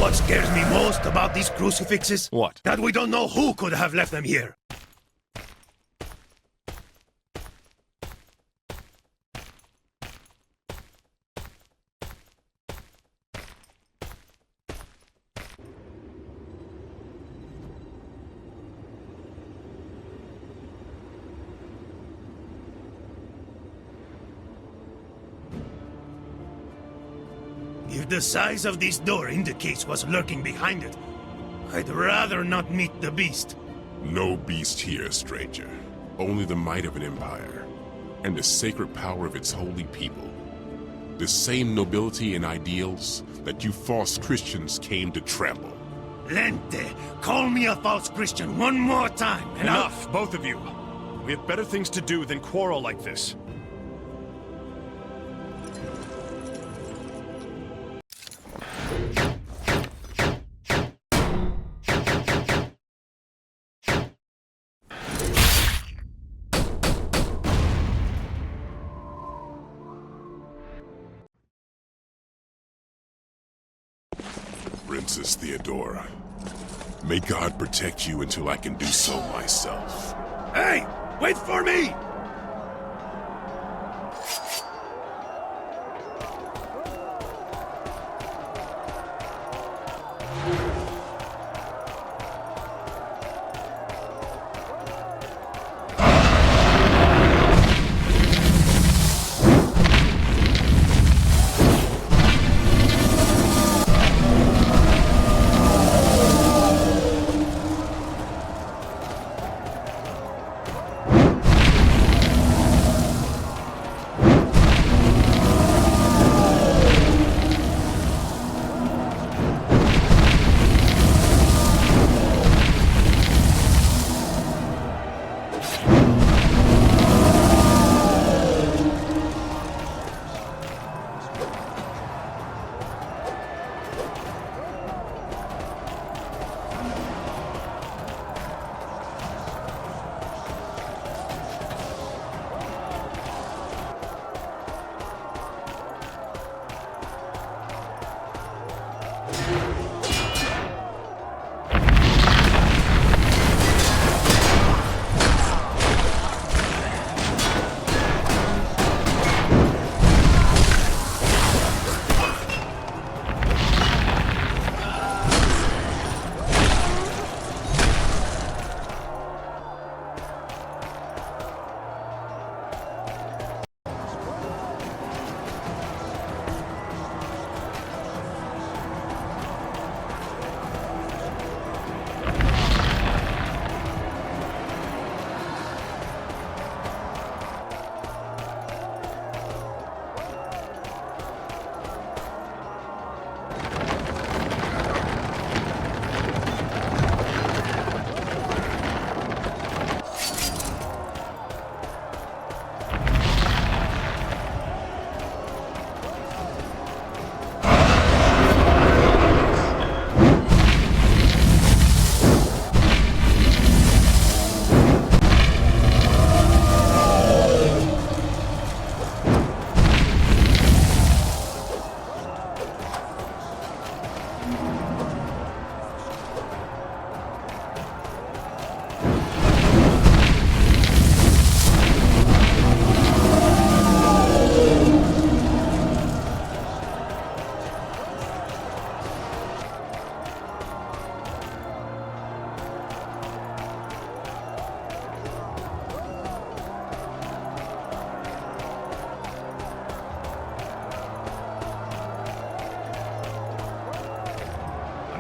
what scares me most about these crucifixes? What? That we don't know who could have left them here. If the size of this door indicates what's lurking behind it, I'd rather not meet the beast. No beast here, stranger. Only the might of an empire, and the sacred power of its holy people. The same nobility and ideals that you false Christians came to trample. Lente, call me a false Christian one more time, and Enough, both of you. We have better things to do than quarrel like this. Princess Theodora, may God protect you until I can do so myself. Hey! Wait for me!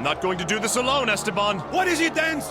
I'm not going to do this alone, Esteban. What is it, then?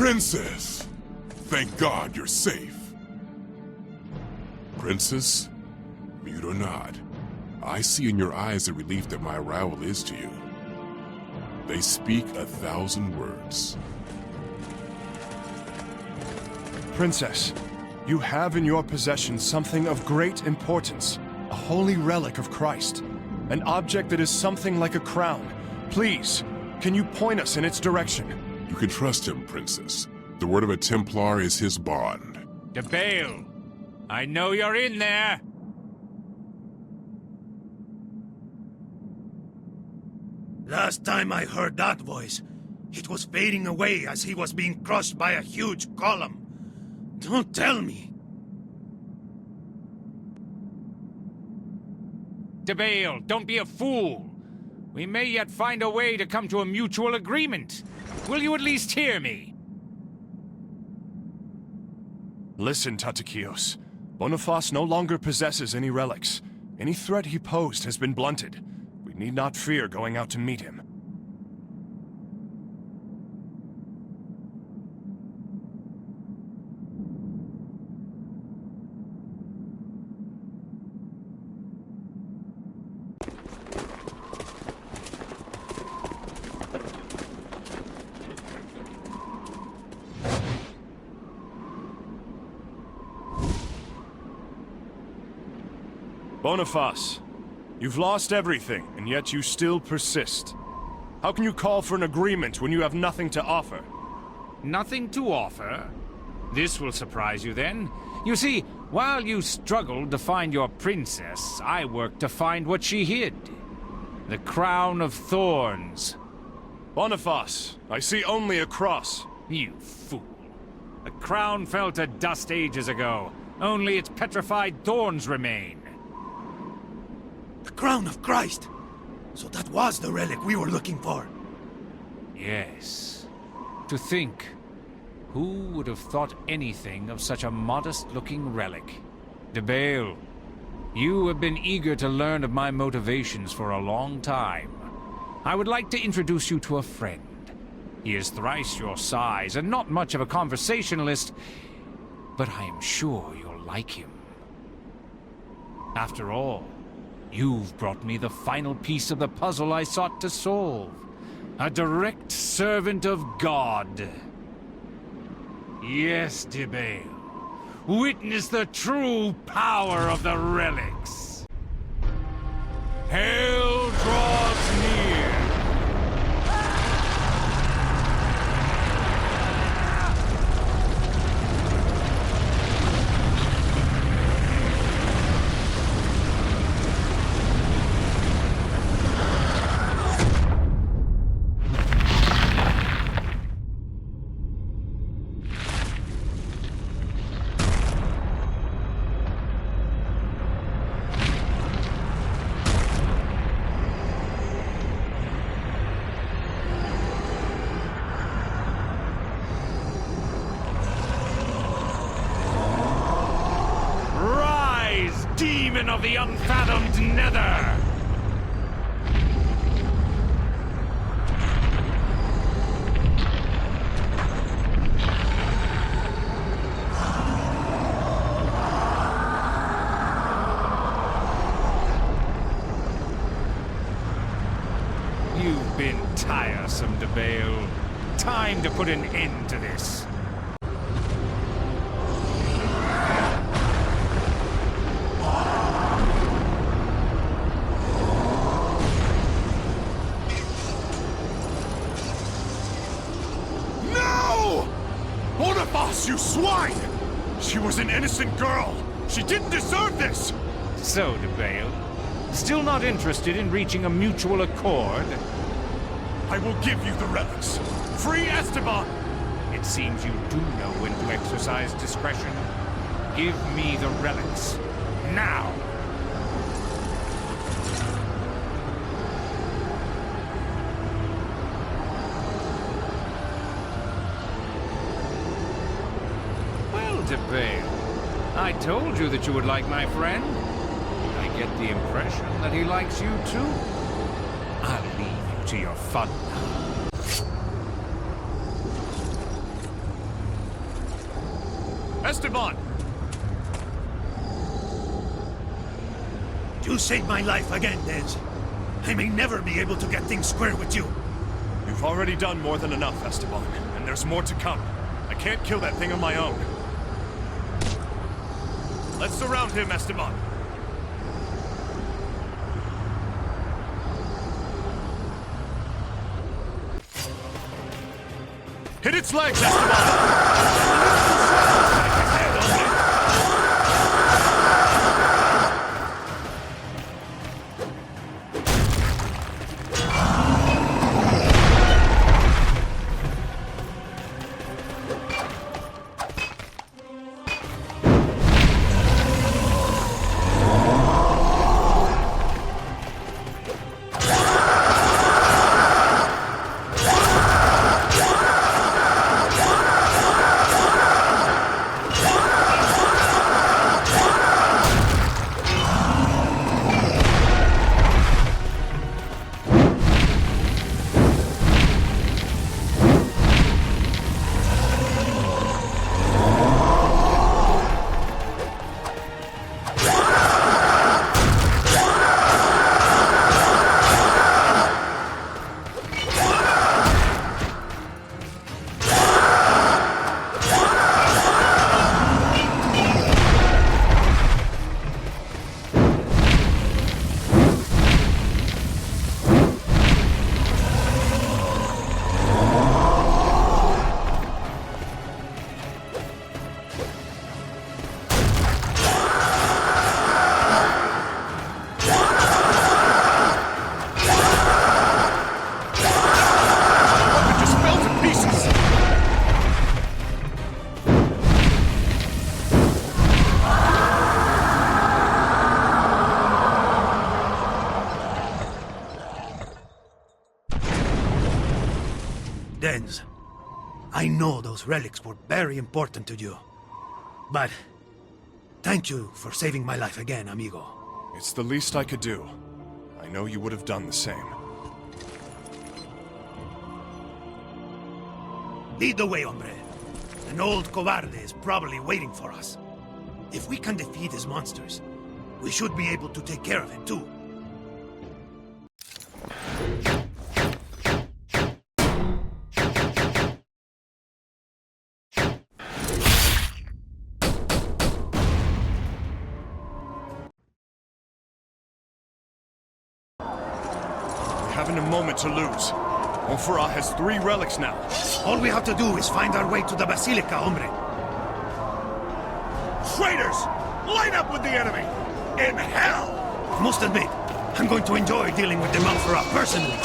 Princess! Thank God you're safe. Princess, mute or not, I see in your eyes the relief that my arrival is to you. They speak 1,000 words. Princess, you have in your possession something of great importance. A holy relic of Christ. An object that is something like a crown. Please, can you point us in its direction? You can trust him, Princess. The word of a Templar is his bond. DeBale, I know you're in there. Last time I heard that voice, it was fading away as he was being crushed by a huge column. Don't tell me. DeBale, don't be a fool. We may yet find a way to come to a mutual agreement. Will you at least hear me? Listen, Tatakios. Boniface no longer possesses any relics. Any threat he posed has been blunted. We need not fear going out to meet him. Boniface, you've lost everything, and yet you still persist. How can you call for an agreement when you have nothing to offer? Nothing to offer? This will surprise you then. You see, while you struggled to find your princess, I worked to find what she hid. The crown of thorns. Boniface, I see only a cross. You fool. The crown fell to dust ages ago. Only its petrified thorns remain. The crown of Christ! So that was the relic we were looking for. Yes. To think, who would have thought anything of such a modest-looking relic? DeBale, you have been eager to learn of my motivations for a long time. I would like to introduce you to a friend. He is thrice your size and not much of a conversationalist, but I am sure you'll like him. After all, you've brought me the final piece of the puzzle I sought to solve. A direct servant of God. Yes, DeBale. Witness the true power of the relics. Hell draws near. Demon of the unfathomed nether! You've been tiresome, DeBale. Time to put an end to this. Boniface, you swine! She was an innocent girl! She didn't deserve this! So, DeBale, still not interested in reaching a mutual accord? I will give you the relics. Free Esteban! It seems you do know when to exercise discretion. Give me the relics. Now! DeBale, I told you that you would like my friend. I get the impression that he likes you too. I'll leave you to your fun now. Esteban! You saved my life again, Dez. I may never be able to get things square with you. You've already done more than enough, Esteban, and there's more to come. I can't kill that thing on my own. Let's surround him, Esteban. Hit its legs, Esteban! Dens, I know those relics were very important to you. But thank you for saving my life again, amigo. It's the least I could do. I know you would have done the same. Lead the way, hombre. An old cobarde is probably waiting for us. If we can defeat his monsters, we should be able to take care of him too. We haven't a moment to lose. Onfara has 3 relics now. All we have to do is find our way to the Basilica, hombre. Traitors! Line up with the enemy! In hell! I must admit, I'm going to enjoy dealing with the Onfara personally.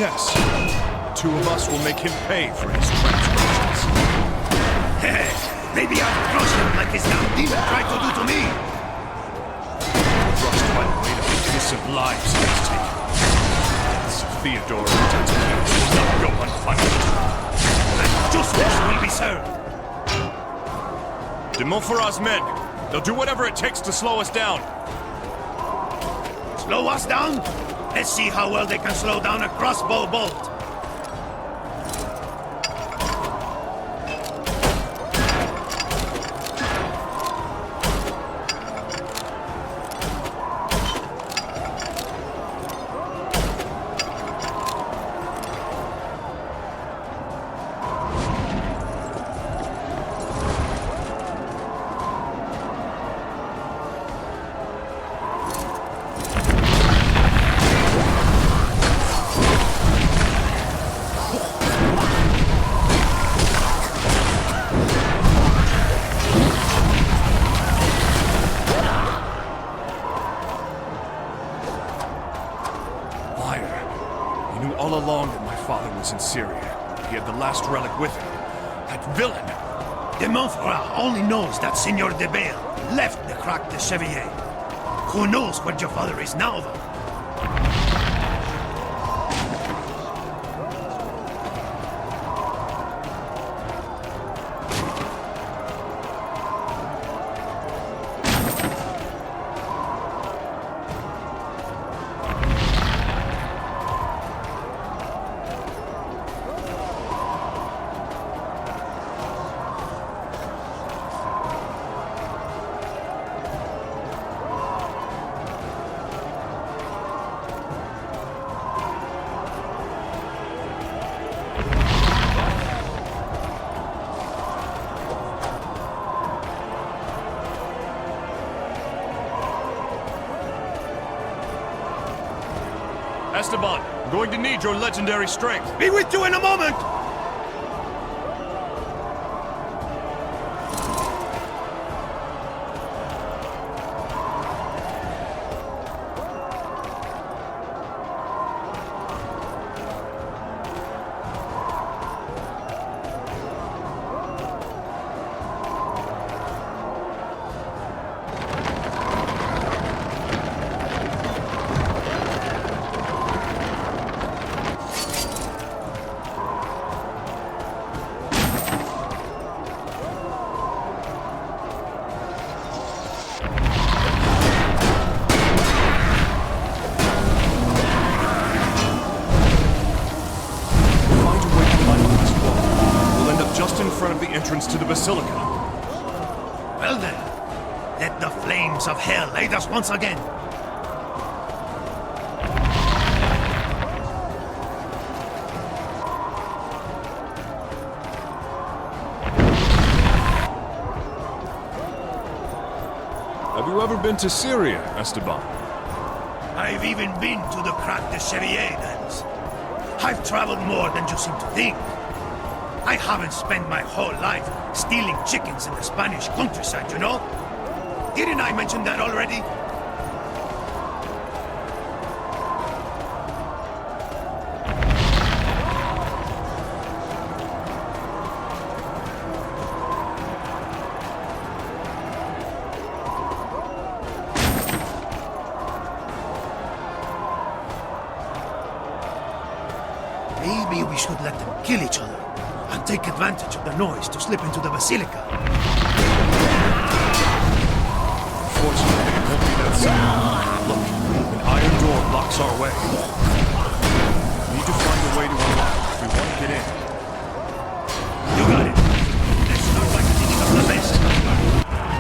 Yes. The 2 of us will make him pay for his transgressions. Hey, maybe I'll crush him like his damn demon tried to do to me. Crushed by the weight of innocent lives he has taken. Theodore and Tantine will not go unpunished. And justice will be served. De Montferrat's men. They'll do whatever it takes to slow us down. Slow us down? Let's see how well they can slow down a crossbow bolt. All along that my father was in Syria. He had the last relic with him. That villain! De Montferrat only knows that Signor de Bale left the Crac de Chevalier. Who knows where your father is now, though? Esteban, I'm going to need your legendary strength. Be with you in a moment! To the Basilica. Well then, let the flames of hell aid us once again. Have you ever been to Syria, Esteban? I've even been to the Crac de Chevier lands. I've traveled more than you seem to think. I haven't spent my whole life stealing chickens in the Spanish countryside, you know? Didn't I mention that already? Maybe we should let them kill each other and take advantage of the noise to slip into the Basilica. Unfortunately, it won't be that simple. Look, an iron door blocks our way. We need to find a way to unlock it if we want to get in. You got it. Let's start by cleaning up the base.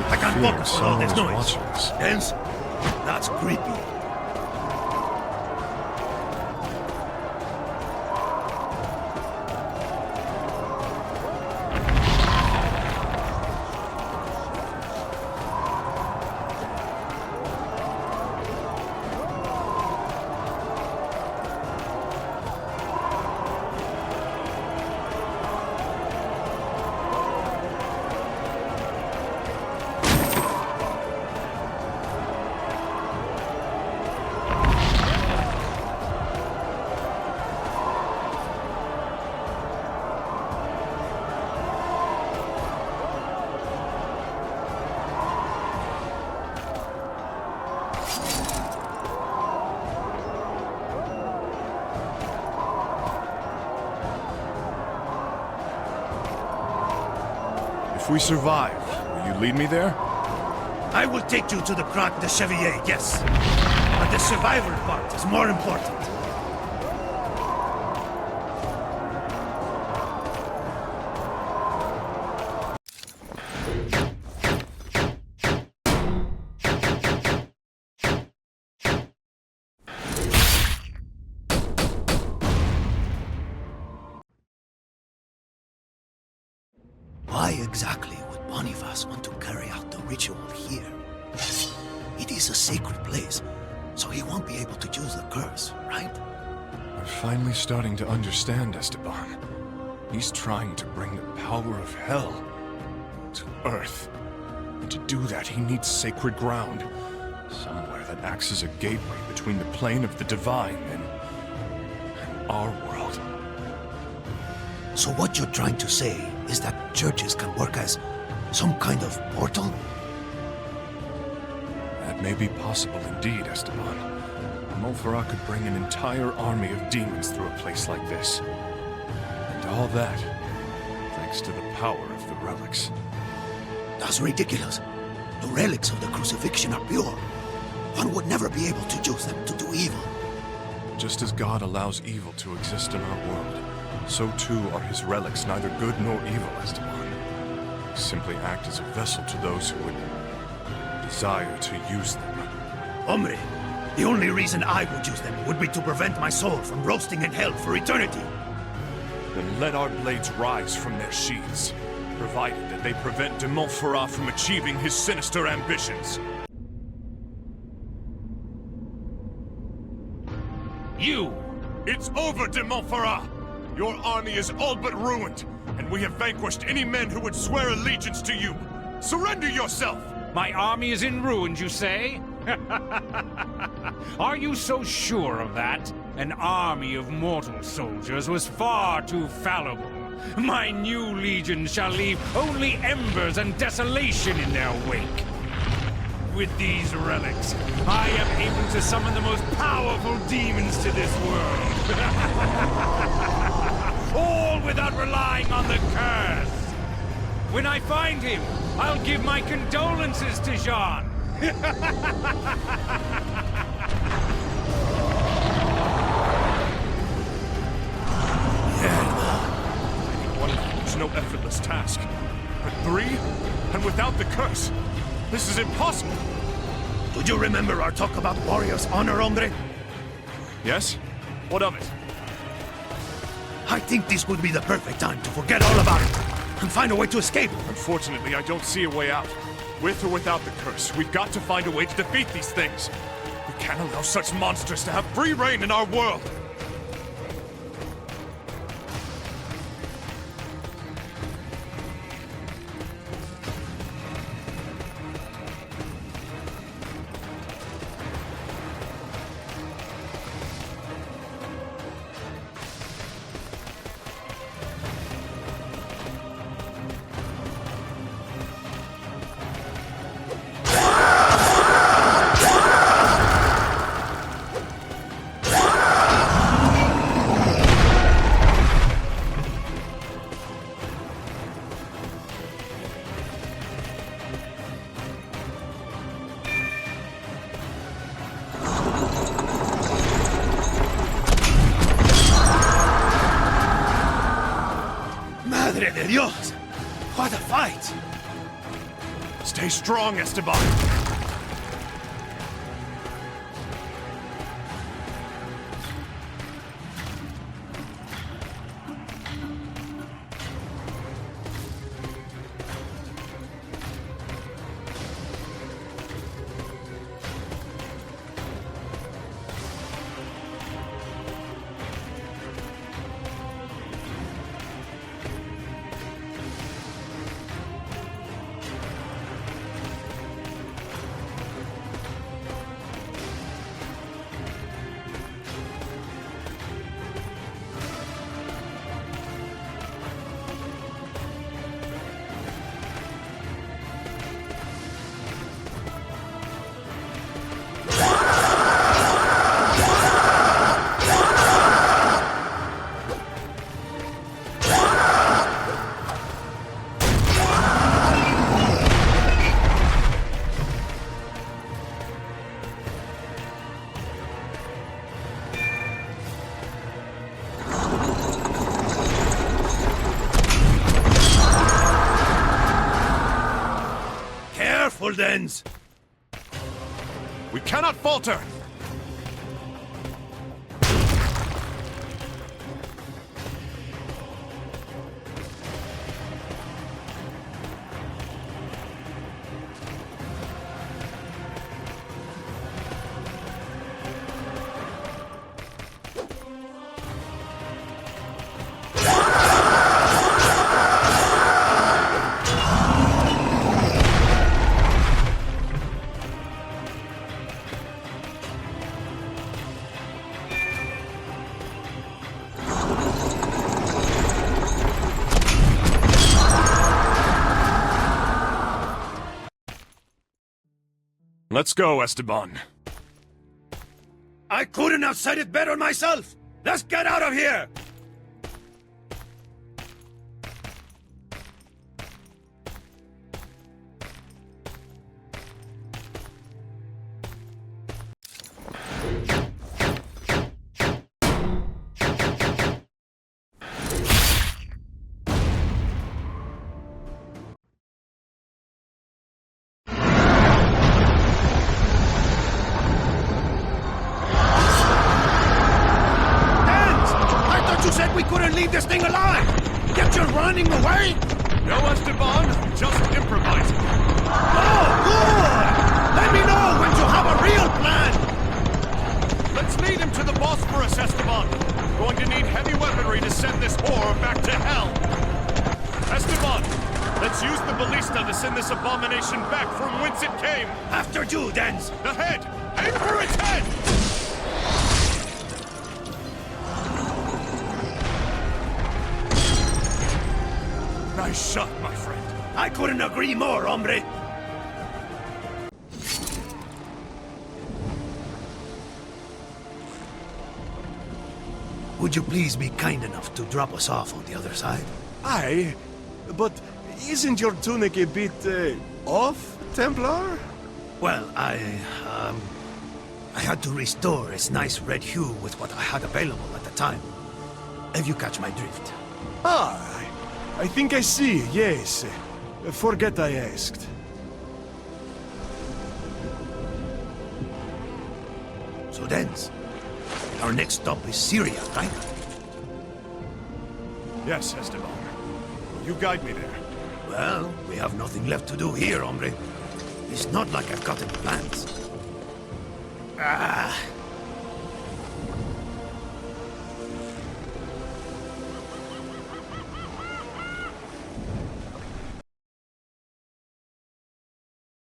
I can't focus with all this noise. Hence, that's creepy. If we survive, will you lead me there? I will take you to the Crac de Chevier, yes. But the survival part is more important. Why exactly would Boniface want to carry out the ritual here? It is a sacred place, so he won't be able to use the curse, right? I'm finally starting to understand, Esteban. He's trying to bring the power of hell to Earth. And to do that, he needs sacred ground. Somewhere that acts as a gateway between the plane of the divine and our world. So what you're trying to say is that churches can work as some kind of portal? That may be possible indeed, Esteban. Molfara could bring an entire army of demons through a place like this. And all that, thanks to the power of the relics. That's ridiculous. The relics of the crucifixion are pure. One would never be able to use them to do evil. Just as God allows evil to exist in our world, so too are his relics neither good nor evil, Esteban. They simply act as a vessel to those who would desire to use them. Hombre, the only reason I would use them would be to prevent my soul from roasting in hell for eternity. Then let our blades rise from their sheaths, provided that they prevent de Montferrat from achieving his sinister ambitions. You! It's over, de Montferrat! Your army is all but ruined, and we have vanquished any men who would swear allegiance to you. Surrender yourself! My army is in ruins, you say? Are you so sure of that? An army of mortal soldiers was far too fallible. My new legions shall leave only embers and desolation in their wake. With these relics, I am able to summon the most powerful demons to this world. All without relying on the curse. When I find him, I'll give my condolences to Jean. One is no effortless task. But 3? And without the curse? This is impossible! Do you remember our talk about warriors' honor, hombre? Yes? What of it? I think this would be the perfect time to forget all about it and find a way to escape. Unfortunately, I don't see a way out. With or without the curse, we've got to find a way to defeat these things. We can't allow such monsters to have free reign in our world. Madre de Dios! What a fight! Stay strong, Esteban. Dens. We cannot falter! Let's go, Esteban. I couldn't have said it better myself! Let's get out of here! Leave this thing alive! Yet you're running away? No, Esteban, just improvising. Oh, good! Let me know when you have a real plan! Let's lead him to the ball. Bosporus, Esteban! Going to need heavy weaponry to send this war back to hell! Esteban! Let's use the ballista to send this abomination back from whence it came! After you, Dens! The head! Aim for its head! Nice shot, my friend. I couldn't agree more, hombre! Would you please be kind enough to drop us off on the other side? Aye, but isn't your tunic a bit, off, Templar? Well, I had to restore its nice red hue with what I had available at the time. If you catch my drift. Ah, I think I see, yes. Forget I asked. So Dens, our next stop is Syria, right? Yes, Esteban. You guide me there. Well, we have nothing left to do here, hombre. It's not like I've got any plans. Ah.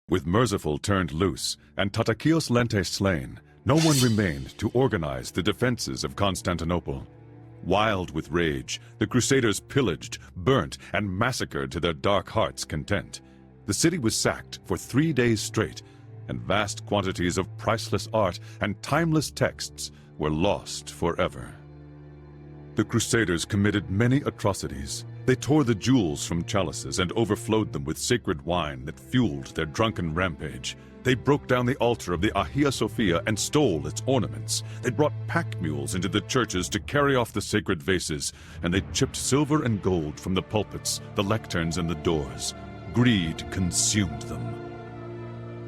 With Merciful turned loose, and Tatakios Lente slain, no one remained to organize the defenses of Constantinople. Wild with rage, the Crusaders pillaged, burnt, and massacred to their dark hearts' content. The city was sacked for 3 days straight, and vast quantities of priceless art and timeless texts were lost forever. The Crusaders committed many atrocities. They tore the jewels from chalices and overflowed them with sacred wine that fueled their drunken rampage. They broke down the altar of the Hagia Sophia and stole its ornaments. They brought pack mules into the churches to carry off the sacred vases, and they chipped silver and gold from the pulpits, the lecterns, and the doors. Greed consumed them.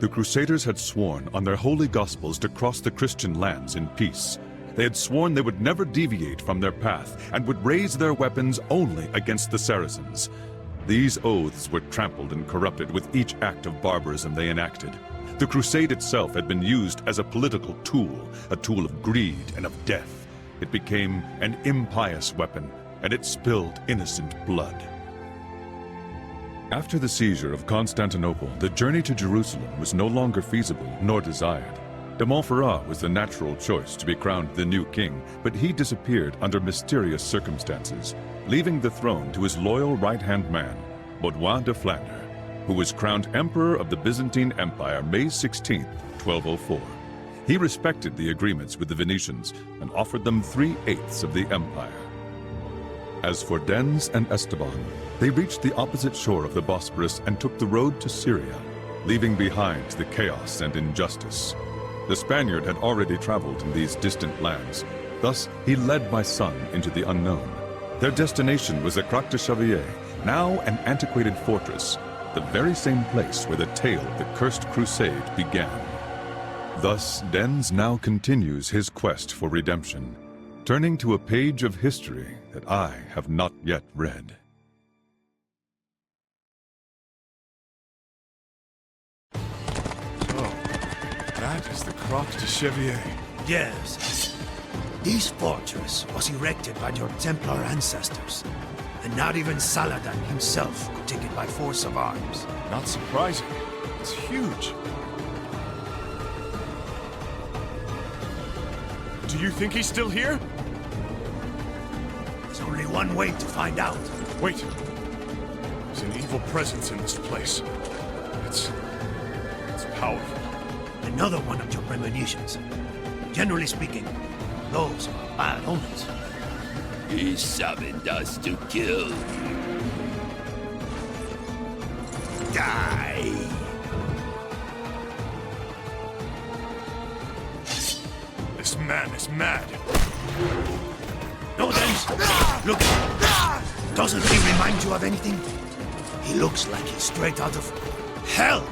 The Crusaders had sworn on their holy gospels to cross the Christian lands in peace. They had sworn they would never deviate from their path and would raise their weapons only against the Saracens. These oaths were trampled and corrupted with each act of barbarism they enacted. The crusade itself had been used as a political tool, a tool of greed and of death. It became an impious weapon, and it spilled innocent blood. After the seizure of Constantinople, the journey to Jerusalem was no longer feasible nor desired. De Montferrat was the natural choice to be crowned the new king, but he disappeared under mysterious circumstances, leaving the throne to his loyal right-hand man, Baudouin de Flanders, who was crowned Emperor of the Byzantine Empire May 16, 1204. He respected the agreements with the Venetians and offered them 3/8 of the empire. As for Dens and Esteban, they reached the opposite shore of the Bosporus and took the road to Syria, leaving behind the chaos and injustice. The Spaniard had already traveled in these distant lands. Thus, he led my son into the unknown. Their destination was the Crac de Xavier, now an antiquated fortress, the very same place where the tale of the Cursed Crusade began. Thus, Dens now continues his quest for redemption, turning to a page of history that I have not yet read. So, that is the Crac de Xavier. Yes. This fortress was erected by your Templar ancestors, and not even Saladin himself could take it by force of arms. Not surprising. It's huge. Do you think he's still here? There's only one way to find out. Wait. There's an evil presence in this place. It's powerful. Another one of your premonitions. Generally speaking, those are bad omens. He summoned us to kill you. Die! This man is mad. No, Dens. Look. Doesn't he remind you of anything? He looks like he's straight out of hell.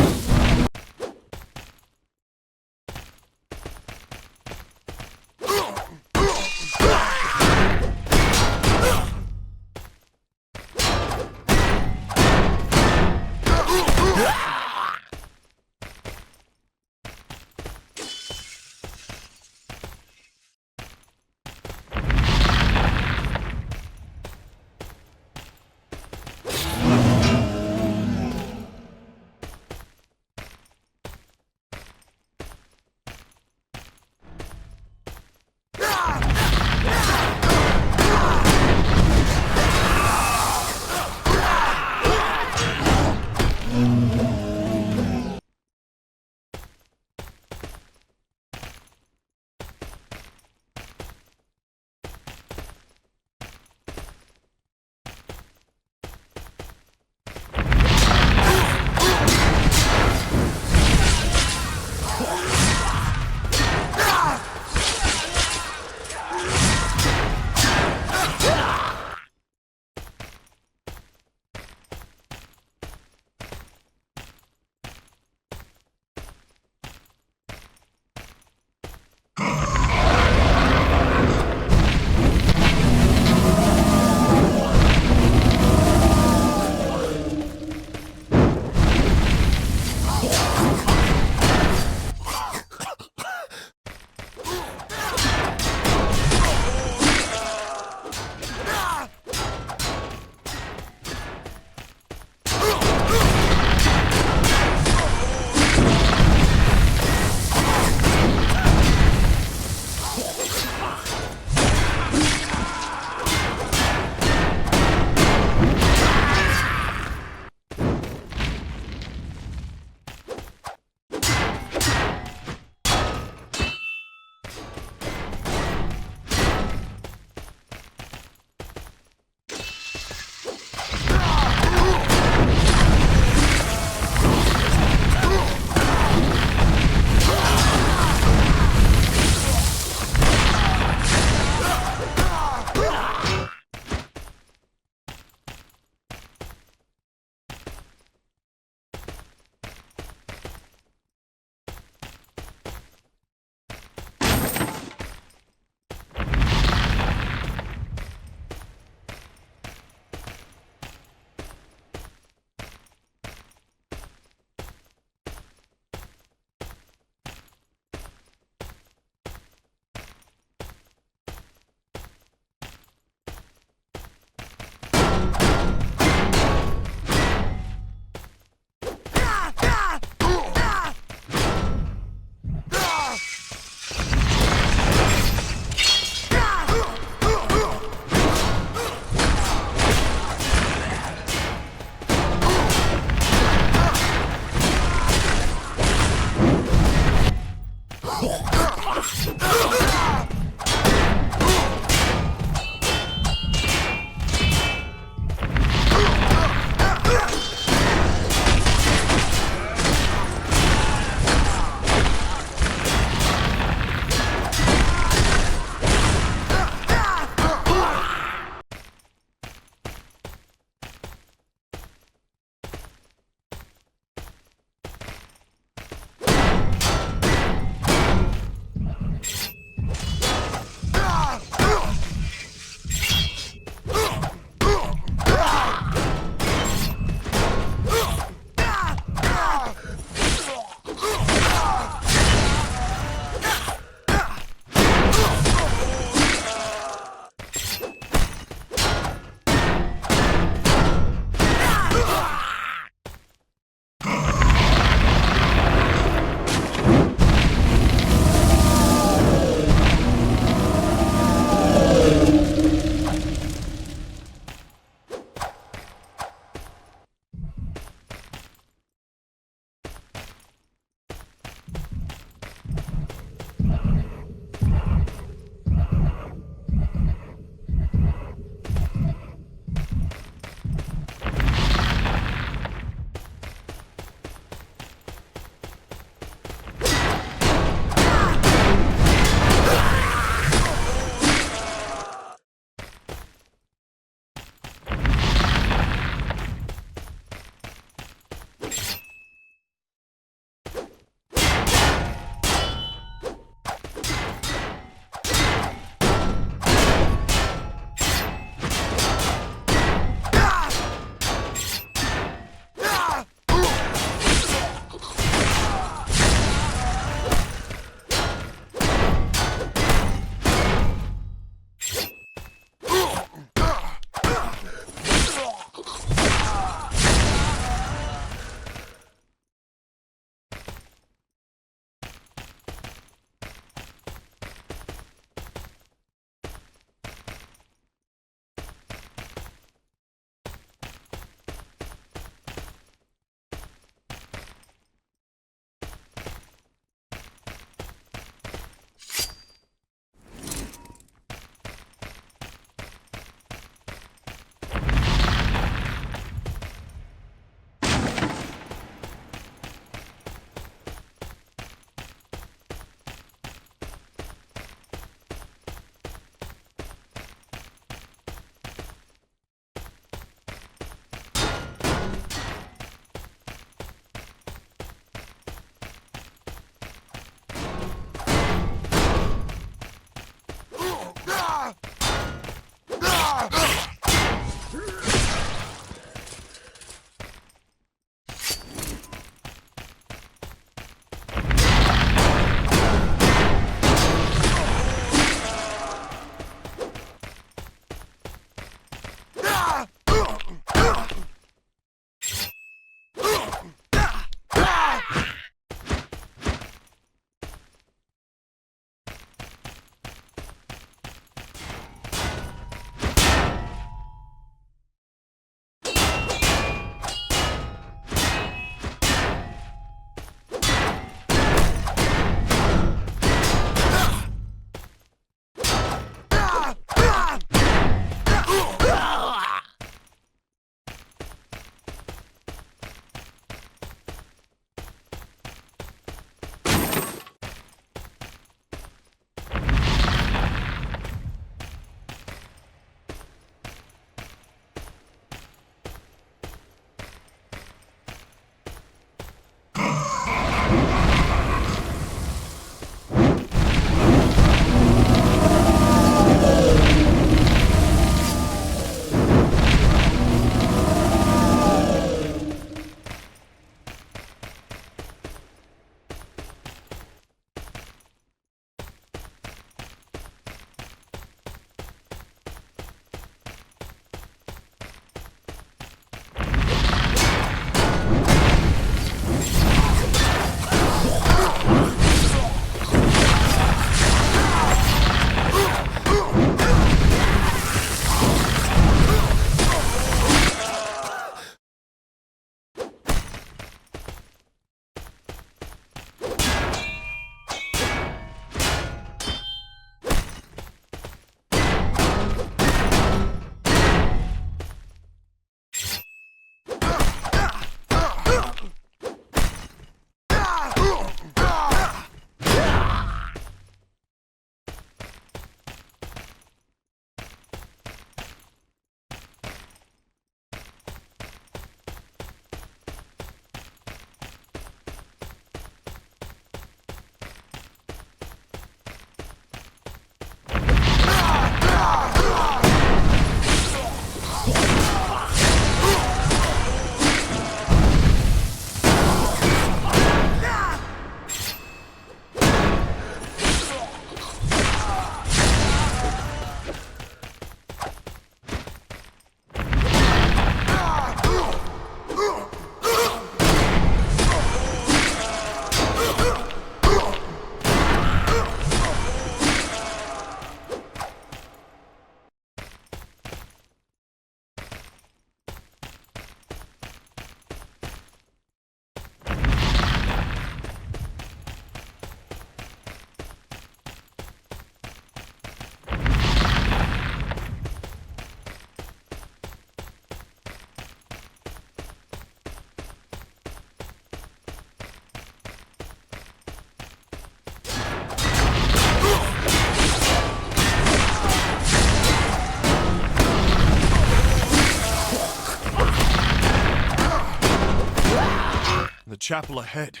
The chapel ahead.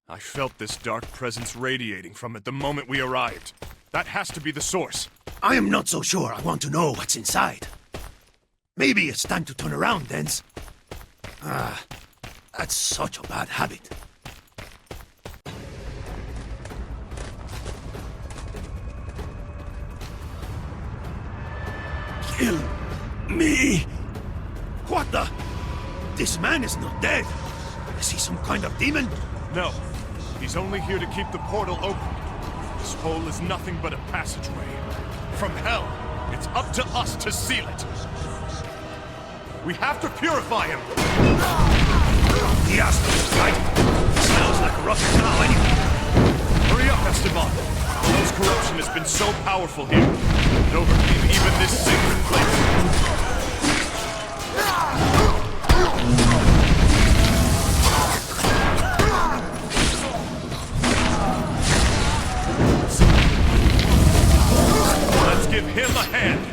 I felt this dark presence radiating from it the moment we arrived. That has to be the source. I am not so sure I want to know what's inside. Maybe it's time to turn around, Dens. That's such a bad habit. Kill me! What the? This man is not dead. Is he some kind of demon? No. He's only here to keep the portal open. This hole is nothing but a passageway. From hell. It's up to us to seal it. We have to purify him. He has to, right? Smells like a rotten cow anyway. Hurry up, Esteban. Hell's corruption has been so powerful here. It overcame even this sacred place. Let's give him a hand.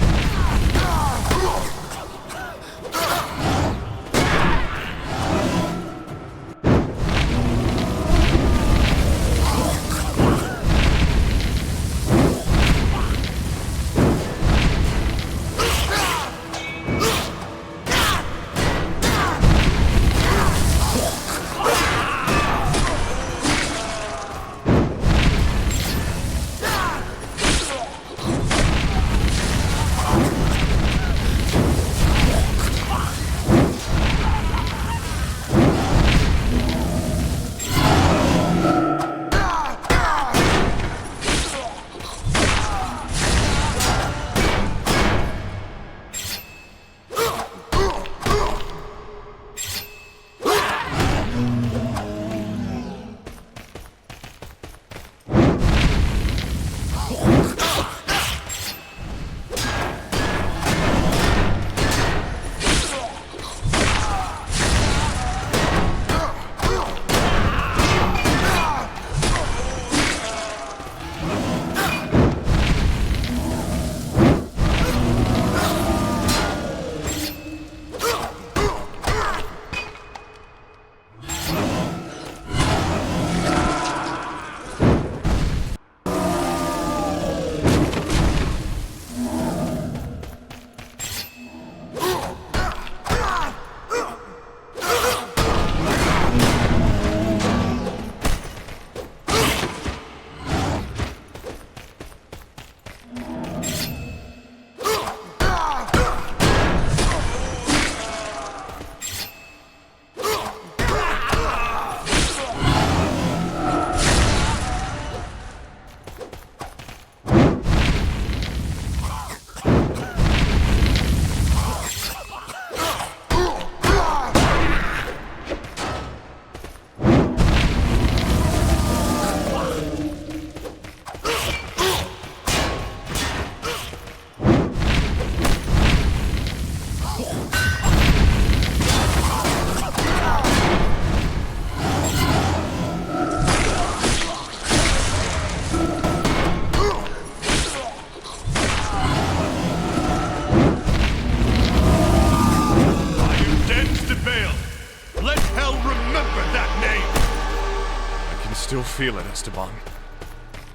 Feel it, Esteban.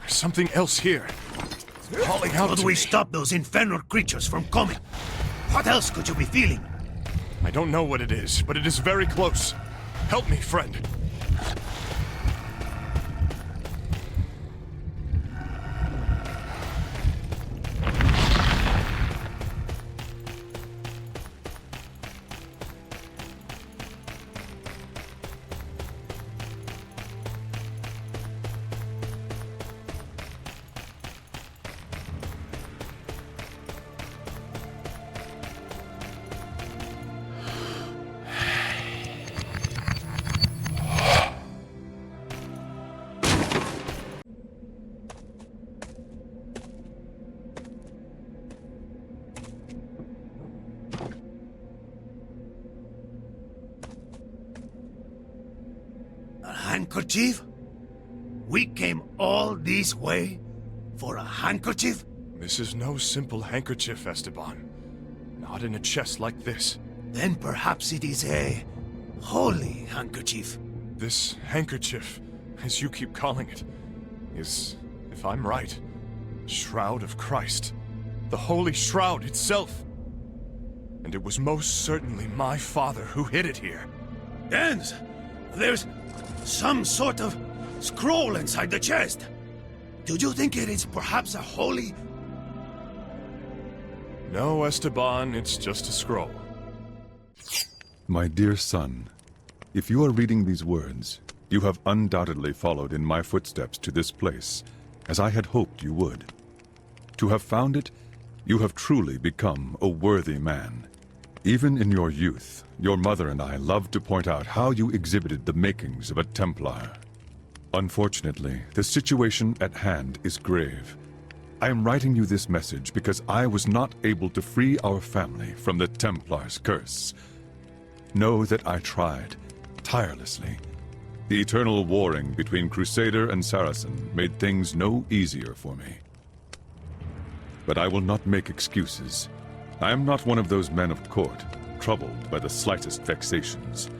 There's something else here. It's calling out How do we stop those infernal creatures from coming? What else could you be feeling? I don't know what it is, but it is very close. Help me, friend. Handkerchief? We came all this way for a handkerchief? This is no simple handkerchief, Esteban. Not in a chest like this. Then perhaps it is a holy handkerchief. This handkerchief, as you keep calling it, is, if I'm right, Shroud of Christ. The Holy Shroud itself. And it was most certainly my father who hid it here. Dens, there's some sort of scroll inside the chest. Do you think it is perhaps a holy... No, Esteban, it's just a scroll. My dear son, if you are reading these words, you have undoubtedly followed in my footsteps to this place, as I had hoped you would. To have found it, you have truly become a worthy man. Even in your youth, your mother and I loved to point out how you exhibited the makings of a Templar. Unfortunately, the situation at hand is grave. I am writing you this message because I was not able to free our family from the Templar's curse. Know that I tried, tirelessly. The eternal warring between Crusader and Saracen made things no easier for me. But I will not make excuses. I am not one of those men of court, troubled by the slightest vexations.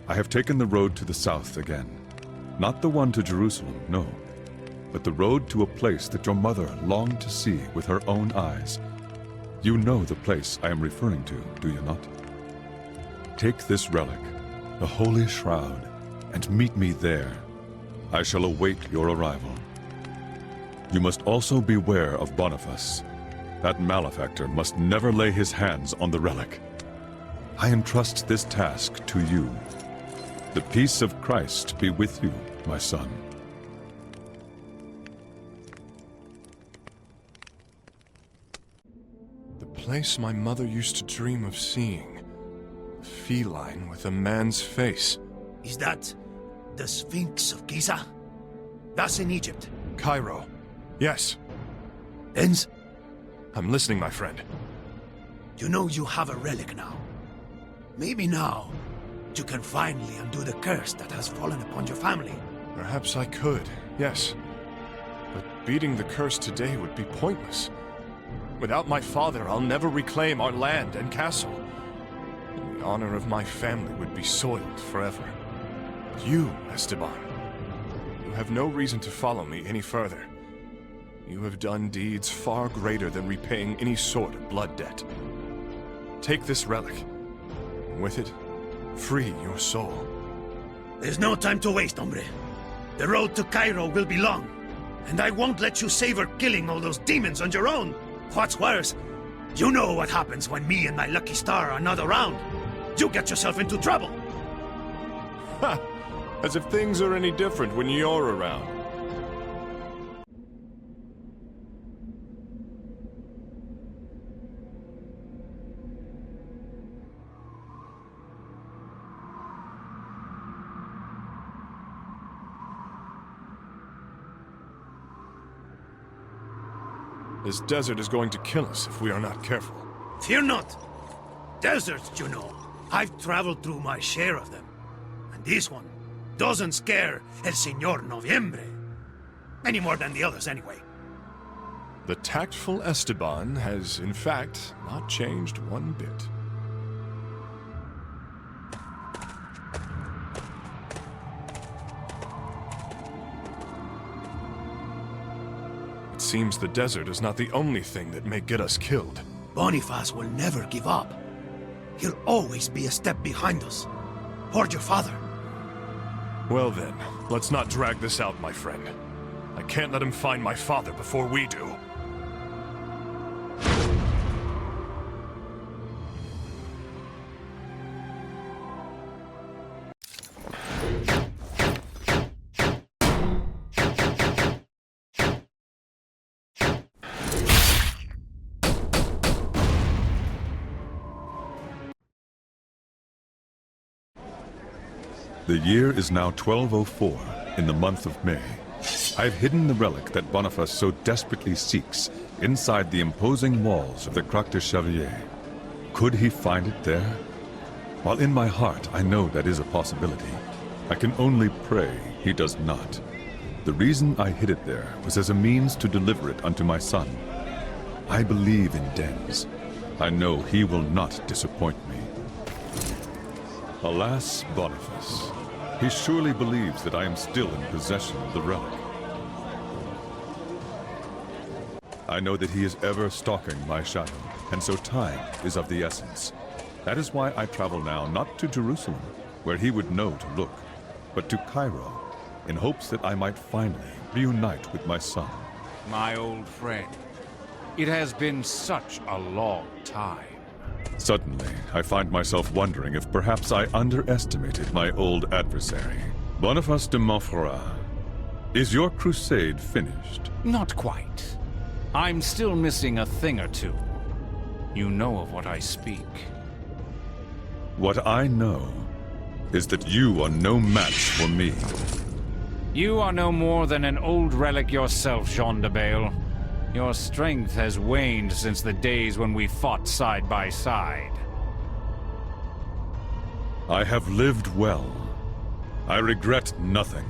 I have taken the road to the south again. Not the one to Jerusalem, no, but the road to a place that your mother longed to see with her own eyes. You know the place I am referring to, do you not? Take this relic, the Holy Shroud, and meet me there. I shall await your arrival. You must also beware of Boniface. That malefactor must never lay his hands on the relic. I entrust this task to you. The peace of Christ be with you, my son. The place my mother used to dream of seeing. A feline with a man's face. Is that the Sphinx of Giza? That's in Egypt. Cairo. Yes. Dens? I'm listening, my friend. You know you have a relic now. Maybe now, you can finally undo the curse that has fallen upon your family. Perhaps I could, yes. But beating the curse today would be pointless. Without my father, I'll never reclaim our land and castle. And the honor of my family would be soiled forever. But you, Esteban, you have no reason to follow me any further. You have done deeds far greater than repaying any sort of blood debt. Take this relic, and with it, free your soul. There's no time to waste, hombre. The road to Cairo will be long, and I won't let you savor killing all those demons on your own. What's worse, you know what happens when me and my lucky star are not around. You get yourself into trouble. Ha! As if things are any different when you're around. This desert is going to kill us if we are not careful. Fear not. Deserts, you know. I've traveled through my share of them. And this one doesn't scare El Señor Noviembre. Any more than the others, anyway. The tactful Esteban has, in fact, not changed one bit. It seems the desert is not the only thing that may get us killed. Boniface will never give up. He'll always be a step behind us. Or your father. Well then, let's not drag this out, my friend. I can't let him find my father before we do. The year is now 1204, in the month of May. I've hidden the relic that Boniface so desperately seeks inside the imposing walls of the Croix de Chevalier. Could he find it there? While in my heart I know that is a possibility, I can only pray he does not. The reason I hid it there was as a means to deliver it unto my son. I believe in Dens. I know he will not disappoint me. Alas, Boniface, He surely believes that I am still in possession of the relic. I know that he is ever stalking my shadow, and so time is of the essence. That is why I travel now not to Jerusalem, where he would know to look, but to Cairo, in hopes that I might finally reunite with my son. My old friend, it has been such a long time. Suddenly, I find myself wondering if perhaps I underestimated my old adversary. Boniface de Montferrat, is your crusade finished? Not quite. I'm still missing a thing or two. You know of what I speak. What I know is that you are no match for me. You are no more than an old relic yourself, Jean de Bale. Your strength has waned since the days when we fought side by side. I have lived well. I regret nothing.